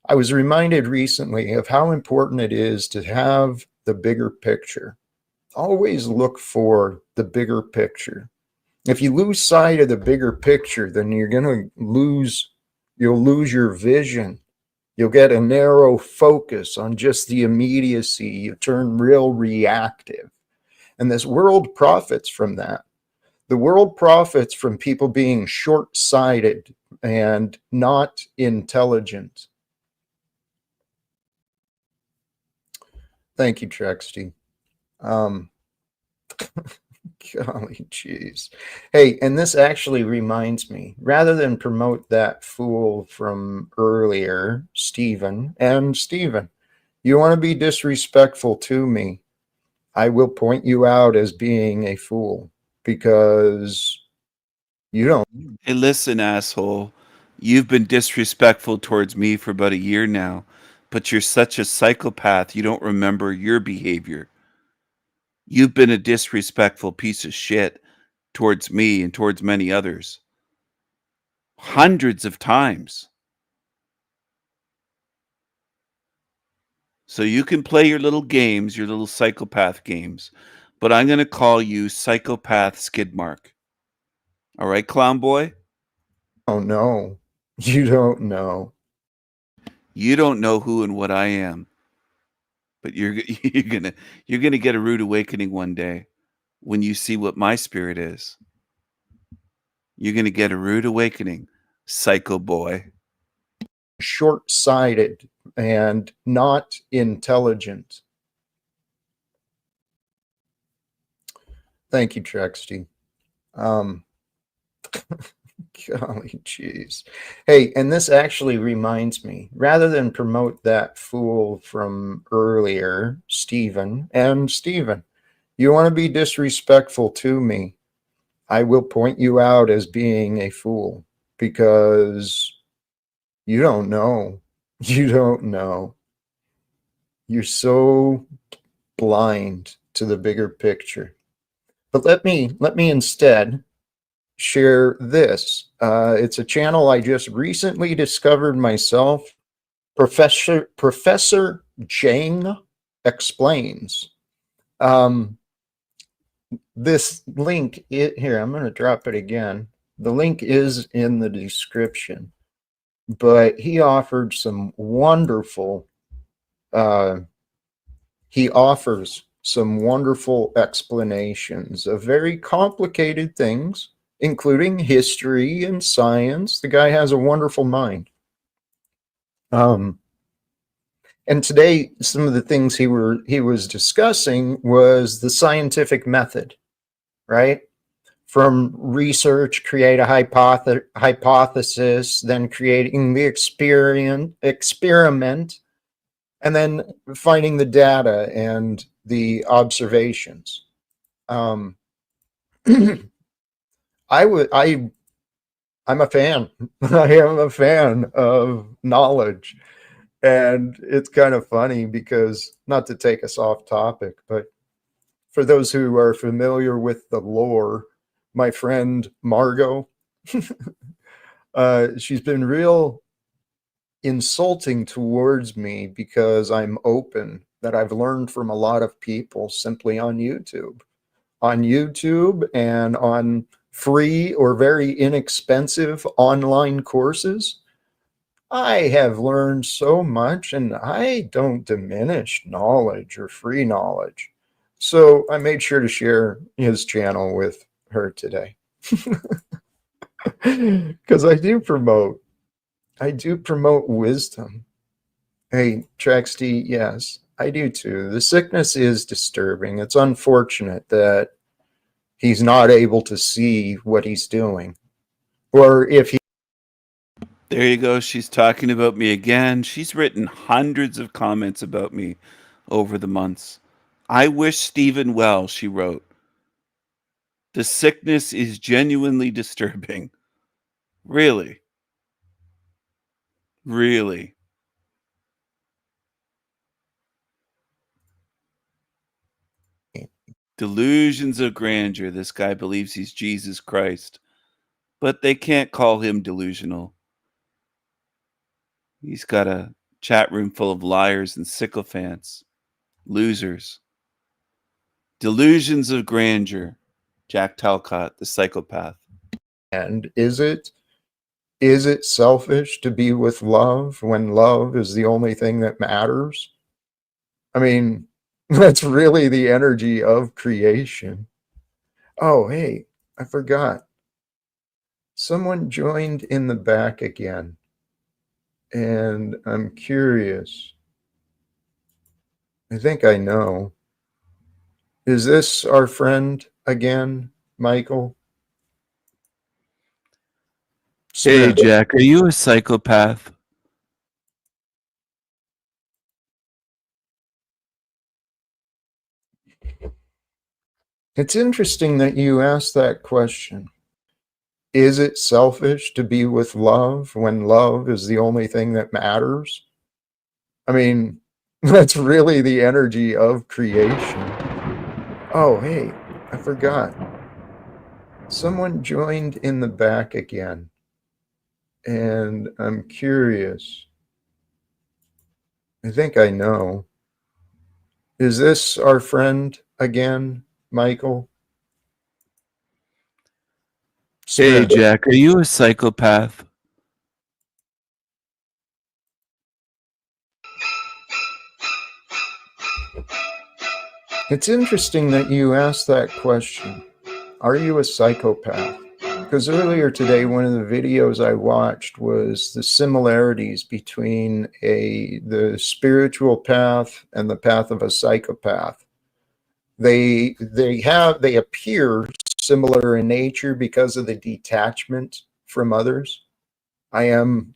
I was reminded recently of how important it is to have the bigger picture. Always look for the bigger picture. If you lose sight of the bigger picture, then you'll lose your vision. You'll get a narrow focus on just the immediacy. You turn real reactive. And this world profits from that. The world profits from people being short-sighted, and not intelligent. Thank you, Trexty. Golly jeez. Hey, and this actually reminds me, rather than promote that fool from earlier, Stephen, you want to be disrespectful to me, I will point you out as being a fool, because you don't. Hey, listen, asshole. You've been disrespectful towards me for about a year now, but you're such a psychopath, you don't remember your behavior. You've been a disrespectful piece of shit towards me and towards many others. Hundreds of times. So you can play your little games, your little psychopath games, but I'm going to call you Psychopath Skidmark. All right, clown boy? Oh, no. You don't know. You don't know who and what I am. But you're gonna get a rude awakening one day when you see what my spirit is. You're gonna get a rude awakening, psycho boy. Short-sighted and not intelligent. Thank you, Trexty. Golly jeez. Hey, and this actually reminds me, rather than promote that fool from earlier, Stephen, you want to be disrespectful to me, I will point you out as being a fool, because you don't know. You don't know. You're so blind to the bigger picture. But let me instead share this. It's a channel I just recently discovered myself. Professor Jang Explains. This link, here, I'm going to drop it again. The link is in the description. But he offered some wonderful, explanations of very complicated things, including history and science. The guy has a wonderful mind. And today, some of the things he was discussing was the scientific method, right? From research, create a hypothesis, then creating the experiment, and then finding the data and the observations. I'm a fan. I am a fan of knowledge. And it's kind of funny because, not to take us off topic, but for those who are familiar with the lore, my friend Margot, she's been real insulting towards me because I'm open, that I've learned from a lot of people simply on YouTube. On YouTube and on free or very inexpensive online courses. I have learned so much, and I don't diminish knowledge or free knowledge. So I made sure to share his channel with her today. Because I do promote wisdom. Hey, Trexty, yes, I do too. The sickness is disturbing. It's unfortunate that he's not able to see what he's doing. Or if he... There you go. She's talking about me again. She's written hundreds of comments about me over the months. I wish Stephen well, she wrote. The sickness is genuinely disturbing. Really? Really? Delusions of grandeur. This guy believes he's Jesus Christ. But they can't call him delusional. He's got a chat room full of liars and sycophants. Losers. Delusions of grandeur. Jack Talcott, the psychopath. And is it selfish to be with love when love is the only thing that matters? I mean, that's really the energy of creation. Oh, hey, I forgot. Someone joined in the back again, and I'm curious. I think I know. Is this our friend again, Michael? Hey, Smith. Jack, are you a psychopath? It's interesting that you asked that question. Is it selfish to be with love when love is the only thing that matters? I mean, that's really the energy of creation. Oh, hey, I forgot. Someone joined in the back again, and I'm curious. I think I know. Is this our friend again, Michael? Hey, Smith. Jack, are you a psychopath? It's interesting that you asked that question. Are you a psychopath? Because earlier today, one of the videos I watched was the similarities between the spiritual path and the path of a psychopath. They appear similar in nature because of the detachment from others. I am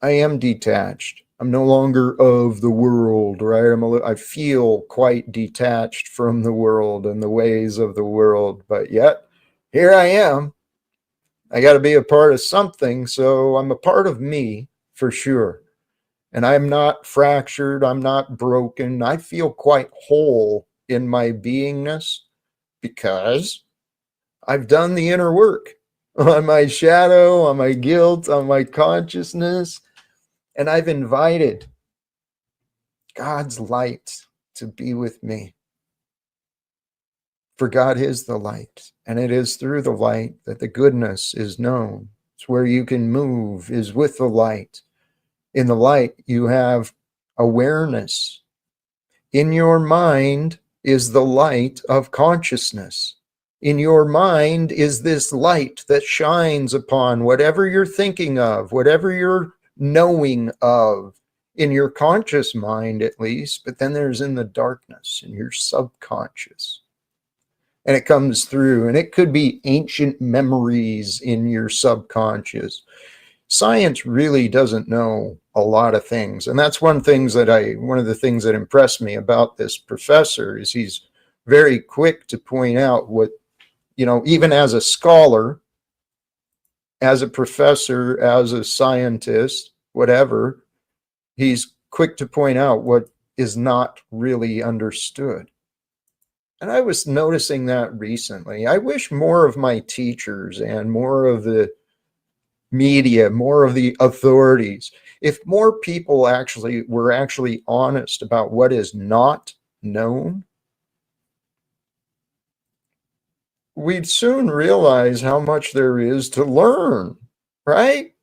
detached. I'm no longer of the world, right? I feel quite detached from the world and the ways of the world, but yet here I am. I got to be a part of something, so I'm a part of me for sure. And I'm not fractured. I'm not broken. I feel quite whole in my beingness because I've done the inner work on my shadow, on my guilt, on my consciousness. And I've invited God's light to be with me. For God is the light, and it is through the light that the goodness is known. It's where you can move, is with the light. In the light, you have awareness. In your mind is the light of consciousness. In your mind is this light that shines upon whatever you're thinking of, whatever you're knowing of, in your conscious mind at least, but then there's in the darkness, in your subconscious. And it comes through, and it could be ancient memories in your subconscious. Science really doesn't know a lot of things. And that's one of the things that impressed me about this professor is he's very quick to point out what, even as a scholar, as a professor, as a scientist, whatever, he's quick to point out what is not really understood. And I was noticing that recently. I wish more of my teachers and more of the media, more of the authorities, if more people were actually honest about what is not known, we'd soon realize how much there is to learn, right?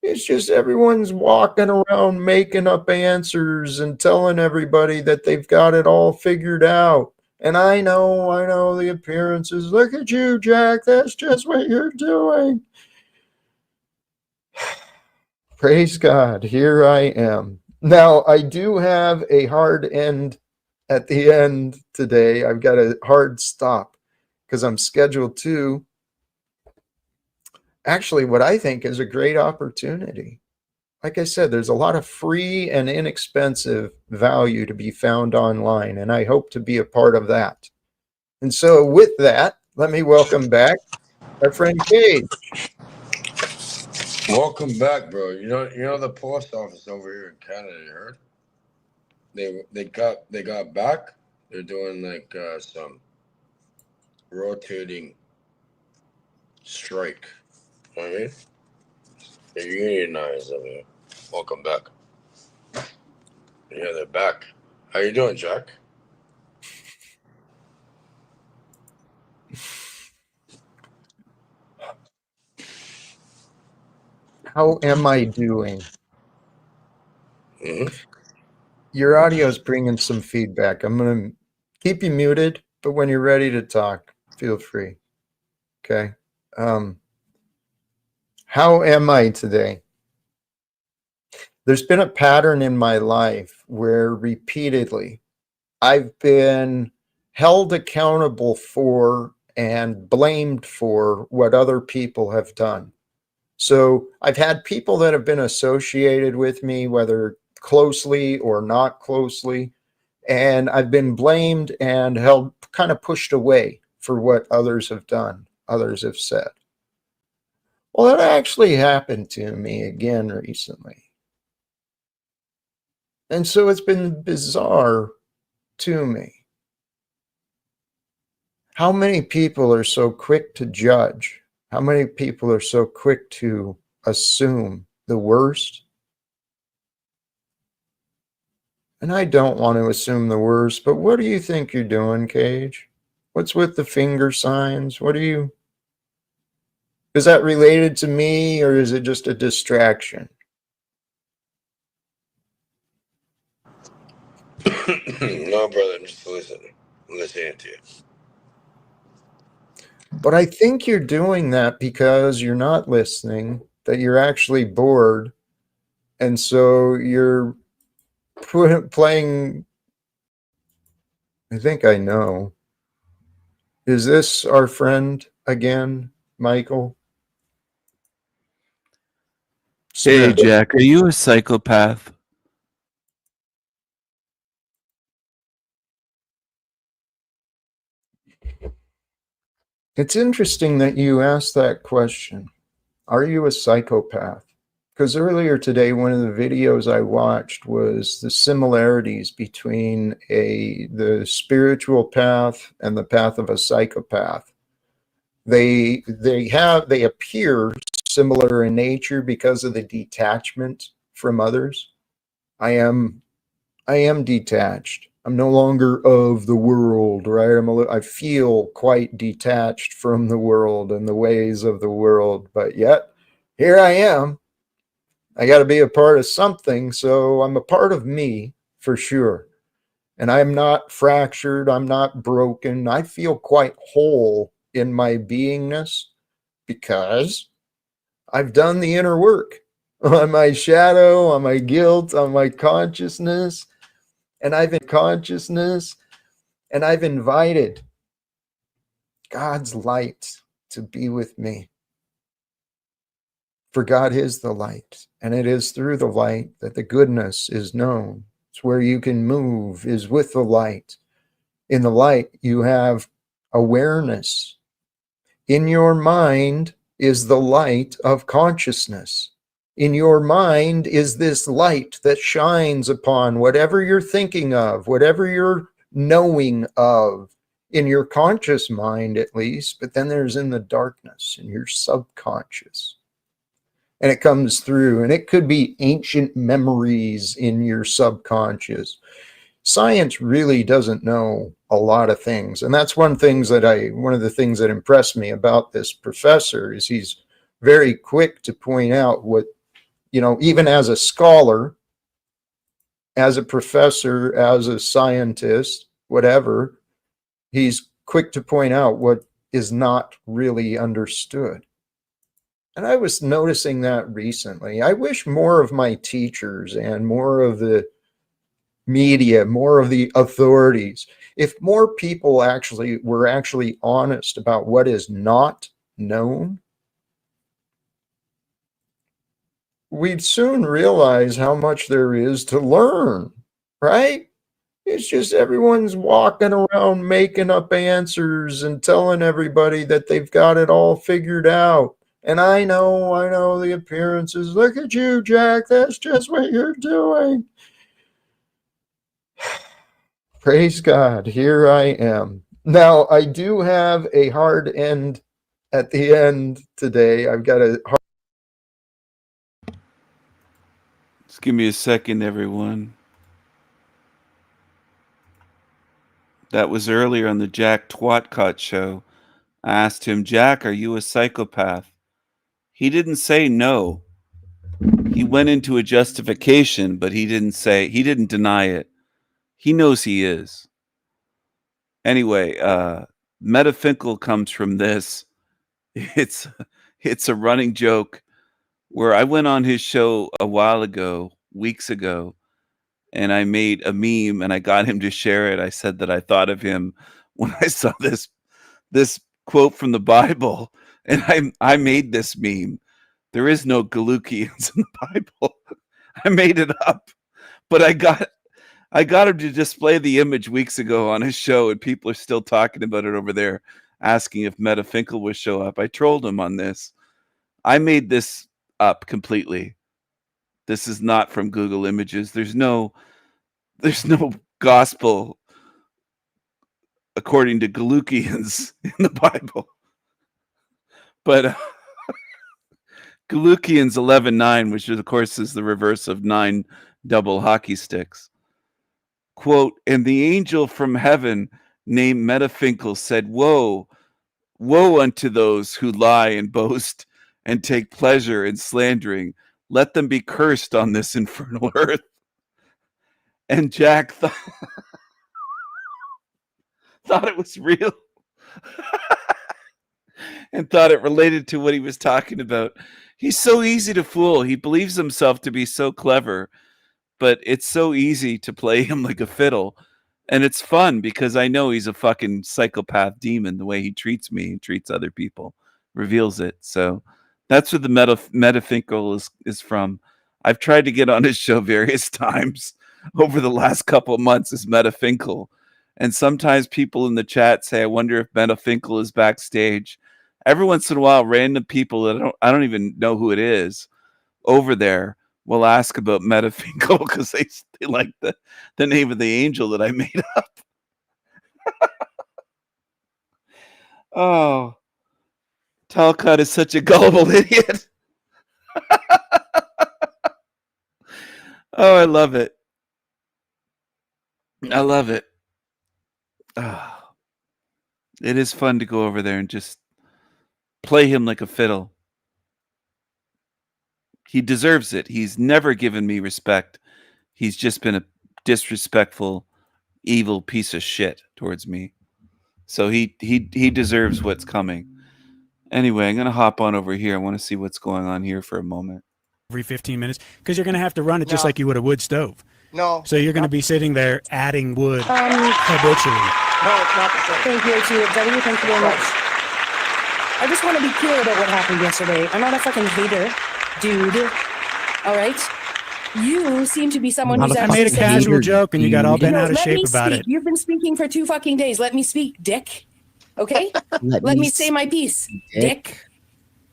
It's just everyone's walking around making up answers and telling everybody that they've got it all figured out. And I know the appearances. Look at you, Jack. That's just what you're doing. Praise God. Here I am. Now, I do have a hard end at the end today. I've got a hard stop because I'm scheduled to actually what I think is a great opportunity. Like I said, there's a lot of free and inexpensive value to be found online, and I hope to be a part of that. And so with that, let me welcome back our friend Cage. Welcome back, bro. You know the post office over here in Canada, you heard? They got back. They're doing like some rotating strike. You know what I mean? They're unionized over here. Welcome back. Yeah, they're back. How you doing, Jack? How am I doing? Mm-hmm. Your audio is bringing some feedback. I'm going to keep you muted, but when you're ready to talk, feel free. Okay. How am I today? There's been a pattern in my life where repeatedly I've been held accountable for and blamed for what other people have done. So I've had people that have been associated with me, whether closely or not closely, and I've been blamed and held, kind of pushed away for what others have done, others have said. Well, that actually happened to me again recently. And so it's been bizarre to me. How many people are so quick to judge? How many people are so quick to assume the worst? And I don't want to assume the worst, but what do you think you're doing, Cage? What's with the finger signs? Is that related to me, or is it just a distraction? No, brother, I'm just listening to you. But I think you're doing that because you're not listening, that you're actually bored. And so you're playing. I think I know. Is this our friend again, Michael? Hey, Smith. Jack, are you a psychopath? It's interesting that you asked that question. Are you a psychopath? Because earlier today, one of the videos I watched was the similarities between the spiritual path and the path of a psychopath. They appear similar in nature because of the detachment from others. I am detached. I'm no longer of the world, right? I feel quite detached from the world and the ways of the world, but yet here I am. I got to be a part of something, so I'm a part of me for sure. And I'm not fractured. I'm not broken. I feel quite whole in my beingness because I've done the inner work on my shadow, on my guilt, on my consciousness. And I've invited God's light to be with me. For God is the light, and it is through the light that the goodness is known. It's where you can move, is with the light. In the light, you have awareness. In your mind is the light of consciousness. In your mind is this light that shines upon whatever you're thinking of, whatever you're knowing of, in your conscious mind at least, but then there's in the darkness, in your subconscious. And it comes through, and it could be ancient memories in your subconscious. Science really doesn't know a lot of things. And that's one of the things that impressed me about this professor is he's very quick to point out what, even as a scholar, as a professor, as a scientist, whatever, he's quick to point out what is not really understood. And I was noticing that recently. I wish more of my teachers and more of the media, more of the authorities, if more people were actually honest about what is not known, we'd soon realize how much there is to learn, right? It's just everyone's walking around making up answers and telling everybody that they've got it all figured out. And I know the appearances. Look at you, Jack. That's just what you're doing. Praise God. Here I am. Now, I do have a hard end at the end today. I've got a hard. Just give me a second, everyone. That was earlier on the Jack Twatcott show. I asked him, Jack, are you a psychopath? He didn't say no. He went into a justification, but he didn't deny it. He knows he is. Anyway, Metafinkel comes from this. It's a running joke where I went on his show a while ago, weeks ago, and I made a meme and I got him to share it. I said that I thought of him when I saw this quote from the Bible, and I made this meme. There is no Galukians in the Bible. I made it up, but I got him to display the image weeks ago on his show, and people are still talking about it over there, asking if Meta Finkel would show up. I trolled him on this. I made this up completely. This is not from Google Images. There's no gospel according to Galukians in the Bible. But Galukians 11:9, which of course is the reverse of 9 double hockey sticks. Quote, and the angel from heaven named Meta Finkel said, woe, woe unto those who lie and boast and take pleasure in slandering. Let them be cursed on this infernal earth. And Jack thought it was real and thought it related to what he was talking about. He's so easy to fool. He believes himself to be so clever, but it's so easy to play him like a fiddle. And it's fun because I know he's a fucking psychopath demon. The way he treats me and treats other people reveals it. So that's what the Meta Finkel is from. I've tried to get on his show various times over the last couple of months as Meta Finkel. And sometimes people in the chat say, I wonder if Meta Finkel is backstage. Every once in a while, random people that I don't even know who it is over there will ask about Meta Finkel because they like the name of the angel that I made up. Oh, Talcott is such a gullible idiot. Oh, I love it. I love it. Oh, it is fun to go over there and just play him like a fiddle. He deserves it. He's never given me respect. He's just been a disrespectful, evil piece of shit towards me. So he deserves what's coming. Anyway, I'm going to hop on over here. I want to see what's going on here for a moment. Every 15 minutes, because you're going to have to run it just like you would a wood stove. No. So you're going to be sitting there adding wood habitually. No, it's not the same. Thank you, HEW. Thank you very much. I just want to be clear about what happened yesterday. I'm not a fucking hater, dude. All right? You seem to be someone who's I actually made a saying- casual joke, and you got all bent out of Let me shape about speak. it. You've been speaking for 2 fucking days. Let me speak, dick. Okay? Let me say my piece, dick.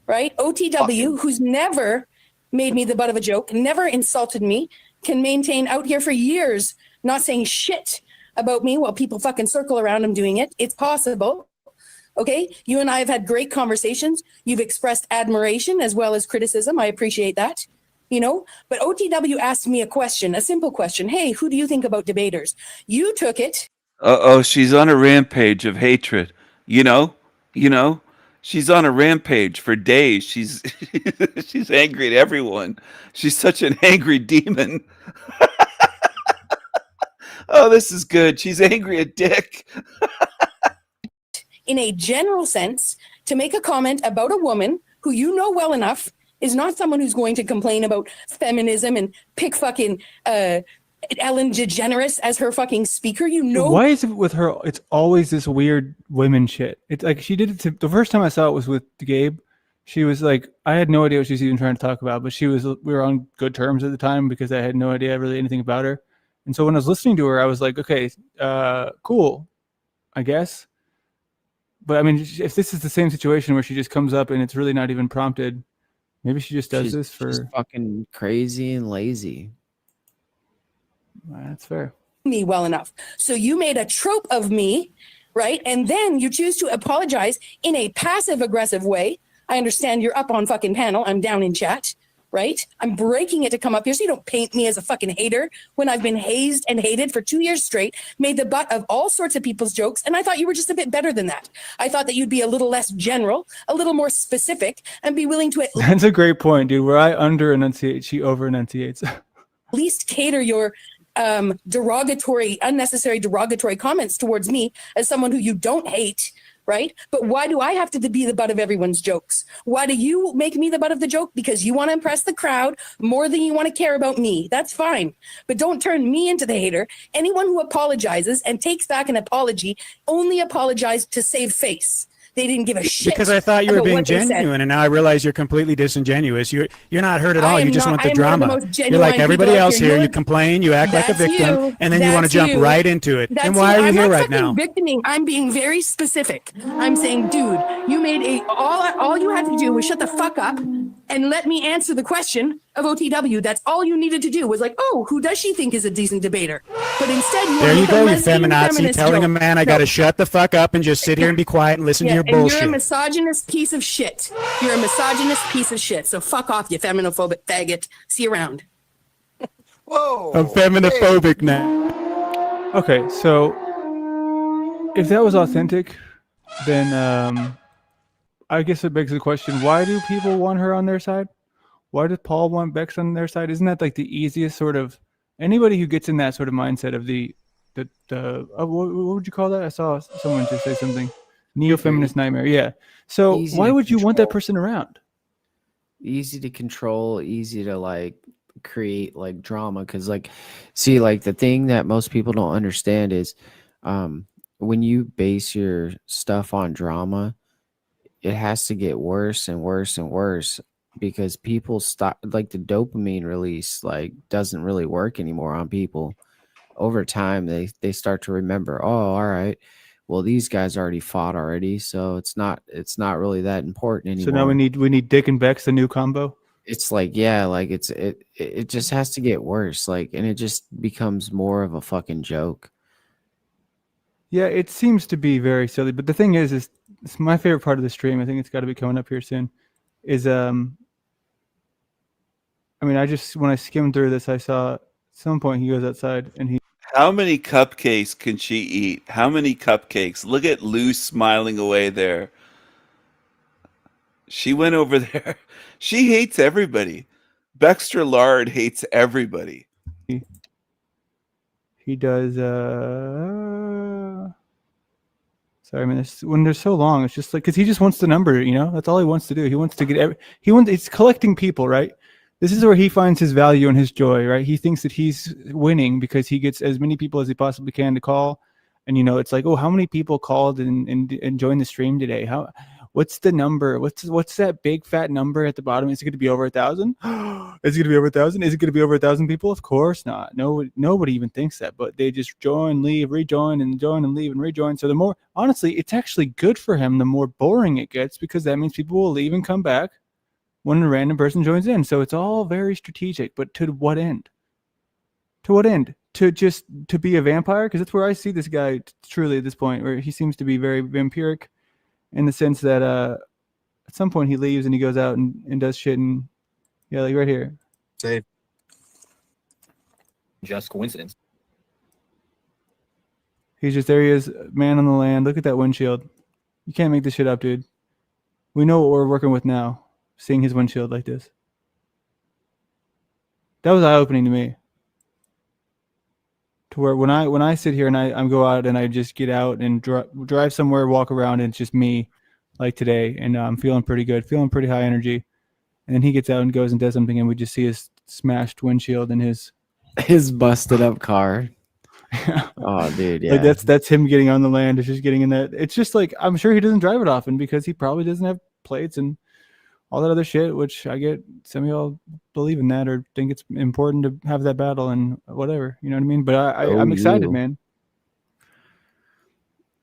Right? OTW, who's never made me the butt of a joke, never insulted me, can maintain out here for years not saying shit about me while people fucking circle around him doing it. It's possible. Okay? You and I have had great conversations. You've expressed admiration as well as criticism. I appreciate that. You know, but OTW asked me a question, a simple question. Hey, who do you think about debaters? You took it. Uh-oh, she's on a rampage of hatred. You know, she's on a rampage for days. She's she's angry at everyone. She's such an angry demon. Oh, this is good. She's angry at Dick. In a general sense, to make a comment about a woman who you know well enough is not someone who's going to complain about feminism and pick fucking Ellen DeGeneres as her fucking speaker. You know, Why is it with her? It's always this weird women shit. It's like she did it to the first time I saw it was with Gabe. She was like, I had no idea what she was even trying to talk about, but we were on good terms at the time because I had no idea really anything about her. And so when I was listening to her, I was like, okay, cool, I guess. But I mean, if this is the same situation where she just comes up and it's really not even prompted, maybe she just does this for. She's fucking crazy and lazy. That's fair. me well enough. So you made a trope of me, right? And then you choose to apologize in a passive aggressive way. I understand you're up on fucking panel. I'm down in chat, right? I'm breaking it to come up here so you don't paint me as a fucking hater when I've been hazed and hated for 2 years straight, made the butt of all sorts of people's jokes. And I thought you were just a bit better than that. I thought that you'd be a little less general, a little more specific, and be willing to That's a great point, dude. Where I under enunciate, she over enunciates. least cater your unnecessary derogatory comments towards me as someone who you don't hate, right? But why do I have to be the butt of everyone's jokes? Why do you make me the butt of the joke? Because you want to impress the crowd more than you want to care about me. That's fine. But don't turn me into the hater. Anyone who apologizes and takes back an apology only apologized to save face. They didn't give a shit. Because I thought you were about being what they said. genuine, and now I realize you're completely disingenuous. You're not hurt at all. I am You just not- want the I am one of the drama. most You're genuine like everybody people out else here. here. You You know- complain, you act like a That's victim, you. and then you want to That's jump you. right into it. That's And why you. are you I'm here not right fucking now? victiming. I'm being very specific. I'm saying, dude, you made all you had to do was shut the fuck up and let me answer the question of OTW. That's all you needed to do was like, oh, who does she think is a decent debater? But instead, you There want you to go, you lesbian feminazi, feminist telling a joke. man I No. got to shut the fuck up and just sit here and be quiet and listen to your And you're a bullshit. misogynist piece of shit. You're a misogynist piece of shit. So fuck off, you feminophobic faggot. See you around. I'm feminophobic now. Okay, so if that was authentic, then I guess it begs the question: why do people want her on their side? Why does Paul want Bex on their side? Isn't that like the easiest sort of anybody who gets in that sort of mindset of the what would you call that? I saw someone just say something neo-feminist nightmare. Yeah. So Easy why to would you want that control. person around? Easy to control, easy to like create like drama. Because like, see, like the thing that most people don't understand is when you base your stuff on drama, it has to get worse and worse and worse because people stop, like the dopamine release like doesn't really work anymore on people. Over time they start to remember, oh, all right, well, these guys already fought already, so it's not really that important anymore. So now we need Dick and Bex, the new combo. It's like, yeah, like it just has to get worse, like, and it just becomes more of a fucking joke. Yeah, it seems to be very silly. But the thing is it's my favorite part of the stream. I think it's got to be coming up here soon. Is I mean, when I skimmed through this, I saw at some point he goes outside and he. How many cupcakes can she eat? How many cupcakes? Look at Lou smiling away there. She went over there. She hates everybody. Bextra Lard hates everybody. He does. Sorry, I mean, when they're so long, it's just like because he just wants the number. You know, that's all he wants to do. He wants to get. It's collecting people, right? This is where he finds his value and his joy, right? He thinks that he's winning because he gets as many people as he possibly can to call. And, you know, it's like, oh, how many people called and joined the stream today? What's the number? What's that big fat number at the bottom? Is it going to be over 1,000? Is it going to be over 1,000? Is it going to be over 1,000 people? Of course not. Nobody even thinks that, but they just join, leave, rejoin, and join and leave and rejoin. So the more, honestly, it's actually good for him the more boring it gets because that means people will leave and come back when a random person joins in. So it's all very strategic, but to what end? To what end? To be a vampire? Because that's where I see this guy truly at this point, where he seems to be very vampiric in the sense that at some point he leaves and he goes out and does shit and yeah, like right here. Say just coincidence. He's just there. He is, man on the land. Look at that windshield. You can't make this shit up, dude. We know what we're working with now. Seeing his windshield like this. That was eye-opening to me. To where when I sit here and I go out and I just get out and drive somewhere, walk around, and it's just me, like today, and I'm feeling pretty good, feeling pretty high energy. And then he gets out and goes and does something, and we just see his smashed windshield and his busted up car. Oh, dude, yeah. Like that's him getting on the land. It's just getting in that. It's just like I'm sure he doesn't drive it often because he probably doesn't have plates and all that other shit, which I get some of y'all believe in that or think it's important to have that battle and whatever, you know what I mean? But I'm excited, man.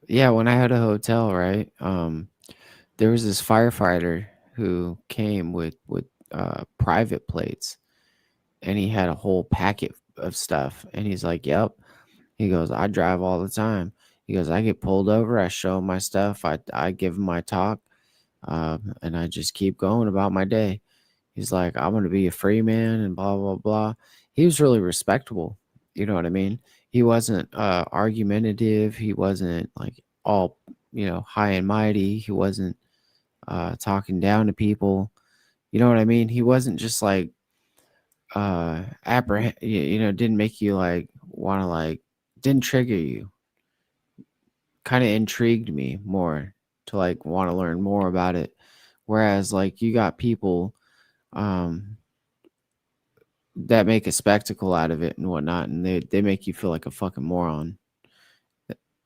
Yeah, when I had a hotel, right? There was this firefighter who came with private plates, and he had a whole packet of stuff. And he's like, "Yep." He goes, "I drive all the time." He goes, "I get pulled over. I show him my stuff. I give him my talk." And I just keep going about my day. He's like, "I'm going to be a free man," and blah, blah, blah. He was really respectable. You know what I mean? He wasn't argumentative. He wasn't like all, high and mighty. He wasn't talking down to people. You know what I mean? He wasn't just like, didn't make you like, want to like, didn't trigger you. Kind of intrigued me more. to like want to learn more about it. Whereas like you got people that make a spectacle out of it and whatnot, and they make you feel like a fucking moron.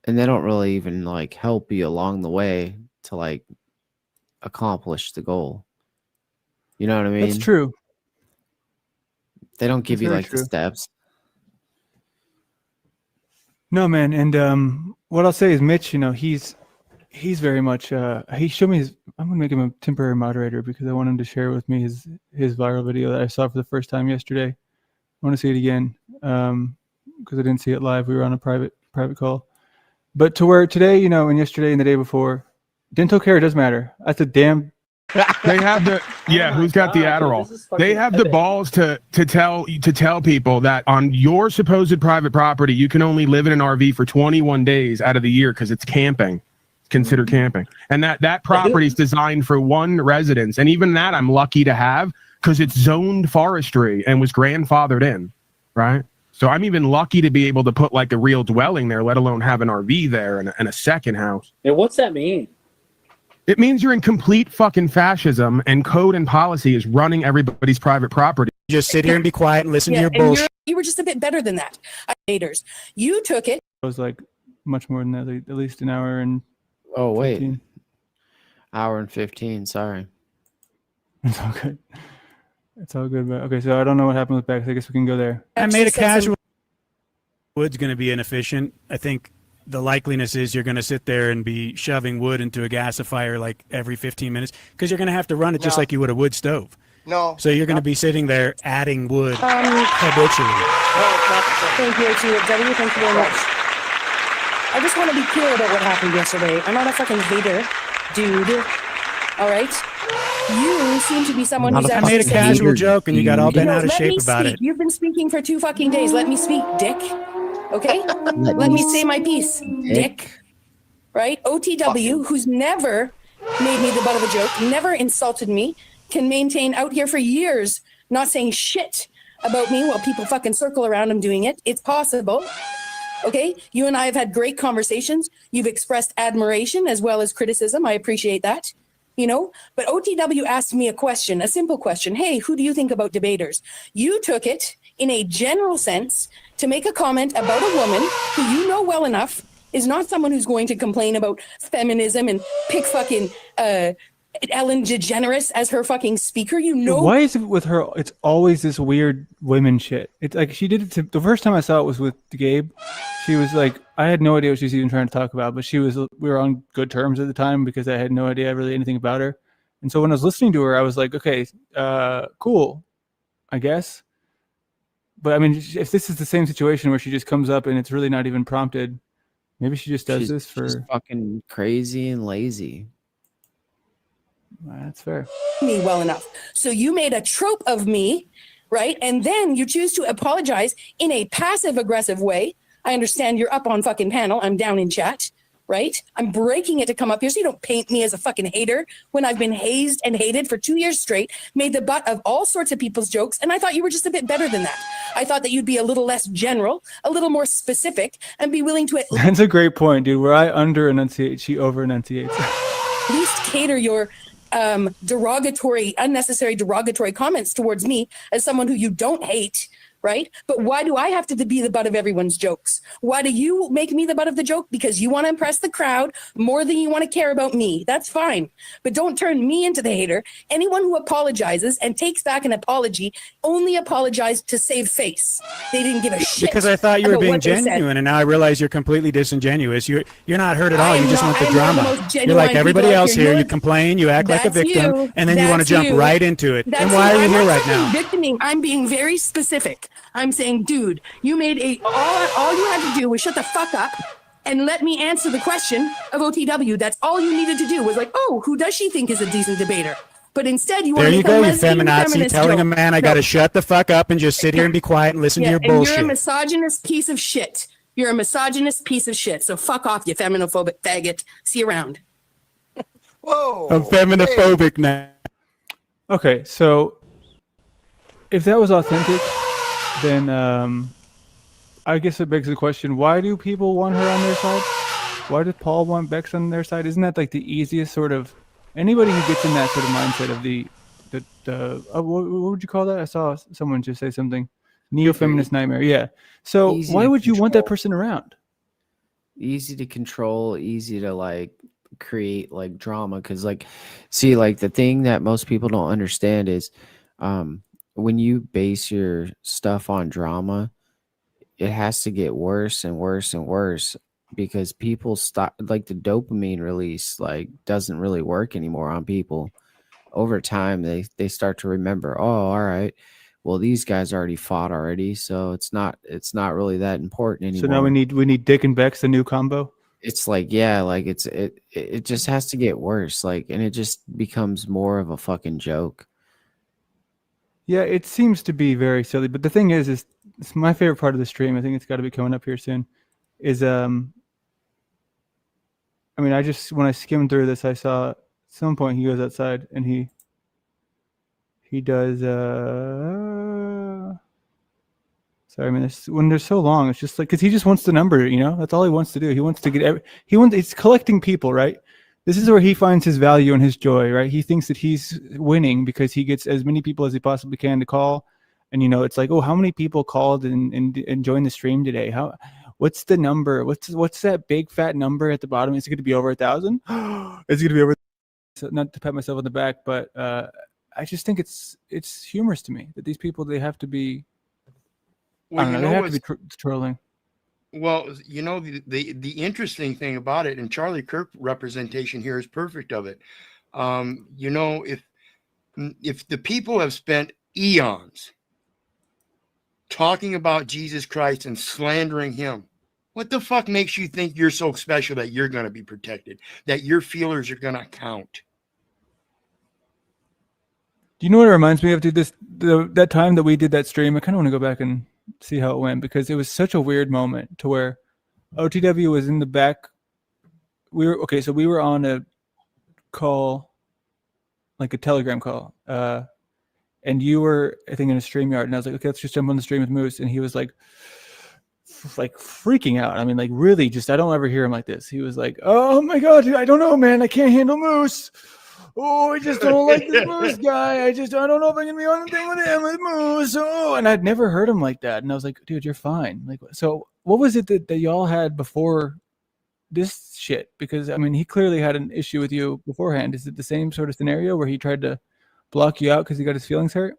And they don't really even like help you along the way to like accomplish the goal. You know what I mean? That's true. They don't give That's you very like the true. steps. No, man, and what I'll say is Mitch, you know, he's very much he showed me his. I'm gonna make him a temporary moderator because I want him to share with me his viral video that I saw for the first time yesterday. I want to see it again because I didn't see it live. We were on a private call. But to where today, you know, and yesterday and the day before, dental care does matter. That's a damn. They have the who's got the Adderall? They have the balls to tell people that on your supposed private property you can only live in an RV for 21 days out of the year because it's camping, considered camping, and that property is designed for one residence, and even that I'm lucky to have because it's zoned forestry and was grandfathered in, right? So I'm even lucky to be able to put like a real dwelling there, let alone have an RV there and a second house. And what's that mean? It means you're in complete fucking fascism, and code and policy is running everybody's private property. Just sit here and be quiet and listen to your and bullshit. you were just a bit better than that. Haters. You took it. It was like much more than that, like, at least an hour and. Oh wait, 15. Hour and 15. Sorry. It's all good. It's all good. But okay, so I don't know what happened with Bex. I guess we can go there. I made a casual. Wood's going to be inefficient. I think the likeliness is you're going to sit there and be shoving wood into a gasifier like every 15 minutes because you're going to have to run it just like you would a wood stove. No. So you're going to be sitting there adding wood habitually. Thank you, HUW. Thank you very much. I just want to be clear about what happened yesterday. I'm not a fucking hater, dude. All right? You seem to be someone who's I actually made a casual joke and you got all bent out of let shape me about speak. it. You've been speaking for 2 fucking days. Let me speak, dick. Okay? Let me say my piece, dick. Right? OTW, who's never made me the butt of a joke, never insulted me, can maintain out here for years not saying shit about me while people fucking circle around him doing it. It's possible. Okay? You and I have had great conversations. You've expressed admiration as well as criticism. I appreciate that. You know, but OTW asked me a question, a simple question. Hey, who do you think about debaters? You took it in a general sense to make a comment about a woman who you know well enough is not someone who's going to complain about feminism and pick fucking Ellen DeGeneres as her fucking speaker. You know, Why is it with her? It's always this weird women shit. It's like she did it to the first time I saw it was with Gabe. She was like, I had no idea what she was even trying to talk about, but we were on good terms at the time because I had no idea really anything about her. And so when I was listening to her, I was like, okay, cool, I guess. But I mean, if this is the same situation where she just comes up and it's really not even prompted, maybe she just does this for. She's fucking crazy and lazy. That's fair. me well enough. So you made a trope of me, right? And then you choose to apologize in a passive aggressive way. I understand you're up on fucking panel. I'm down in chat, right? I'm breaking it to come up here so you don't paint me as a fucking hater when I've been hazed and hated for 2 years straight, made the butt of all sorts of people's jokes. And I thought you were just a bit better than that. I thought that you'd be a little less general, a little more specific, and be willing to That's a great point, dude. Where I under enunciate, she over enunciates. at least cater your unnecessary derogatory comments towards me as someone who you don't hate, right? But why do I have to be the butt of everyone's jokes? Why do you make me the butt of the joke? Because you want to impress the crowd more than you want to care about me. That's fine. But don't turn me into the hater. Anyone who apologizes and takes back an apology only apologized to save face. They didn't give a shit. Because I thought you were about being what they said. genuine, and now I realize you're completely disingenuous. You're not hurt at all. I You am just not- want the I am not the drama. most You're genuine like everybody people out else here. here. You You're- complain, you act like a That's victim, you. and then you want to That's jump you. right into it. That's And why you. are you I'm here not right fucking now? victiming. I'm being very specific. I'm saying, dude, you made all you had to do was shut the fuck up and let me answer the question of OTW. That's all you needed to do was like, oh, who does she think is a decent debater? But instead, you want There to you make go, a you lesbian feminazi, feminist telling a joke. man I got to shut the fuck up and just sit here and be quiet and listen to your And you're a bullshit. misogynist piece of shit. You're a misogynist piece of shit. So fuck off, you feminophobic faggot. See you around. I'm feminophobic now. Okay, so if that was authentic, then I guess it begs the question: why do people want her on their side? Why did Paul want Bex on their side? Isn't that like the easiest sort of anybody who gets in that sort of mindset of the what would you call that? I saw someone just say something. Neo-feminist nightmare. Yeah. So Easy why to would you want that control. person around? Easy to control, easy to like create like drama. Cause like, see, like the thing that most people don't understand is when you base your stuff on drama, it has to get worse and worse and worse because people stop, like the dopamine release like doesn't really work anymore on people. Over time they start to remember, oh, all right, well, these guys already fought already, so it's not really that important anymore. So now we need Dick and Bex, the new combo. It's like, yeah, like it just has to get worse, like, and it just becomes more of a fucking joke. Yeah, it seems to be very silly. But the thing is it's my favorite part of the stream. I think it's got to be coming up here soon. Is I mean, when I skimmed through this, I saw at some point he goes outside and he does. Sorry, I mean, when they're so long, it's just like because he just wants the number. You know, that's all he wants to do. He wants to get. It's collecting people, right? This is where he finds his value and his joy, right? He thinks that he's winning because he gets as many people as he possibly can to call. And, you know, it's like, oh, how many people called and joined the stream today? What's the number? What's that big fat number at the bottom? Is it going to be over 1,000? Is it going to be over? So not to pat myself on the back, but I just think it's humorous to me that these people, they have to be, Well, I don't know, they have to be trolling. Well, you know, the interesting thing about it, and Charlie Kirk representation here is perfect of it. You know, if the people have spent eons talking about Jesus Christ and slandering him, what the fuck makes you think you're so special that you're going to be protected, that your feelers are going to count? Do you know what it reminds me of, dude? That time that we did that stream, I kind of want to go back and see how it went because it was such a weird moment to where OTW was in the back. We were on a call, like a Telegram call, and you were, I think, in a StreamYard, and I was like, okay, let's just jump on the stream with Moose, and he was like freaking out. I mean, like really, just I don't ever hear him like this. He was like, oh my god, dude, I don't know, man, I can't handle Moose. Oh, I just don't like this Moose guy. I don't know if I can be on the thing with him, with Moose. Oh, and I'd never heard him like that. And I was like, dude, you're fine. Like, so what was it that y'all had before this shit? Because, I mean, he clearly had an issue with you beforehand. Is it the same sort of scenario where he tried to block you out because he got his feelings hurt?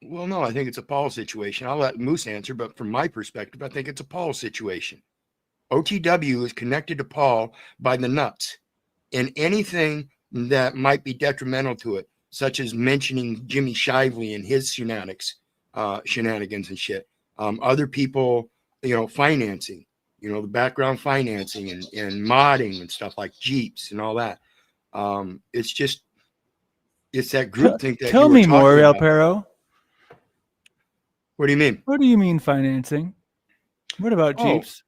Well, no, I think it's a Paul situation. I'll let Moose answer, but from my perspective, I think it's a Paul situation. OTW is connected to Paul by the nuts, and anything that might be detrimental to it, such as mentioning Jimmy Shively and his shenanigans and shit. Other people, you know, financing, you know, the background financing and modding and stuff like Jeeps and all that. It's that group think that. Tell me more, Alpero. What do you mean? What do you mean financing? What about Jeeps?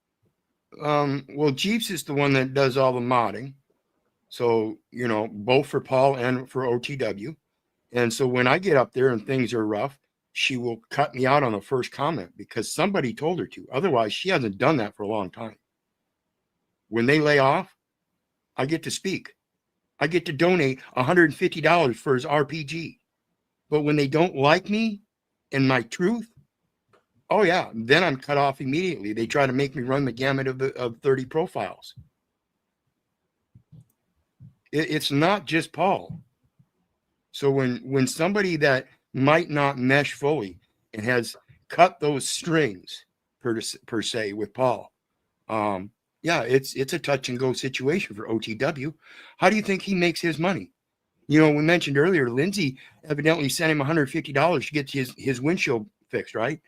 Well, Jeeps is the one that does all the modding. So, you know, both for Paul and for OTW. And so when I get up there and things are rough, she will cut me out on the first comment because somebody told her to. Otherwise, she hasn't done that for a long time. When they lay off, I get to speak. I get to donate $150 for his RPG. But when they don't like me and my truth, oh yeah, then I'm cut off immediately. They try to make me run the gamut of 30 profiles. It's not just Paul. So when somebody that might not mesh fully and has cut those strings per se with Paul, yeah, it's a touch and go situation for OTW. How do you think he makes his money? You know, we mentioned earlier, Lindsay evidently sent him $150 to get his windshield fixed, right?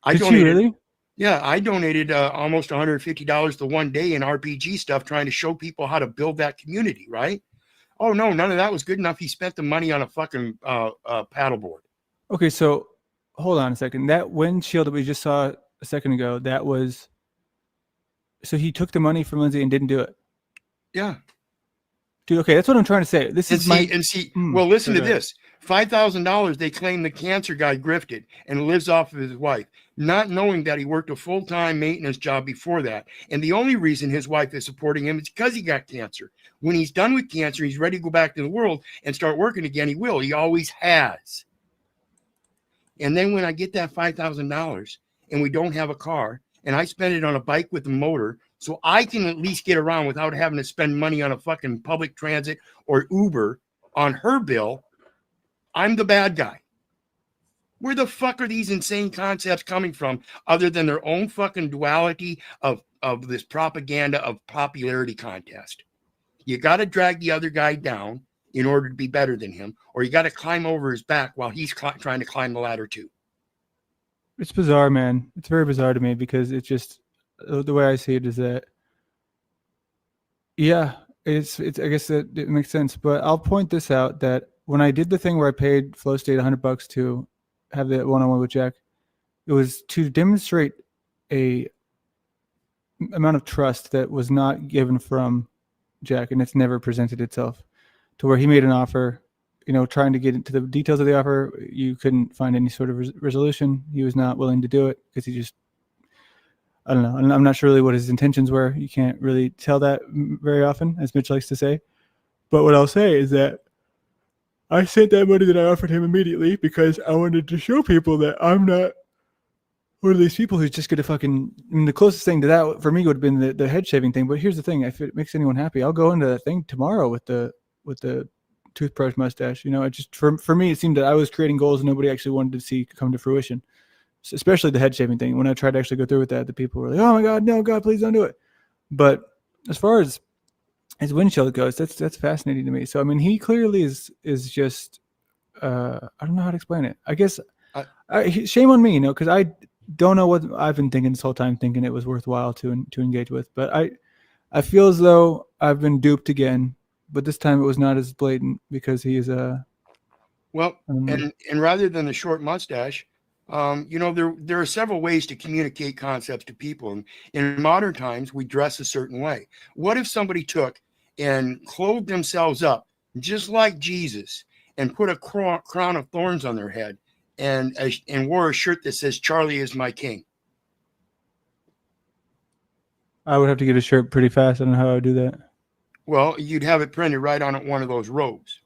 Did she really? Yeah, I donated almost $150 the one day in RPG stuff, trying to show people how to build that community, right? Oh, no, none of that was good enough. He spent the money on a fucking paddleboard. Okay, so hold on a second. That windshield that we just saw a second ago, that was... So he took the money from Lindsay and didn't do it? Yeah. Dude, okay, that's what I'm trying to say. Well, listen to this. $5,000 they claim the cancer guy grifted and lives off of his wife. not knowing that he worked a full-time maintenance job before that. And the only reason his wife is supporting him is because he got cancer. When he's done with cancer, he's ready to go back to the world and start working again. He will. He always has. And then when I get that $5,000 and we don't have a car and I spend it on a bike with a motor so I can at least get around without having to spend money on a fucking public transit or Uber on her bill, I'm the bad guy. Where the fuck are these insane concepts coming from other than their own fucking duality of this propaganda of popularity contest? You got to drag the other guy down in order to be better than him, or you got to climb over his back while he's trying to climb the ladder too. It's bizarre, man. It's very bizarre to me because it's just the way I see it is that, yeah, it's I guess it makes sense. But I'll point this out that when I did the thing where I paid Flow State $100 to have that one-on-one with Jack, it was to demonstrate a amount of trust that was not given from Jack, and it's never presented itself to where he made an offer, trying to get into the details of the offer. You couldn't find any sort of resolution. He was not willing to do it because he just, I don't know. I'm not sure really what his intentions were. You can't really tell that very often, as Mitch likes to say. But what I'll say is that I sent that money that I offered him immediately because I wanted to show people that I'm not one of these people who's just going to fucking, the closest thing to that for me would have been the head shaving thing. But here's the thing. If it makes anyone happy, I'll go into that thing tomorrow with the toothbrush mustache. It just, for me, it seemed that I was creating goals and nobody actually wanted to see come to fruition, especially the head shaving thing. When I tried to actually go through with that, the people were like, oh my God, no, God, please don't do it. But as far as his windshield goes, that's fascinating to me. So, I mean, he clearly is just, I don't know how to explain it. I guess shame on me, because I don't know what I've been thinking this whole time, thinking it was worthwhile to engage with. But I feel as though I've been duped again, but this time it was not as blatant because he is well, and rather than the short mustache, there are several ways to communicate concepts to people. And in modern times, we dress a certain way. What if somebody took and clothed themselves up just like Jesus and put a crown of thorns on their head and wore a shirt that says "Charlie is my king"? I would have to get a shirt pretty fast. I don't know how I would do that. Well, you'd have it printed right on one of those robes.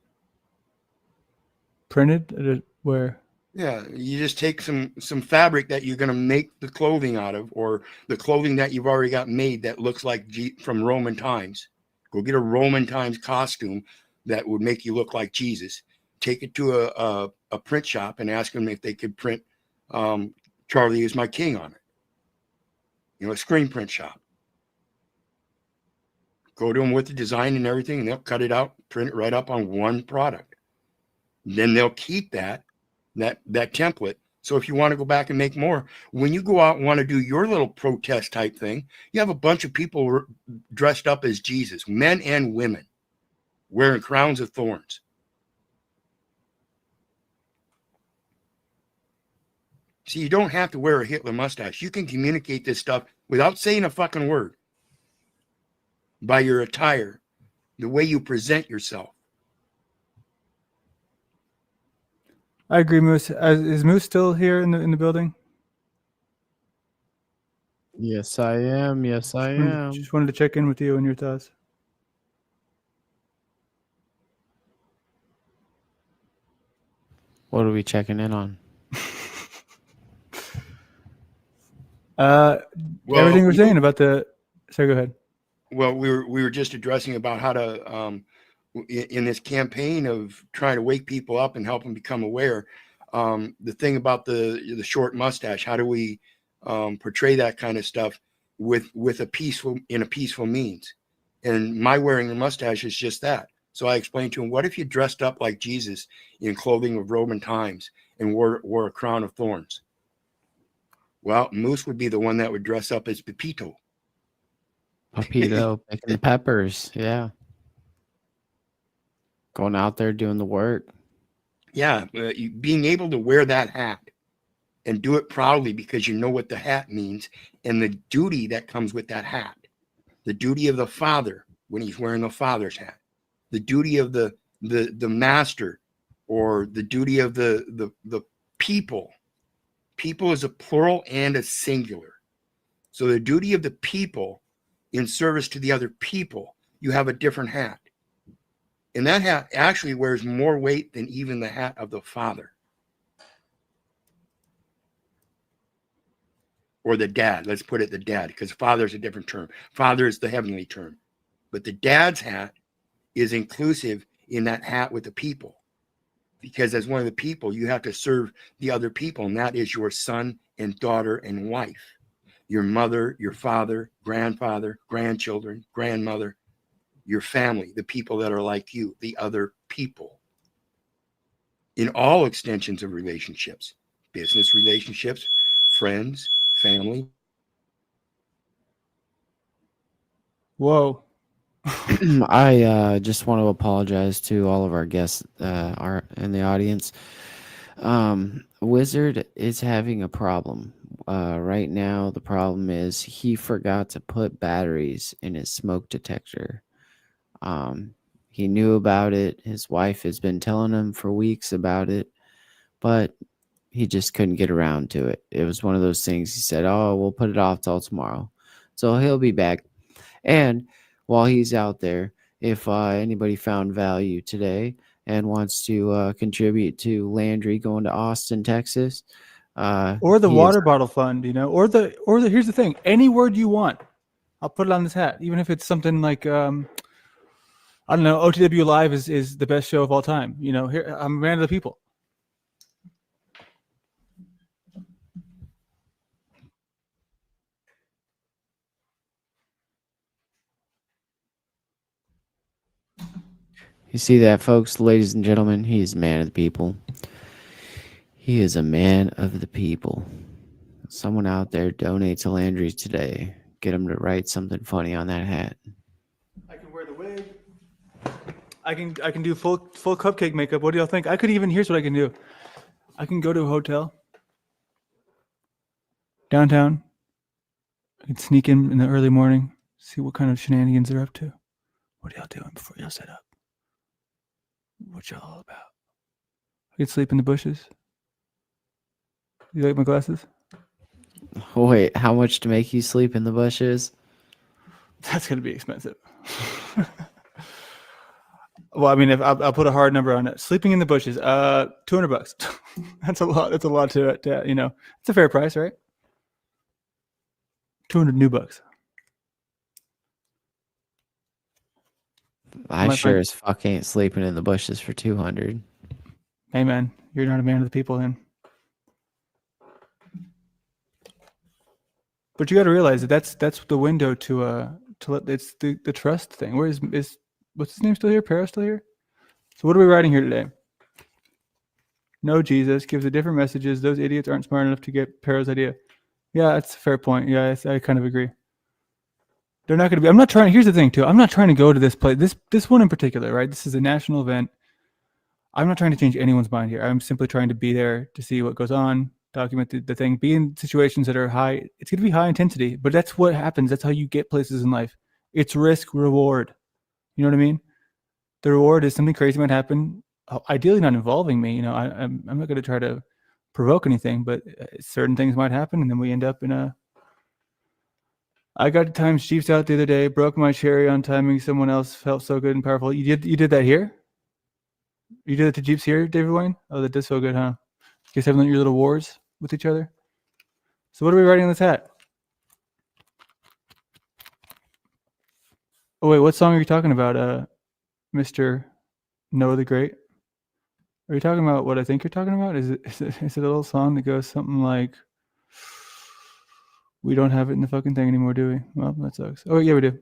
Printed? Where? Yeah, you just take some fabric that you're going to make the clothing out of, or the clothing that you've already got made that looks like from Roman times. Go get a Roman times costume that would make you look like Jesus. Take it to a print shop and ask them if they could print "Charlie is my king" on it. A screen print shop. Go to them with the design and everything, and they'll cut it out, print it right up on one product. Then they'll keep that template. So if you want to go back and make more, when you go out and want to do your little protest type thing, you have a bunch of people dressed up as Jesus, men and women, wearing crowns of thorns. See, you don't have to wear a Hitler mustache. You can communicate this stuff without saying a fucking word. By your attire, the way you present yourself. I agree, Moose. Is Moose still here in the building? Yes, I am. Yes, I am. Just wanted to check in with you and your thoughts. What are we checking in on? Everything we're saying about the. Sorry, go ahead. Well, we were just addressing about how to in this campaign of trying to wake people up and help them become aware. The thing about the short mustache, how do we portray that kind of stuff with a peaceful means? And my wearing a mustache is just that. So I explained to him, what if you dressed up like Jesus in clothing of Roman times and wore a crown of thorns? Well, Moose would be the one that would dress up as Pepito. Pepito picking the peppers, yeah. Going out there doing the work. Yeah, being able to wear that hat and do it proudly because you know what the hat means and the duty that comes with that hat. The duty of the father when he's wearing the father's hat. The duty of the master, or the duty of the people People is a plural and a singular. So the duty of the people in service to the other people, you have a different hat. And that hat actually wears more weight than even the hat of the father. Or the dad, let's put it the dad, because father is a different term. Father is the heavenly term. But the dad's hat is inclusive in that hat with the people. Because as one of the people, you have to serve the other people, and that is your son and daughter and wife, your mother, your father, grandfather, grandchildren, grandmother, your family, the people that are like you, the other people. In all extensions of relationships, business relationships, friends, family. Whoa. I just want to apologize to all of our guests are in the audience. Wizard is having a problem. Right now, the problem is he forgot to put batteries in his smoke detector. He knew about it. His wife has been telling him for weeks about it, but he just couldn't get around to it. It was one of those things. He said, "Oh, we'll put it off till tomorrow." So he'll be back. And while he's out there, if anybody found value today and wants to contribute to Landry going to Austin, Texas, or the water bottle fund, or the here's the thing, any word you want, I'll put it on this hat, even if it's something like I don't know, OTW Live is the best show of all time. Here I'm a man of the people. You see that, folks, ladies and gentlemen? He is a man of the people. He is a man of the people. Someone out there donate to Landry today. Get him to write something funny on that hat. I can wear the wig. I can do full cupcake makeup. What do y'all think? I could even, here's what I can do. I can go to a hotel downtown. I can sneak in the early morning, see what kind of shenanigans they're up to. What are y'all doing before y'all set up? What y'all all about? I could sleep in the bushes. You like my glasses? Wait, how much to make you sleep in the bushes? That's going to be expensive. Well, I mean, if I'll put a hard number on it. Sleeping in the bushes, $200. That's a lot. That's a lot to it's a fair price, right? 200 new bucks. I sure as fuck ain't sleeping in the bushes for 200. Hey man, you're not a man of the people then. But you got to realize that's the window to it's the trust thing. Where is what's his name still here? Pero still here? So what are we writing here today? No, Jesus gives the different messages. Those idiots aren't smart enough to get Pero's idea. Yeah, that's a fair point. Yeah, I kind of agree. They're not going to be. I'm not trying. Here's the thing, too. I'm not trying to go to this place. This one in particular, right? This is a national event. I'm not trying to change anyone's mind here. I'm simply trying to be there to see what goes on, document the thing, be in situations that are high. It's going to be high intensity, but that's what happens. That's how you get places in life. It's risk reward. You know what I mean? The reward is something crazy might happen. Ideally, not involving me. I'm not going to try to provoke anything, but certain things might happen, and then we end up in a. I got times Jeeps out the other day, broke my cherry on timing someone else, felt so good and powerful. You did that here? You did it to Jeeps here, David Wayne? Oh, that does feel good, huh? You guys having your little wars with each other? So what are we writing on this hat? Oh wait, what song are you talking about, Mr. Noah the Great? Are you talking about what I think you're talking about? Is it a little song that goes something like, we don't have it in the fucking thing anymore, do we? Well, that sucks. Oh, yeah, we do.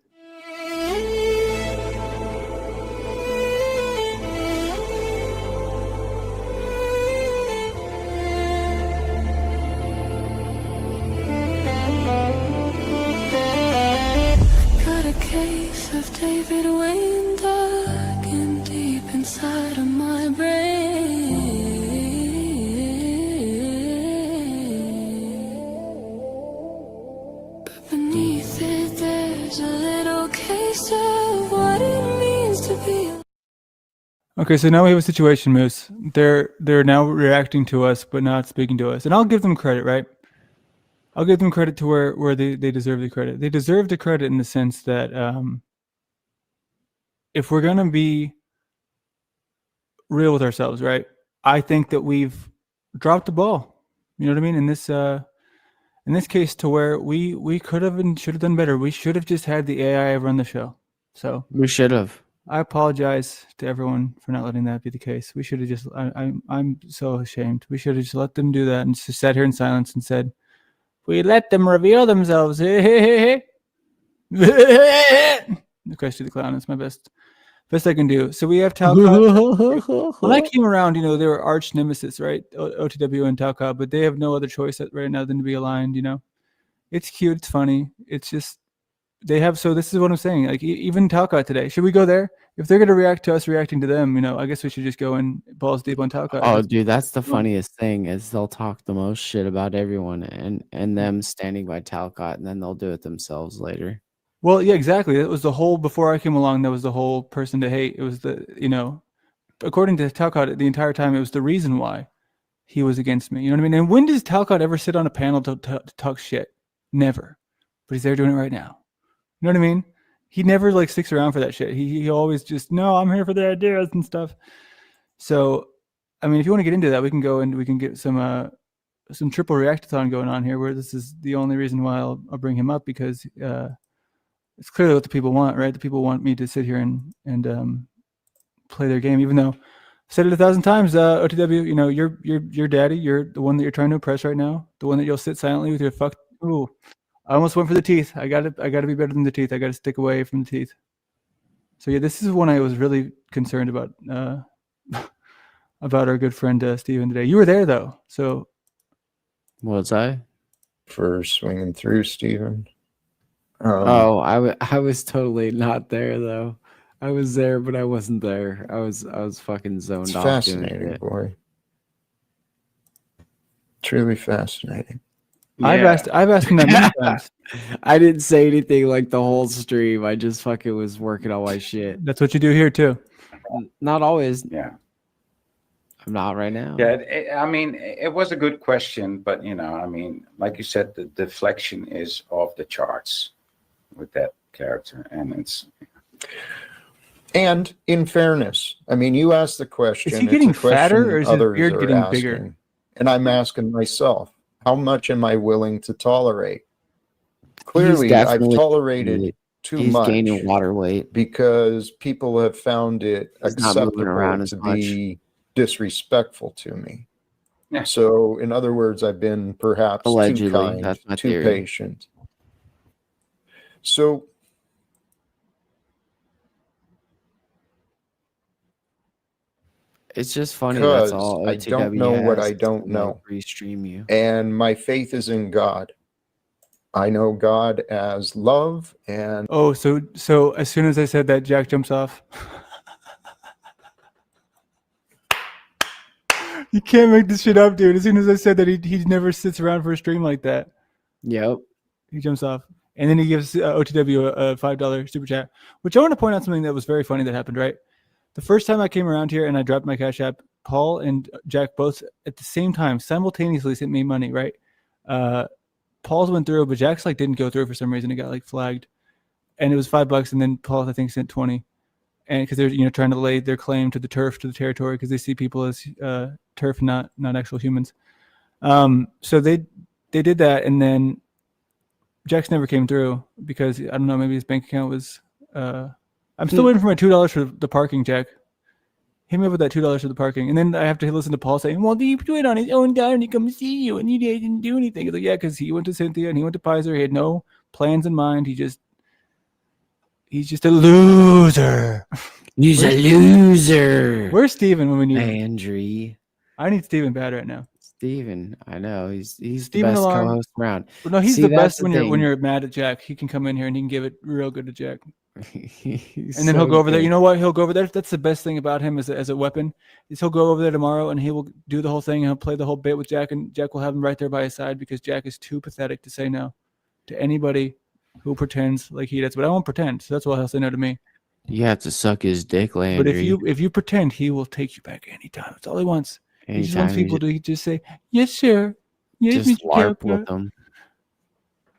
Got a case of David Wayne dark and deep inside of my brain. Beneath it, there's a little case of what it means to be. Okay, so now we have a situation, Moose. They're now reacting to us, but not speaking to us. And I'll give them credit, right? I'll give them credit to where they deserve the credit. They deserve the credit in the sense that if we're gonna be real with ourselves, right? I think that we've dropped the ball. You know what I mean? In this case, to where we could have and should have done better. We should have just had the AI run the show. So We should have. I apologize to everyone for not letting that be the case. We should have just. I'm so ashamed. We should have just let them do that and just sat here in silence and said, "We let them reveal themselves." The Krusty the Clown is my best I can do. So we have Talcott. When I came around, you know, they were arch nemesis, right? OTW and Talcott, but they have no other choice right now than to be aligned. You know, it's cute, it's funny. It's just they have. So this is what I'm saying. Like even Talcott today, should we go there? If they're gonna react to us reacting to them, you know, I guess we should just go in balls deep on Talcott. Oh, dude, that's the funniest thing is they'll talk the most shit about everyone and them standing by Talcott, and then they'll do it themselves later. Well, yeah, exactly. That was the whole, before I came along, that was the whole person to hate. It was the, you know, according to Talcott, the entire time, it was the reason why he was against me. You know what I mean? And when does Talcott ever sit on a panel to talk shit? Never. But he's there doing it right now. You know what I mean? He never like sticks around for that shit. He always just, no, I'm here for the ideas and stuff. So, I mean, if you want to get into that, we can go and we can get some triple reactathon going on here, where this is the only reason why I'll bring him up, because it's clearly what the people want, right? The people want me to sit here and play their game, even though I've said it 1,000 times. OTW, you know, your daddy, you're the one that you're trying to impress right now, the one that you'll sit silently with your fuck. Ooh, I almost went for the teeth. I got to be better than the teeth. I got to stick away from the teeth. So yeah, this is one I was really concerned about our good friend Steven today. You were there though, so Was I? For swinging through, Stephen. I was totally not there though. I was there, but I wasn't there. I was fucking zoned It's off. fascinating, boy. Truly fascinating. I've asked him that many times. I didn't say anything like the whole stream. I just fucking was working on my shit. That's what you do here too. Not always. Yeah. I'm not right now. Yeah, I mean, it was a good question, but you know, I mean, like you said, the deflection is off the charts with that character, and it's. And in fairness, I mean, you asked the question. Is he getting it's a question fatter, or is his others beard are getting asking, bigger? And I'm asking myself, how much am I willing to tolerate? Clearly, I've definitely- tolerated too He's much gaining water weight. because people have found it He's not moving acceptable around as to much. be disrespectful to me. Yeah. So, in other words, I've been perhaps Allegedly, too kind, that's my too theory. patient. So, It's just funny. That's because all. I don't OTW know what has I don't to, know. Restream you. And my faith is in God. I know God as love, and Oh, so as soon as I said that, Jack jumps off. You can't make this shit up, dude. As soon as I said that, he never sits around for a stream like that. Yep. He jumps off. And then he gives OTW a $5 super chat, which I want to point out something that was very funny that happened, right? The first time I came around here and I dropped my Cash App, Paul and Jack both at the same time simultaneously sent me money, right? Paul's went through, but Jack's like didn't go through for some reason. It got like flagged. And it was $5, and then Paul, I think, sent 20. And because they're trying to lay their claim to the turf, to the territory, because they see people as turf, not actual humans. So they did that, and then Jack's never came through because I don't know, maybe his bank account was. I'm still waiting for my $2 for the parking, Jack. Hit me up with that $2 for the parking, and then I have to listen to Paul saying, "Well, he do it on his own dime, and he come see you, and he didn't do anything." It's like, yeah, because he went to Cynthia and he went to Pizer. He had no plans in mind. He's just a loser. He's a loser. Where's Steven when we need him? Andrew. I need Steven bad right now. Steven, I know. He's the Steven best Alarm. co-host around. But no, he's See, the that's best when thing. you're mad at Jack. He can come in here and he can give it real good to Jack. He's And then so he'll go over there. good. You know what? He'll go over there. That's the best thing about him as a weapon. Is he'll go over there tomorrow and he will do the whole thing. And he'll play the whole bit with Jack, and Jack will have him right there by his side because Jack is too pathetic to say no to anybody who pretends like he does. But I won't pretend, so that's why he'll say no to me. You have to suck his dick, Landry. But if you pretend, he will take you back anytime. That's all he wants. He just wants Anytime, people to just say, yes, sir. Yes, just Mr. LARP Kelker." with them.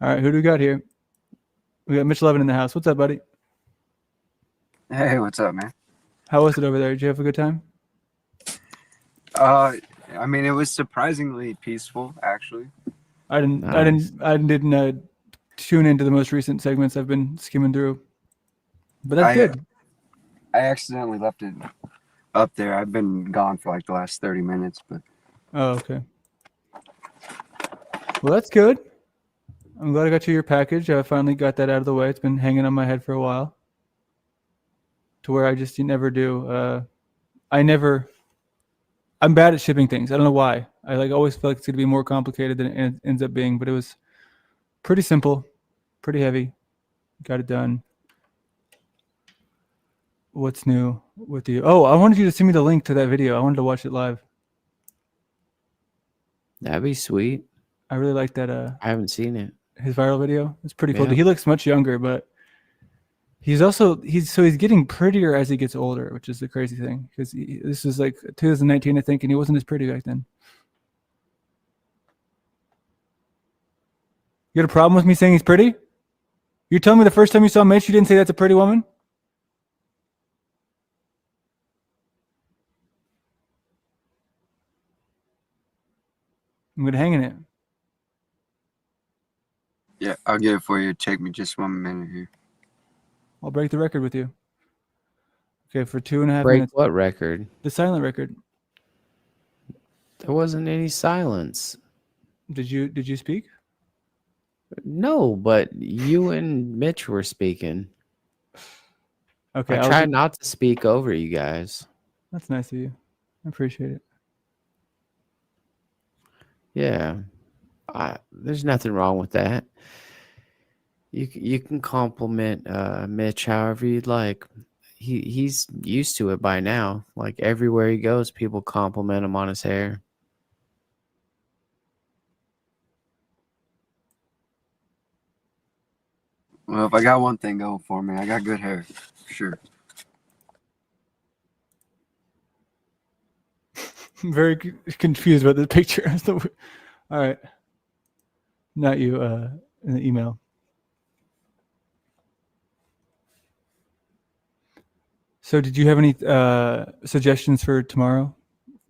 All right, who do we got here? We got Mitch Levin in the house. What's up, buddy? Hey, what's up, man? How was it over there? Did you have a good time? I mean, it was surprisingly peaceful, actually. I didn't tune into the most recent segments. I've been skimming through, but that's good. I accidentally left it up there. I've been gone for like the last 30 minutes, but Oh, okay. Well, that's good. I'm glad I got you your package. I finally got that out of the way. It's been hanging on my head for a while. To where you never do. I'm bad at shipping things. I don't know why. I always feel like it's gonna be more complicated than it ends up being, but it was pretty simple, pretty heavy. Got it done. What's new with you? Oh, I wanted you to send me the link to that video. I wanted to watch it live. That'd be sweet. I really like that. I haven't seen it. His viral video. It's pretty cool. Yeah. He looks much younger, but he's getting prettier as he gets older, which is the crazy thing. Because this is like 2019, I think, and he wasn't as pretty back then. You got a problem with me saying he's pretty? You're telling me the first time you saw Mitch, you didn't say that's a pretty woman? I'm gonna hang in it. yeah, I'll get it for you. Take me just 1 minute here. I'll break the record with you. Okay, for 2.5 Break minutes. what record? The silent record. There wasn't any silence. Did you speak? No, but you and Mitch were speaking. Okay, I try not to speak over you guys. That's nice of you. I appreciate it. Yeah, there's nothing wrong with that. You can compliment Mitch however you'd like. He's used to it by now. Like everywhere he goes, people compliment him on his hair. Well, if I got one thing going for me, I got good hair. Sure. I'm very confused about the picture. All right. Not you, in the email. So did you have any suggestions for tomorrow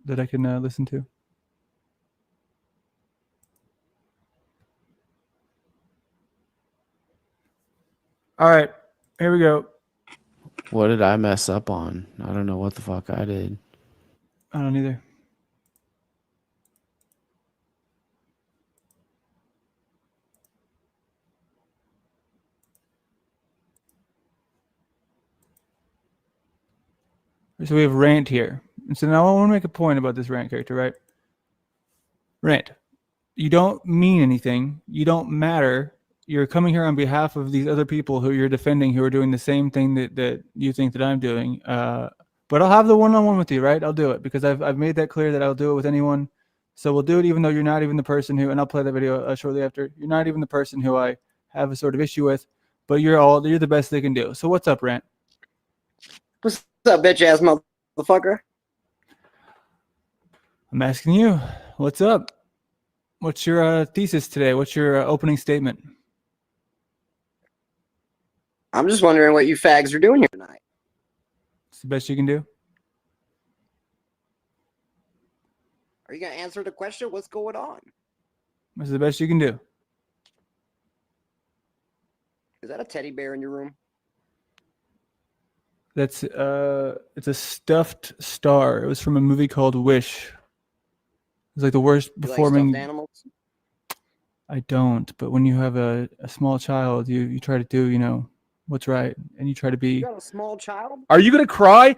that I can listen to? All right, here we go. What did I mess up on? I don't know what the fuck I did. I don't either. So we have Rant here. And so now I want to make a point about this Rant character, right? Rant, you don't mean anything. You don't matter. You're coming here on behalf of these other people who you're defending, who are doing the same thing that you think that I'm doing. But I'll have the one-on-one with you, right? I'll do it because I've made that clear that I'll do it with anyone. So we'll do it even though you're not even the person who, and I'll play that video shortly after. You're not even the person who I have a sort of issue with, but you're the best they can do. So what's up, Rant? What's up, bitch ass motherfucker? I'm asking you, what's up? What's your thesis today? What's your opening statement? I'm just wondering what you fags are doing here tonight. It's the best you can do. Are you gonna answer the question? What's going on? What's the best you can do? Is that a teddy bear in your room? That's it's a stuffed star. It was from a movie called Wish. It's like the worst You like performing. stuffed animals? I don't, but when you have a small child, you try to do what's right, and you try to be. You got a small child? Are you gonna cry?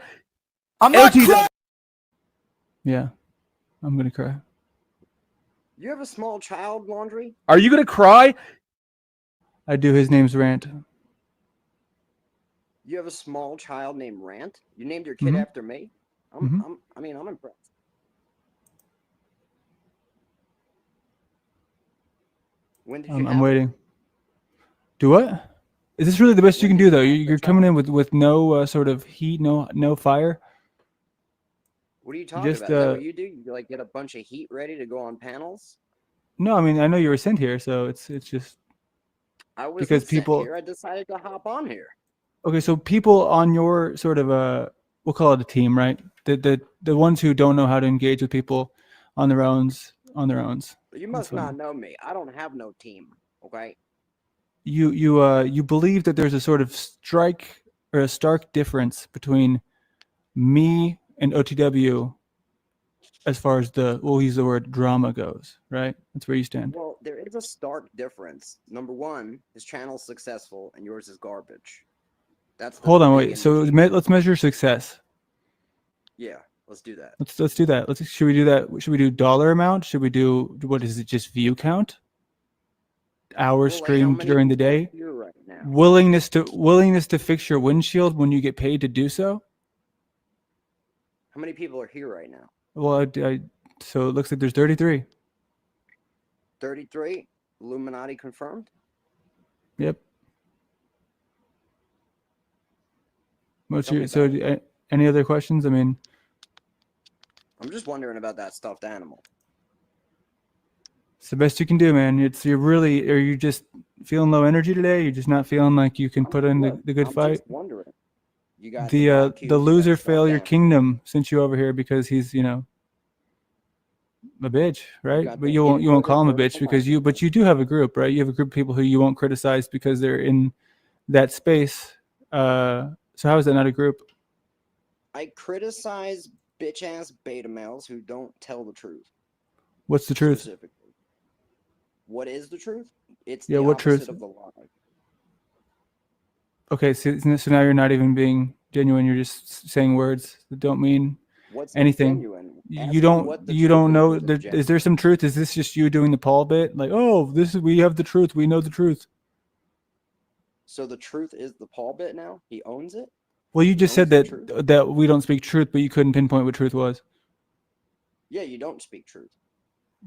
I'm not crying. Yeah, I'm gonna cry. You have a small child, Laundry? Are you gonna cry? I do. His name's Rant. You have a small child named Rant? You named your kid Mhm. after me? Mhm. I'm impressed. When did you I'm have waiting. Do what? Is this really the best you can do, though? You're coming in with no sort of heat, no fire. What are you talking Just, about? Is that what you do? You like get a bunch of heat ready to go on panels? No, I mean I know you were sent here, so it's just I was because sent people. here. I decided to hop on here. Okay, so people on your sort of we'll call it a team, right? The ones who don't know how to engage with people on their own. You must not know me. I don't have no team. Okay. You believe that there's a sort of stark difference between me and OTW as far as we'll use the word drama goes, right? That's where you stand. Well, there is a stark difference. Number one, his channel's successful and yours is garbage. That's the Hold on, big wait. So let's measure success. Yeah, let's do that. Let's do that. Should we do that? Should we do dollar amount? Should we do what is it? Just view count? Hours streamed during the day? Right now. Willingness to fix your windshield when you get paid to do so? How many people are here right now? Well, so it looks like there's 33. 33? Illuminati confirmed? Yep. Any other questions? I mean, I'm just wondering about that stuffed animal. it's the best you can do, man. Are you just feeling low energy today? You're just not feeling like you can put in the good fight? Just wondering. You got The loser failure kingdom sent you over here because he's, a bitch, right? But you won't call him a bitch because you do have a group, right? You have a group of people who you won't criticize because they're in that space. So how is that not a group? I criticize bitch ass beta males who don't tell the truth. What's the truth? Specifically. What is the truth? It's Yeah, the what opposite truth? of the lie. Okay, so now you're not even being genuine. You're just saying words that don't mean What's anything. genuine? You Ask me don't what the you truth don't is know with that, is there some truth? Is this just you doing the Paul bit? Like, oh, we have the truth. We know the truth. So the truth is the Paul bit now? He owns it? Well, you just said that we don't speak truth, but you couldn't pinpoint what truth was. Yeah, you don't speak truth.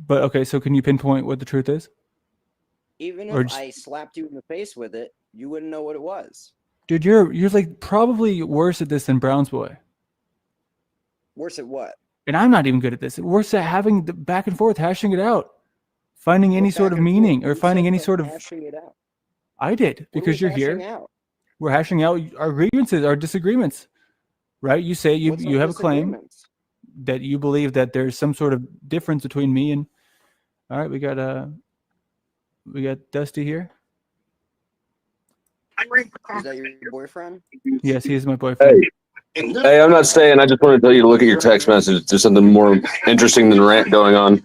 But okay, so can you pinpoint what the truth is? Even Or if just- I slapped you in the face with it, you wouldn't know what it was. Dude, you're like probably worse at this than Brown's boy. Worse at what? And I'm not even good at this. Worse at having the back and forth, hashing it out, finding any sort of meaning or finding any sort of. Hashing it out. I did What are because we you're here. hashing out? We're hashing out our grievances, our disagreements, right? You say What's you our have a claim disagreements? that you believe that there's some sort of difference between me and. All right, we got Dusty here. Is that your boyfriend? Yes, he is my boyfriend. Hey, I'm not staying. I just wanted to tell you to look at your text message. There's something more interesting than rant going on.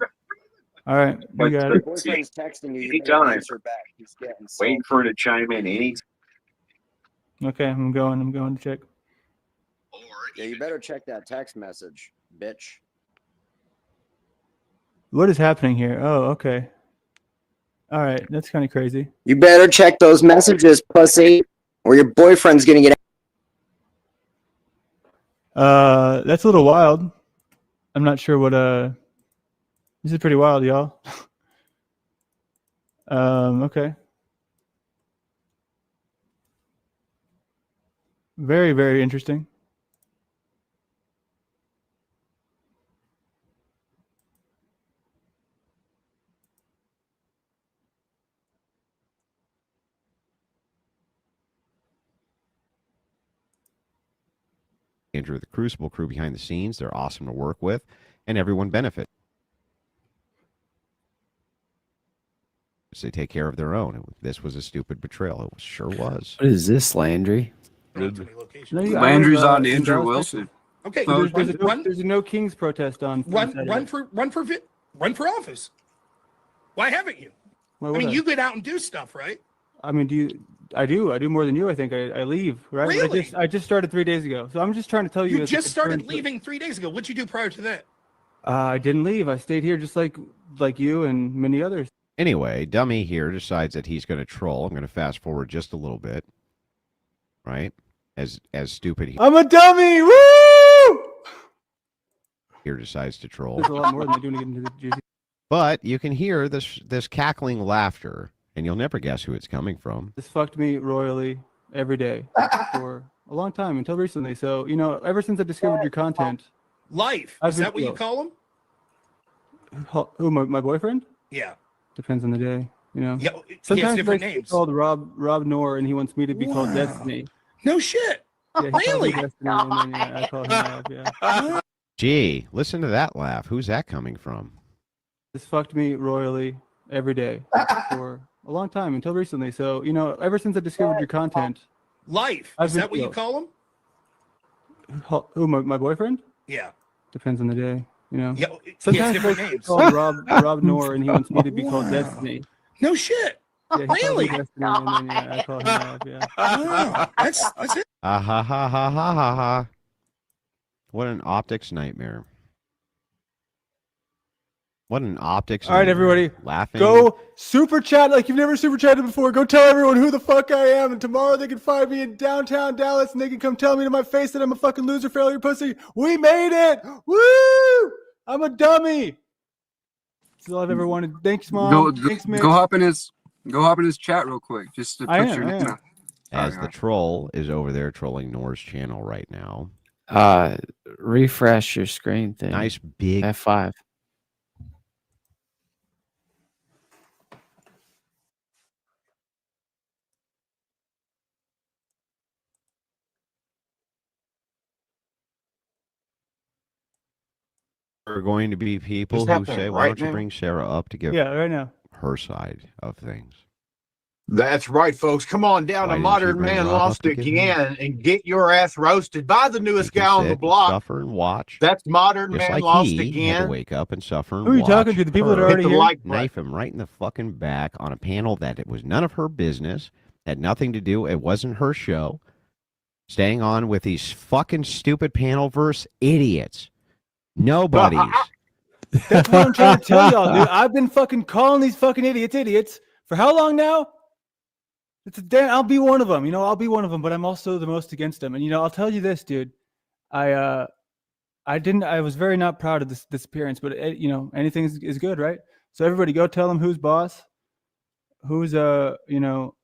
All right, we got Your it. boyfriend's texting you. You Anytime. better answer back. He's getting Waiting for her to chime in any. Okay, I'm going to check. Yeah, you better check that text message, bitch. What is happening here? Oh, okay. All right, that's kind of crazy. You better check those messages, pussy, or your boyfriend's gonna get. That's a little wild. I'm not sure what this is pretty wild, y'all. Okay. Very, very interesting. Andrew, the Crucible crew behind the scenes, they're awesome to work with, and everyone benefits. They take care of their own. This was a stupid betrayal. It sure was. What is this, Landry? Landry's on Andrew Wilson. Okay, So there's a No Kings protest on. Run for office. Why haven't you? Why I would mean, I? you get out and do stuff, right? I mean, I do more than you. I think I leave, right? Really? I just started 3 days ago, so I'm just trying to tell you. You as a just started concerned- leaving 3 days ago. What'd you do prior to that? I didn't leave. I stayed here, just like you and many others. Anyway, Dummy here decides that he's going to troll. I'm going to fast forward just a little bit, right? As stupid I'm a dummy. Woo! here decides to troll. There's a lot more than they do to get into the juicy. But you can hear this cackling laughter and you'll never guess who it's coming from. This fucked me royally every day for a long time until recently. So, you know, ever since I discovered your content. Life. I've Is that been- what you call him? Who, my boyfriend? Yeah. Depends on the day, you know. Yeah, he has Sometimes different he's names. called Rob Noor, and he wants me to be called Destiny. No shit. Yeah, he calls me Really? Destiny, and then, yeah, I call him Rob, yeah. Gee, listen to that laugh. Who's that coming from? This fucked me royally every day for a long time until recently. So, you know, ever since I discovered your content. Life. I've Is been- that what you call him? Who, my boyfriend? Yeah. Depends on the day, you know. Yeah, he has Sometimes different he's names. called Rob Noor, and he wants me to be called Destiny. No shit. Yeah, he calls me Really? Destiny, and then, yeah, I call him Rob, yeah. Wow, that's it. Ah ha ha ha ha ha ha. What an optics nightmare. What an optics All right, nightmare. everybody, Laughing. go super chat like you've never super chatted before. Go tell everyone who the fuck I am, and tomorrow they can find me in downtown Dallas, and they can come tell me to my face that I'm a fucking loser, failure, pussy. We made it! Woo! I'm a dummy. That's all I've ever wanted. Thanks, mom. Thanks, Mitch. Go hop in his chat real quick, just to I put am, your I name am. out. As the troll is over there trolling Noor's channel right now. Refresh your screen thing. Nice big F5. There are going to be people Just who happening say, why right don't you now? bring Sarah up to give Yeah, right now. her side of things? That's right, folks. Come on down Why to didn't you Modern bring Man Rob up Lost to give me- Again and get your ass roasted by the newest You guy on the sit and block. suffer and watch. That's Modern Just Man like Lost he had to Again. wake up and suffer and Who are you watch talking to? The people that are her already Hit the here? like button. knife him right in the fucking back on a panel that it was none of her business, had nothing to do. It wasn't her show. Staying on with these fucking stupid panelverse idiots. Nobody's. That's what I'm trying to tell y'all, dude. I've been fucking calling these fucking idiots for how long now? It's a damn. I'll be one of them. You know, I'll be one of them. But I'm also the most against them. And you know, I'll tell you this, dude. I was very not proud of this appearance. But you know, anything is good, right? So everybody, go tell them who's boss, who's you know.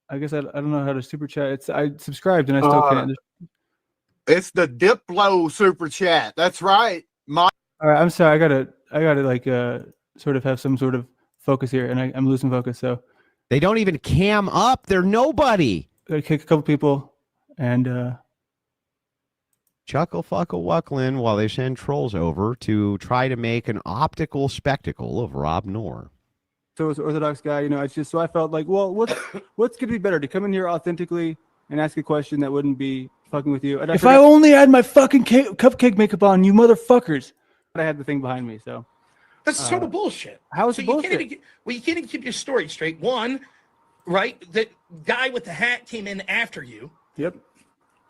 I guess I don't know how to super chat. I subscribed and I still can't. It's the Diplo super chat. That's right. All right, I'm sorry. I gotta like sort of have some sort of focus here, and I'm losing focus. So They don't even cam up. They're nobody. gotta kick a couple people, and Chuckle fuckle wucklin while they send trolls over to try to make an optical spectacle of Rob Noor. so as an Orthodox guy, you know, it's just so I felt like, well, what's gonna be better to come in here authentically and ask a question that wouldn't be fucking with you. And if I only had my fucking cupcake makeup on, you motherfuckers. But I had the thing behind me, so That's total bullshit. how is So it you bullshit? can't even, well, you can't even keep your story straight. One, right? The guy with the hat came in after you. Yep.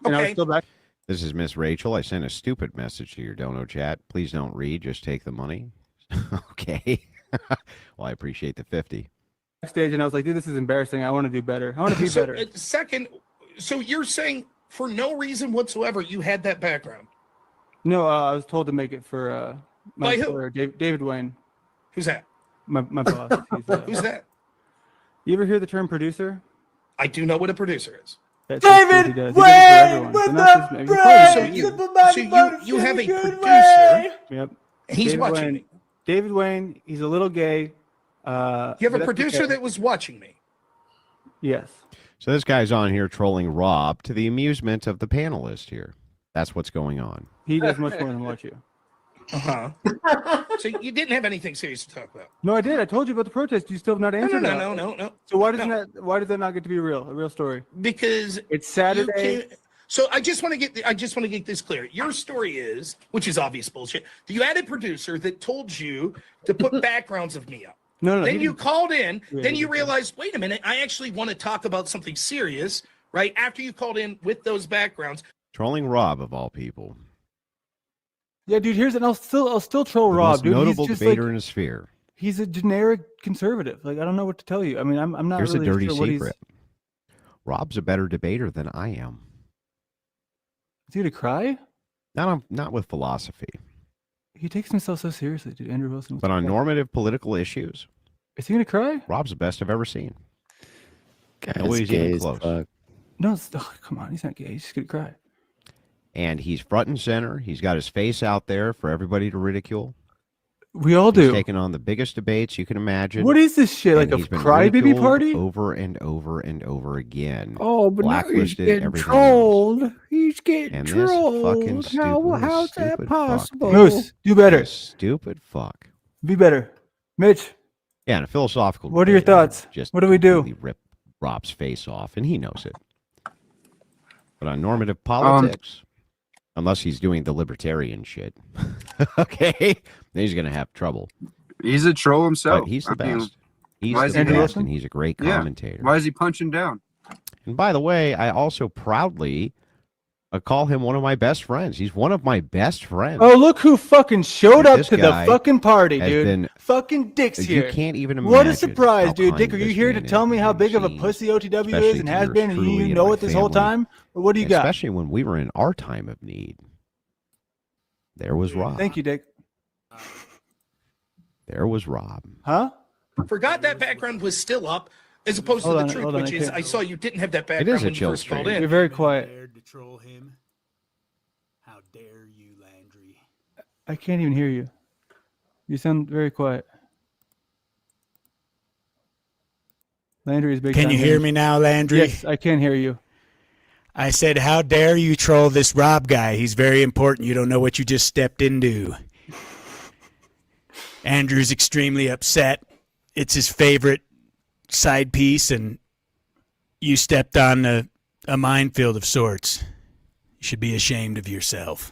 And I was Okay. still back. This is Miss Rachel. I sent a stupid message to your dono chat. Please don't read. Just take the money. Okay. Well, I appreciate the 50. Backstage, and I was like, dude, this is embarrassing. I want to do better. I want to be So, better. second, so you're saying for no reason whatsoever you had that background? No, I was told to make it for my By who? employer, David Wayne. Who's that? My boss. He's, Who's that? You ever hear the term producer? I do know what a producer is. That's just what he does. He does it for everyone. So not just me. He's part of So you have a producer. Yep. He's David watching Wayne. me. David Wayne. He's a little gay. You have but a that's producer okay. that was watching me. Yes. So this guy's on here trolling Rob to the amusement of the panelist here. That's what's going on. He does much more than watch you. Uh-huh. So you didn't have anything serious to talk about. No, I did. I told you about the protest. You still have not No, answered that. no. So why doesn't that? Why does that not get to be a real story? Because it's you Saturday. can't- So I just want to get this clear. Your story is, which is obvious bullshit. You had a producer that told you to put backgrounds of me up. No, Then he you didn't. called in. Yeah, Then he you didn't. realized, wait a minute, I actually want to talk about something serious. Right after you called in with those backgrounds. Trolling Rob of all people. Yeah, dude. Here's and I'll still troll The Rob, most dude. notable He's just debater like, in his sphere. he's a generic conservative. Like I don't know what to tell you. I mean, I'm not Here's really a dirty sure what secret. Rob's a better debater than I am. Is he to cry? Not with philosophy, He takes himself so seriously, dude. Andrew Wilson. but on normative political issues, Is he gonna cry? Rob's the best I've ever seen. Guy's Nobody's gay even as close. fuck. No, come on, he's not gay. He's just gonna cry. And he's front and center. He's got his face out there for everybody to ridicule. We all He's do. taking on the biggest debates you can imagine. What is this shit? Like and a he's been crybaby ridiculed party? over and over and over again. Oh, but now he's Blacklisted, getting everything trolled. He's getting And this fucking trolled. stupid, How's that stupid possible? fuck. Moose, do better. This stupid fuck. Be better. Mitch, Yeah, in a philosophical what are your debate, I would thoughts? Just What do we do? completely rip Rob's face off, and he knows it. But on normative politics, unless he's doing the libertarian shit, okay, then he's going to have trouble. He's a troll himself. But he's the I mean, best. He's why is the he best, doing- and he's a great Yeah. commentator. Why is he punching down? And by the way, I also proudly call him one of my best friends. He's one of my best friends. Oh, look who fucking showed up This to the guy fucking party, has dude. been- Fucking Dick's You here. can't even What a imagine surprise, how dude. Dick, kind are you this here to man tell me how behind big of a the pussy OTW is especially and to has yours been, and truly you and know my it this whole family. time? Or what do you got? Especially when we were in our time of need. There was Rob. Thank you, Dick. There was Rob. Huh? Forgot that background was still up, as opposed Hold to on, the truth, hold on, which I is can't- I saw you didn't have that It background is a when you chill first called stream. in. You're very quiet. To troll him. How dare you, Landry? I can't even hear you. You sound very quiet. Landry is big. Can time you here. hear me now, Landry? Yes, I can hear you. I said, how dare you troll this Rob guy? He's very important. You don't know what you just stepped into. Andrew's extremely upset. It's his favorite side piece, and you stepped on a minefield of sorts. You should be ashamed of yourself.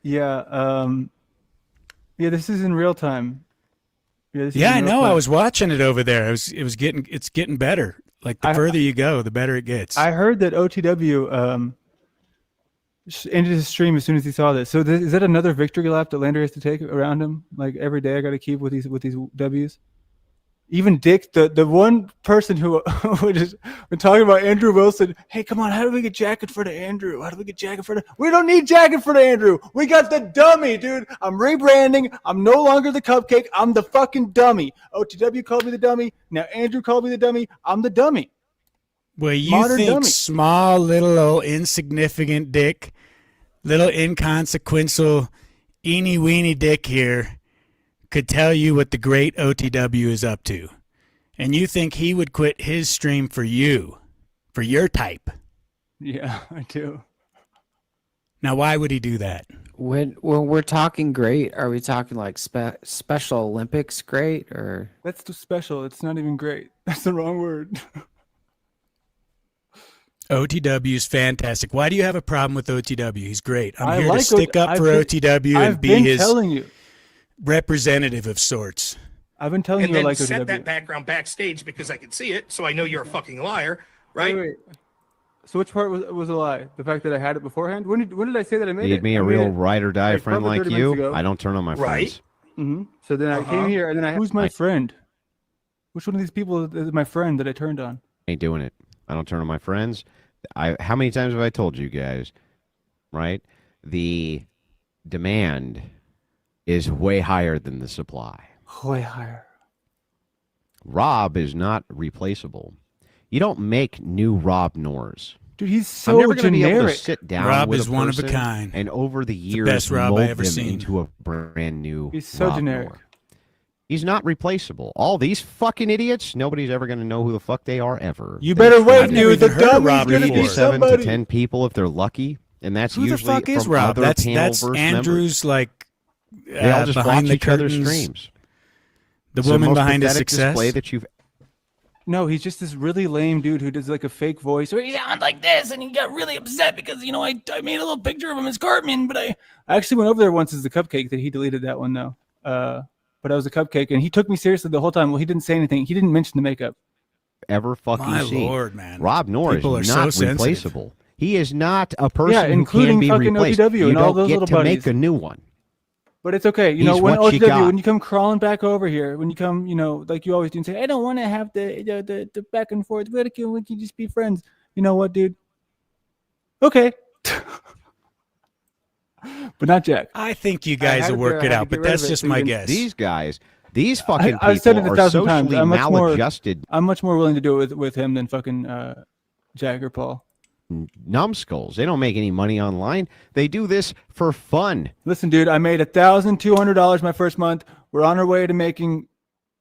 Yeah. Yeah. This is in real time. This is Yeah, I in real know. I time. was watching it over there. It's getting better. Like the further you go, the better it gets. I heard that OTW ended his stream as soon as he saw this. So is that another victory lap that Landry has to take around him? Like every day, I got to keep with these W's. Even Dick, the one person who was been talking about Andrew Wilson. Hey, come on, how do we get Jack in front of Andrew? How do we get Jack in front of? We don't need Jack in front of Andrew. We got the dummy, dude. I'm rebranding. I'm no longer the cupcake. I'm the fucking dummy. OTW called me the dummy. Now Andrew called me the dummy. I'm the dummy. Well, you Modern think dummy. small, little, old, insignificant Dick, little inconsequential, eeny weeny Dick here could tell you what the great OTW is up to. And you think he would quit his stream for you, for your type. Yeah, I do. Now, why would he do that? When we're talking great, are we talking like Special Olympics great or? That's too special. It's not even great. That's the wrong word. OTW is fantastic. Why do you have a problem with OTW? He's great. I'm I here to like stick up I've for been- OTW I've and be been his telling you. representative of sorts. I've been telling And you I then like set OTW. that background backstage because I could see it, so I know you're a fucking liar, right? Wait. So which part was a lie? The fact that I had it beforehand? When did I say that I made Need it? me a I made real it ride or die like friend probably like 30 minutes you? ago. I don't turn on my friends. Mm-hmm. So then I came here and then who's my friend? Which one of these people is my friend that I turned on? Ain't doing it. I don't turn on my friends. How many times have I told you guys, right? The demand is way higher than the supply. Way higher. Rob is not replaceable. You don't make new Rob Nors. Dude, he's I'm so never gonna be able to generic. sit down Rob with is a one of a person kind. and over the It's the years best Rob I mold ever them seen. into a brand new He's so Rob generic. Nor. He's not replaceable. All these fucking idiots, nobody's ever going to know who the fuck they are ever. You They better wait, tried to- dude. The dummy's gonna Maybe be 7 to somebody. 10 people if they're lucky, and that's Who the usually fuck is from Rob? other That's Panelverse Andrew's members. like They all just behind watch the each other's curtains, streams. The It's the woman most behind his pathetic success. display that you've No, he's just this really lame dude who does like a fake voice. Or He sounded like this, and he got really upset because I made a little picture of him as Cartman, but I actually went over there once as the cupcake. That he deleted that one though. But I was a cupcake, and he took me seriously the whole time. Well, he didn't say anything. He didn't mention the makeup. ever fucking My seen. Lord, man. Rob Nor People are is so not sensitive. replaceable. He is not a person Yeah, who including can be fucking replaced. OTW You and don't all those get little to buddies. make a new one. But it's okay. You know, He's when what you OTW, got. when you come crawling back over here, when you come, like you always do and say, I don't want to have the back and forth ridicule. We can just be friends. You know what, dude? Okay. But not Jack. I think you I guys had will it there, work I it had to out, get but rid of that's it just so my you can- guess. These guys, These fucking people I've said it a are thousand times. socially I'm maladjusted much more willing to do it with him than fucking Jack or Paul. numbskulls. They don't make any money online. They do this for fun. Listen, dude, I made $1,200 my first month. We're on our way to making,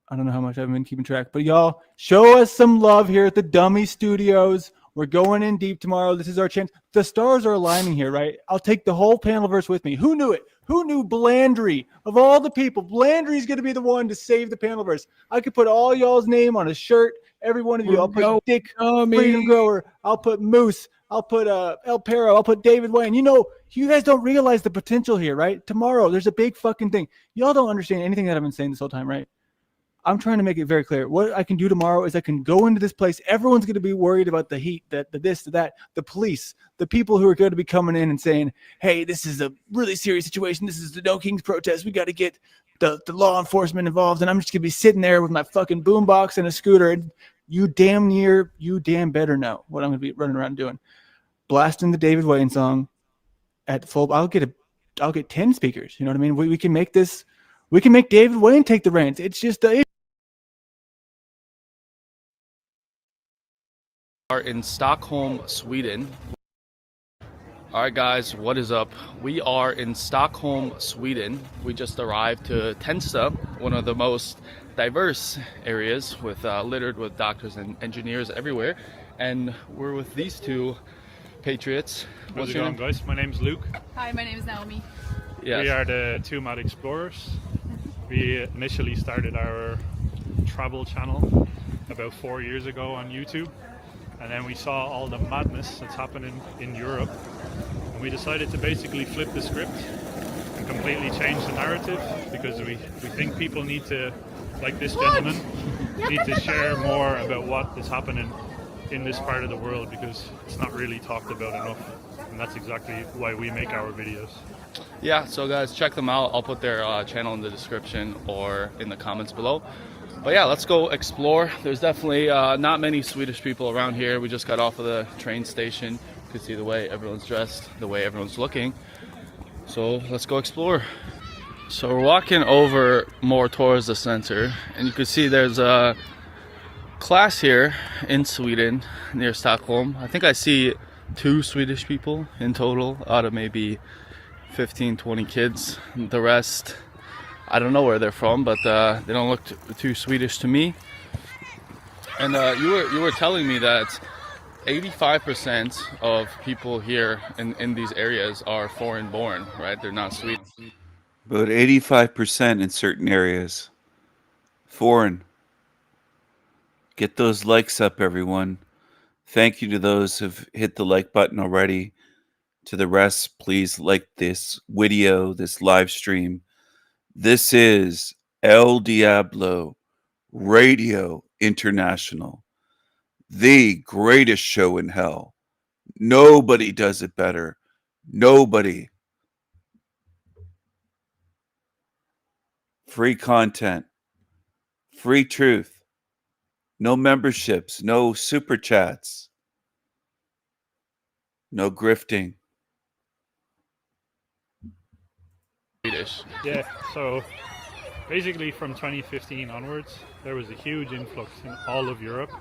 I don't know how much, I haven't been keeping track, but y'all show us some love here at the Dummy Studios. We're going in deep tomorrow. This is our chance. The stars are aligning here, right? I'll take the whole Panelverse with me. Who knew it? Who knew Blandry? Of all the people, Blandry's going to be the one to save the Panelverse. I could put all y'all's name on a shirt. Every one of you. I'll put Dick, Freedom Grower. I'll put Moose. I'll put El Perro. I'll put David Wayne. You know, you guys don't realize the potential here, right? Tomorrow, there's a big fucking thing. Y'all don't understand anything that I've been saying this whole time, right? I'm trying to make it very clear. What I can do tomorrow is I can go into this place. Everyone's going to be worried about the heat, the this, the that, the police, the people who are going to be coming in and saying, hey, this is a really serious situation. This is the No Kings protest. We got to get the law enforcement involved. And I'm just going to be sitting there with my fucking boombox and a scooter. And you damn better know what I'm going to be running around doing. Blasting the David Wayne song at full. I'll get 10 speakers. You know what I mean? We can make this. We can make David Wayne take the reins. It's just Are in Stockholm, Sweden. All right, guys, what is up? We are in Stockholm, Sweden. We just arrived to Tensta, one of the most diverse areas with littered with doctors and engineers everywhere. And we're with these two patriots. How's it going, guys? My name's Luke. Hi, my name is Naomi. Yes. We are the Two Mad Explorers. We initially started our travel channel about 4 years ago on YouTube. And then we saw all the madness that's happening in Europe. And we decided to basically flip the script and completely change the narrative because we think people need to, like this gentleman, need to share more about what is happening in this part of the world because it's not really talked about enough. And that's exactly why we make our videos. Yeah, so guys, check them out. I'll put their channel in the description or in the comments below. But yeah, let's go explore. There's definitely not many Swedish people around here. We just got off of the train station. You can see the way everyone's dressed, the way everyone's looking. So let's go explore. So we're walking over more towards the center, and you can see there's a class here in Sweden near Stockholm. I think I see 2 Swedish people in total out of maybe 15, 20 kids. The rest, I don't know where they're from, but they don't look too Swedish to me. And you were telling me that 85% of people here in these areas are foreign born, right? They're not Swedish. About 85% in certain areas. Foreign. Get those likes up, everyone. Thank you to those who've hit the like button already. To the rest, please like this video, this live stream. This is El Diablo Radio International, the greatest show in hell. Nobody does it better. Nobody. Free content, free truth, no memberships, no super chats, no grifting. Yeah, so basically from 2015 onwards, there was a huge influx in all of Europe.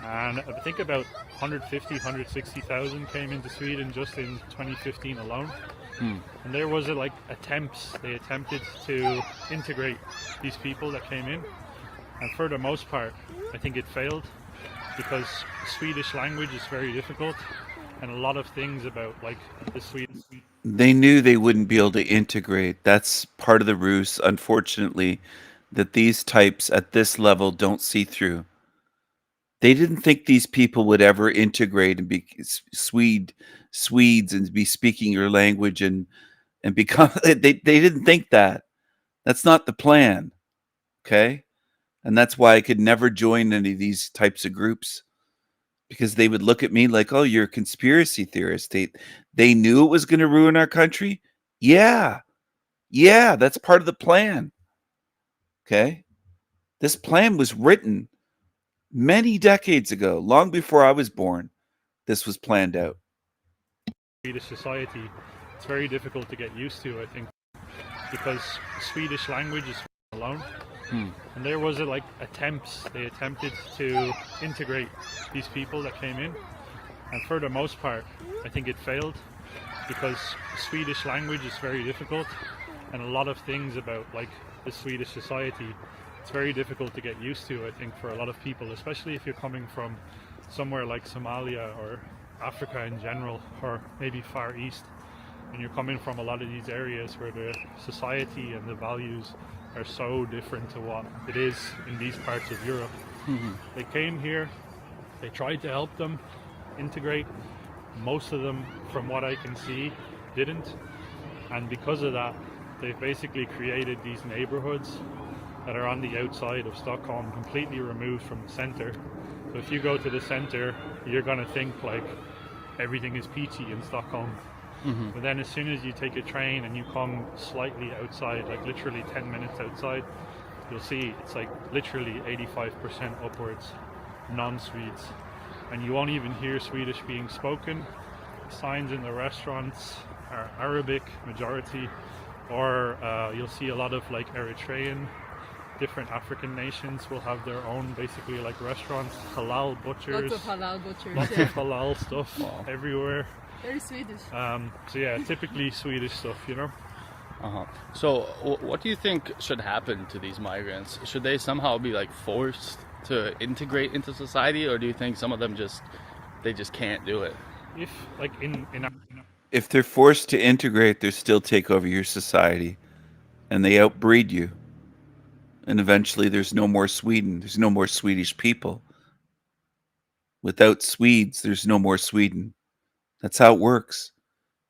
And I think about 150, 160,000 came into Sweden just in 2015 alone. And there was attempts. They attempted to integrate these people that came in. And for the most part, I think it failed because Swedish language is very difficult. And a lot of things about the Sweden. They knew they wouldn't be able to integrate. That's part of the ruse, unfortunately, that these types at this level don't see through. They didn't think these people would ever integrate and be Swedes and be speaking your language and become. They didn't think that. That's not the plan. Okay, and that's why I could never join any of these types of groups. Because they would look at me like, oh, you're a conspiracy theorist. They knew it was going to ruin our country. Yeah, that's part of the plan. Okay? This plan was written many decades ago, long before I was born. This was planned out. Swedish society, it's very difficult to get used to, I think, because Swedish language is alone. And there was like attempts. They attempted to integrate these people that came in, and for the most part, I think it failed because Swedish language is very difficult, and a lot of things about like the Swedish society, it's very difficult to get used to. I think for a lot of people, especially if you're coming from somewhere like Somalia or Africa in general, or maybe Far East, and you're coming from a lot of these areas where the society and the values are so different to what it is in these parts of Europe. They came here, they tried to help them integrate. Most of them, from what I can see, didn't. And because of that, they've basically created these neighborhoods that are on the outside of Stockholm, completely removed from the center. So if you go to the center, you're gonna think like everything is peachy in Stockholm. But then as soon as you take a train and you come slightly outside, like literally 10 minutes outside, you'll see it's like literally 85% upwards non-Swedes. And you won't even hear Swedish being spoken. Signs in the restaurants are Arabic majority, or you'll see a lot of like Eritrean. Different African nations will have their own, basically like restaurants, halal butchers. Lots of halal butchers. Lots yeah. of halal stuff everywhere. Very Swedish. So yeah, typically Swedish stuff, you know. So what do you think should happen to these migrants? Should they somehow be like forced to integrate into society, or do you think some of them just can't do it? If like If they're forced to integrate, they still take over your society, and they outbreed you. And eventually, there's no more Sweden. There's no more Swedish people. Without Swedes, there's no more Sweden. That's how it works.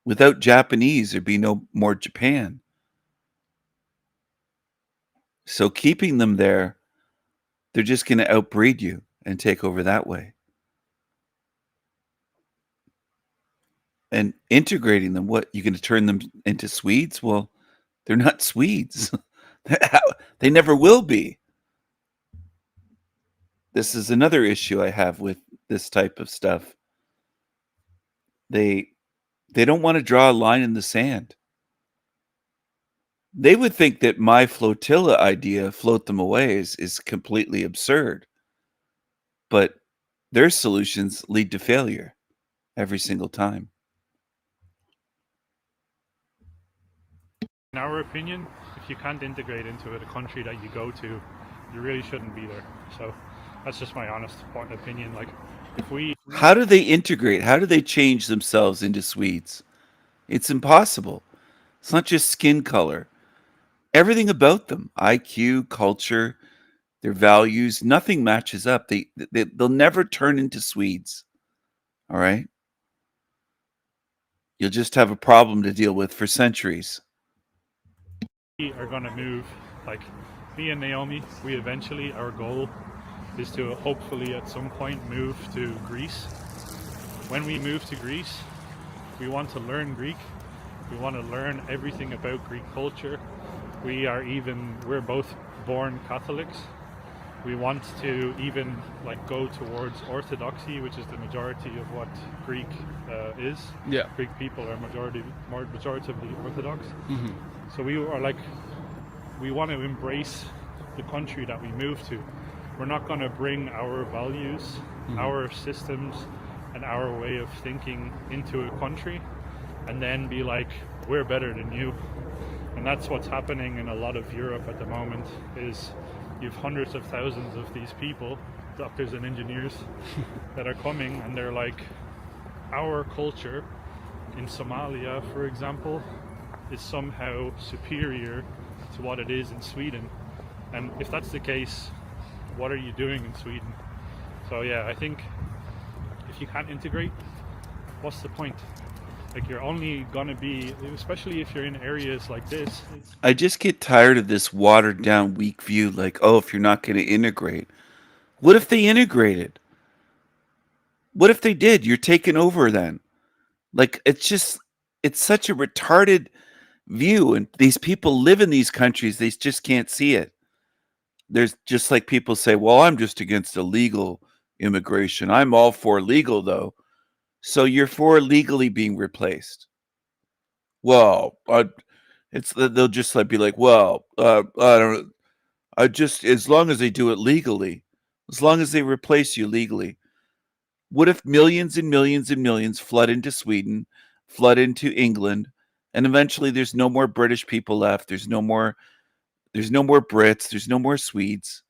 Without Japanese, there'd be no more Japan. So keeping them there, they're just going to outbreed you and take over that way. And integrating them, what, you're going to turn them into Swedes? Well, they're not Swedes. They never will be. This is another issue I have with this type of stuff. They don't want to draw a line in the sand. They would think that my flotilla idea, float them away, is completely absurd. But their solutions lead to failure every single time. In our opinion, if you can't integrate into the country that you go to, you really shouldn't be there. So that's just my honest opinion. Like, How do they integrate? How do they change themselves into Swedes? It's impossible. It's not just skin color. Everything about them, IQ, culture, their values, nothing matches up. They'll never turn into Swedes. All right? You'll just have a problem to deal with for centuries. We are going to move, like me and Naomi, we eventually, our goal is to hopefully at some point move to Greece. When we move to Greece, we want to learn Greek. We want to learn everything about Greek culture. We're both born Catholics. We want to even like go towards Orthodoxy, which is the majority of what Greek is. Yeah. Greek people are majoritively Orthodox. So we want to embrace the country that we move to. We're not going to bring our values, our systems, and our way of thinking into a country and then be like, we're better than you. And that's what's happening in a lot of Europe at the moment, is you've hundreds of thousands of these people, doctors and engineers, that are coming, and they're like, our culture in Somalia, for example, is somehow superior to what it is in Sweden. And if that's the case, what are you doing in Sweden? So yeah, I think if you can't integrate, what's the point? Like, you're only gonna be, especially if you're in areas like this. I just get tired of this watered down, weak view, like, oh, if you're not going to integrate. What if they integrated? What if they did? You're taking over then. Like, it's such a retarded view, and these people live in these countries, they just can't see it. There's just like people say, well, I'm just against illegal immigration. I'm all for legal, though. So you're for legally being replaced. Well, they'll just like be like, well, I just as long as they do it legally, as long as they replace you legally. What if millions and millions and millions flood into Sweden, flood into England, and eventually there's no more British people left? There's no more Brits. There's no more Swedes.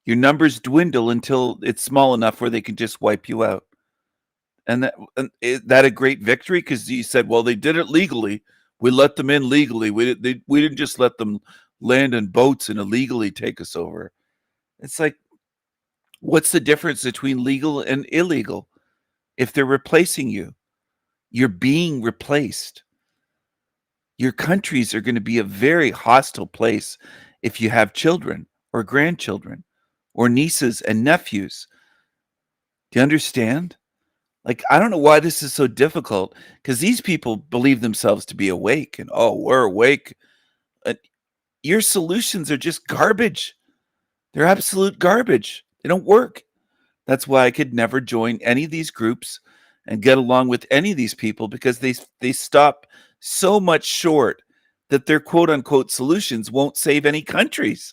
Your numbers dwindle until it's small enough where they can just wipe you out. And is that a great victory? Because you said, well, they did it legally. We let them in legally. We didn't just let them land in boats and illegally take us over. It's like, what's the difference between legal and illegal? If they're replacing you, you're being replaced. Your countries are going to be a very hostile place if you have children or grandchildren or nieces and nephews. Do you understand? Like, I don't know why this is so difficult, because these people believe themselves to be awake and, oh, we're awake. Your solutions are just garbage. They're absolute garbage. They don't work. That's why I could never join any of these groups and get along with any of these people, because they stop so much short that their quote unquote solutions won't save any countries.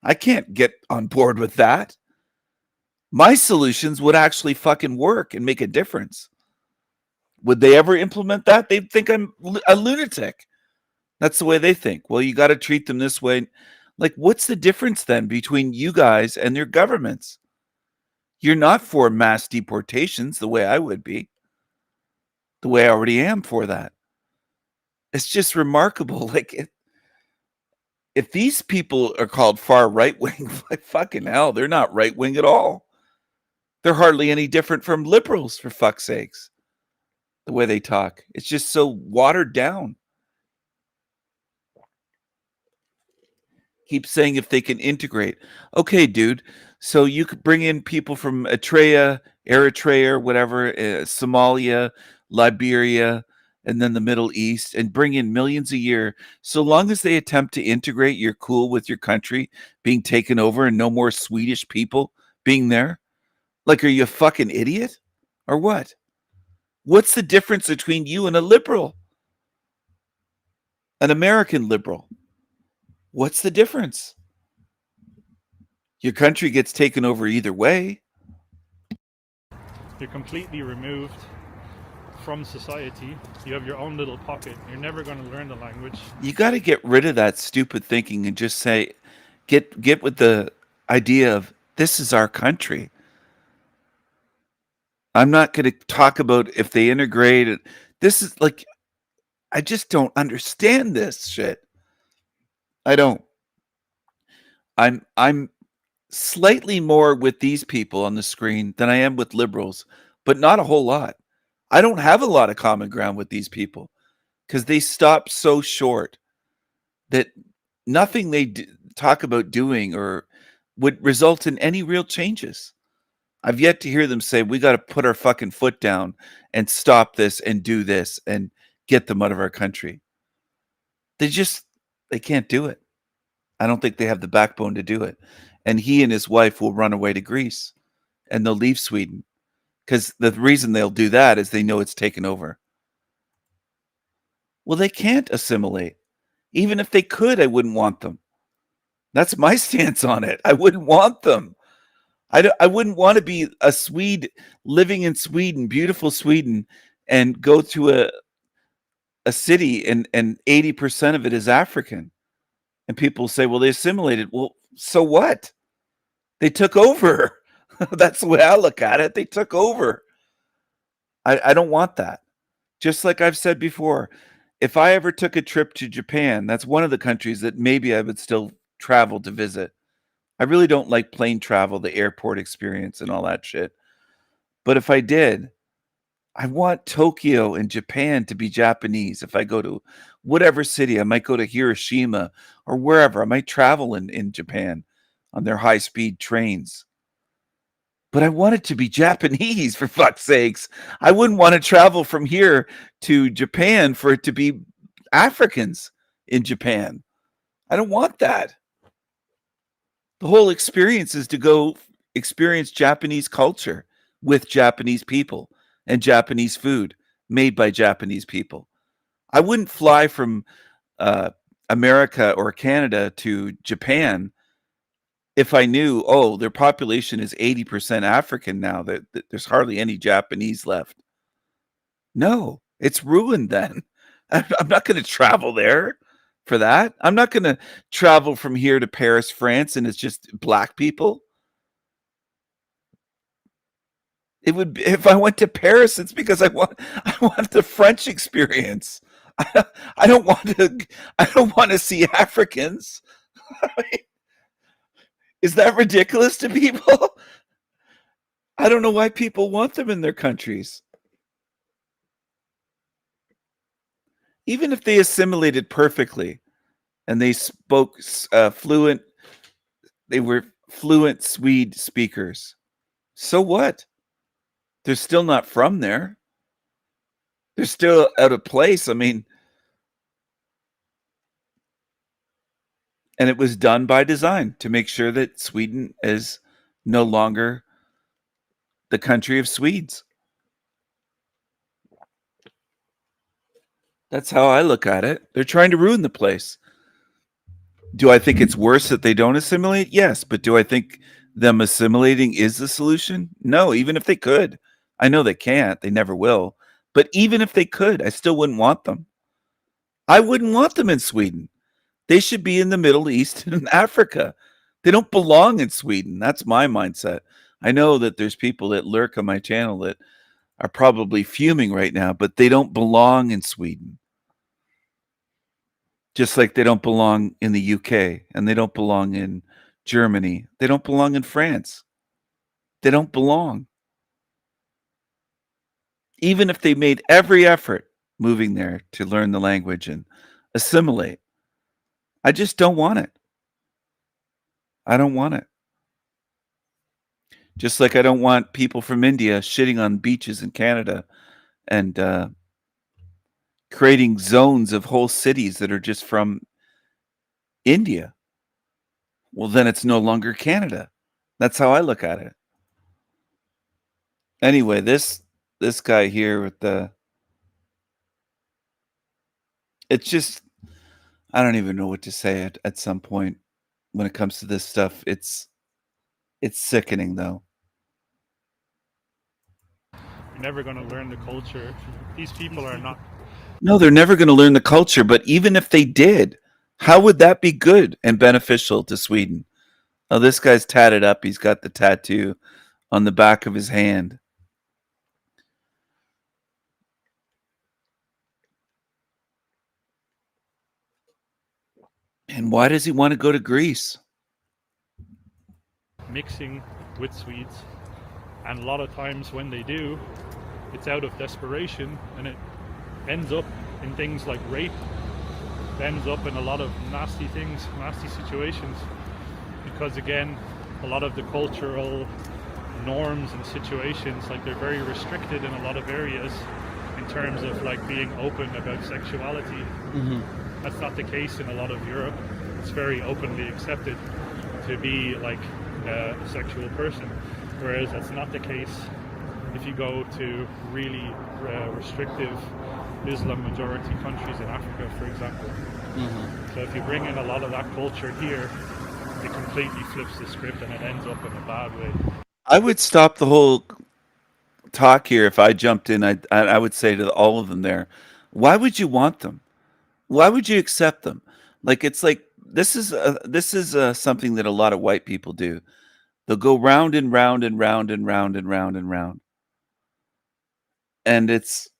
I can't get on board with that. My solutions would actually fucking work and make a difference. Would they ever implement that? They'd think I'm a lunatic. That's the way they think. Well, you got to treat them this way. Like, what's the difference then between you guys and your governments? You're not for mass deportations the way I would be, the way I already am for that. It's just remarkable. Like, if these people are called far right wing, like, fucking hell, they're not right wing at all. They're hardly any different from liberals, for fuck's sakes. The way they talk, it's just so watered down. Keep saying if they can integrate. Okay, dude. So you could bring in people from Eritrea, whatever, Somalia, Liberia, and then the Middle East, and bring in millions a year. So long as they attempt to integrate, you're cool with your country being taken over and no more Swedish people being there? Like, are you a fucking idiot or what? What's the difference between you and a liberal? An American liberal? What's the difference? Your country gets taken over either way. You're completely removed from society. You have your own little pocket. You're never going to learn the language. You got to get rid of that stupid thinking and just say, get with the idea of, this is our country. I'm not going to talk about if they integrate it. This is like, I just don't understand this shit. I don't. I'm slightly more with these people on the screen than I am with liberals, but not a whole lot. I don't have a lot of common ground with these people because they stop so short that nothing they talk about doing or would result in any real changes. I've yet to hear them say, we got to put our fucking foot down and stop this and do this and get them out of our country. They can't do it. I don't think they have the backbone to do it. And he and his wife will run away to Greece and they'll leave Sweden because the reason they'll do that is they know it's taken over. Well, they can't assimilate. Even if they could, I wouldn't want them. That's my stance on it. I wouldn't want them. I wouldn't want to be a Swede living in Sweden, beautiful Sweden, and go to a city and 80% of it is African. And people say, well, they assimilated. Well, so what? They took over. That's the way I look at it. They took over. I don't want that. Just like I've said before, if I ever took a trip to Japan, that's one of the countries that maybe I would still travel to visit. I really don't like plane travel, the airport experience and all that shit. But if I did, I want Tokyo and Japan to be Japanese. If I go to whatever city, I might go to Hiroshima or wherever. I might travel in Japan on their high-speed trains. But I want it to be Japanese, for fuck's sakes. I wouldn't want to travel from here to Japan for it to be Africans in Japan. I don't want that. The whole experience is to go experience Japanese culture with Japanese people and Japanese food made by Japanese people. I wouldn't fly from America or Canada to Japan if I knew, oh, their population is 80% African now, that there's hardly any Japanese left. No, it's ruined then. I'm not going to travel there for that. I'm not going to travel from here to Paris, France, and it's just black people. It would be, if I went to Paris, it's because I want the French experience. I don't want to see Africans. Is that ridiculous to people? I don't know why people want them in their countries. Even if they assimilated perfectly and they spoke fluent, they were fluent Swede speakers. So what? They're still not from there. They're still out of place. I mean, and it was done by design to make sure that Sweden is no longer the country of Swedes. That's how I look at it. They're trying to ruin the place. Do I think it's worse that they don't assimilate? Yes. But do I think them assimilating is the solution? No, even if they could. I know they can't. They never will. But even if they could, I still wouldn't want them. I wouldn't want them in Sweden. They should be in the Middle East and in Africa. They don't belong in Sweden. That's my mindset. I know that there's people that lurk on my channel that are probably fuming right now, but they don't belong in Sweden. Just like they don't belong in the UK and they don't belong in Germany. They don't belong in France. They don't belong. Even if they made every effort moving there to learn the language and assimilate, I just don't want it. I don't want it. Just like I don't want people from India shitting on beaches in Canada and creating zones of whole cities that are just from India. Well, then it's no longer Canada. That's how I look at it. Anyway, this guy here with it's just, I don't even know what to say at some point when it comes to this stuff. It's sickening, though. You're never going to learn the culture. These people are not. No, they're never going to learn the culture. But even if they did, how would that be good and beneficial to Sweden? Oh, this guy's tatted up. He's got the tattoo on the back of his hand. And why does he want to go to Greece? Mixing with Swedes, and a lot of times when they do, it's out of desperation, and it ends up in things like rape. It ends up in a lot of nasty things, nasty situations, because again, a lot of the cultural norms and situations, like they're very restricted in a lot of areas in terms of like being open about sexuality. That's not the case in a lot of Europe. It's very openly accepted to be like a sexual person, whereas that's not the case if you go to really restrictive Islam majority countries in Africa, for example. So if you bring in a lot of that culture here, it completely flips the script and it ends up in a bad way. I would stop the whole talk here if I jumped in. I would say to all of them there, why would you want them? Why would you accept them? Like, it's like, this is something that a lot of white people do. They'll go round and round and round and round and round and round. And it's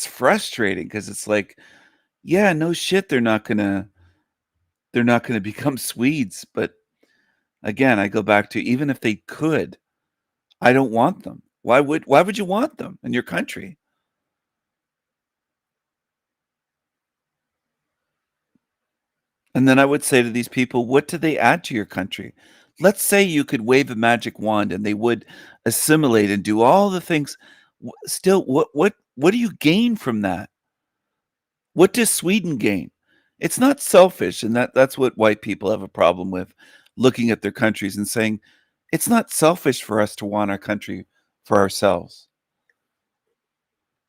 frustrating because it's like, yeah, no shit, they're not gonna become Swedes. But again, I go back to, even if they could, I don't want them. Why would you want them in your country? And then I would say to these people, what do they add to your country? Let's say you could wave a magic wand and they would assimilate and do all the things. Still, what do you gain from that? What does Sweden gain? It's not selfish, and that's what white people have a problem with, looking at their countries and saying, it's not selfish for us to want our country for ourselves.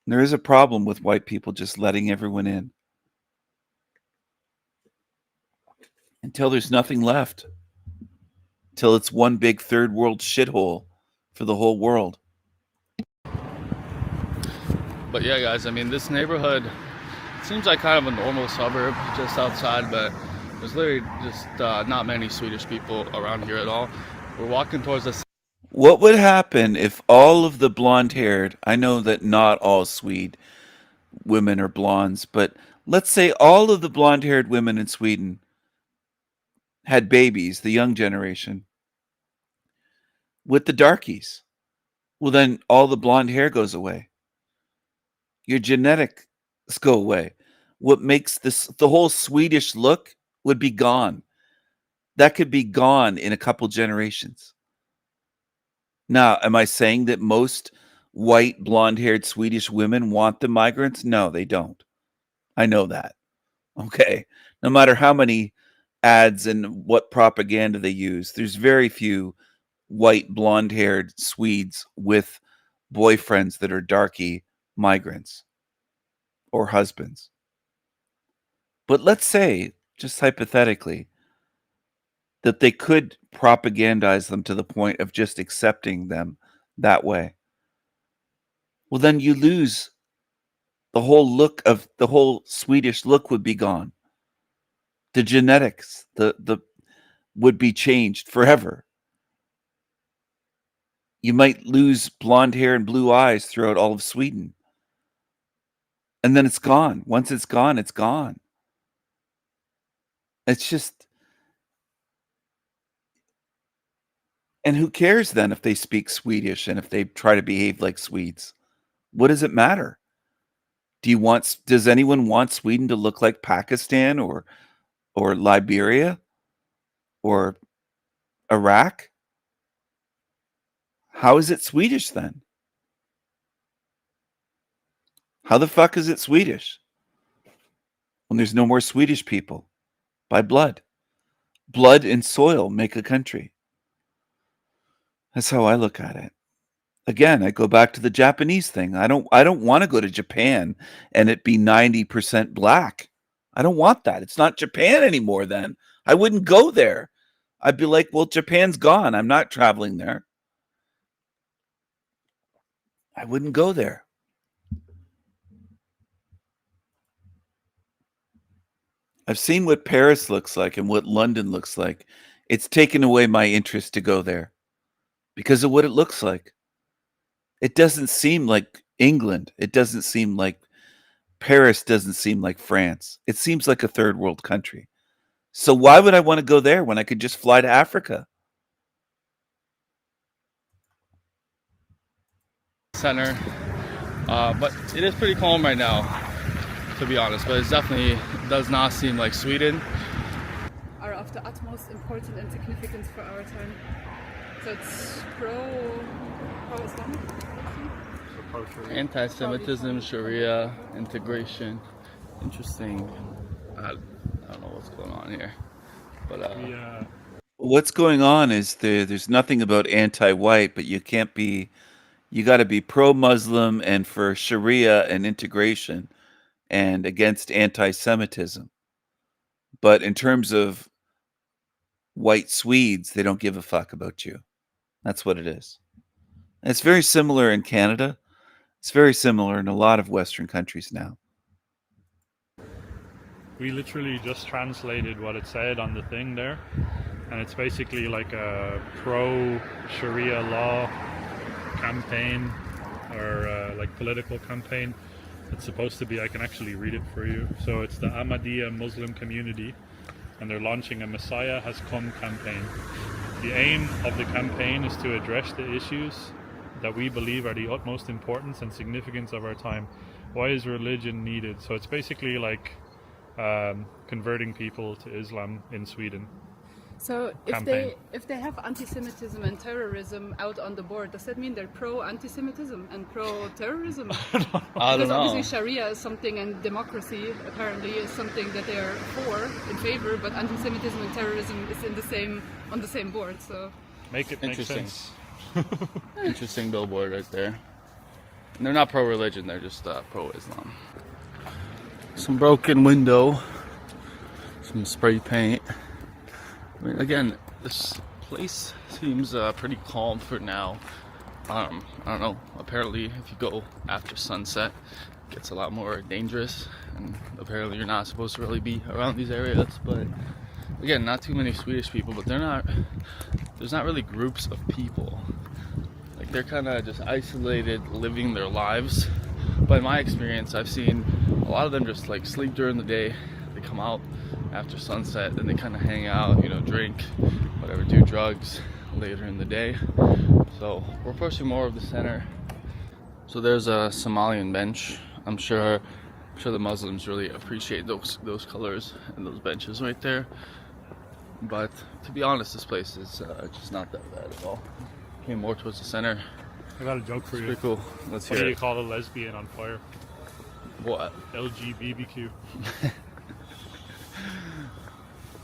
And there is a problem with white people just letting everyone in. until there's nothing left, till it's one big third world shithole for the whole world. But yeah, guys, I mean, this neighborhood seems like kind of a normal suburb just outside, but there's literally just not many Swedish people around here at all. We're walking towards the... What would happen if all of the blonde-haired, I know that not all Swede women are blondes, but let's say all of the blonde-haired women in Sweden had babies, the young generation, with the darkies. Well, then all the blonde hair goes away. Your genetics go away. What makes the whole Swedish look would be gone. That could be gone in a couple generations. Now, am I saying that most white, blonde-haired Swedish women want the migrants? No, they don't. I know that. Okay. No matter how many ads and what propaganda they use, there's very few white, blonde-haired Swedes with boyfriends that are darky migrants or husbands. But let's say, just hypothetically, that they could propagandize them to the point of just accepting them that way. Well, then you lose the whole look of the whole Swedish look would be gone. The genetics, the would be changed forever. You might lose blonde hair and blue eyes throughout all of Sweden. And then it's gone. Once it's gone, it's gone. It's just... And who cares then if they speak Swedish and if they try to behave like Swedes? What does it matter? Does anyone want Sweden to look like Pakistan or Liberia or Iraq? How is it Swedish then? How the fuck is it Swedish when there's no more Swedish people? By blood. Blood and soil make a country. That's how I look at it. Again, I go back to the Japanese thing. I don't want to go to Japan and it be 90% black. I don't want that. It's not Japan anymore then. I wouldn't go there. I'd be like, well, Japan's gone. I'm not traveling there. I wouldn't go there. I've seen what Paris looks like and what London looks like. It's taken away my interest to go there because of what it looks like. It doesn't seem like England. It doesn't seem like Paris. Doesn't seem like France. It seems like a third world country. So why would I want to go there when I could just fly to Africa? Center, but it is pretty calm right now, to be honest, but it definitely does not seem like Sweden. Are of the utmost importance and significance for our time. So it's pro-Islamic? Anti-Semitism, Sharia, integration. Interesting. I don't know what's going on here, but what's going on is there's nothing about anti-white, but you got to be pro-Muslim and for Sharia and integration and against anti-Semitism. But in terms of white Swedes, they don't give a fuck about you. That's what it is. And it's very similar in Canada. It's very similar in a lot of Western countries now. We literally just translated what it said on the thing there. And it's basically like a pro-Sharia law campaign or like political campaign. It's supposed to be, I can actually read it for you. So it's the Ahmadiyya Muslim community and they're launching a Messiah Has Come campaign. The aim of the campaign is to address the issues that we believe are the utmost importance and significance of our time. Why is religion needed? So it's basically like converting people to Islam in Sweden. So if they have anti-Semitism and terrorism out on the board, does that mean they're pro-anti-Semitism and pro-terrorism? I don't Because know. obviously Sharia is something and democracy apparently is something that they are for, in favor, but anti-Semitism and terrorism is on the same board. So make it make Interesting. sense. Interesting billboard right there. And they're not pro-religion, they're just pro-Islam. Some broken window, some spray paint. I mean, again, this place seems pretty calm for now. I don't know. Apparently, if you go after sunset, it gets a lot more dangerous, and apparently you're not supposed to really be around these areas. But again, not too many Swedish people, but there's not really groups of people. Like, they're kind of just isolated, living their lives. But in my experience, I've seen a lot of them just like sleep during the day. They come out after sunset, then they kind of hang out, you know, drink, whatever, do drugs later in the day. So we're pushing more of the center. So there's a Somalian bench. I'm sure the Muslims really appreciate those colors and those benches right there. But to be honest, this place is just not that bad at all. Came more towards the center. I got a joke for It's you. pretty cool. Let's What hear do you it. call a lesbian on fire? What? LGBTQ.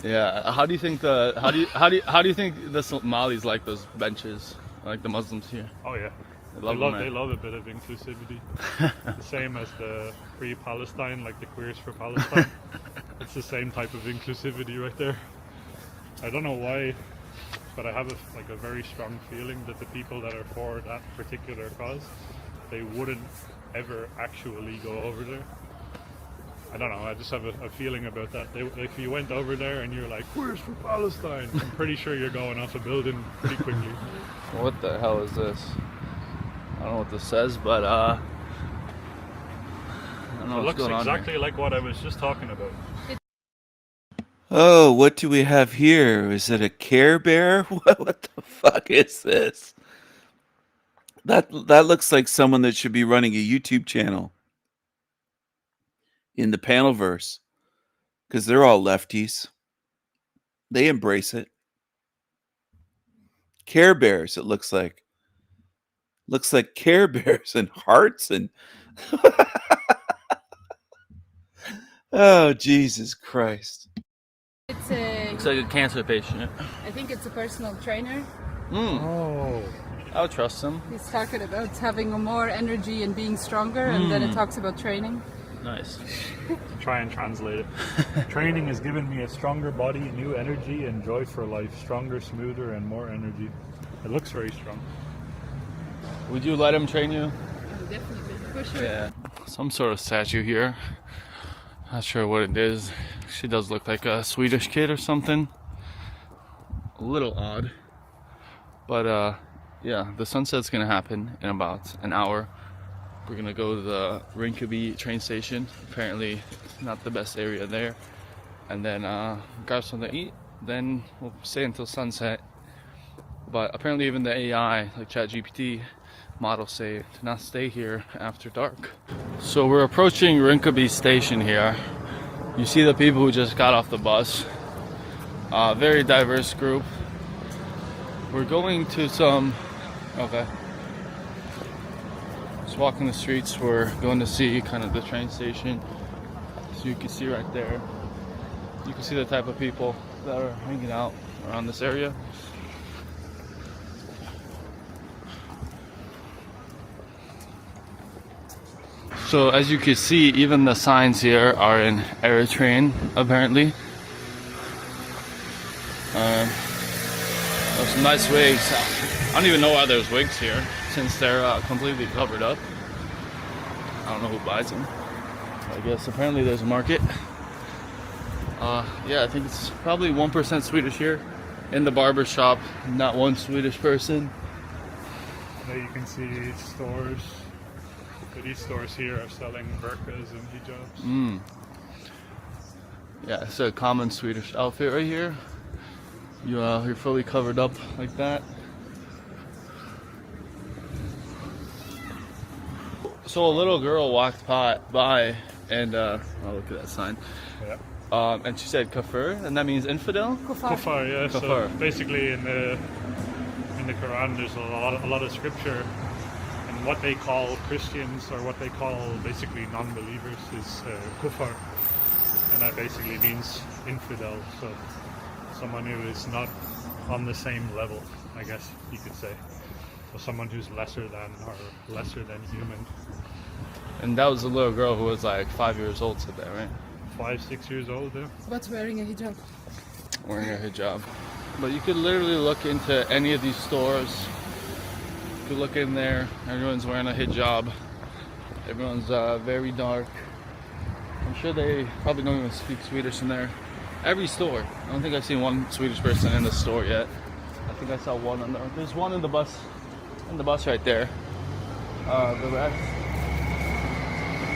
Yeah. How do you think the Somalis like those benches, like the Muslims here? Oh yeah. They love them, they man. love a bit of inclusivity. The same as the Free Palestine, like the Queers for Palestine. It's the same type of inclusivity right there. I don't know why, but I have a very strong feeling that the people that are for that particular cause, they wouldn't ever actually go over there. I don't know, I just have a feeling about that. If you went over there and you're like, Queers for Palestine, I'm pretty sure you're going off a building pretty quickly. What the hell is this? I don't know what this says, but I don't know It what's looks going on here. exactly like what I was just talking about. Oh, what do we have here? Is it a Care Bear? What the fuck is this? That looks like someone that should be running a YouTube channel in the Panelverse, because they're all lefties. They embrace it. Care Bears, it looks like. Looks like Care Bears and hearts and oh, Jesus Christ. Looks like a cancer patient. I think it's a personal trainer. Oh. I would trust him. He's talking about having more energy and being stronger, and then it talks about training. Nice. Try and translate it. Training has given me a stronger body, new energy, and joy for life. Stronger, smoother, and more energy. It looks very strong. Would you let him train you? Definitely, for sure. Yeah. Some sort of statue here. Not sure what it is. She does look like a Swedish kid or something. A little odd. But yeah, the sunset's gonna happen in about an hour. We're gonna go to the Rinkeby train station. Apparently not the best area there. And then grab something to eat. Then we'll stay until sunset. But apparently even the AI, like ChatGPT, models say to not stay here after dark. So we're approaching Rinkeby station here. You see the people who just got off the bus. Very diverse group. We're going to some, okay. Just walking the streets, we're going to see kind of the train station. So you can see right there. You can see the type of people that are hanging out around this area. So as you can see, even the signs here are in Eritrean, apparently. There's some nice wigs. I don't even know why there's wigs here, since they're completely covered up. I don't know who buys them. I guess apparently there's a market. Yeah, I think it's probably 1% Swedish here. In the barber shop, not one Swedish person. There you can see stores. So these stores here are selling burqas and hijabs. Yeah, it's a common Swedish outfit right here. You're fully covered up like that. So a little girl walked by and oh, look at that sign. Yeah. And she said kafir, and that means infidel. Kufar, yeah. Kufar. So basically, in the Quran, there's a lot of scripture, and what they call Christians or what they call basically non-believers is kufar, and that basically means infidel. So someone who is not on the same level, I guess you could say. So someone who's lesser than or lesser than human. And that was a little girl who was like 5 years old, said that, right? 5, 6 years old, yeah. What's wearing a hijab? Wearing a hijab. But you could literally look into any of these stores. You could look in there. Everyone's wearing a hijab. Everyone's very dark. I'm sure they probably don't even speak Swedish in there. Every store. I don't think I've seen one Swedish person in the store yet. I think I saw one on there's one in the bus right there. The rest,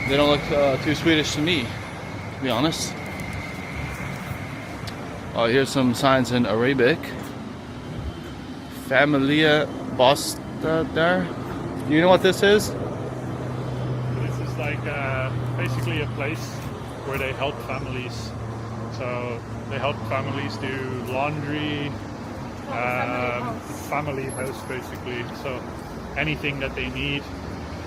they don't look too Swedish to me, to be honest. Oh, here's some signs in Arabic. Familia Bosta there. Do you know what this is? This is like basically a place where they help families. So they help families do laundry, family house basically. So anything that they need,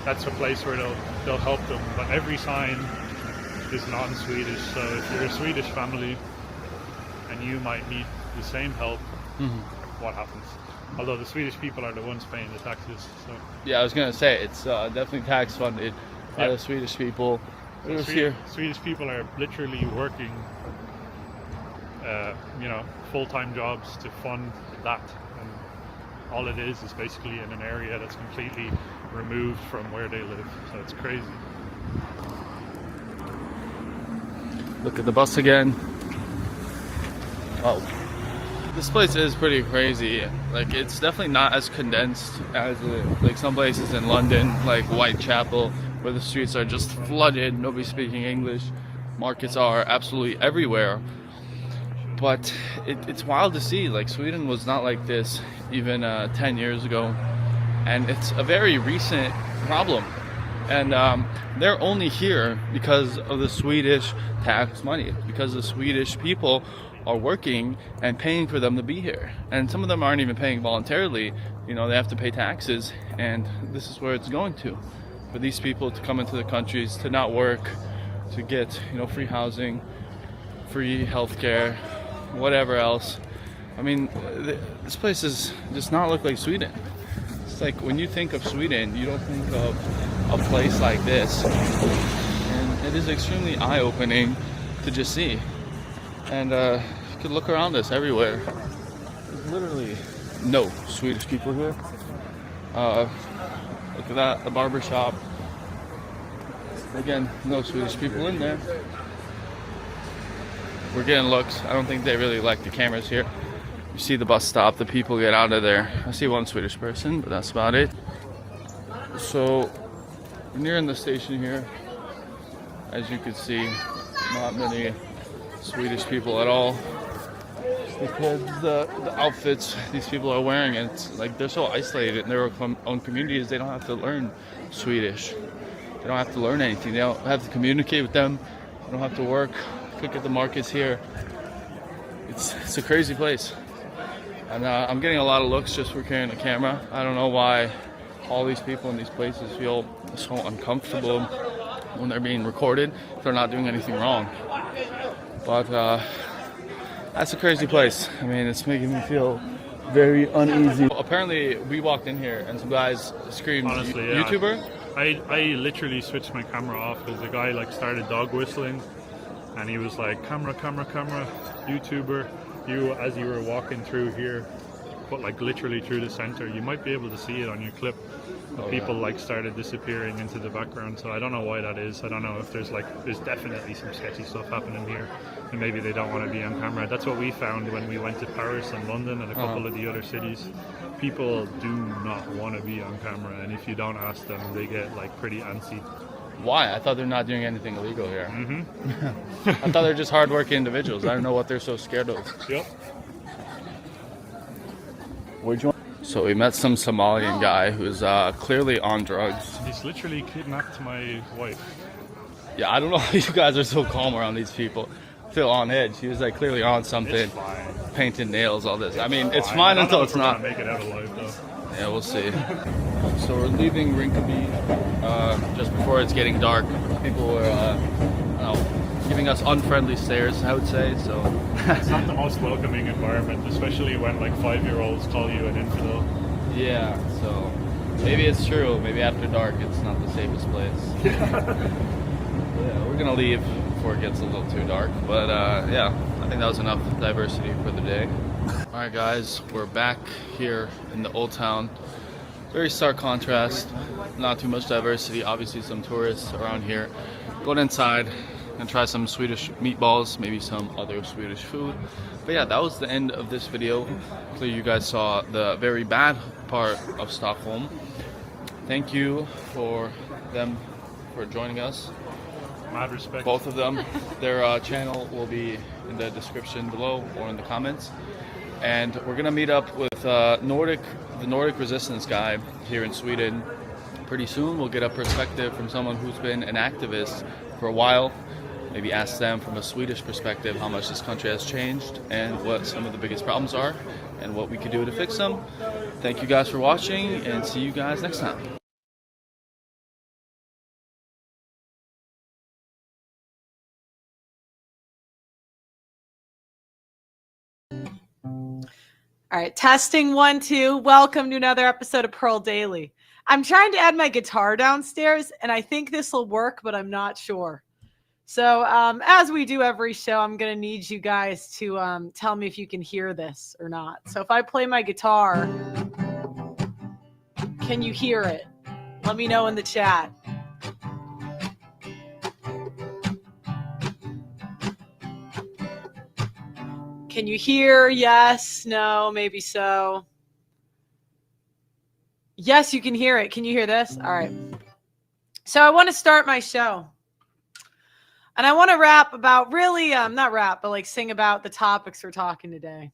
that's a place where they'll help them. But every sign is non-Swedish. So if you're a Swedish family and you might need the same help, what happens? Although the Swedish people are the ones paying the taxes. So yeah, I was gonna say it's definitely tax funded by the Swedish people. So Swedish people are literally working, full-time jobs to fund that, and all it is basically in an area that's completely removed from where they live. So it's crazy. Look at the bus again. Oh, this place is pretty crazy. Like, it's definitely not as condensed as like some places in London, like Whitechapel, where the streets are just flooded, nobody speaking English. Markets are absolutely everywhere. But it's wild to see. Like, Sweden was not like this even 10 years ago, and it's a very recent problem. And they're only here because of the Swedish tax money, because the Swedish people are working and paying for them to be here. And some of them aren't even paying voluntarily. You know, they have to pay taxes, and this is where it's going to. For these people to come into the countries, to not work, to get, free housing, free healthcare, whatever else. I mean, this place does not look like Sweden. It's like, when you think of Sweden, you don't think of a place like this. And it is extremely eye-opening to just see. And you can look around us everywhere. There's literally no Swedish people here. Look at that, the barber shop. Again, no Swedish people in there. We're getting looks. I don't think they really like the cameras here. You see the bus stop, the people get out of there. I see one Swedish person, but that's about it. So, we're nearing the station here. As you can see, not many Swedish people at all. Because the outfits these people are wearing, and it's like they're so isolated in their own communities, they don't have to learn Swedish. They don't have to learn anything. They don't have to communicate with them. They don't have to work. Look at the markets here. It's a crazy place. And I'm getting a lot of looks just for carrying a camera. I don't know why all these people in these places feel so uncomfortable when they're being recorded if they're not doing anything wrong. But that's a crazy place. I mean, it's making me feel very uneasy. Apparently, we walked in here and some guys screamed, Honestly, yeah. YouTuber? I literally switched my camera off because the guy started dog whistling, and he was like, camera, YouTuber. As you were walking through here, but literally through the center, you might be able to see it on your clip. People started disappearing into the background, so I don't know why that is. I don't know if there's definitely some sketchy stuff happening here, and maybe they don't want to be on camera. That's what we found when we went to Paris and London and a couple of the other cities. People do not want to be on camera, and if you don't ask them, they get pretty antsy. Why? I thought they're not doing anything illegal here. I thought they're just hardworking individuals. I don't know what they're so scared of. Yep. Where'd you? So we met some Somalian guy who's clearly on drugs. He's literally kidnapped my wife. Yeah, I don't know how you guys are so calm around these people. I feel on edge. He was clearly on something. It's fine. Painting nails, all this. I mean, it's fine until it's not. Make it out alive though. Yeah, we'll see. So we're leaving Rinkeby just before it's getting dark. People were giving us unfriendly stares, I would say. So it's not the most welcoming environment, especially when 5-year-olds call you an infidel. Yeah, so maybe it's true. Maybe after dark it's not the safest place. Yeah, we're gonna leave before it gets a little too dark. But yeah, I think that was enough diversity for the day. All Alright guys, we're back here in the Old Town. Very stark contrast, not too much diversity, obviously some tourists around here. Going inside and try some Swedish meatballs, maybe some other Swedish food. But yeah, that was the end of this video. Clearly you guys saw the very bad part of Stockholm. Thank you for them for joining us. Mad respect. Both of them. Their channel will be in the description below or in the comments. And we're gonna meet up with the Nordic resistance guy here in Sweden pretty soon. We'll get a perspective from someone who's been an activist for a while. Maybe ask them from a Swedish perspective how much this country has changed and what some of the biggest problems are and what we could do to fix them. Thank you guys for watching and see you guys next time. All right, testing 1, 2. Welcome to another episode of Pearl Daily. I'm trying to add my guitar downstairs, and I think this will work, but I'm not sure. So as we do every show, I'm going to need you guys to tell me if you can hear this or not. So if I play my guitar, can you hear it? Let me know in the chat. Can you hear? Yes, no, maybe so. Yes, you can hear it. Can you hear this? All right. So I want to start my show. And I want to rap about really, not rap, but like sing about the topics we're talking today.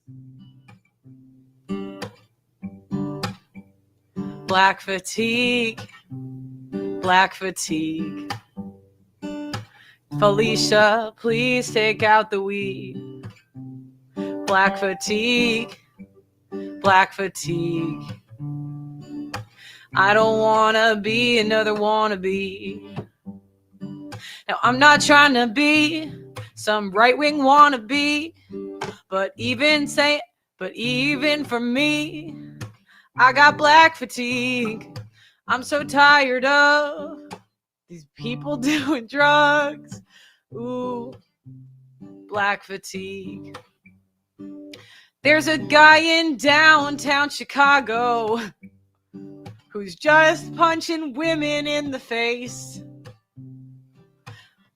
Black fatigue. Black fatigue. Felicia, please take out the weed. Black fatigue, black fatigue. I don't wanna be another wannabe. Now I'm not trying to be some right-wing wannabe, but even for me, I got black fatigue. I'm so tired of these people doing drugs. Ooh, black fatigue. There's a guy in downtown Chicago who's just punching women in the face.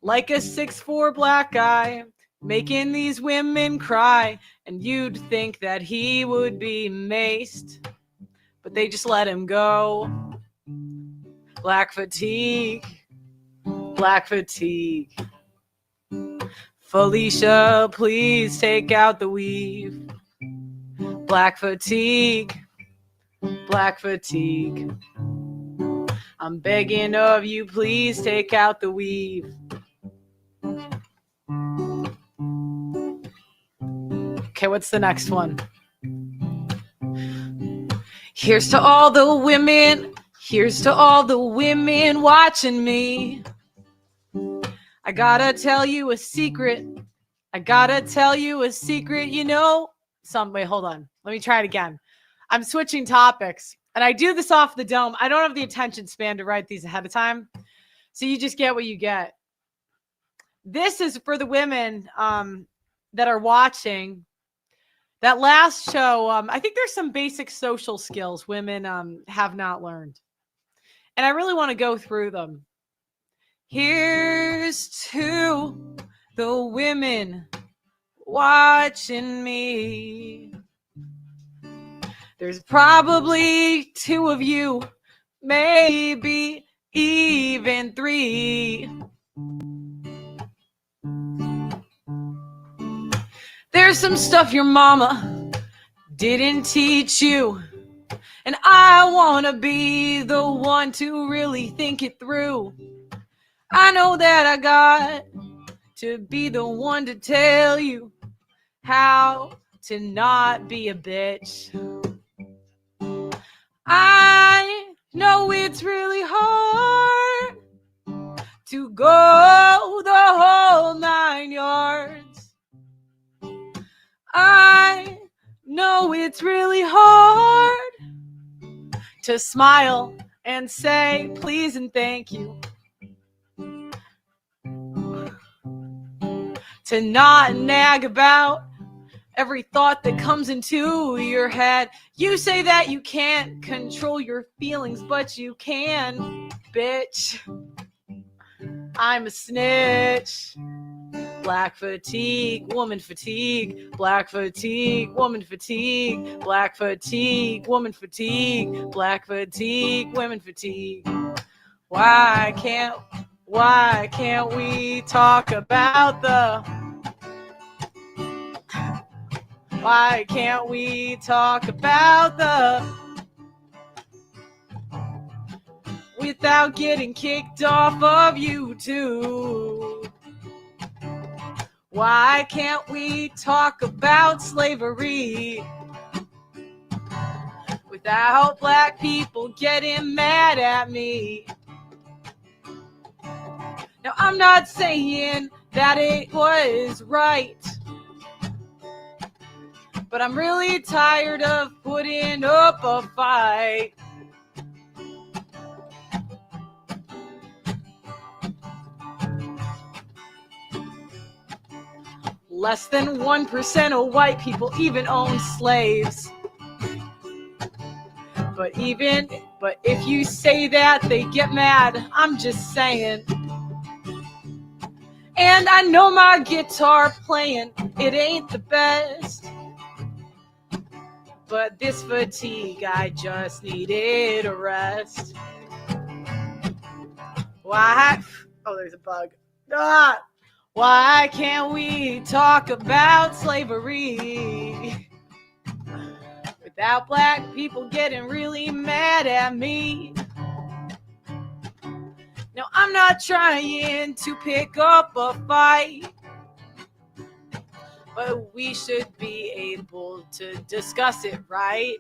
Like a 6'4" black guy making these women cry. And you'd think that he would be maced, but they just let him go. Black fatigue, black fatigue. Felicia, please take out the weave. Black fatigue, black fatigue. I'm begging of you, please take out the weave. Okay, what's the next one? Here's to all the women, here's to all the women watching me. I gotta tell you a secret. I gotta tell you a secret, you know. Wait, hold on. Let me try it again. I'm switching topics, and I do this off the dome. I don't have the attention span to write these ahead of time, so you just get what you get. This is for the women that are watching. That last show, I think there's some basic social skills women have not learned, and I really want to go through them. Here's to the women watching me. There's probably 2 of you, maybe even 3. There's some stuff your mama didn't teach you, and I want to be the one to really think it through. I know that I got to be the one to tell you how to not be a bitch. I know it's really hard to go the whole 9 yards. I know it's really hard to smile and say please and thank you. To not nag about every thought that comes into your head. You say that you can't control your feelings, but you can, bitch. I'm a snitch. Black fatigue, woman fatigue, black fatigue, woman fatigue, black fatigue, woman fatigue, black fatigue, women fatigue. Why can't we talk about why can't we talk about without getting kicked off of YouTube? Why can't we talk about slavery without black people getting mad at me? Now, I'm not saying that it was right, but I'm really tired of putting up a fight. Less than 1% of white people even own slaves. But if you say that, they get mad. I'm just saying. And I know my guitar playing, it ain't the best. But this fatigue, I just needed a rest. Why? Oh, there's a bug. Ah! Why can't we talk about slavery without black people getting really mad at me? Now, I'm not trying to pick up a fight, but we should be able to discuss it, right?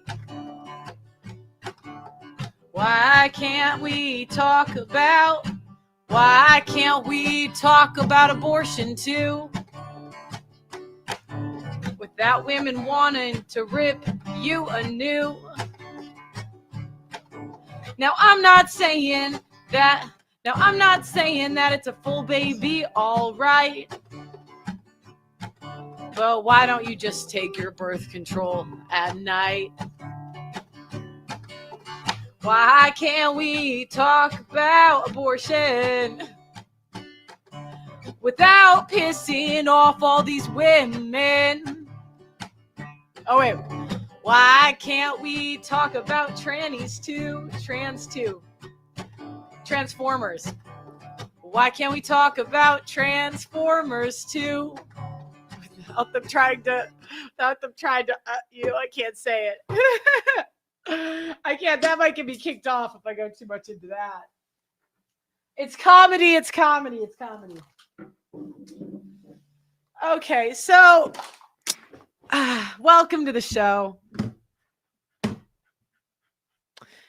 Why can't we talk about abortion too? Without women wanting to rip you anew. Now I'm not saying that it's a full baby, all right. But why don't you just take your birth control at night? Why can't we talk about abortion without pissing off all these women? Oh, wait. Why can't we talk about trannies too? Trans too. Transformers. Why can't we talk about Transformers too? Without them trying to, I can't say it. I can't, that might get me kicked off if I go too much into that. It's comedy. Okay, so welcome to the show.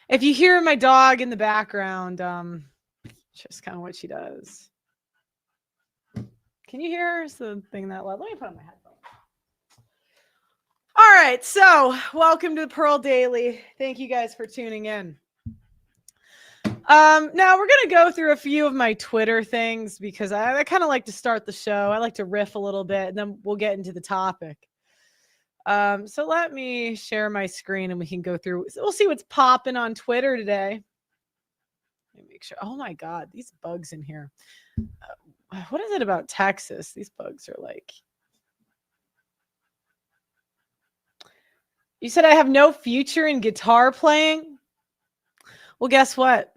If you hear my dog in the background, just kind of what she does. Can you hear her? It's the thing that loud. Let me put on my headphones. All right, so welcome to the Pearl Daily. Thank you guys for tuning in. Now we're gonna go through a few of my Twitter things because I kind of like to start the show. I like to riff a little bit, and then we'll get into the topic. So let me share my screen, and we can go through. We'll see what's popping on Twitter today. Let me make sure. Oh my God, these bugs in here. What is it about Texas? These bugs are like. You said I have no future in guitar playing? Well, guess what?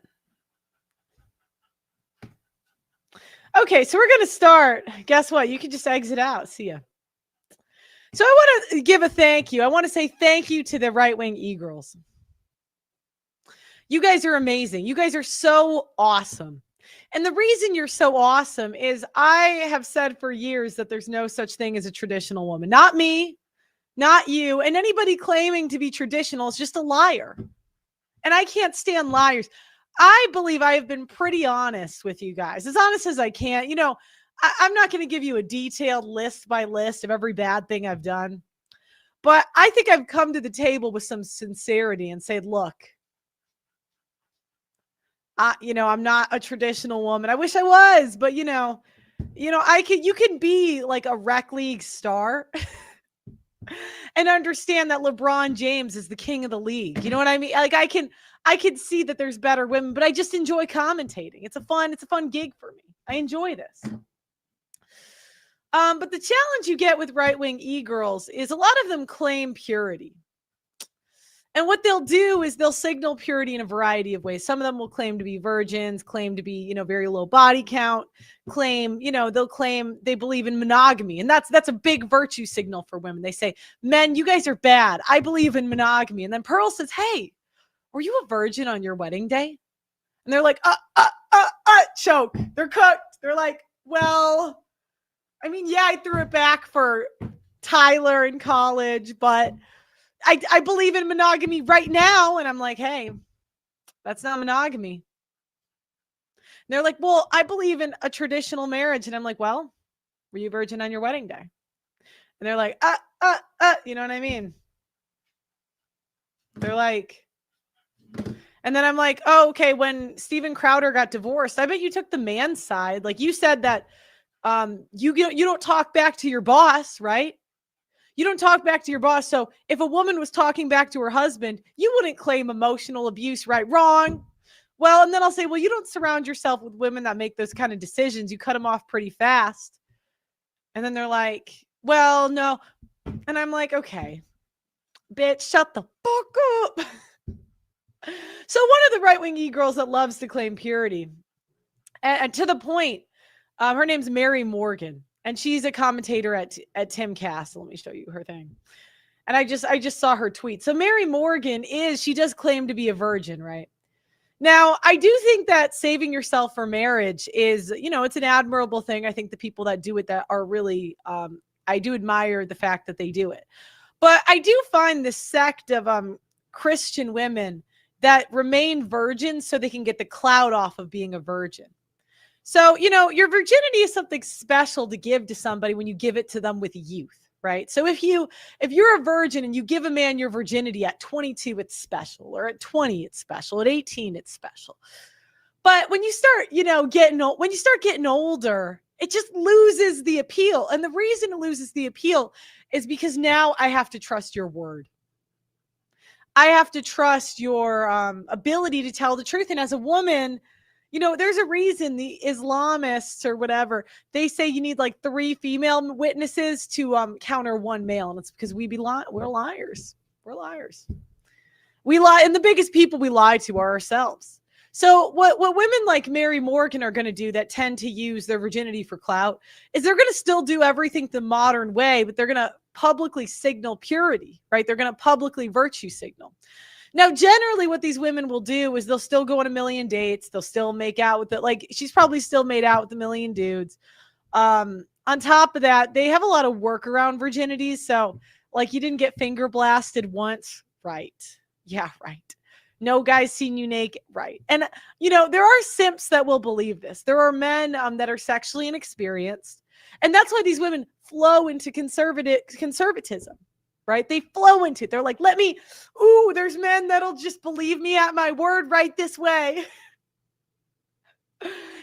Okay, so we're going to start. Guess what? You can just exit out. See ya. So I want to give a thank you. I want to say thank you to the Right Wing E-Girls. You guys are amazing. You guys are so awesome. And the reason you're so awesome is I have said for years that there's no such thing as a traditional woman. Not me. Not you. And anybody claiming to be traditional is just a liar. And I can't stand liars. I believe I have been pretty honest with you guys, as honest as I can. You know, I'm not going to give you a detailed list by list of every bad thing I've done. But I think I've come to the table with some sincerity and said, look, I'm not a traditional woman. I wish I was, but you can be like a rec league star. and understand that LeBron James is the king of the league. You know what I mean? Like I can see that there's better women, but I just enjoy commentating. It's a fun gig for me. I enjoy this. But the challenge you get with right-wing e-girls is a lot of them claim purity. And what they'll do is they'll signal purity in a variety of ways. Some of them will claim to be virgins, claim to be, very low body count, they'll claim they believe in monogamy. And that's a big virtue signal for women. They say, men, you guys are bad. I believe in monogamy. And then Pearl says, hey, were you a virgin on your wedding day? And they're like, choke. They're cooked. They're like, well, I mean, yeah, I threw it back for Tyler in college, but I believe in monogamy right now. And I'm like, hey, that's not monogamy. And they're like, well, I believe in a traditional marriage. And I'm like, well, were you a virgin on your wedding day? And they're like, you know what I mean? They're like, and then I'm like, oh, okay. When Steven Crowder got divorced, I bet you took the man's side. Like you said that you don't talk back to your boss, right? You don't talk back to your boss. So if a woman was talking back to her husband, you wouldn't claim emotional abuse, right? Wrong. Well, and then I'll say, well, you don't surround yourself with women that make those kind of decisions. You cut them off pretty fast. And then they're like, well, no. And I'm like, okay, bitch, shut the fuck up. So one of the right-wing e-girls that loves to claim purity, and to the point, her name's Mary Morgan. And she's a commentator at Timcast. Let me show you her thing. And I just saw her tweet. So Mary Morgan she does claim to be a virgin, right? Now, I do think that saving yourself for marriage is, it's an admirable thing. I think the people that do it that are really, I do admire the fact that they do it. But I do find this sect of Christian women that remain virgins so they can get the clout off of being a virgin. So, your virginity is something special to give to somebody when you give it to them with youth, right? So if you're a virgin and you give a man your virginity at 22, it's special, or at 20, it's special, at 18, it's special. But when you start, when you start getting older, it just loses the appeal. And the reason it loses the appeal is because now I have to trust your word. I have to trust your ability to tell the truth. And as a woman, there's a reason the Islamists or whatever, they say you need like 3 female witnesses to counter 1 male. And it's because we're liars. We're liars. We lie. And the biggest people we lie to are ourselves. So what women like Mary Morgan are going to do that tend to use their virginity for clout is they're going to still do everything the modern way, but they're going to publicly signal purity, right? They're going to publicly virtue signal. Now, generally what these women will do is they'll still go on a million dates. They'll still make out with it. Like she's probably still made out with a million dudes. On top of that, they have a lot of workaround virginities. So like you didn't get finger blasted once. Right. Yeah, right. No guy's seen you naked. Right. And, there are simps that will believe this. There are men that are sexually inexperienced. And that's why these women flow into conservatism. Right? They flow into it. They're like, there's men that'll just believe me at my word right this way.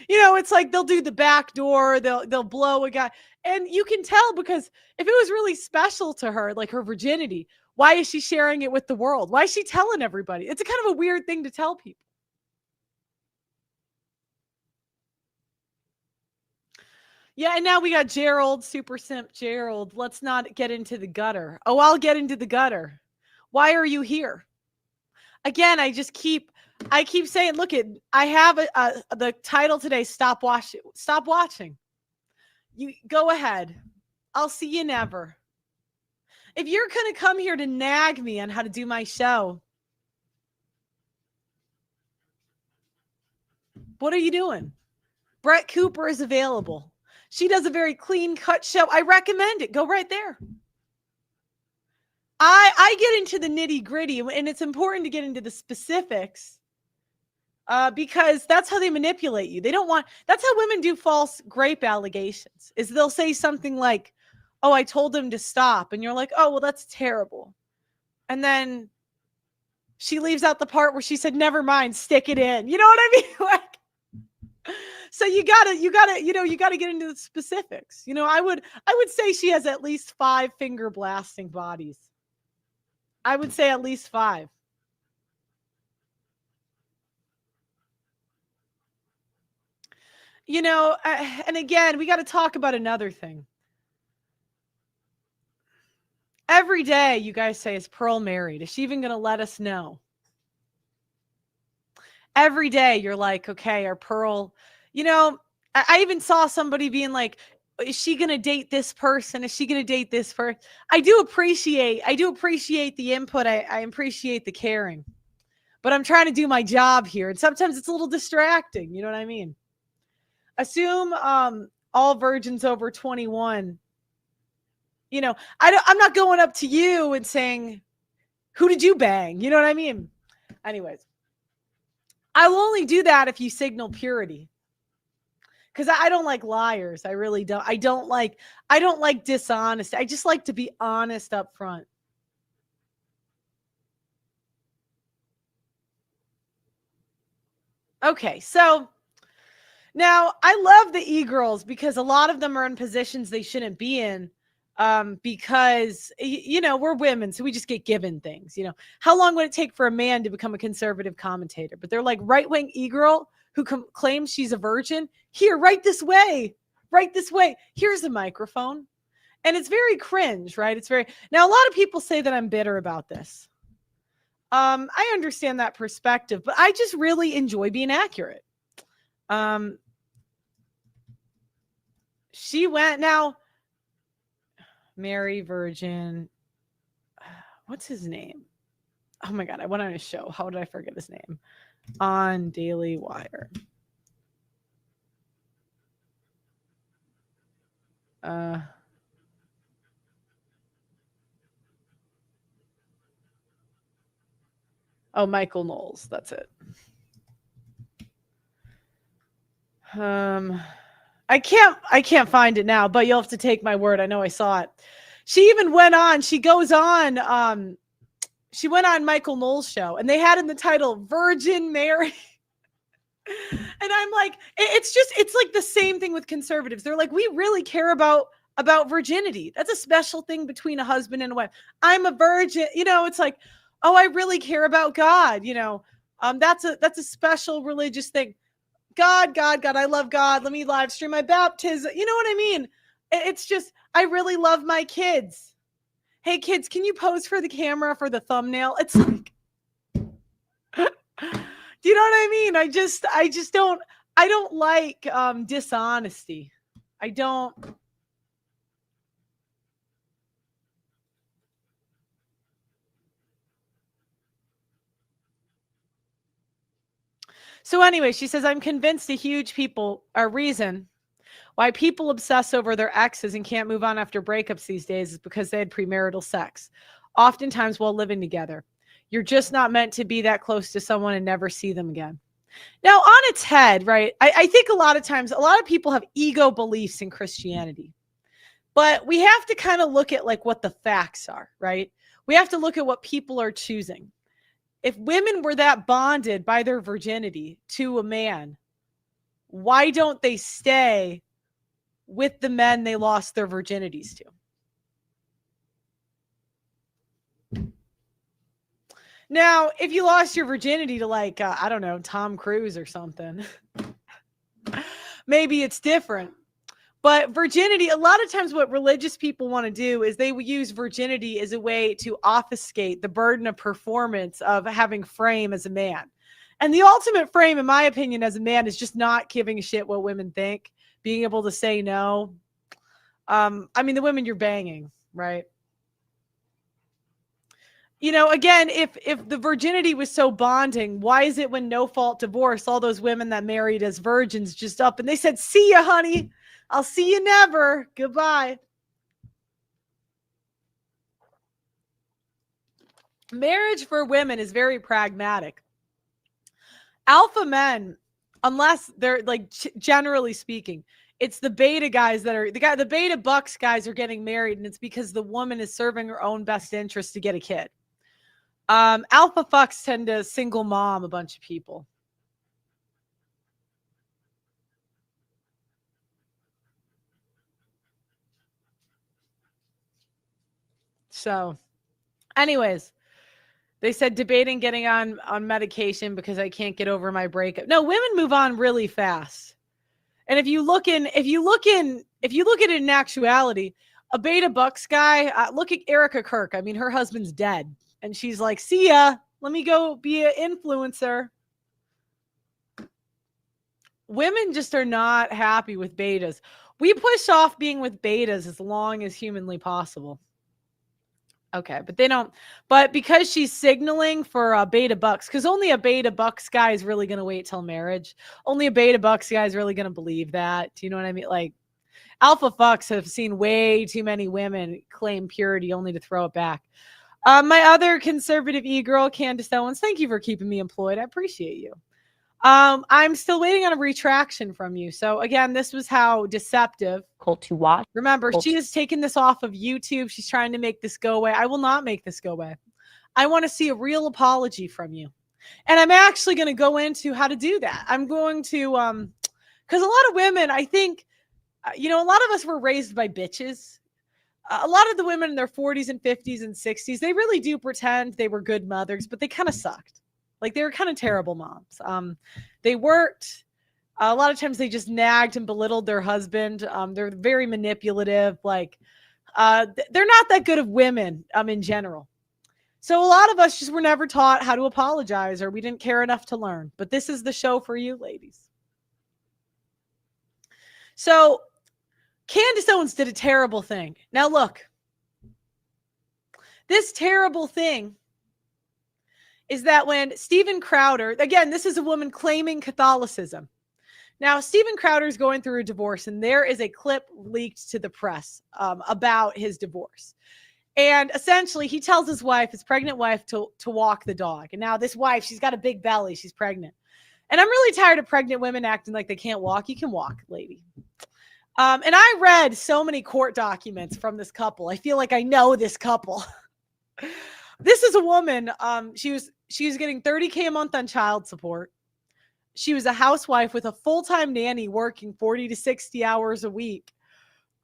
It's like they'll do the back door. They'll blow a guy. And you can tell because if it was really special to her, like her virginity, why is she sharing it with the world? Why is she telling everybody? It's a kind of a weird thing to tell people. Yeah, and now we got Gerald, super simp Gerald. Let's not get into the gutter. Oh, I'll get into the gutter. Why are you here? Again, I keep saying, look, I have the title today, Stop Watching. You go ahead. I'll see you never. If you're going to come here to nag me on how to do my show, what are you doing? Brett Cooper is available. She does a very clean cut show. I recommend it. Go right there. I get into the nitty gritty, and it's important to get into the specifics because that's how they manipulate you. That's how women do false grape allegations, is they'll say something like, oh, I told him to stop. And you're like, oh, well, that's terrible. And then she leaves out the part where she said, never mind, stick it in. You know what I mean? So you gotta get into the specifics. I would say she has at least 5 finger blasting bodies. I would say at least 5. And again, we got to talk about another thing. Every day you guys say, is Pearl married? Is she even going to let us know? Every day you're like, okay, our Pearl, I even saw somebody being like, is she going to date this person? Is she going to date this person? I do appreciate the input. I appreciate the caring, but I'm trying to do my job here. And sometimes it's a little distracting. You know what I mean? Assume all virgins over 21. I'm not going up to you and saying, who did you bang? You know what I mean? Anyways, I will only do that if you signal purity. Because I don't like liars. I really don't. I don't like dishonesty. I just like to be honest up front. Okay, so now I love the e-girls because a lot of them are in positions they shouldn't be in. Because we're women, so we just get given things. How long would it take for a man to become a conservative commentator? But they're like right-wing e-girl who claims she's a virgin. Here, right this way. Here's a microphone. And it's very cringe, right? Now a lot of people say that I'm bitter about this. I understand that perspective, but I just really enjoy being accurate. She went now. Mary Virgin. What's his name? Oh my God. I went on a show. How did I forget his name? On Daily Wire. Michael Knowles. That's it. I can't find it now, but you'll have to take my word. I know I saw it. She even went on, she went on Michael Knowles' show, and they had in the title Virgin Mary. And I'm like, it's like the same thing with conservatives. They're like, we really care about virginity. That's a special thing between a husband and a wife. I'm a virgin. It's like, oh, I really care about God. That's a special religious thing. God, I love God. Let me live stream my baptism. You know what I mean? It's just, I really love my kids. Hey kids, can you pose for the camera for the thumbnail? It's like, do you know what I mean? I don't like dishonesty. I don't. So anyway, she says, I'm convinced a reason why people obsess over their exes and can't move on after breakups these days is because they had premarital sex, oftentimes while living together. You're just not meant to be that close to someone and never see them again. Now, on its head, right, I think a lot of times, a lot of people have ego beliefs in Christianity. But we have to kind of look at like what the facts are, right? We have to look at what people are choosing. If women were that bonded by their virginity to a man, why don't they stay with the men they lost their virginities to? Now, if you lost your virginity to like, I don't know, Tom Cruise or something, maybe it's different. But virginity, a lot of times what religious people want to do is they use virginity as a way to obfuscate the burden of performance of having frame as a man. And the ultimate frame, in my opinion, as a man is just not giving a shit what women think, being able to say no. I mean, the women you're banging, right? Again, if the virginity was so bonding, why is it when no fault divorce, all those women that married as virgins just up and they said, see ya, honey. I'll see you never. Goodbye. Marriage for women is very pragmatic. Alpha men, unless they're like generally speaking, it's the beta guys the beta bucks guys are getting married, and it's because the woman is serving her own best interest to get a kid. Alpha fucks tend to single mom a bunch of people. So, anyways, they said debating getting on medication because I can't get over my breakup. No, women move on really fast. And if you look at it in actuality, a beta bucks guy, look at Erica Kirk. I mean, her husband's dead. And she's like, see ya. Let me go be an influencer. Women just are not happy with betas. We push off being with betas as long as humanly possible. Okay, but they don't. But because she's signaling for beta bucks, because only a beta bucks guy is really going to wait till marriage. Only a beta bucks guy is really going to believe that. Do you know what I mean? Like, alpha fucks have seen way too many women claim purity only to throw it back. My other conservative e-girl, Candace Owens, thank you for keeping me employed. I appreciate you. I'm still waiting on a retraction from you. So again, this was how deceptive. To watch. Remember, she has taken this off of YouTube. She's trying to make this go away. I will not make this go away. I want to see a real apology from you. And I'm actually going to go into how to do that. I'm going to, because a lot of women, I think, a lot of us were raised by bitches. A lot of the women in their 40s and 50s and 60s, they really do pretend they were good mothers, but they kind of sucked. Like, they were kind of terrible moms. They worked. A lot of times they just nagged and belittled their husband. They're very manipulative. Like, they're not that good of women in general. So a lot of us just were never taught how to apologize, or we didn't care enough to learn. But this is the show for you, ladies. So Candace Owens did a terrible thing. Now, look. This terrible thing is that when Steven Crowder, again, this is a woman claiming Catholicism. Now, Steven Crowder is going through a divorce, and there is a clip leaked to the press about his divorce. And essentially, he tells his wife, his pregnant wife, to walk the dog. And now this wife, she's got a big belly. She's pregnant. And I'm really tired of pregnant women acting like they can't walk. You can walk, lady. And I read so many court documents from this couple. I feel like I know this couple. This is a woman. She was getting $30K a month on child support. She was a housewife with a full-time nanny working 40 to 60 hours a week.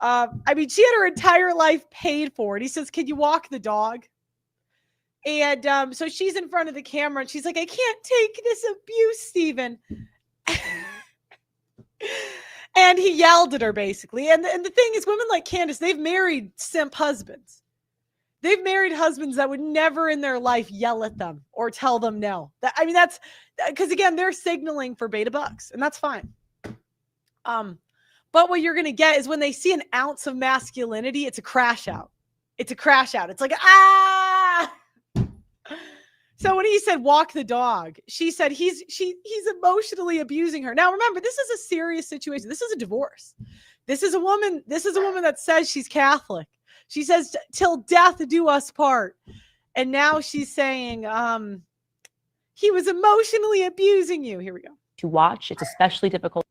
I mean, she had her entire life paid for it. He says, "Can you walk the dog?" And so she's in front of the camera and she's like, "I can't take this abuse, Steven." And he yelled at her basically. And the thing is, women like Candace, they've married simp husbands. They've married husbands that would never in their life yell at them or tell them no. That's because, again, they're signaling for beta bucks, and that's fine. But what you're going to get is when they see an ounce of masculinity, it's a crash out. It's a crash out. It's like, ah! So when he said walk the dog, she said he's emotionally abusing her. Now, remember, this is a serious situation. This is a divorce. This is a woman that says she's Catholic. She says, "Till death do us part." And now she's saying, he was emotionally abusing you. Here we go. To watch. It's especially difficult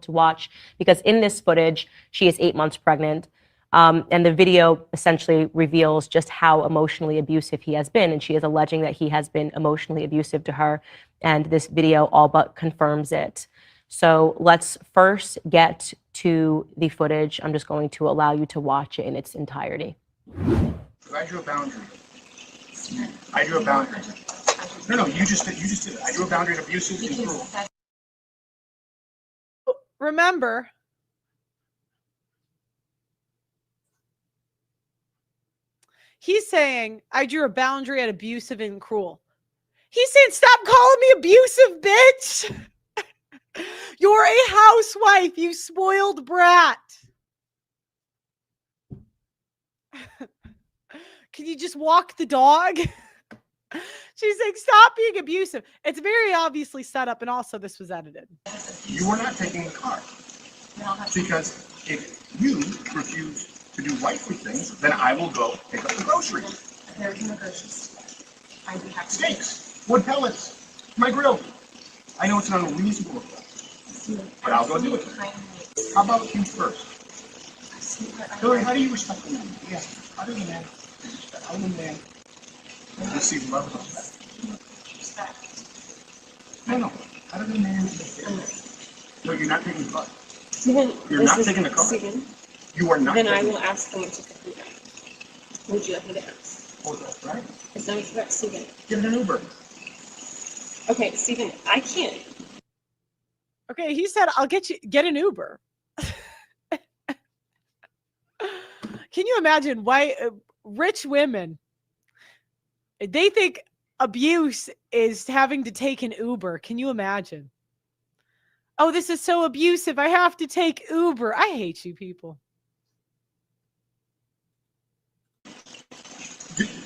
to watch because in this footage, she is 8 months pregnant. And the video essentially reveals just how emotionally abusive he has been. And she is alleging that he has been emotionally abusive to her. And this video all but confirms it. So let's first get to the footage. I'm just going to allow you to watch it in its entirety. I drew a boundary. I drew a boundary. No, you just did it. I drew a boundary of abusive and cruel. Remember, he's saying, I drew a boundary at abusive and cruel. He's saying, stop calling me abusive, bitch. You're a housewife, you spoiled brat. Can you just walk the dog? She's like, stop being abusive. It's very obviously set up, and also this was edited. You were not taking the car. Because if you refuse to do wifely things, then I will go pick up the groceries. There's no groceries. I do have steaks, wood pellets, my grill. I know it's not unreasonable, but I'll go do it. How about you first? Hillary, how do you respect the man? Yes, other than that, other than that, you see love and respect. No, other than that, no, you're not taking the car. Steven, You're not taking the car. Steven, You are not then taking I the will car. ask someone to pick me up. Would you like me to ask? Oh, that's right. Is that correct, Stephen? Get an Uber. Okay, Stephen, I can't. Okay, he said, I'll get an Uber. Can you imagine why rich women, they think abuse is having to take an Uber? Can you imagine? Oh, this is so abusive. I have to take Uber. I hate you people.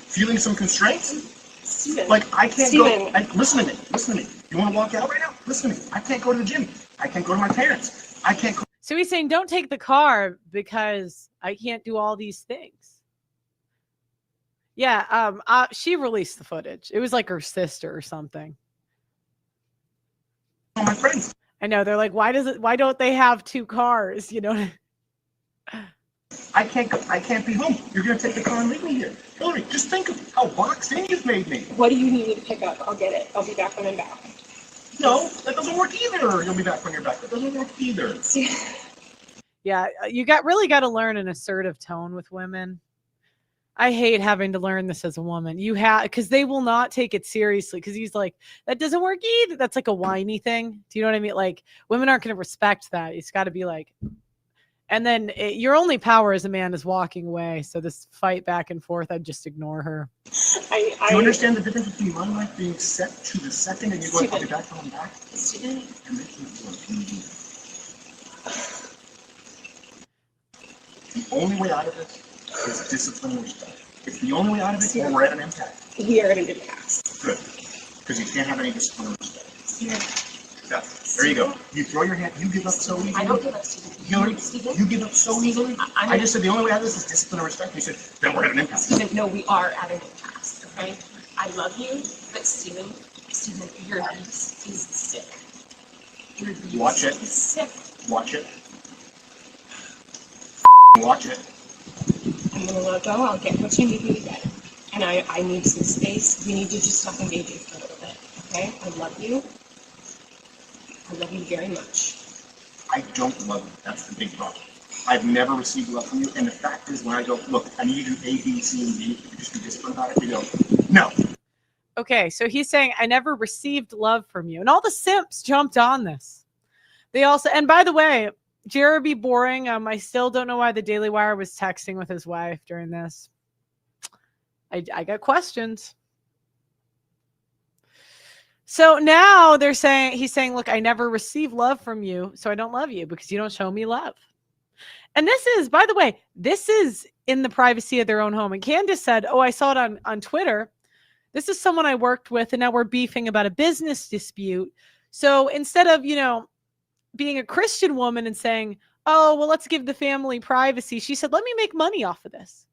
Feeling some constraints? Steven. Like, I can't Steven. go. Listen to me. Listen to me. You want to walk out right now? Listen to me. I can't go to the gym. I can't go to my parents. I can't go. So he's saying, don't take the car because I can't do all these things. Yeah, she released the footage. It was like her sister or something. Oh, my friends. I know. They're like, why don't they have two cars? You know? I can't be home. You're going to take the car and leave me here. Hillary, just think of how boxed in you've made me. What do you need me to pick up? I'll get it. I'll be back when I'm back. No, that doesn't work either. You'll be back when you're back. That doesn't work either. Yeah, you really got to learn an assertive tone with women. I hate having to learn this as a woman. You have, because they will not take it seriously. Because he's like, that doesn't work either. That's like a whiny thing. Do you know what I mean? Like, women aren't going to respect that. It's got to be like, and then your only power as a man is walking away. So this fight back and forth, I'd just ignore her. Do you understand the difference between my life being set to the second and you're going to be back when I'm back? Steven. You're making it work. Can you do that? The only way out of this is discipline and respect. It's the only way out of it, or we're at an impasse. We are at an impasse. Good. Because you can't have any discipline and respect. Steven. Yeah. There you go. You throw your hand, you give up so easily. I don't give up, Steven. Hillary, Steven? you give up so easily. I just said the only way out of this is discipline and respect. You said, then we're at an impasse. Steven, no, we are at an impasse, okay? I love you, but Steven, your abuse is sick. Your abuse Watch it. is sick. Watch it. Watch it. I'm gonna let go. I'll get what you need me to get. And I need some space. We need to just stop engaging for a little bit, okay? I love you. I love you very much. I don't love you. That's the big problem. I've never received love from you. And the fact is, when I go, look, I need you to do A, B, C, and D, you just be disciplined about it, you go, no. Okay, so he's saying, I never received love from you. And all the simps jumped on this. They also, and by the way, Jeremy Boring, I still don't know why the Daily Wire was texting with his wife during this. I got questions. So now he's saying, look, I never received love from you, so I don't love you because you don't show me love. And this is, by the way, this is in the privacy of their own home. And Candace said, oh, I saw it on Twitter. This is someone I worked with, and now we're beefing about a business dispute. So instead of, being a Christian woman and saying, oh, well, let's give the family privacy, she said, let me make money off of this.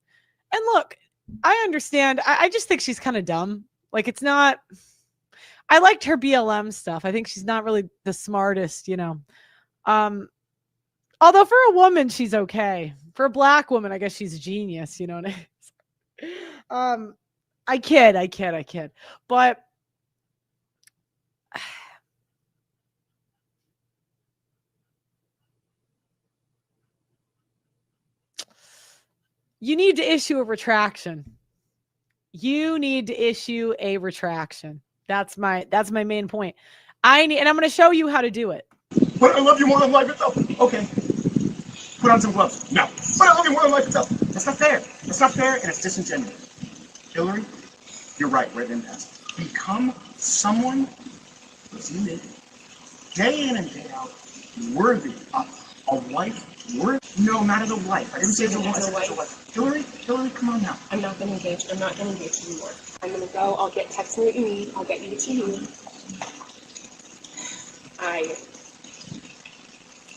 And look, I understand. I just think she's kind of dumb. Like, it's not, I liked her BLM stuff. I think she's not really the smartest, although for a woman, she's okay. For a black woman, I guess she's a genius, you know what I mean? I kid. But you need to issue a retraction. That's my main point. And I'm going to show you how to do it. But I love you more than life itself. Okay. Put on some gloves. No. But I love you more than life itself. That's not fair. That's not fair, and it's disingenuous. Hillary, you're right. We're at an impasse. Become someone, listen to me, day in and day out, worthy of a wife. No, not as a wife. I didn't say as a wife. Hillary, come on now. I'm not going to engage. I'm not going to engage anymore. I'm going to go. I'll text me what you need. I'll get you what you need.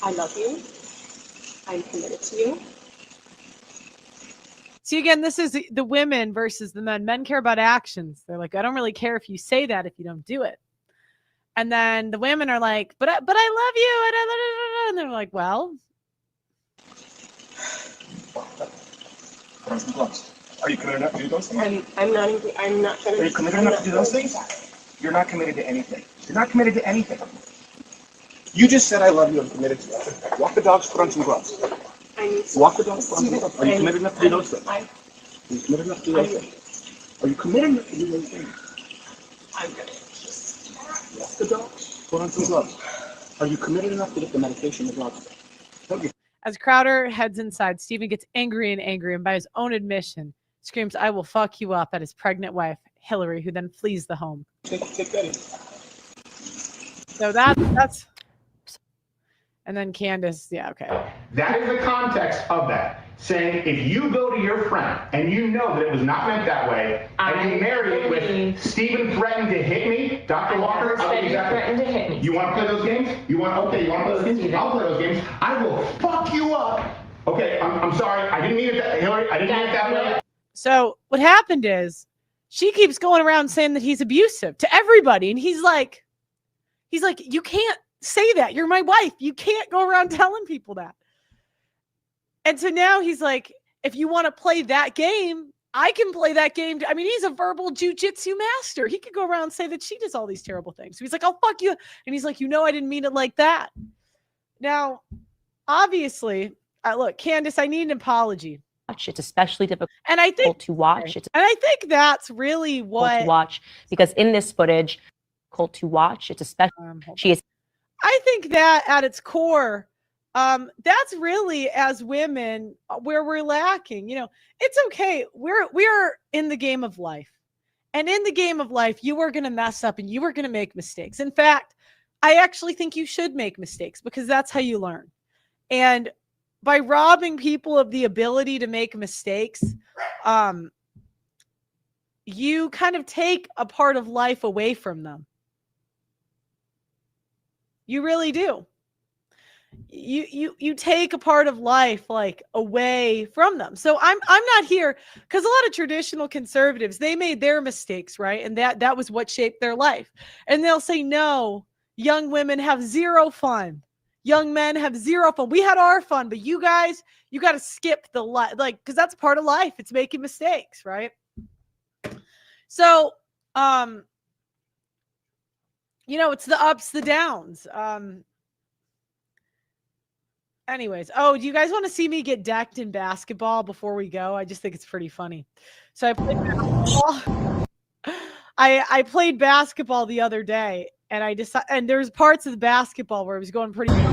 I love you. I'm committed to you. See, again, this is the women versus the men. Men care about actions. They're like, I don't really care if you say that if you don't do it. And then the women are like, but I love you. And they're like, well. Put on some gloves. Are you committed enough to do those things? I'm not trying to. Are you committed enough to do those things? You're not committed to anything. You're not committed to anything. You just said I love you. I'm committed to it. Walk the dogs. Put on some gloves. Walk the dogs. Put on some gloves. Are you committed enough to do those things? Are you committed enough to do the right thing? Are you committed enough to do the right thing? I'm gonna just. Yes, the dogs. Put on some gloves. Are you committed enough to get the medication the gloves? Don't you As Crowder heads inside, Stephen gets angry and angry, and by his own admission, screams, "I will fuck you up," at his pregnant wife, Hillary, who then flees the home. take that in? So that's. And then Candace, yeah, okay. That is the context of that. Saying if you go to your friend and you know that it was not meant that way, and you marry it with Stephen threatened to hit me, Dr. Walker, threatened to hit me. You want to play those games? You want to play those games? I'll play those games. I will fuck you up. Okay, I'm sorry. I didn't mean it that, Hillary. I didn't mean it that way. So what happened is she keeps going around saying that he's abusive to everybody. And he's like, you can't say that. You're my wife. You can't go around telling people that. And so now he's like, if you want to play that game, I can play that game. I mean, he's a verbal jujitsu master. He could go around and say that she does all these terrible things. So he's like, I'll fuck you. And he's like, I didn't mean it like that. Now, obviously, look, Candace, I need an apology. It's especially difficult and I think to watch. It's and I think that's really what to watch because in this footage, to watch. It's especially she is. I think that at its core, that's really as women where we're lacking. It's okay. We're in the game of life, and in the game of life, you are going to mess up and you are going to make mistakes. In fact, I actually think you should make mistakes because that's how you learn. And by robbing people of the ability to make mistakes, you kind of take a part of life away from them. You really do. You take a part of life like away from them. So I'm not here because a lot of traditional conservatives, they made their mistakes, right? And that was what shaped their life. And they'll say, no, young women have zero fun. Young men have zero fun. We had our fun, but you guys, you got to skip the life, because that's part of life. It's making mistakes, right? So, it's the ups, the downs. Anyways, do you guys want to see me get decked in basketball before we go? I just think it's pretty funny. So I played basketball. I played basketball the other day, and I decided, and there's parts of the basketball where it was going pretty good.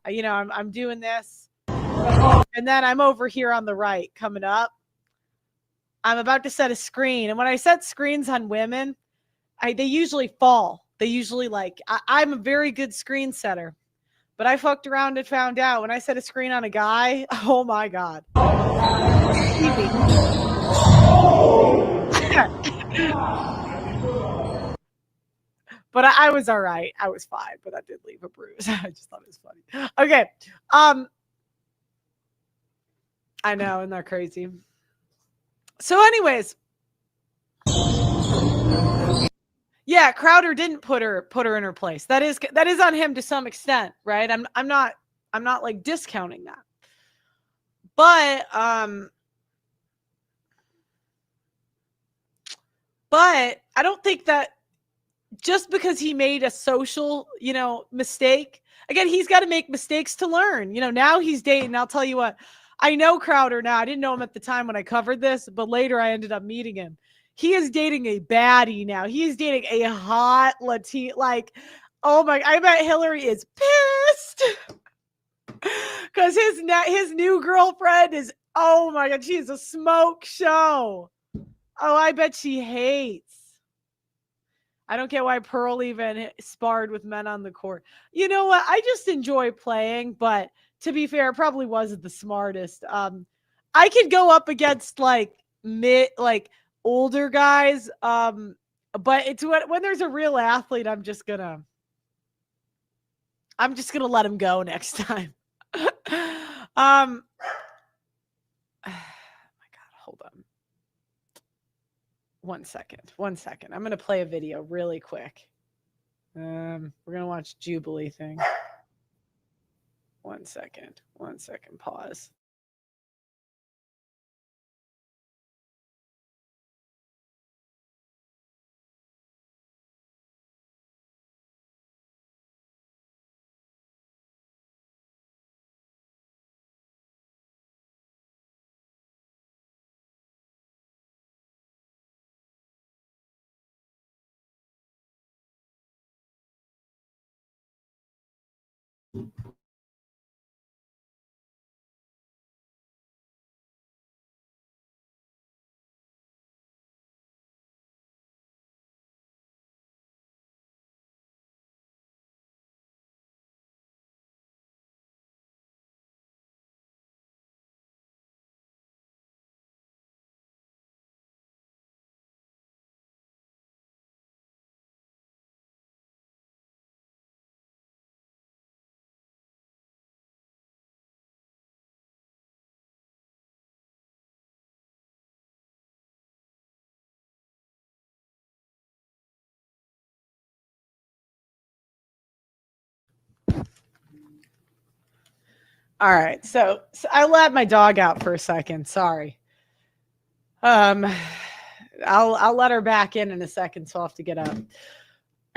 I'm doing this, and then I'm over here on the right coming up. I'm about to set a screen, and when I set screens on women, they usually fall. They usually I'm a very good screen setter, but I fucked around and found out when I set a screen on a guy, oh my God. But I was all right. I was fine, but I did leave a bruise. I just thought it was funny. Okay. I know, isn't that crazy? So anyways, yeah, Crowder didn't put her in her place. That is on him to some extent, right? I'm not like discounting that. But I don't think that just because he made a social, mistake, again, he's got to make mistakes to learn. Now he's dating. I'll tell you what, I know Crowder now. I didn't know him at the time when I covered this, but later I ended up meeting him. He is dating a baddie now. He is dating a hot Latina. Oh my, I bet Hillary is pissed because his new girlfriend is, oh my God, she is a smoke show. Oh, I bet she hates. I don't get why Pearl even sparred with men on the court. You know what? I just enjoy playing, but to be fair, it probably wasn't the smartest. I could go up against older guys, but it's when there's a real athlete, I'm just gonna let him go next time. Oh my God, hold on. One second. I'm gonna play a video really quick. We're gonna watch Jubilee thing. One second. Pause. All right, so I let my dog out for a second. Sorry. I'll let her back in a second, so I'll have to get up.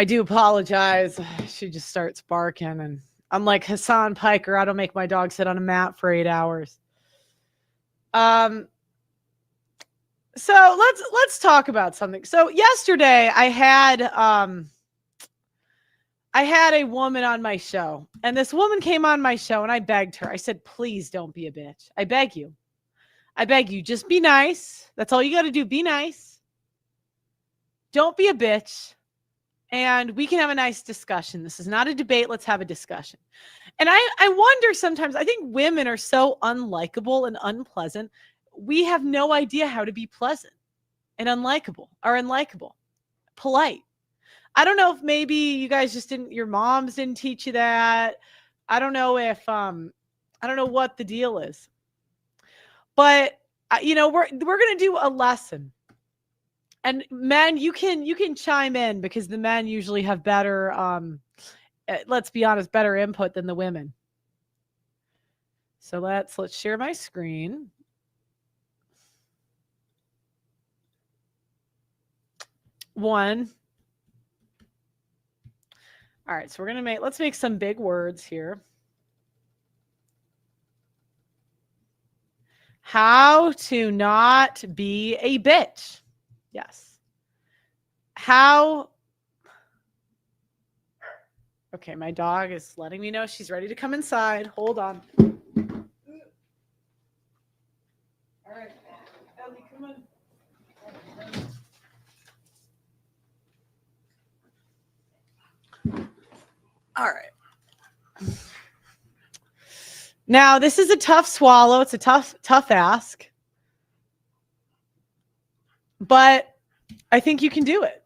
I do apologize. She just starts barking, and I'm like Hassan Piker. I don't make my dog sit on a mat for 8 hours. So let's talk about something. So yesterday I had a woman on my show, and this woman came on my show, and I begged her. I said, please don't be a bitch. I beg you. I beg you, just be nice. That's all you got to do. Be nice. Don't be a bitch. And we can have a nice discussion. This is not a debate. Let's have a discussion. And I wonder sometimes, I think women are so unlikable and unpleasant. We have no idea how to be pleasant and unlikable. Polite. I don't know if maybe you guys just your moms didn't teach you that. I don't know if, I don't know what the deal is. But, we're going to do a lesson. And men, you can chime in because the men usually have better, let's be honest, better input than the women. So let's share my screen. One. All right, so let's make some big words here. How to not be a bitch. Yes. Okay, my dog is letting me know she's ready to come inside. Hold on. All right. Ellie, come on. All right. Now, this is a tough swallow. It's a tough ask. But I think you can do it.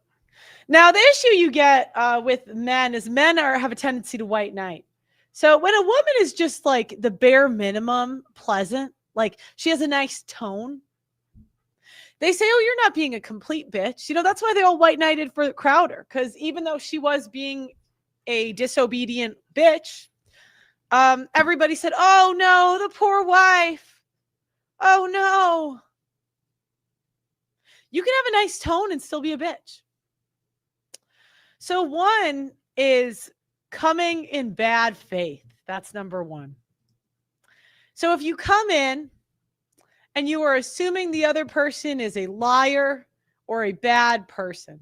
Now, the issue you get with men is men have a tendency to white knight. So when a woman is just like the bare minimum pleasant, like she has a nice tone, they say, oh, you're not being a complete bitch. That's why they all white knighted for Crowder. Because even though she was being a disobedient bitch, everybody said, oh no, the poor wife. Oh no. You can have a nice tone and still be a bitch. So one is coming in bad faith. That's number one. So if you come in and you are assuming the other person is a liar or a bad person,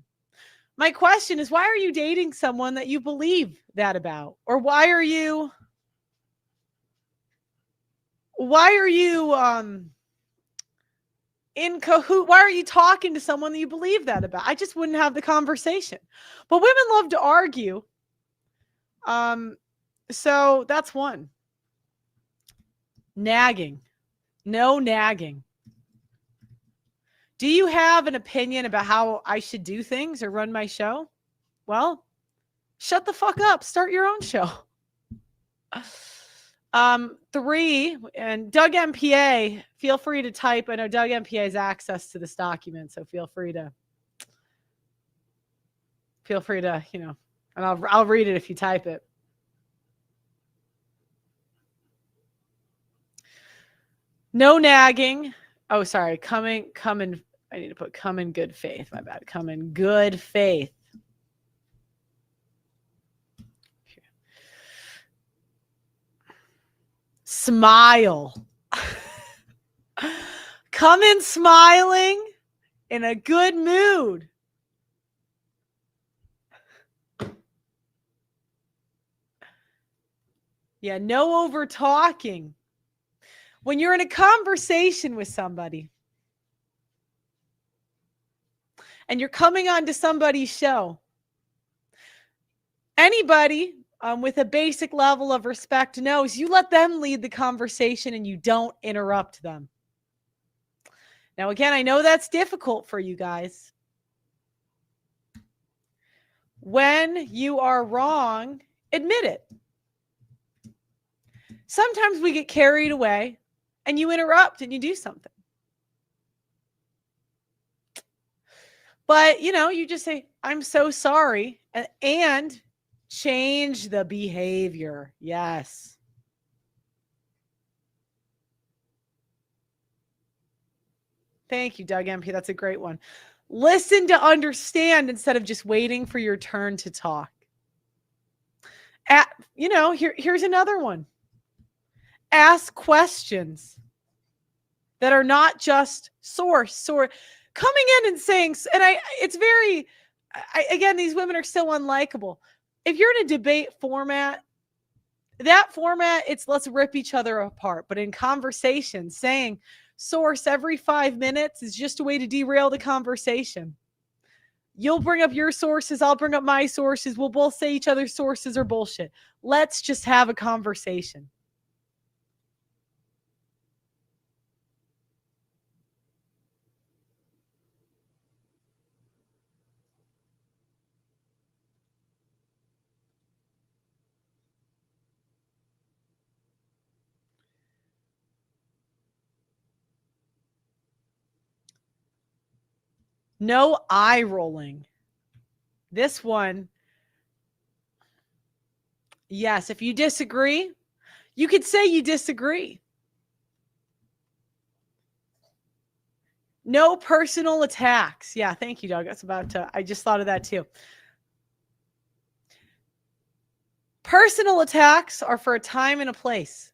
my question is, why are you dating someone that you believe that about? Or why are you in cahoot? Why are you talking to someone that you believe that about? I just wouldn't have the conversation. But women love to argue. So that's one. Nagging. No nagging. Do you have an opinion about how I should do things or run my show? Well, shut the fuck up. Start your own show. 3, and Doug MPA, feel free to type. I know Doug MPA has access to this document, so feel free to, and I'll read it if you type it. No nagging. Oh, sorry. Come in. I need to put come in good faith. My bad. Come in good faith. Smile. Come in smiling, in a good mood. Yeah, no over talking. When you're in a conversation with somebody and you're coming on to somebody's show, anybody with a basic level of respect knows you let them lead the conversation and you don't interrupt them. Now, again, I know that's difficult for you guys. When you are wrong, admit it. Sometimes we get carried away and you interrupt and you do something. But, you just say, I'm so sorry, and change the behavior. Yes. Thank you, Doug MP. That's a great one. Listen to understand instead of just waiting for your turn to talk. Here's another one. Ask questions that are not just source or coming in and saying, again, these women are so unlikable. If you're in a debate format, that format, it's let's rip each other apart. But in conversation, saying source every 5 minutes is just a way to derail the conversation. You'll bring up your sources. I'll bring up my sources. We'll both say each other's sources are bullshit. Let's just have a conversation. No eye rolling. This one, yes, if you disagree, you could say you disagree. No personal attacks. Yeah, thank you, Doug. I just thought of that too. Personal attacks are for a time and a place.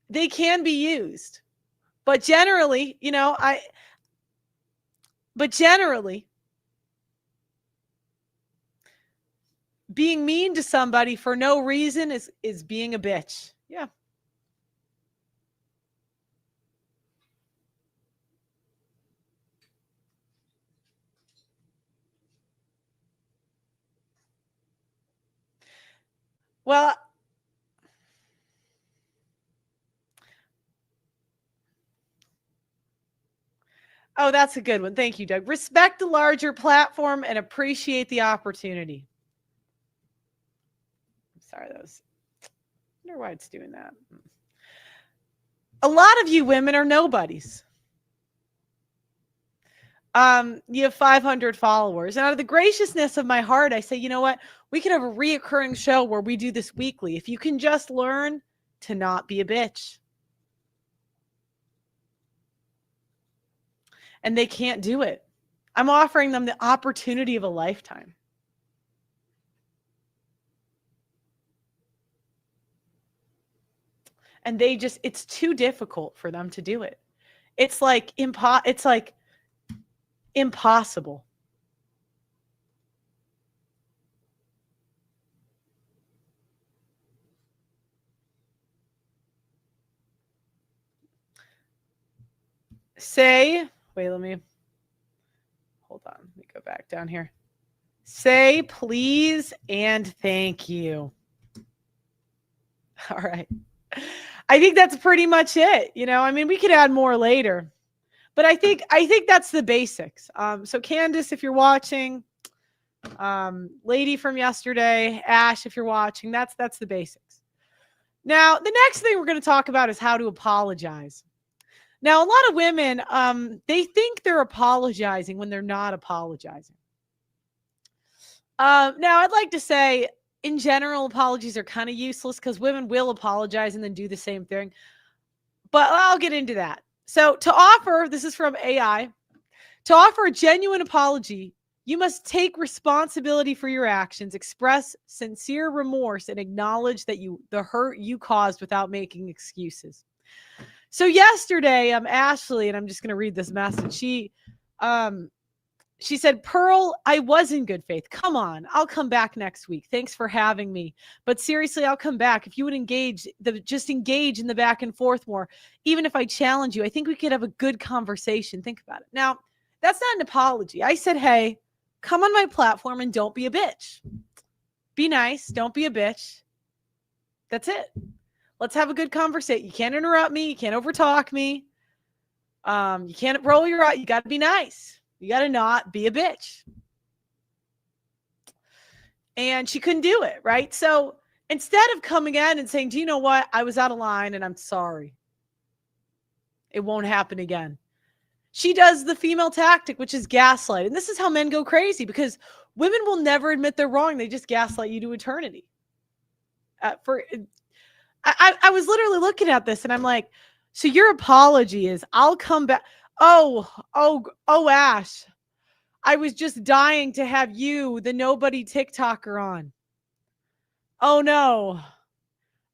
They can be used. But generally, being mean to somebody for no reason is being a bitch. Yeah. Well, oh, that's a good one. Thank you, Doug. Respect the larger platform and appreciate the opportunity. I'm sorry, I wonder why it's doing that. A lot of you women are nobodies. You have 500 followers. And out of the graciousness of my heart, I say, you know what? We could have a reoccurring show where we do this weekly. If you can just learn to not be a bitch. And they can't do it. I'm offering them the opportunity of a lifetime. And it's too difficult for them to do it. It's like impossible. Let me hold on. Let me go back down here. Say please and thank you. All right. I think that's pretty much it. We could add more later, but I think that's the basics. So Candace, if you're watching, lady from yesterday, Ash, if you're watching, that's the basics. Now, the next thing we're going to talk about is how to apologize. Now, a lot of women, they think they're apologizing when they're not apologizing. Now, I'd like to say, in general, apologies are kind of useless because women will apologize and then do the same thing. But I'll get into that. So this is from AI, to offer a genuine apology, you must take responsibility for your actions, express sincere remorse, and acknowledge that the hurt you caused without making excuses. So yesterday, Ashley, and I'm just going to read this message. She said, Pearl, I was in good faith. Come on. I'll come back next week. Thanks for having me. But seriously, I'll come back. If you would just engage in the back and forth more, even if I challenge you, I think we could have a good conversation. Think about it. Now, that's not an apology. I said, hey, come on my platform and don't be a bitch. Be nice. Don't be a bitch. That's it. Let's have a good conversation. You can't interrupt me. You can't overtalk me. You can't roll your eyes. You got to be nice. You got to not be a bitch. And she couldn't do it, right? So instead of coming in and saying, do you know what? I was out of line and I'm sorry. It won't happen again. She does the female tactic, which is gaslight. And this is how men go crazy because women will never admit they're wrong. They just gaslight you to eternity. I was literally looking at this and I'm like, so your apology is I'll come back. Oh, Ash, I was just dying to have you, the nobody TikToker, on. Oh, no.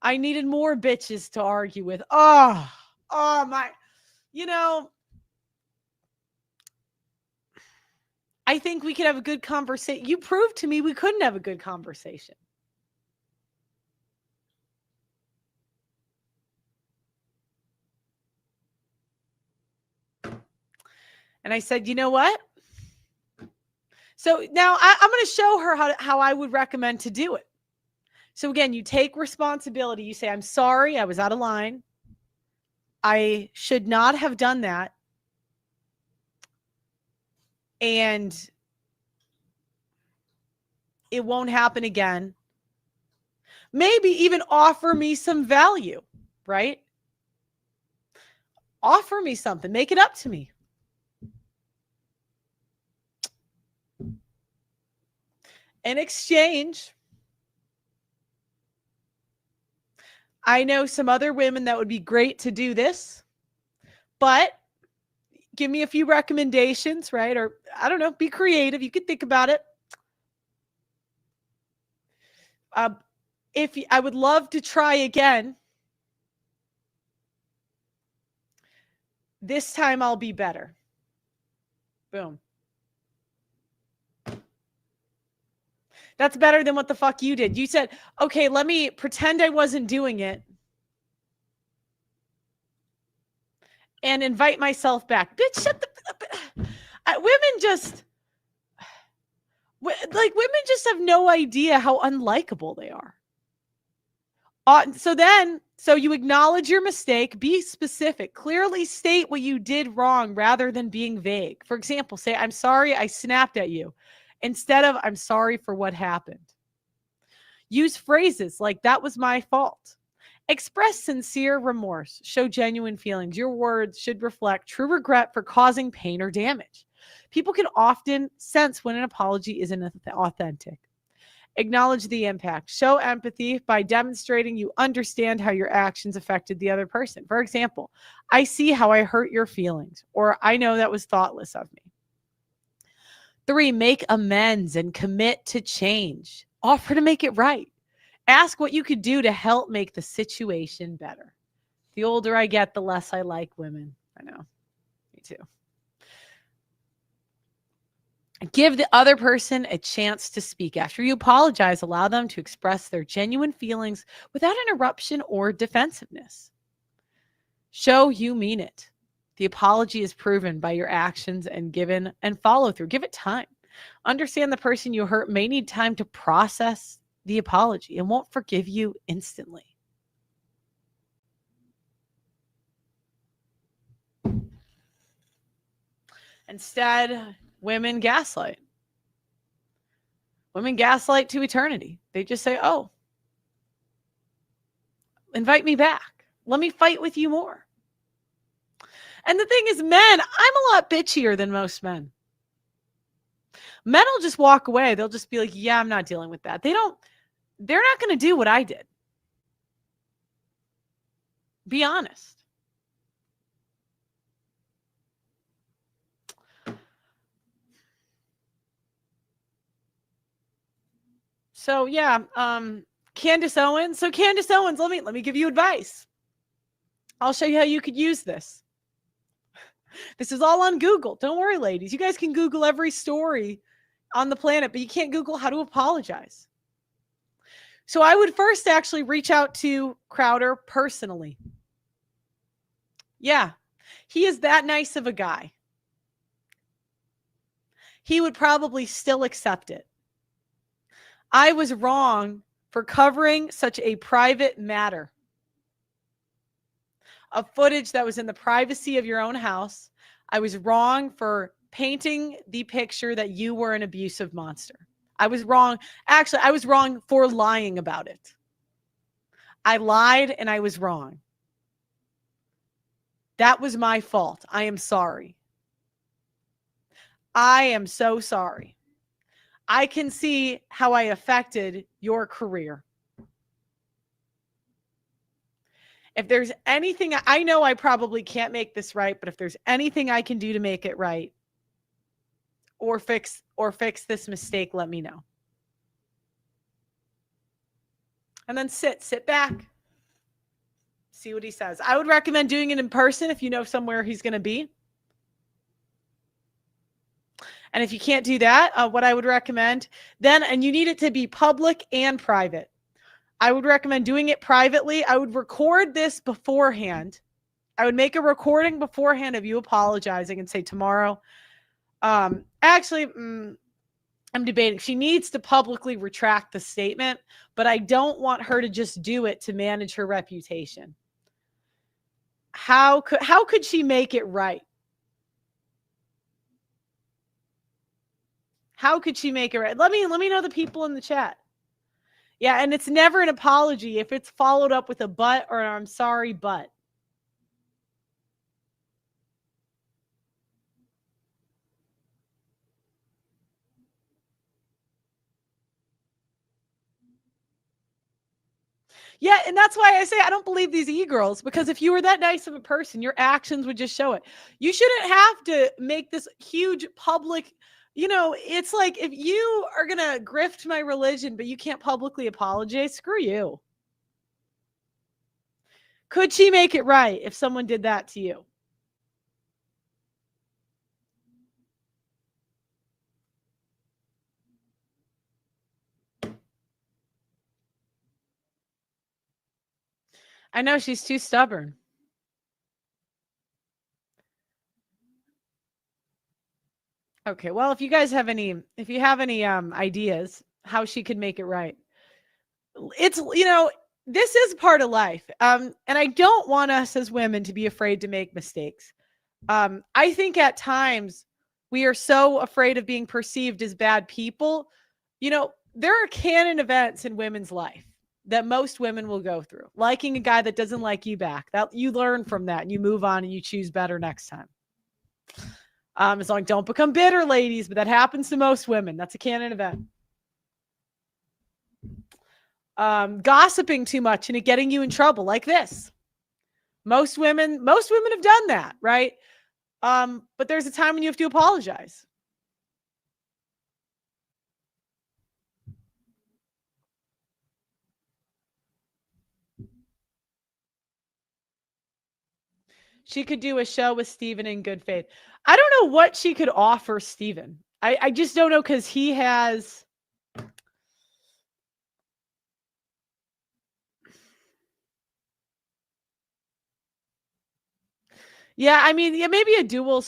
I needed more bitches to argue with. Oh, my. You know, I think we could have a good conversation. You proved to me we couldn't have a good conversation. And I said, you know what? So now I'm going to show her how I would recommend to do it. So again, you take responsibility. You say, I'm sorry, I was out of line. I should not have done that. And it won't happen again. Maybe even offer me some value, right? Offer me something. Make it up to me. In exchange, I know some other women that would be great to do this, but give me a few recommendations, right? Or I don't know, be creative. You could think about it. I would love to try again. This time I'll be better. Boom. That's better than what the fuck you did. You said, okay, let me pretend I wasn't doing it and invite myself back. Bitch, shut the... women just have no idea how unlikable they are. So you acknowledge your mistake, be specific, clearly state what you did wrong rather than being vague. For example, say, I'm sorry I snapped at you. Instead of, I'm sorry for what happened. Use phrases like, that was my fault. Express sincere remorse. Show genuine feelings. Your words should reflect true regret for causing pain or damage. People can often sense when an apology isn't authentic. Acknowledge the impact. Show empathy by demonstrating you understand how your actions affected the other person. For example, I see how I hurt your feelings, or I know that was thoughtless of me. 3, make amends and commit to change. Offer to make it right. Ask what you could do to help make the situation better. The older I get, the less I like women. I know. Me too. Give the other person a chance to speak. After you apologize, allow them to express their genuine feelings without interruption or defensiveness. Show you mean it. The apology is proven by your actions and given and follow through. Give it time. Understand the person you hurt may need time to process the apology and won't forgive you instantly. Instead, women gaslight. Women gaslight to eternity. They just say, oh, invite me back. Let me fight with you more. And the thing is, men, I'm a lot bitchier than most men. Men will just walk away. They'll just be like, yeah, I'm not dealing with that. They're not going to do what I did. Be honest. So yeah, Candace Owens. So Candace Owens, let me give you advice. I'll show you how you could use this. This is all on Google. Don't worry, ladies. You guys can Google every story on the planet, but you can't Google how to apologize. So I would first actually reach out to Crowder personally. Yeah, he is that nice of a guy. He would probably still accept it. I was wrong for covering such a private matter of footage that was in the privacy of your own house. I was wrong for painting the picture that you were an abusive monster. I was wrong. Actually, I was wrong for lying about it. I lied and I was wrong. That was my fault. I am sorry. I am so sorry. I can see how I affected your career. If there's anything, I know I probably can't make this right, but if there's anything I can do to make it right or fix this mistake, let me know. And then sit back. See what he says. I would recommend doing it in person if you know somewhere he's going to be. And if you can't do that, what I would recommend then, and you need it to be public and private. I would recommend doing it privately. I would record this beforehand. I would make a recording beforehand of you apologizing and say tomorrow. Actually, I'm debating. She needs to publicly retract the statement, but I don't want her to just do it to manage her reputation. How could she make it right? How could she make it right? Let me know the people in the chat. Yeah, and it's never an apology if it's followed up with a but or an I'm sorry, but. Yeah, and that's why I say I don't believe these e-girls, because if you were that nice of a person, your actions would just show it. You shouldn't have to make this huge public, it's like if you are going to grift my religion, but you can't publicly apologize, screw you. Could she make it right if someone did that to you? I know she's too stubborn. Okay, well, if you have any ideas how she could make it right, it's, this is part of life. And I don't want us as women to be afraid to make mistakes. I think at times we are so afraid of being perceived as bad people. There are canon events in women's life that most women will go through. Liking a guy that doesn't like you back. That you learn from that and you move on and you choose better next time. As long as don't become bitter, ladies, but that happens to most women. That's a canon event. Gossiping too much and it getting you in trouble like this. Most women have done that, right? But there's a time when you have to apologize. She could do a show with Steven in good faith. I don't know what she could offer Steven. I just don't know, because he has... Yeah, I mean, maybe a dual...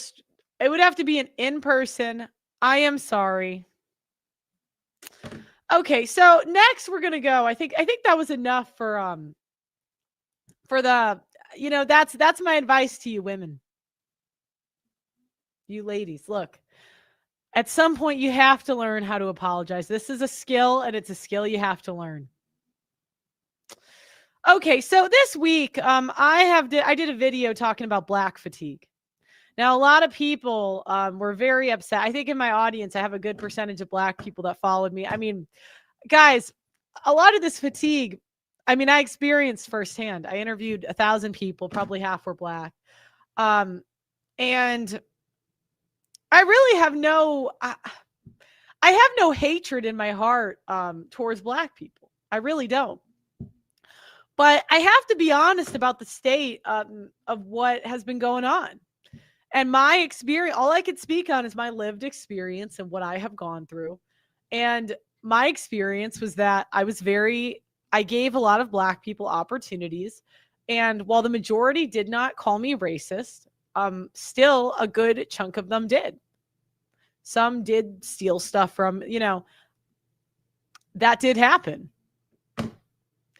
It would have to be an in-person. I am sorry. Okay, so next we're going to go. I think that was enough for the... that's my advice to you women. You ladies, look. At some point you have to learn how to apologize. This is a skill, and it's a skill you have to learn. Okay, so this week I did a video talking about black fatigue. Now, a lot of people were very upset. I think in my audience I have a good percentage of black people that followed me. I mean, guys, a lot of this fatigue, I experienced firsthand. I interviewed 1,000 people, probably half were black. And I really have I have no hatred in my heart towards black people. I really don't. But I have to be honest about the state of what has been going on. And my experience, all I could speak on is my lived experience and what I have gone through. And my experience was that I gave a lot of Black people opportunities. And while the majority did not call me racist, still a good chunk of them did. Some did steal stuff from, that did happen.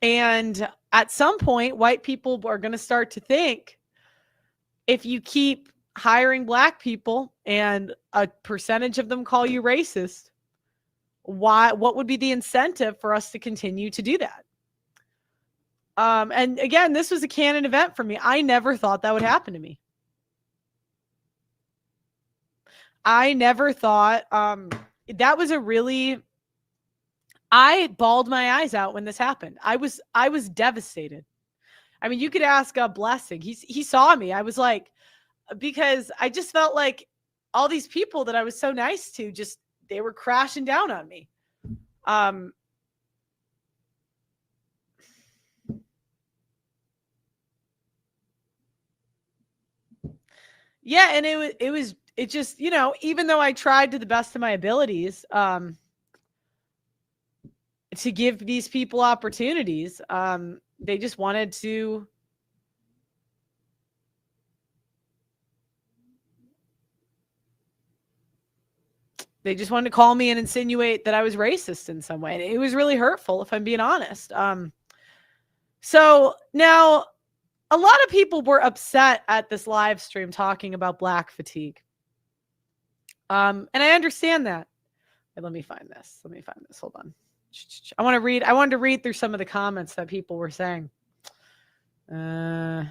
And at some point, white people are going to start to think, if you keep hiring Black people and a percentage of them call you racist, what would be the incentive for us to continue to do that? And again, this was a canon event for me. I never thought that would happen to me. I never thought that was I bawled my eyes out when this happened. I was devastated. I mean, you could ask Blessing. He saw me. I was like, because I just felt like all these people that I was so nice to, they were crashing down on me. Yeah, and it just, even though I tried to the best of my abilities to give these people opportunities, they just wanted to call me and insinuate that I was racist in some way. And it was really hurtful, if I'm being honest. So now a lot of people were upset at this live stream talking about Black fatigue. And I understand that. Wait, let me find this. Hold on. I wanted to read through some of the comments that people were saying. Why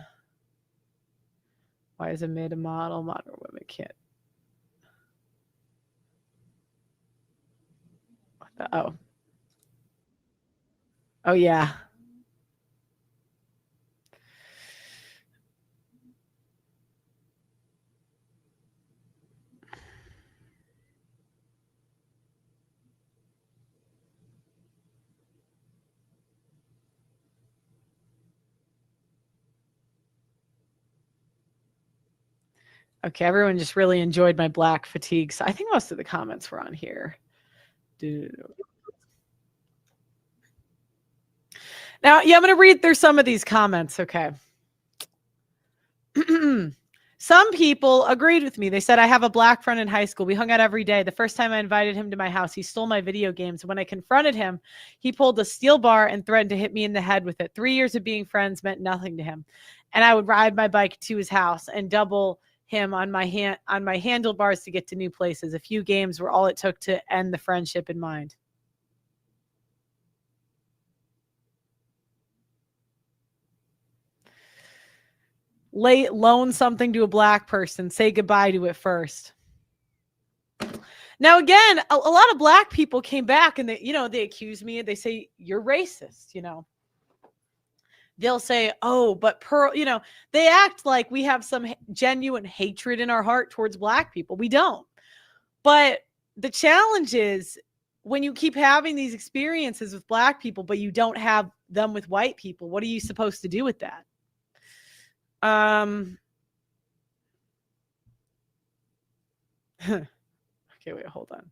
is it made a model? Modern women can't. Oh yeah. Okay, everyone just really enjoyed my Black fatigue. So I think most of the comments were on here. Now, yeah, I'm going to read through some of these comments, okay? Some people agreed with me. They said, I have a Black friend in high school. We hung out every day. The first time I invited him to my house, he stole my video games. When I confronted him, he pulled a steel bar and threatened to hit me in the head with it. 3 years of being friends meant nothing to him. And I would ride my bike to his house and double him on my handlebars to get to new places. A few games were all it took to end the friendship in mind. Loan something to a Black person, say goodbye to it first. Now, again, a lot of Black people came back and they accuse me. They say, you're racist, They'll say, oh, but Pearl, they act like we have some genuine hatred in our heart towards Black people. We don't. But the challenge is when you keep having these experiences with Black people, but you don't have them with white people, what are you supposed to do with that? Okay, wait, hold on.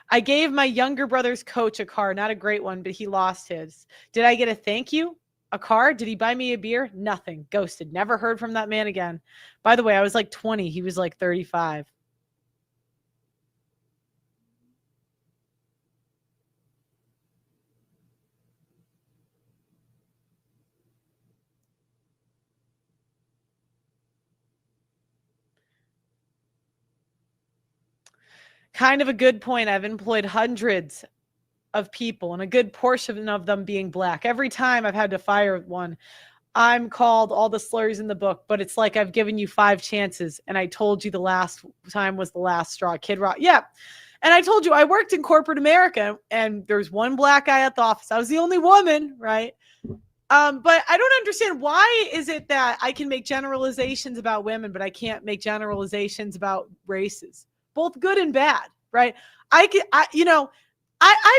I gave my younger brother's coach a car, not a great one, but he lost his. Did I get a thank you? A car? Did he buy me a beer? Nothing. Ghosted. Never heard from that man again. By the way, I was like 20. He was like 35. Kind of a good point. I've employed hundreds of people and a good portion of them being Black. Every time I've had to fire one, I'm called all the slurs in the book, but it's like I've given you 5 chances and I told you the last time was the last straw. Kid Rock. Yeah. And I told you I worked in corporate America and there's one Black guy at the office. I was the only woman, right? But I don't understand, why is it that I can make generalizations about women, but I can't make generalizations about races, both good and bad, right? I've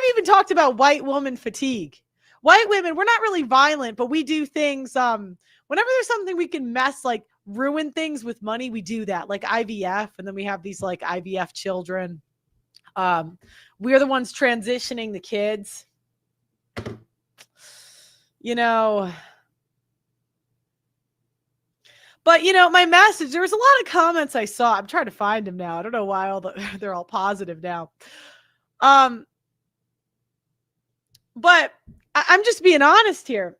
even talked about white woman fatigue. White women, we're not really violent, but we do things. Whenever there's something we can mess, like ruin things with money, we do that, like IVF, and then we have these like IVF children. We're the ones transitioning the kids. You know, but you know, my message, there was a lot of comments I saw. I'm trying to find them now. I don't know why they're all positive now. But I'm just being honest here.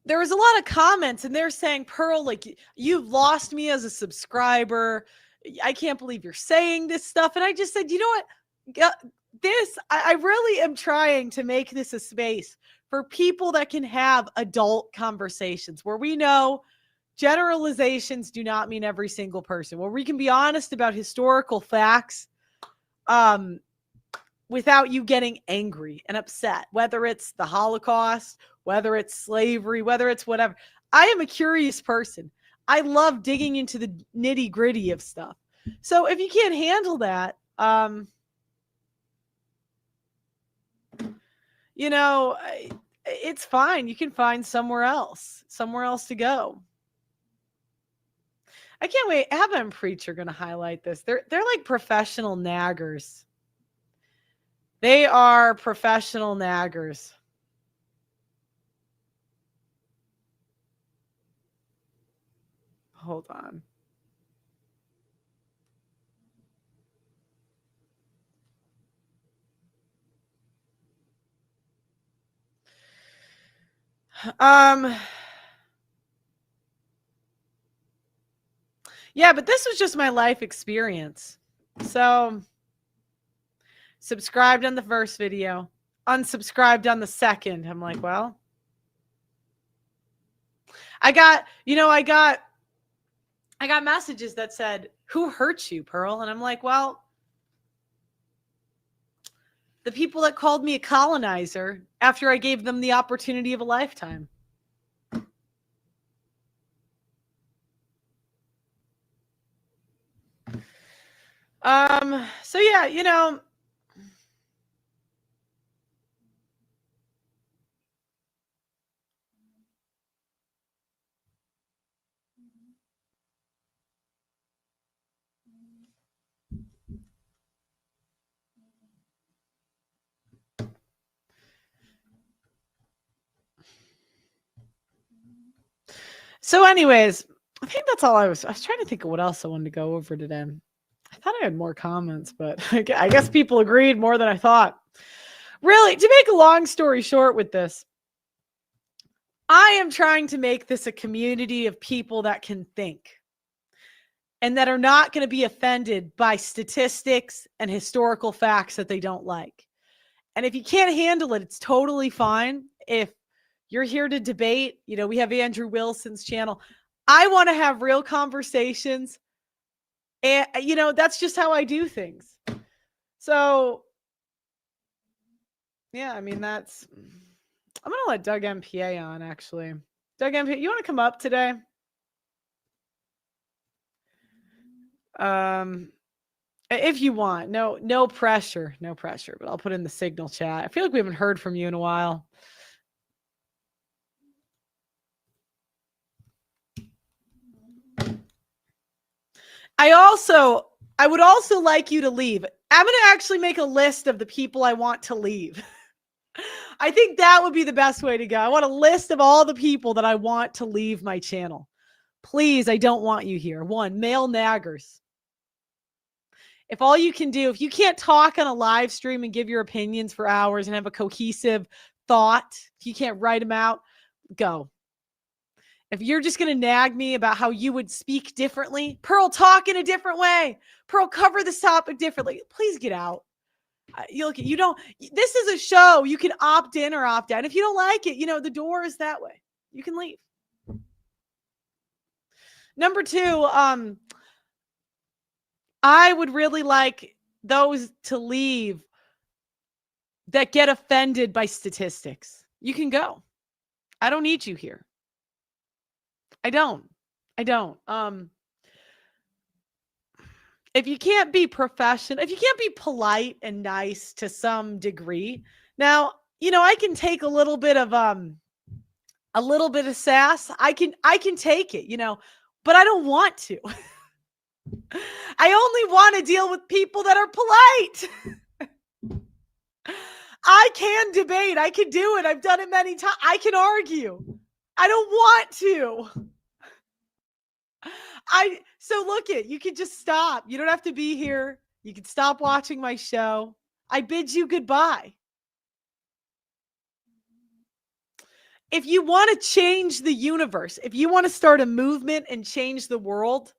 There was a lot of comments and they're saying, Pearl, like, you've lost me as a subscriber. I can't believe you're saying this stuff. And I just said, you know what? I really am trying to make this a space for people that can have adult conversations where we know generalizations do not mean every single person, where we can be honest about historical facts without you getting angry and upset, whether it's the Holocaust, whether it's slavery, whether it's whatever. I am a curious person. I love digging into the nitty gritty of stuff. So if you can't handle that, you know, it's fine. You can find somewhere else to go. I can't wait. Abba and Preach are going to highlight this. They're like professional naggers. They are professional naggers. Hold on. Yeah, but this was just my life experience. So subscribed on the first video, unsubscribed on the second. I'm like, well, I got messages that said, who hurt you, Pearl? And I'm like, well, the people that called me a colonizer after I gave them the opportunity of a lifetime. So yeah, you know, so anyways, I think that's all I was trying to think of what else I wanted to go over today. I thought I had more comments, but I guess people agreed more than I thought. Really, to make a long story short with this, I am trying to make this a community of people that can think and that are not going to be offended by statistics and historical facts that they don't like. And if you can't handle it, it's totally fine. If you're here to debate, you know, we have Andrew Wilson's channel. I want to have real conversations. And, you know, that's just how I do things. So, yeah, I mean, I'm going to let Doug MPA on, actually. Doug MPA, you want to come up today? If you want. No pressure. No pressure, but I'll put in the signal chat. I feel like we haven't heard from you in a while. I would also like you to leave. I'm going to actually make a list of the people I want to leave. I think that would be the best way to go. I want a list of all the people that I want to leave my channel. Please, I don't want you here. 1, male naggers. If all you can do, if you can't talk on a live stream and give your opinions for hours and have a cohesive thought, if you can't write them out, go. If you're just going to nag me about how you would speak differently, Pearl, talk in a different way. Pearl, cover this topic differently. Please get out. This is a show. You can opt in or opt out. If you don't like it, you know, the door is that way. You can leave. Number 2, I would really like those to leave that get offended by statistics. You can go. I don't need you here. I don't. If you can't be professional, if you can't be polite and nice to some degree, now, you know, I can take a little bit of a little bit of sass. I can take it, but I don't want to. I only want to deal with people that are polite. I can debate. I can do it. I've done it many times. I can argue. I don't want to. So look you can just stop. You don't have to be here. You can stop watching my show. I bid you goodbye. If you want to change the universe, if you want to start a movement and change the world,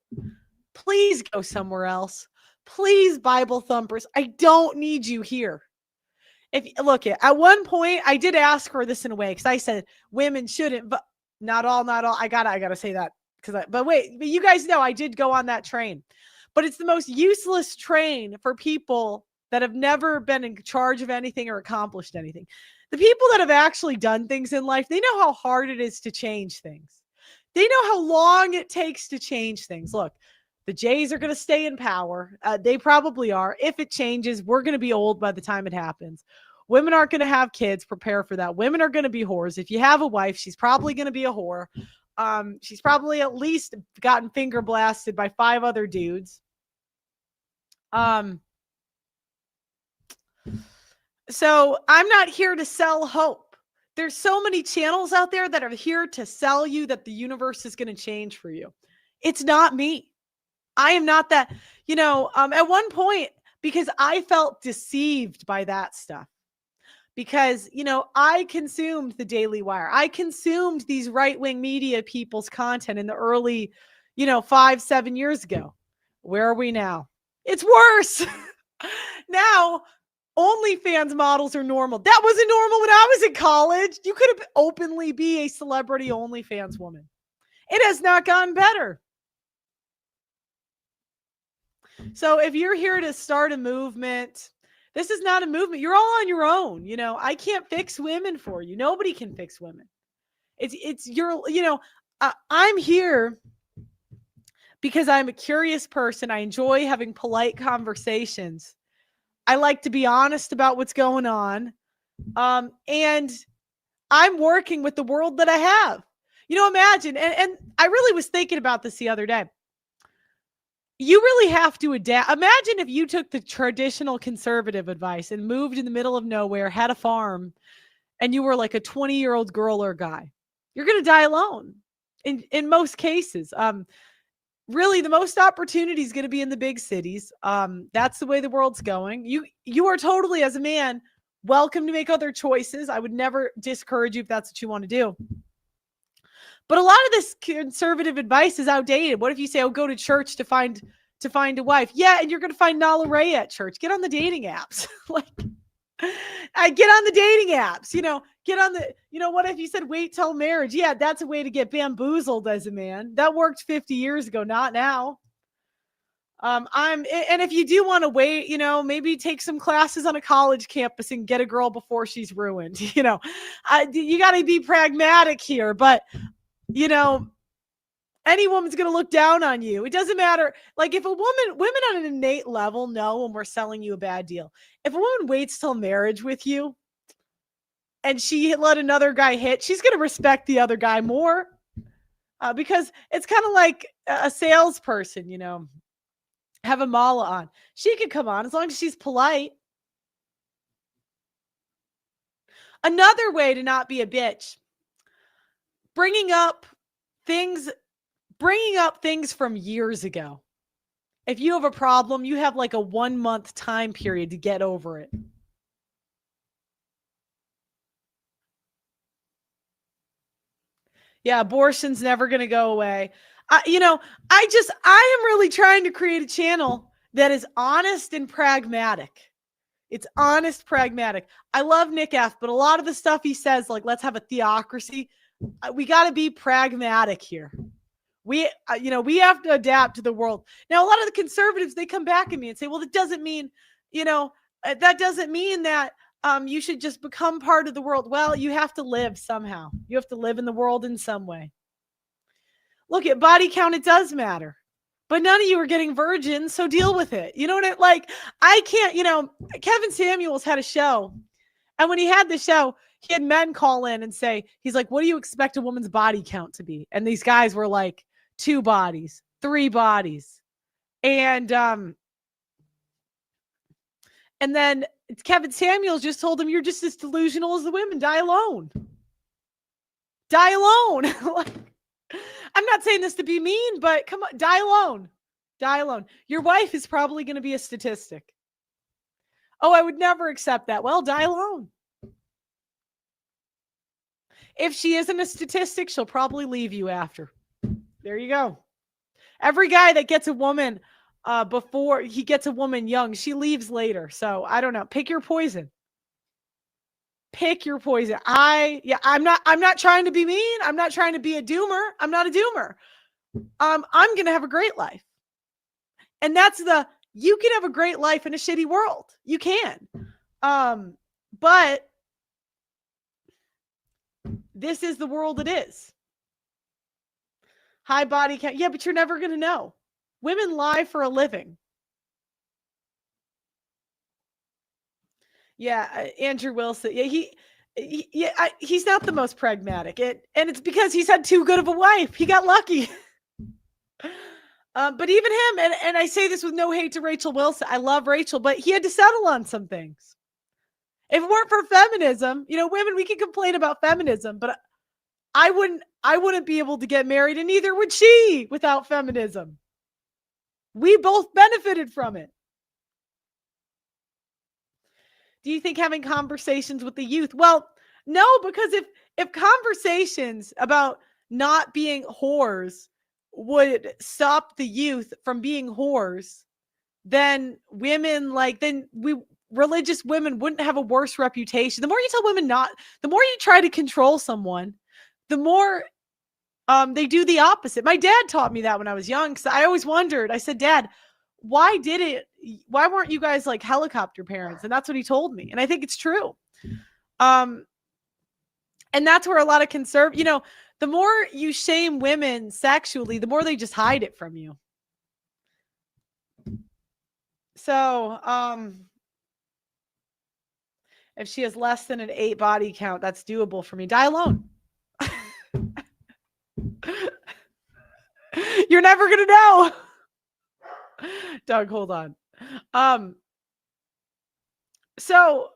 please go somewhere else. Please, Bible thumpers, I don't need you here. At one point, I did ask her this in a way, because I said women shouldn't, but not all. I gotta say that but you guys know I did go on that train, but it's the most useless train for people that have never been in charge of anything or accomplished anything. The people that have actually done things in life, they know how hard it is to change things. They know how long it takes to change things. Look, the Jays are going to stay in power. They probably are. If it changes, we're going to be old by the time it happens. Women aren't going to have kids. Prepare for that. Women are going to be whores. If you have a wife, she's probably going to be a whore. She's probably at least gotten finger blasted by 5 other dudes. So I'm not here to sell hope. There's so many channels out there that are here to sell you that the universe is going to change for you. It's not me. I am not that, at one point, because I felt deceived by that stuff. Because, I consumed the Daily Wire. I consumed these right-wing media people's content in the early, 5-7 years ago. Where are we now? It's worse. Now, OnlyFans models are normal. That wasn't normal when I was in college. You could have openly be a celebrity OnlyFans woman. It has not gotten better. So if you're here to start a movement, this is not a movement. You're all on your own. I can't fix women for you. Nobody can fix women. I'm here because I'm a curious person. I enjoy having polite conversations. I like to be honest about what's going on. And I'm working with the world that I have. Imagine, and I really was thinking about this the other day. You really have to adapt. Imagine if you took the traditional conservative advice and moved in the middle of nowhere, had a farm, and you were like a 20-year-old girl or guy. You're going to die alone in most cases. Really, the most opportunity is going to be in the big cities. That's the way the world's going. You are totally, as a man, welcome to make other choices. I would never discourage you if that's what you want to do. But a lot of this conservative advice is outdated. What if you say, go to church to find a wife? Yeah, and you're going to find Nala Ray at church. Get on the dating apps. Get on the dating apps. Get on the, what if you said wait till marriage? Yeah, that's a way to get bamboozled as a man. That worked 50 years ago, not now. And if you do want to wait, maybe take some classes on a college campus and get a girl before she's ruined. You got to be pragmatic here, but any woman's going to look down on you. It doesn't matter. Like if women on an innate level know when we're selling you a bad deal. If a woman waits till marriage with you and she let another guy hit, she's going to respect the other guy more because it's kind of like a salesperson, have a mala on. She could come on as long as she's polite. Another way to not be a bitch. Bringing up things from years ago. If you have a problem, you have like a 1-month time period to get over it. Yeah, abortion's never going to go away. I am really trying to create a channel that is honest and pragmatic. It's honest, pragmatic. I love Nick F., but a lot of the stuff he says, like, let's have a theocracy. We got to be pragmatic here. We have to adapt to the world. Now, a lot of the conservatives, they come back at me and say, well, that doesn't mean that you should just become part of the world. Well, you have to live somehow. You have to live in the world in some way. Look, at body count, it does matter. But none of you are getting virgins, so deal with it. I can't, Kevin Samuels had a show. And when he had the show, he had men call in and say, he's like, what do you expect a woman's body count to be? And these guys were like 2 bodies, 3 bodies. And then Kevin Samuels just told him, you're just as delusional as the women. Die alone. Die alone. Like, I'm not saying this to be mean, but come on, die alone. Die alone. Your wife is probably going to be a statistic. Oh, I would never accept that. Well, die alone. If she isn't a statistic, she'll probably leave you after. There you go. Every guy that gets a woman before he gets a woman young, she leaves later. So I don't know. Pick your poison. Pick your poison. I'm not trying to be mean. I'm not trying to be a doomer. I'm not a doomer. I'm going to have a great life. And that's you can have a great life in a shitty world. You can. But this is the world it is. High body count. Yeah, but you're never going to know. Women lie for a living. Yeah, Andrew Wilson. Yeah, he's not the most pragmatic. And it's because he's had too good of a wife. He got lucky. But even him, and I say this with no hate to Rachel Wilson. I love Rachel, but he had to settle on some things. If it weren't for feminism, women, we can complain about feminism, but I wouldn't be able to get married, and neither would she without feminism. We both benefited from it. Do you think having conversations with the youth? Well, no, because if conversations about not being whores would stop the youth from being whores, then religious women wouldn't have a worse reputation. The more you tell women the more you try to control someone, the more they do the opposite. My dad taught me that when I was young. So I always wondered, I said, Dad, why weren't you guys like helicopter parents? And that's what he told me. And I think it's true. And that's where a lot of the more you shame women sexually, the more they just hide it from you. So, if she has less than an 8 body count, that's doable for me. Die alone. You're never going to know. Doug, hold on. So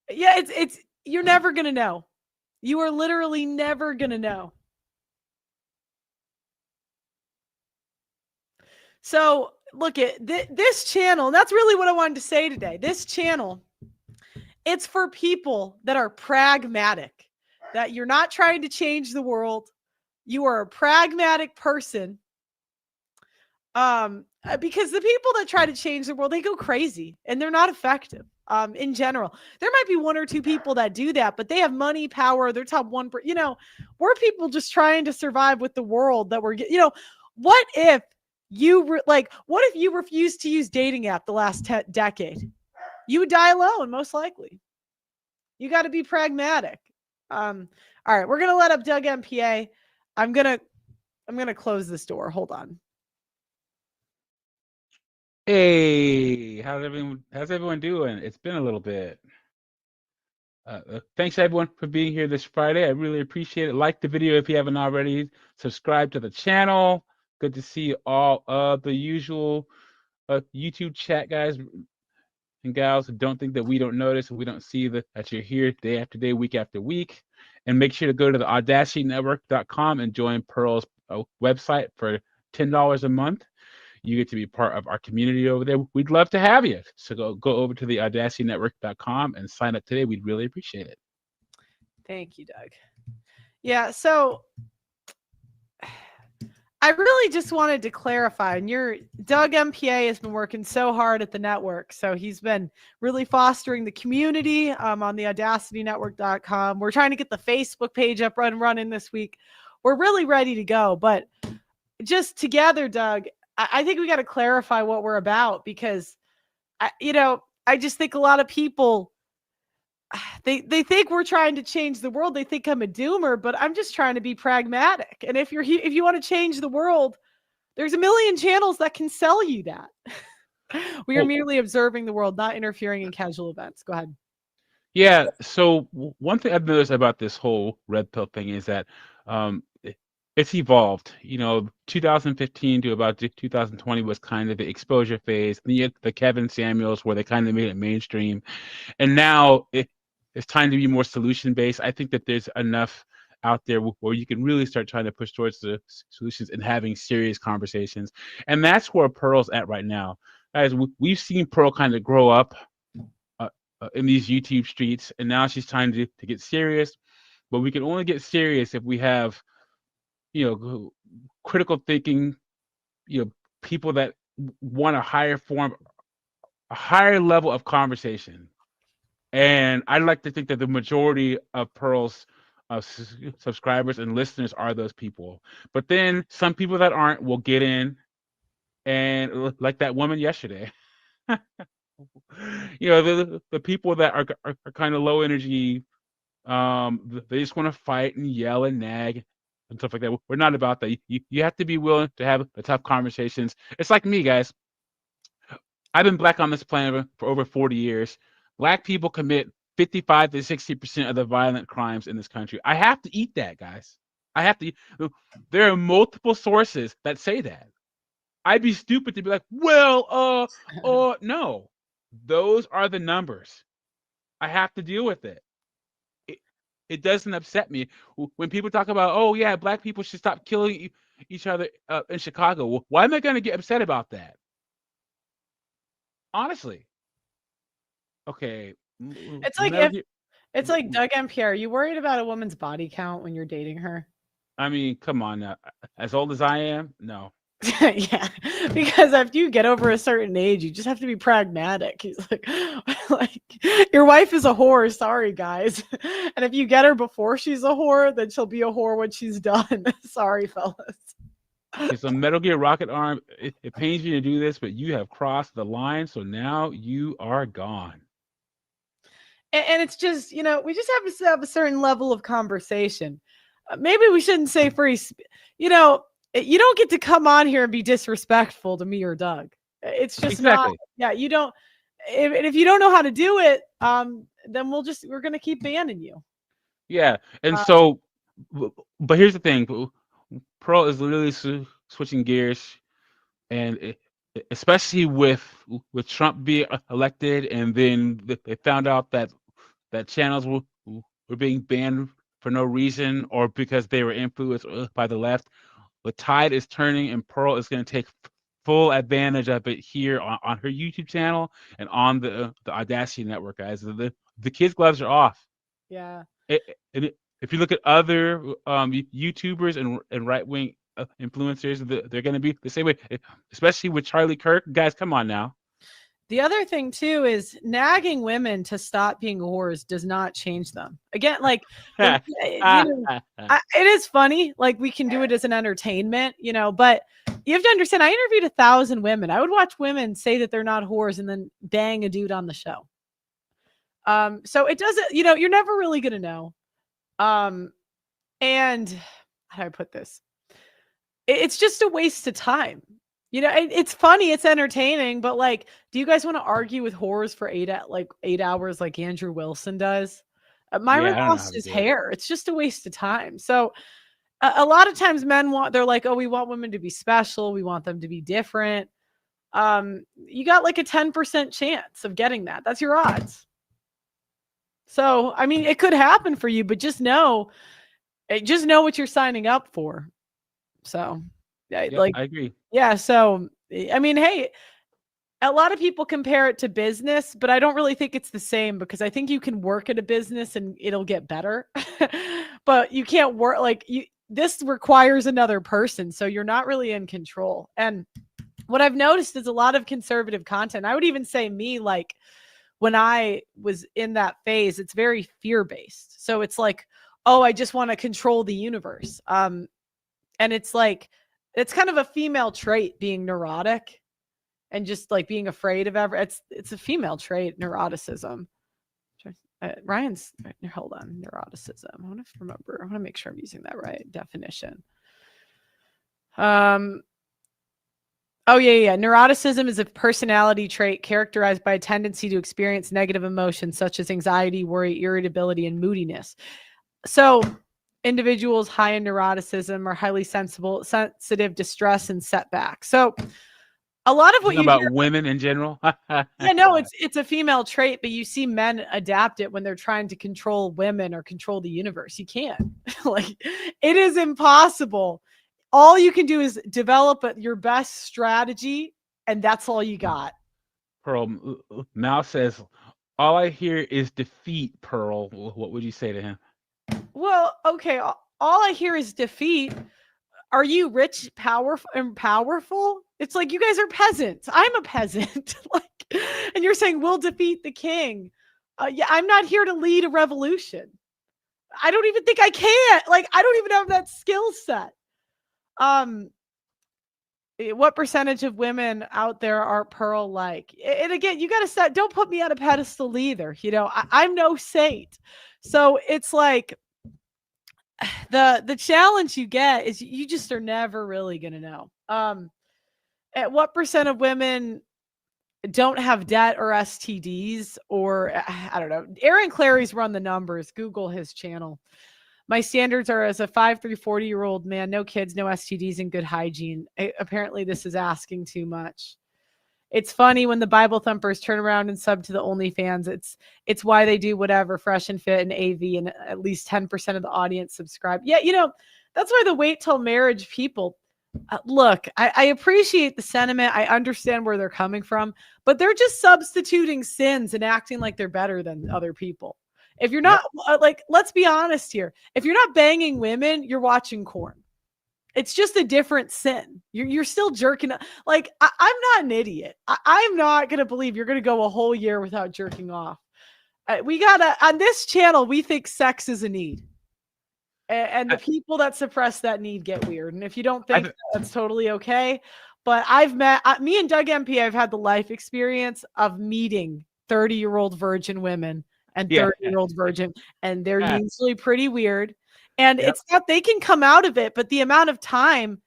yeah, it's you're never going to know. You are literally never going to know. So look at this channel. That's really what I wanted to say today. This channel, it's for people that are pragmatic, that you're not trying to change the world. You are a pragmatic person. Because the people that try to change the world, they go crazy and they're not effective. In general, there might be 1 or 2 people that do that, but they have money, power. They're top 1%. We're people just trying to survive with the world that we're, what if you what if you refused to use dating app the last decade? You would die alone, most likely. You got to be pragmatic. All right, we're going to let up Doug MPA. I'm going to close this door. Hold on. Hey, how's everyone doing? It's been a little bit. Thanks everyone for being here this Friday. I really appreciate it. Like the video if you haven't already. Subscribe to the channel. Good to see all of the usual YouTube chat guys and gals. Don't think that we don't notice, we don't see that you're here day after day, week after week. And make sure to go to the audacitynetwork.com and join Pearl's website for $10 a month. You get to be part of our community over there. We'd love to have you. So go over to the audacitynetwork.com and sign up today. We'd really appreciate it. Thank you, Doug. Yeah, so I really just wanted to clarify. And Doug MPA has been working so hard at the network. So he's been really fostering the community on the audacitynetwork.com. We're trying to get the Facebook page up running this week. We're really ready to go. But just together, Doug, I think we got to clarify what we're about, because, I just think a lot of people, they think we're trying to change the world. They think I'm a doomer, but I'm just trying to be pragmatic. And if you want to change the world, there's a million channels that can sell you that. We are merely observing the world, not interfering in casual events. Go ahead. Yeah. So one thing I've noticed about this whole red pill thing is that it's evolved. 2015 to about 2020 was kind of the exposure phase. And you had the Kevin Samuels where they kind of made it mainstream, and now it's time to be more solution based. I think that there's enough out there where you can really start trying to push towards the solutions and having serious conversations, and that's where Pearl's at right now, guys. We've seen Pearl kind of grow up in these YouTube streets, and now she's trying to get serious. But we can only get serious if we have, critical thinking, people that want a higher level of conversation. And I'd like to think that the majority of Pearl's subscribers and listeners are those people. But then some people that aren't will get in, and like that woman yesterday. The people that are kind of low energy, they just want to fight and yell and nag and stuff like that. We're not about that. You have to be willing to have the tough conversations. It's like me, guys. I've been black on this planet for over 40 years. Black people commit 55 to 60% of the violent crimes in this country. I have to eat that, guys. I have to. There are multiple sources that say that. I'd be stupid to be like, well, no. Those are the numbers. I have to deal with it. It doesn't upset me when people talk about, oh yeah, black people should stop killing each other in Chicago. Why am I going to get upset about that? Honestly. Okay. It's like it's like Doug NPR. Are you worried about a woman's body count when you're dating her? I mean, come on now. As old as I am, no. Yeah, because after you get over a certain age, you just have to be pragmatic. He's like your wife is a whore. Sorry, guys. And if you get her before she's a whore, then she'll be a whore when she's done. Sorry, fellas. It's a Metal Gear Rocket Arm. It pains me to do this, but you have crossed the line, so now you are gone. And it's just, we just have to have a certain level of conversation. Maybe we shouldn't say free. You don't get to come on here and be disrespectful to me or Doug. It's just not. Yeah, you don't. If you don't know how to do it, then we're gonna keep banning you. Yeah, and so, but here's the thing: Pearl is literally switching gears, and especially with Trump being elected, and then they found out that channels were being banned for no reason or because they were influenced by the left. The tide is turning, and Pearl is going to take full advantage of it here on her YouTube channel and on the Audacity network, guys. The kids' gloves are off. Yeah. If you look at other YouTubers and right-wing influencers, they're going to be the same way, especially with Charlie Kirk. Guys, come on now. The other thing too is nagging women to stop being whores does not change them. Again, like it is funny, like we can do it as an entertainment, but you have to understand. I interviewed 1,000 women. I would watch women say that they're not whores and then bang a dude on the show. So it doesn't, you're never really gonna know. And how do I put this? It's just a waste of time. It's funny, it's entertaining, but like, do you guys want to argue with whores for 8 hours like Andrew Wilson does? Myron lost his hair. It's just a waste of time. So a lot of times they're like, oh, we want women to be special. We want them to be different. You got like a 10% chance of getting that. That's your odds. So, I mean, it could happen for you, but just know what you're signing up for. So I agree. Yeah. So, I mean, hey, a lot of people compare it to business, but I don't really think it's the same because I think you can work at a business and it'll get better, but you can't work this requires another person. So you're not really in control. And what I've noticed is a lot of conservative content. I would even say me, like when I was in that phase, it's very fear-based. So it's like, oh, I just want to control the universe. And it's like, it's kind of a female trait, being neurotic and just like being afraid of it's a female trait, neuroticism. Ryan's, hold on, neuroticism. I want to make sure I'm using that right definition. Oh, yeah. Neuroticism is a personality trait characterized by a tendency to experience negative emotions such as anxiety, worry, irritability, and moodiness. So, individuals high in neuroticism are highly sensitive to stress and setbacks. So, a lot of what Talking you about hear, women in general. yeah, no, it's a female trait, but you see men adapt it when they're trying to control women or control the universe. You can't. Like, it is impossible. All you can do is develop your best strategy, and that's all you got. Pearl Mal says, "All I hear is defeat." Pearl, what would you say to him? Well, okay, all I hear is defeat. Are you rich, powerful? It's like you guys are peasants. I'm a peasant. Like, and you're saying we'll defeat the king. Yeah, I'm not here to lead a revolution. I don't even think I can. Like, I don't even have that skill set. What percentage of women out there are Pearl like? And again, you got to set, don't put me on a pedestal either. You know, I'm no saint. So it's like the challenge you get is you just are never really going to know. At what percent of women don't have debt or STDs, or I don't know. Aaron Clary's run the numbers. Google his channel. My standards are as a 5'3", 40-year-old man, no kids, no STDs, and good hygiene. Apparently, this is asking too much. It's funny when the Bible thumpers turn around and sub to the OnlyFans. It's why they do whatever, fresh and fit and AV, and at least 10% of the audience subscribe. Yeah, you know, that's why the wait till marriage people. Look, I appreciate the sentiment. I understand where they're coming from, but they're just substituting sins and acting like they're better than other people. If you're not like, let's be honest here. If you're not banging women, you're watching porn. It's just a different sin. You're still jerking. Like, I'm not an idiot. I'm not going to believe you're going to go a whole year without jerking off. We gotta, on this channel, we think sex is a need. And the people that suppress that need get weird. And if you don't think that's totally okay, but I've met, me and Doug MP, I've had the life experience of meeting 30-year-old virgin women and 30-year-old virgin, and they're usually pretty weird. And it's not, they can come out of it, but the amount of time,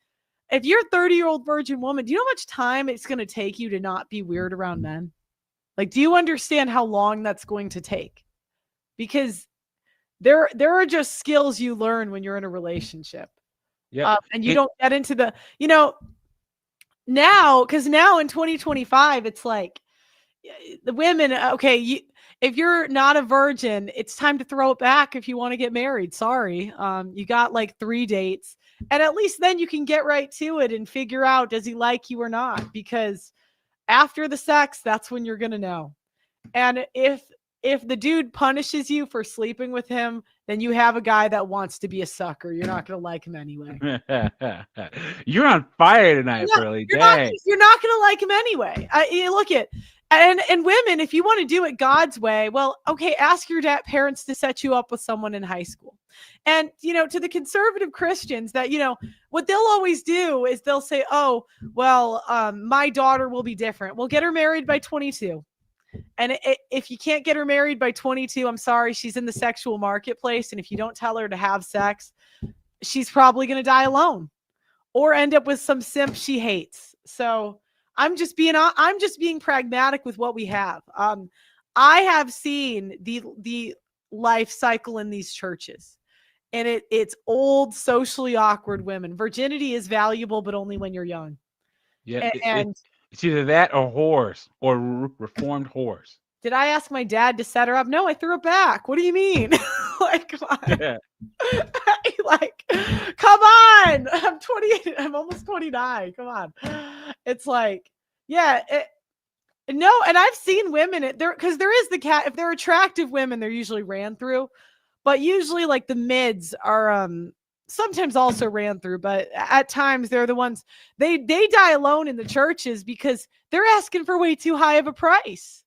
if you're a 30-year-old virgin woman, do you know how much time it's going to take you to not be weird around men? Like, do you understand how long that's going to take? Because there are just skills you learn when you're in a relationship. Yeah. And you don't get into the, you know, now, because now in 2025, it's like the women, okay, if you're not a virgin, it's time to throw it back if you want to get married. Sorry. You got like 3 dates, and at least then you can get right to it and figure out, does he like you or not? Because after the sex, that's when you're going to know. And if the dude punishes you for sleeping with him, then you have a guy that wants to be a sucker. You're not going to like him anyway. You're on fire tonight, Pearly. You're not going to like him anyway. Look at, and women, if you want to do it God's way, well, okay, ask your parents to set you up with someone in high school. And, you know, to the conservative Christians that, you know, what they'll always do is they'll say, oh, well, my daughter will be different. We'll get her married by 22. And if you can't get her married by 22, I'm sorry, she's in the sexual marketplace. And if you don't tell her to have sex, she's probably going to die alone or end up with some simp she hates. So I'm just being pragmatic with what we have. I have seen the life cycle in these churches, and it's old, socially awkward women. Virginity is valuable, but only when you're young. Yeah. And it's either that or whores or reformed whores. did I ask my dad to set her up? No, I threw it back. What do you mean? Like, come on. Yeah. Like, come on. I'm 28. I'm almost 29. Come on. It's like, yeah. No, and I've seen women there because there is the cat. If they're attractive women, they're usually ran through, but usually like the mids are sometimes also ran through, but at times they're the ones they die alone in the churches because they're asking for way too high of a price.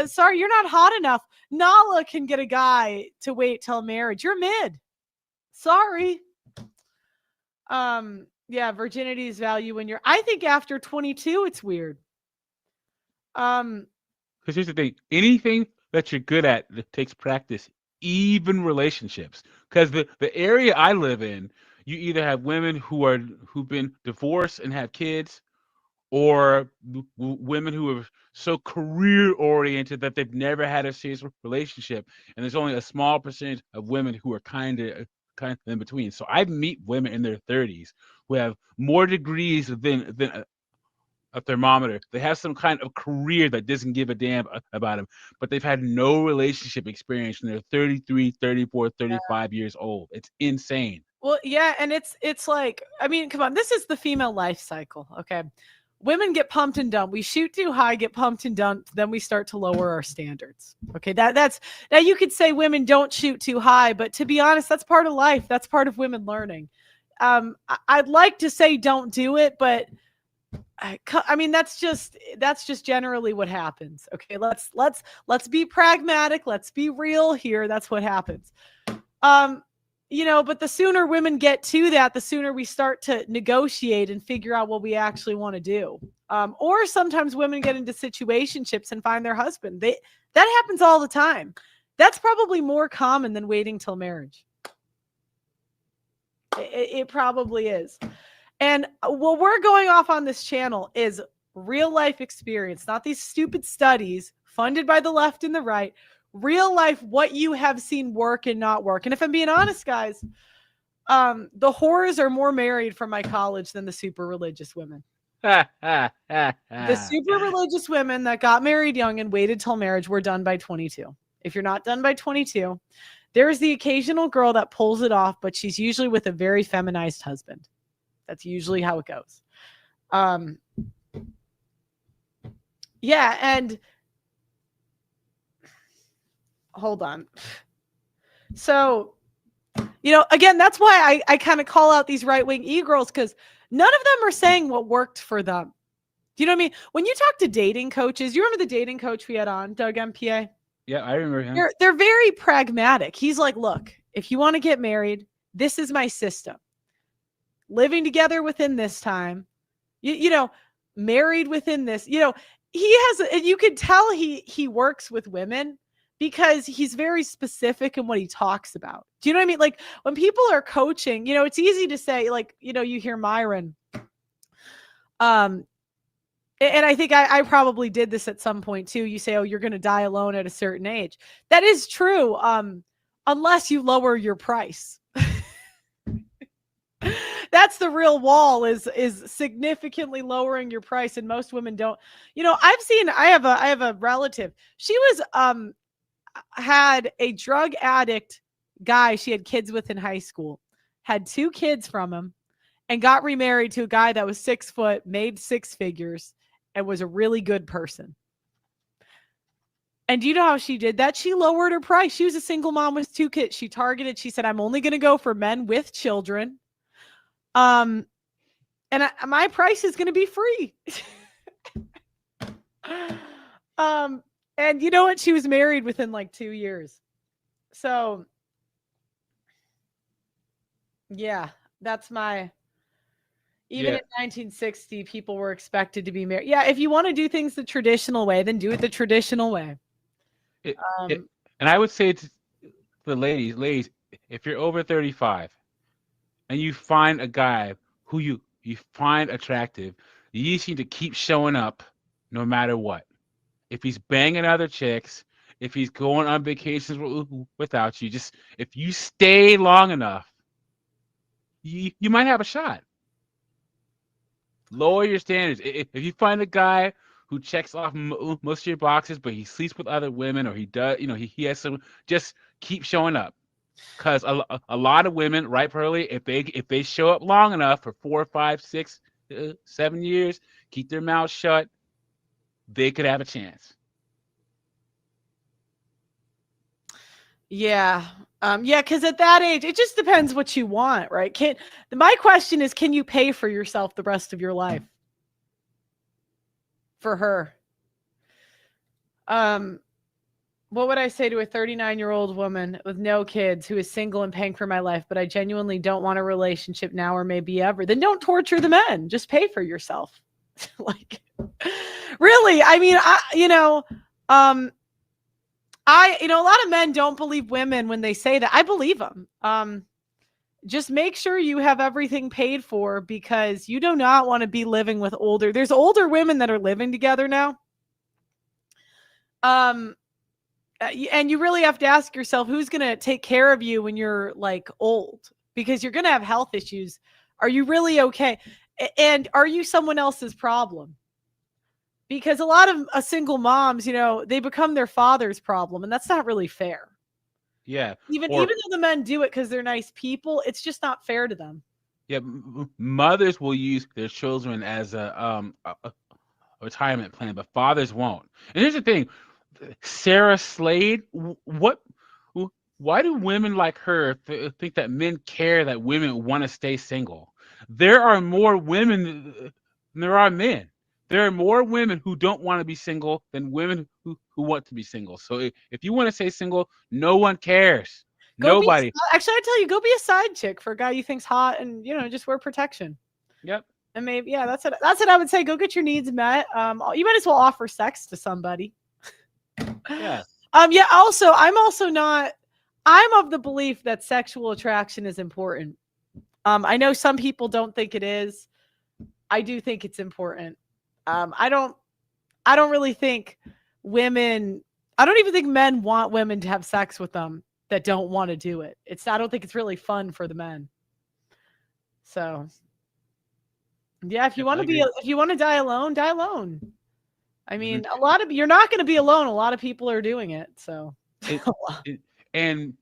Sorry, you're not hot enough. Nala can get a guy to wait till marriage. You're mid. Sorry. Yeah, virginity is value when you're, I think after 22, it's weird. Because here's the thing, anything that you're good at that takes practice, even relationships. Because the area I live in, you either have women who've been divorced and have kids, or women who are so career oriented that they've never had a serious relationship, and there's only a small percentage of women who are kind of in between. So I meet women in their 30s who have more degrees than a thermometer. They have some kind of career that doesn't give a damn about them, but they've had no relationship experience when they're 33, 34, 35 years old. It's insane. Well, yeah, and it's like, I mean, come on, this is the female life cycle, okay? Women get pumped and dumped. We shoot too high, get pumped and dumped, then we start to lower our standards. Okay, that's now you could say women don't shoot too high, but to be honest, that's part of life. That's part of women learning. I'd like to say don't do it, but I mean that's just generally what happens. Okay, let's be pragmatic. Let's be real here. That's what happens. You know, but the sooner women get to that, the sooner we start to negotiate and figure out what we actually want to do. Or sometimes women get into situationships and find their husband. That happens all the time. That's probably more common than waiting till marriage. It probably is. And what we're going off on this channel is real life experience, not these stupid studies funded by the left and the right. Real life, what you have seen work and not work. And if I'm being honest, guys, the whores are more married from my college than the super religious women. The super religious women that got married young and waited till marriage were done by 22. If you're not done by 22, there's the occasional girl that pulls it off, but she's usually with a very feminized husband. That's usually how it goes. Yeah, and hold on. So, you know, again, that's why I kind of call out these right-wing e-girls, because none of them are saying what worked for them. Do you know what I mean? When you talk to dating coaches, you remember the dating coach we had on, Doug MPA? Yeah, I remember him. They're very pragmatic. He's like, look, if you want to get married, this is my system. Living together within this time, you know, married within this, you know, he has, and you could tell he works with women because he's very specific in what he talks about. Do you know what I mean? Like when people are coaching, you know, it's easy to say, like, you know, you hear Myron. And I think I probably did this at some point too. You say, oh, you're going to die alone at a certain age. That is true. Unless you lower your price. That's the real wall is significantly lowering your price. And most women don't, you know, I have a relative. She was, had a drug addict guy she had kids with in high school, had 2 kids from him, and got remarried to a guy that was 6 foot, made 6 figures, and was a really good person. And do you know how she did that? She lowered her price. She was a single mom with 2 kids. She said, I'm only going to go for men with children. And my price is going to be free. And you know what? She was married within like 2 years. So yeah, that's my, even in 1960, people were expected to be married. Yeah. If you want to do things the traditional way, then do it the traditional way. And I would say to the ladies, if you're over 35 and you find a guy who you find attractive, you just need to keep showing up no matter what. If he's banging other chicks, if he's going on vacations without you, just if you stay long enough, you might have a shot. Lower your standards. If you find a guy who checks off most of your boxes, but he sleeps with other women, or he does, you know, he has some, just keep showing up. Because a lot of women, right, Pearly, if they show up long enough for 4, 5, 6, 7 years, keep their mouth shut, they could have a chance. Yeah. Yeah, because at that age, it just depends what you want, right? My question is, can you pay for yourself the rest of your life? For her. What would I say to a 39-year-old woman with no kids who is single and paying for my life, but I genuinely don't want a relationship now or maybe ever? Then don't torture the men. Just pay for yourself. Like, really? I mean, a lot of men don't believe women when they say that. I believe them. just make sure you have everything paid for, because you do not want to be living with there's older women that are living together now. And you really have to ask yourself, who's going to take care of you when you're like old, because you're going to have health issues. Are you really okay? And are you someone else's problem? Because a lot of single moms, they become their father's problem, and that's not really fair. Yeah. Even though the men do it because they're nice people, it's just not fair to them. Yeah, mothers will use their children as a retirement plan, but fathers won't. And here's the thing, Sarah Slade, why do women like her think that men care that women want to stay single? There are more women than there are men. There are more women who don't want to be single than women who want to be single. So if you want to stay single, no one cares. Nobody. Actually, I tell you, go be a side chick for a guy you think's hot, and just wear protection. Yep. And maybe, yeah, that's what I would say. Go get your needs met. You might as well offer sex to somebody. Yeah. Yeah. Also, I'm of the belief that sexual attraction is important. I know some people don't think it is. I do think it's important. I don't really think I don't even think men want women to have sex with them that don't want to do it. I don't think it's really fun for the men. So yeah, if you want to die alone, die alone. I mean, you're not going to be alone. A lot of people are doing it. So and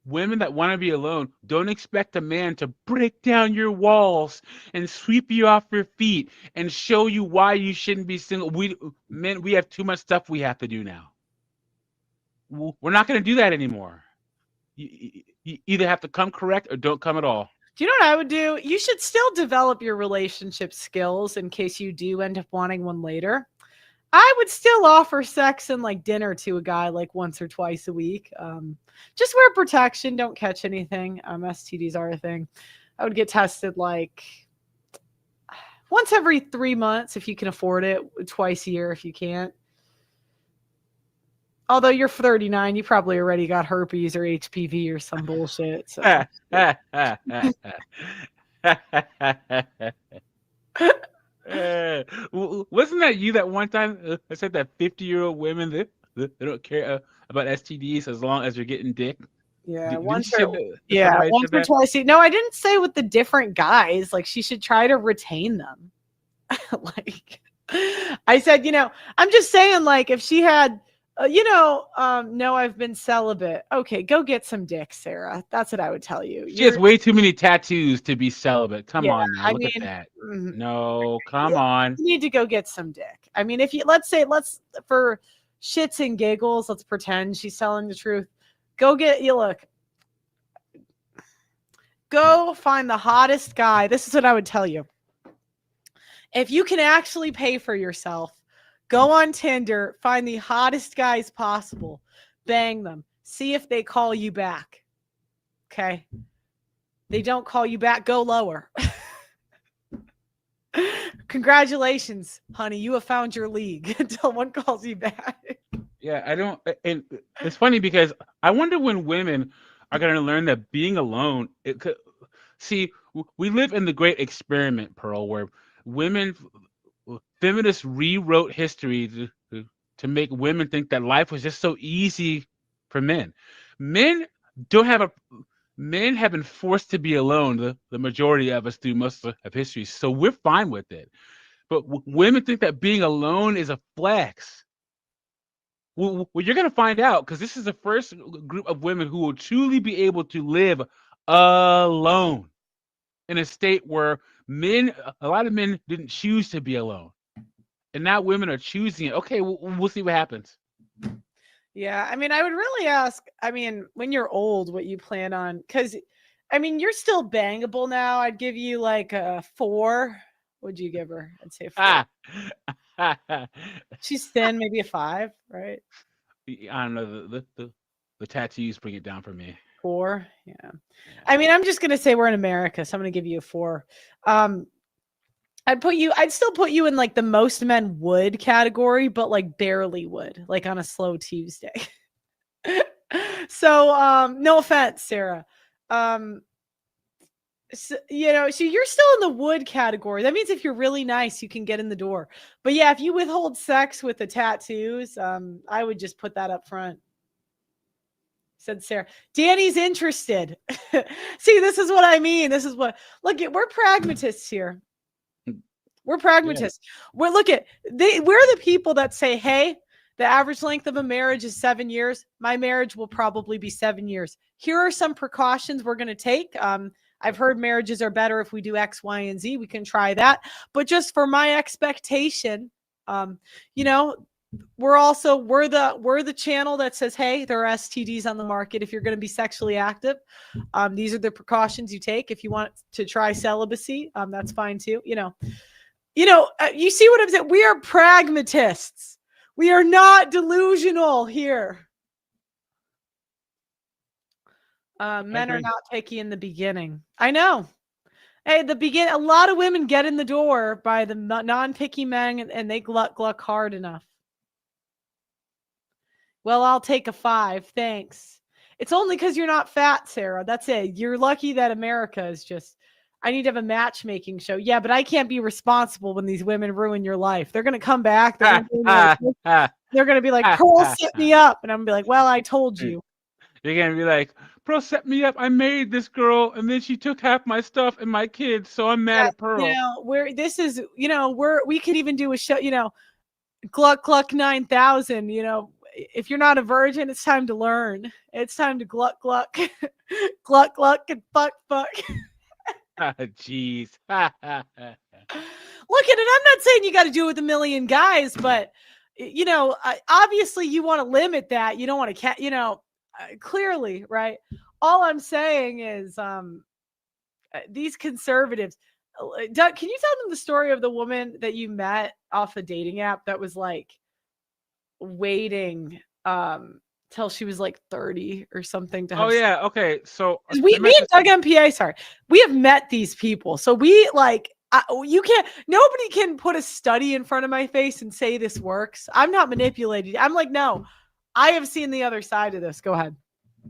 women that want to be alone, don't expect a man to break down your walls and sweep you off your feet and show you why you shouldn't be single. We have too much stuff we have to do now. We're not going to do that anymore. You either have to come correct or don't come at all. Do you know what I would do? You should still develop your relationship skills in case you do end up wanting one later. I would still offer sex and like dinner to a guy like once or twice a week. Just wear protection. Don't catch anything. STDs are a thing. I would get tested like once every 3 months if you can afford it. Twice a year if you can't. Although you're 39, you probably already got herpes or HPV or some bullshit. So. Wasn't that you that one time I said that 50-year-old women they don't care about STDs as long as you're getting dick? Yeah, once or twice. No, I didn't say with the different guys. Like she should try to retain them. Like I said, I'm just saying, like if she had, no, I've been celibate. Okay, go get some dick, Sarah. That's what I would tell you. She has way too many tattoos to be celibate. Come on now, look at that. Mm-hmm. No, come on. You need to go get some dick. I mean, let's for shits and giggles, let's pretend she's telling the truth. Go find the hottest guy. This is what I would tell you. If you can actually pay for yourself, go on Tinder, find the hottest guys possible, bang them, see if they call you back. Okay. They don't call you back, go lower. Congratulations, honey. You have found your league until one calls you back. Yeah, I don't. And it's funny because I wonder when women are going to learn that being alone. See, we live in the great experiment, Pearl, where feminists rewrote history to make women think that life was just so easy for men. Men have been forced to be alone, the majority of us through most of history, so we're fine with it. But women think that being alone is a flex. Well, you're going to find out, because this is the first group of women who will truly be able to live alone in a state where a lot of men didn't choose to be alone. And now women are choosing it. Okay, we'll see what happens. Yeah, I mean, I would really ask, when you're old, what you plan on, because, you're still bangable now. I'd give you like a 4. What'd you give her? I'd say a 4. She's thin, maybe a 5, right? I don't know. The tattoos bring it down for me. 4, yeah. I'm just gonna say we're in America, so I'm gonna give you a 4. I'd still put you in like the most men would category, but like barely would, like on a slow Tuesday. So no offense, Sarah. So, so you're still in the wood category. That means if you're really nice, you can get in the door. But yeah, if you withhold sex with the tattoos, I would just put that up front. Said Sarah. Danny's interested. See, this is what I mean. This is what we're pragmatists here. We're pragmatists. We're the people that say, hey, the average length of a marriage is 7 years. My marriage will probably be 7 years. Here are some precautions we're going to take. I've heard marriages are better if we do X, Y, and Z. We can try that. But just for my expectation, we're the channel that says, hey, there are STDs on the market. If you're going to be sexually active, these are the precautions you take. If you want to try celibacy, that's fine too. You see what I'm saying? We are pragmatists. We are not delusional here. Men are not picky in the beginning. I know. Hey, a lot of women get in the door by the non-picky men and they gluck hard enough. Well, I'll take a 5. Thanks. It's only because you're not fat, Sarah. That's it. You're lucky that America is just, I need to have a matchmaking show. Yeah, but I can't be responsible when these women ruin your life. They're going to come back. They're going to be like, Pearl set me up. And I'm going to be like, well, I told you. You're going to be like, Pearl set me up. I married this girl and then she took half my stuff and my kids. So I'm mad at Pearl. We could even do a show, Gluck 9000, if you're not a virgin, it's time to learn. It's time to gluck, and fuck. Jeez. Look at it. I'm not saying you got to do it with a million guys, but obviously you want to limit that. You don't want to, clearly, right? All I'm saying is, these conservatives. Doug, can you tell them the story of the woman that you met off a dating app that was like waiting till she was like 30 or something to have okay, so me and Doug MPA, sorry, we have met these people, so we nobody can put a study in front of my face and say this works. I'm not manipulated. I'm like, no, I have seen the other side of this. Go ahead.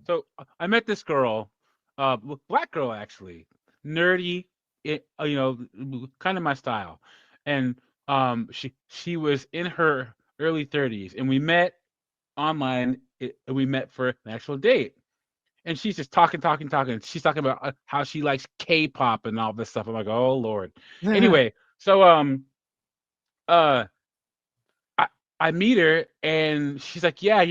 So I met this girl, black girl actually, nerdy, kind of my style, and she was in her early 30s, and we met online. We met for an actual date, and she's just talking. She's talking about how she likes K-pop and all this stuff. I'm like, oh Lord. Anyway, so I meet her and she's like, yeah,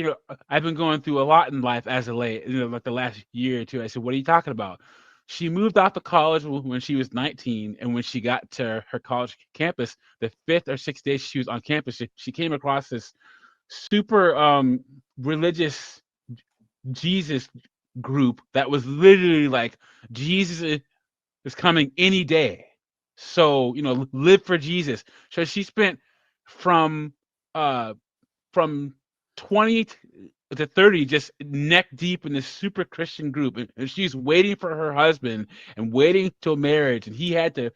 I've been going through a lot in life as of late, like the last year or two. I said, what are you talking about? She moved off of college when she was 19, and when she got to her college campus, the 5th or 6th day she was on campus, she came across this super religious Jesus group that was literally like, Jesus is coming any day. So, live for Jesus. So she spent from 20 to 30 just neck deep in this super Christian group, and she's waiting for her husband and waiting till marriage, and he had to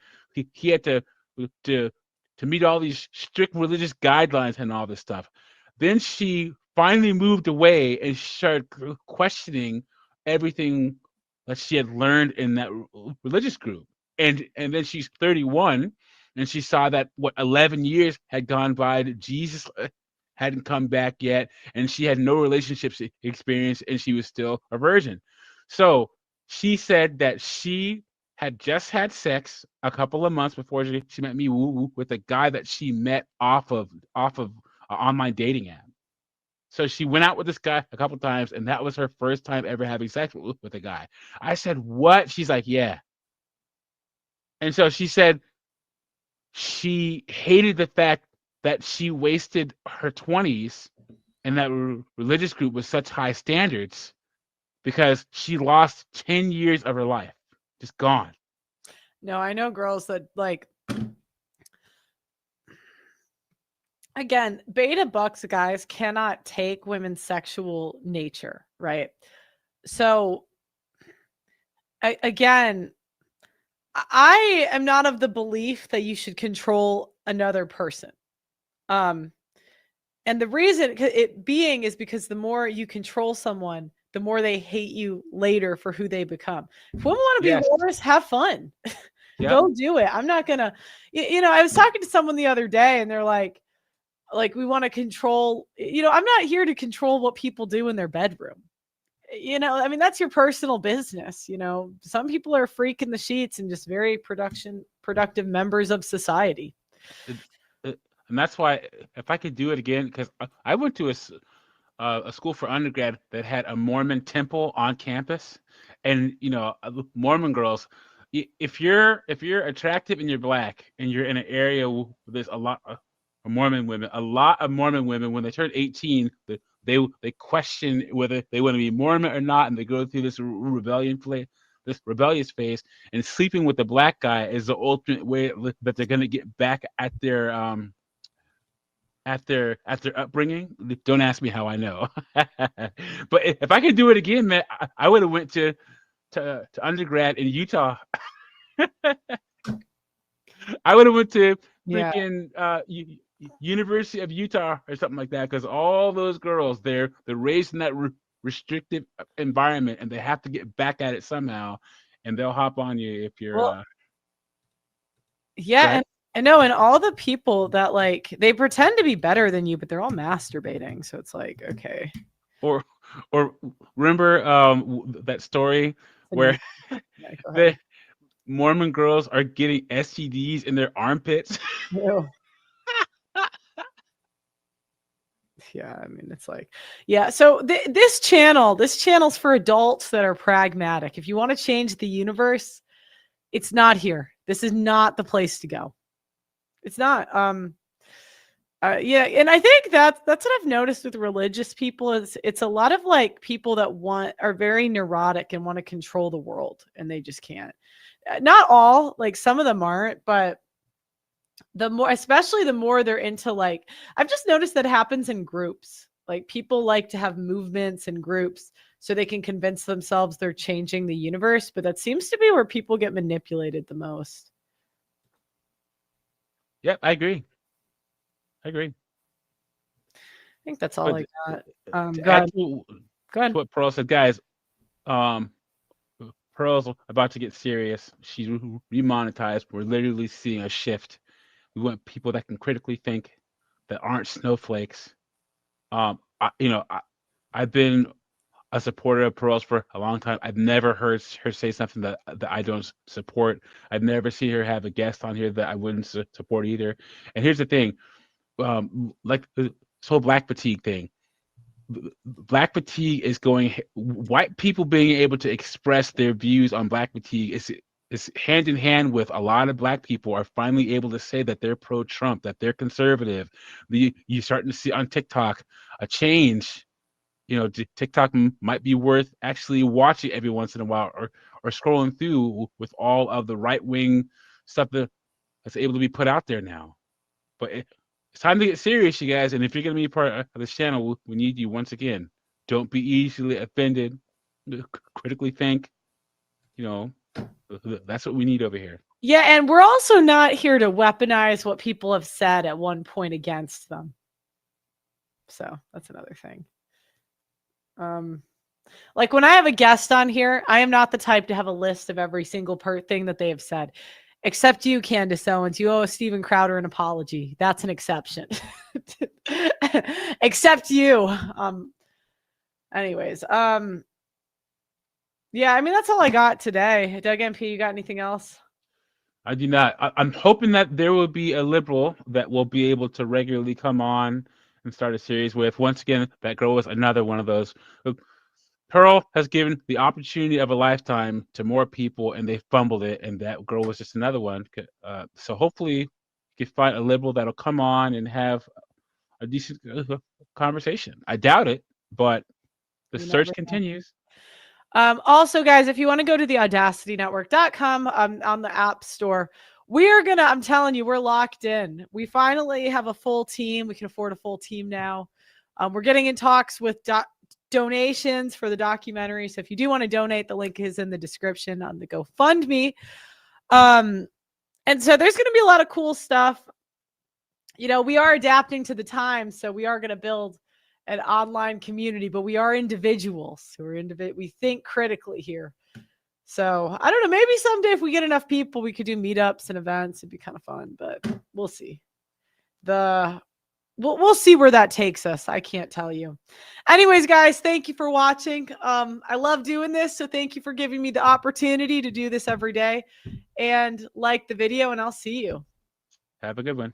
meet all these strict religious guidelines and all this stuff. Then she finally moved away and started questioning everything that she had learned in that religious group, and then she's 31 and she saw that 11 years had gone by, that Jesus hadn't come back yet, and she had no relationships experience, and she was still a virgin. So she said that she had just had sex a couple of months before she met me with a guy that she met off of an online dating app. So she went out with this guy a couple times, and that was her first time ever having sex with a guy. I said, what? She's like, yeah. And so she said she hated the fact that she wasted her 20s and that religious group with such high standards, because she lost 10 years of her life, just gone. No, I know girls that again, beta bucks guys cannot take women's sexual nature, right? So again, I am not of the belief that you should control another person. And the reason it being is because the more you control someone, the more they hate you later for who they become. If women want to be Yes. whores, have fun. Yep. Go do it. I'm not gonna, I was talking to someone the other day and they're like we want to control, I'm not here to control what people do in their bedroom. I mean, that's your personal business. Some people are freaking the sheets and just very productive members of society. And that's why if I could do it again, because I went to a school for undergrad that had a Mormon temple on campus, and Mormon girls, if you're attractive and you're black and you're in an area where there's a lot of Mormon women, when they turn 18, they question whether they want to be Mormon or not, and they go through this this rebellious phase, and sleeping with the black guy is the ultimate way that they're going to get back at their upbringing. Don't ask me how I know. But if I could do it again, man, I would have went to undergrad in Utah. I would have went to freaking University of Utah or something like that, because all those girls, they're raised in that restrictive environment, and they have to get back at it somehow, and they'll hop on you if you're and I know, and all the people that they pretend to be better than you, but they're all masturbating, so it's like, okay. Or remember that story where the Mormon girls are getting STDs in their armpits? Yeah, I mean, it's like, so this channel's for adults that are pragmatic. If you want to change the universe, it's not here. This is not the place to go. It's not. And I think that's what I've noticed with religious people is it's a lot of people that are very neurotic and want to control the world, and they just can't. Not all, some of them aren't, but especially the more they're into I've just noticed that happens in groups. People like to have movements and groups so they can convince themselves they're changing the universe, but that seems to be where people get manipulated the most. Yep, I agree. I think that's all I got. Go ahead. What Pearl said, guys. Pearl's about to get serious. She's remonetized. We're literally seeing a shift. We want people that can critically think, that aren't snowflakes. I've been a supporter of Pearl's for a long time. I've never heard her say something that I don't support. I've never seen her have a guest on here that I wouldn't support either. And here's the thing, this whole black fatigue thing. Black fatigue is white people being able to express their views on black fatigue is hand in hand with a lot of black people are finally able to say that they're pro-Trump, that they're conservative. You're starting to see on TikTok a change. TikTok might be worth actually watching every once in a while, or scrolling through with all of the right-wing stuff that's able to be put out there now. But it's time to get serious, you guys. And if you're going to be part of this channel, we need you once again. Don't be easily offended. Critically think. That's what we need over here. Yeah, and we're also not here to weaponize what people have said at one point against them. So that's another thing. When I have a guest on here, I am not the type to have a list of every single thing that they have said. Except you, Candace Owens. You owe Steven Crowder an apology. That's an exception. Except you. Anyways, yeah, I mean, that's all I got today. Doug MP, you got anything else? I do not. I'm hoping that there will be a liberal that will be able to regularly come on and start a series with. Once again, that girl was another one of those. Pearl has given the opportunity of a lifetime to more people, and they fumbled it, and that girl was just another one. So hopefully you can find a liberal that'll come on and have a decent conversation. I doubt it, but the search continues. Also, guys, if you want to go to the audacitynetwork.com on the App Store, I'm telling you, we're locked in. We finally have a full team. We can afford a full team now. We're getting in talks with donations for the documentary. So if you do want to donate, the link is in the description on the GoFundMe. And so there's going to be a lot of cool stuff. We are adapting to the times, so we are going to build an online community, but we are individuals who are we think critically here. So I don't know, maybe someday if we get enough people, we could do meetups and events. It'd be kind of fun, but we'll see. We'll see where that takes us. I can't tell you. Anyways, guys, thank you for watching. I love doing this, so thank you for giving me the opportunity to do this every day. And like the video, and I'll see you. Have a good one.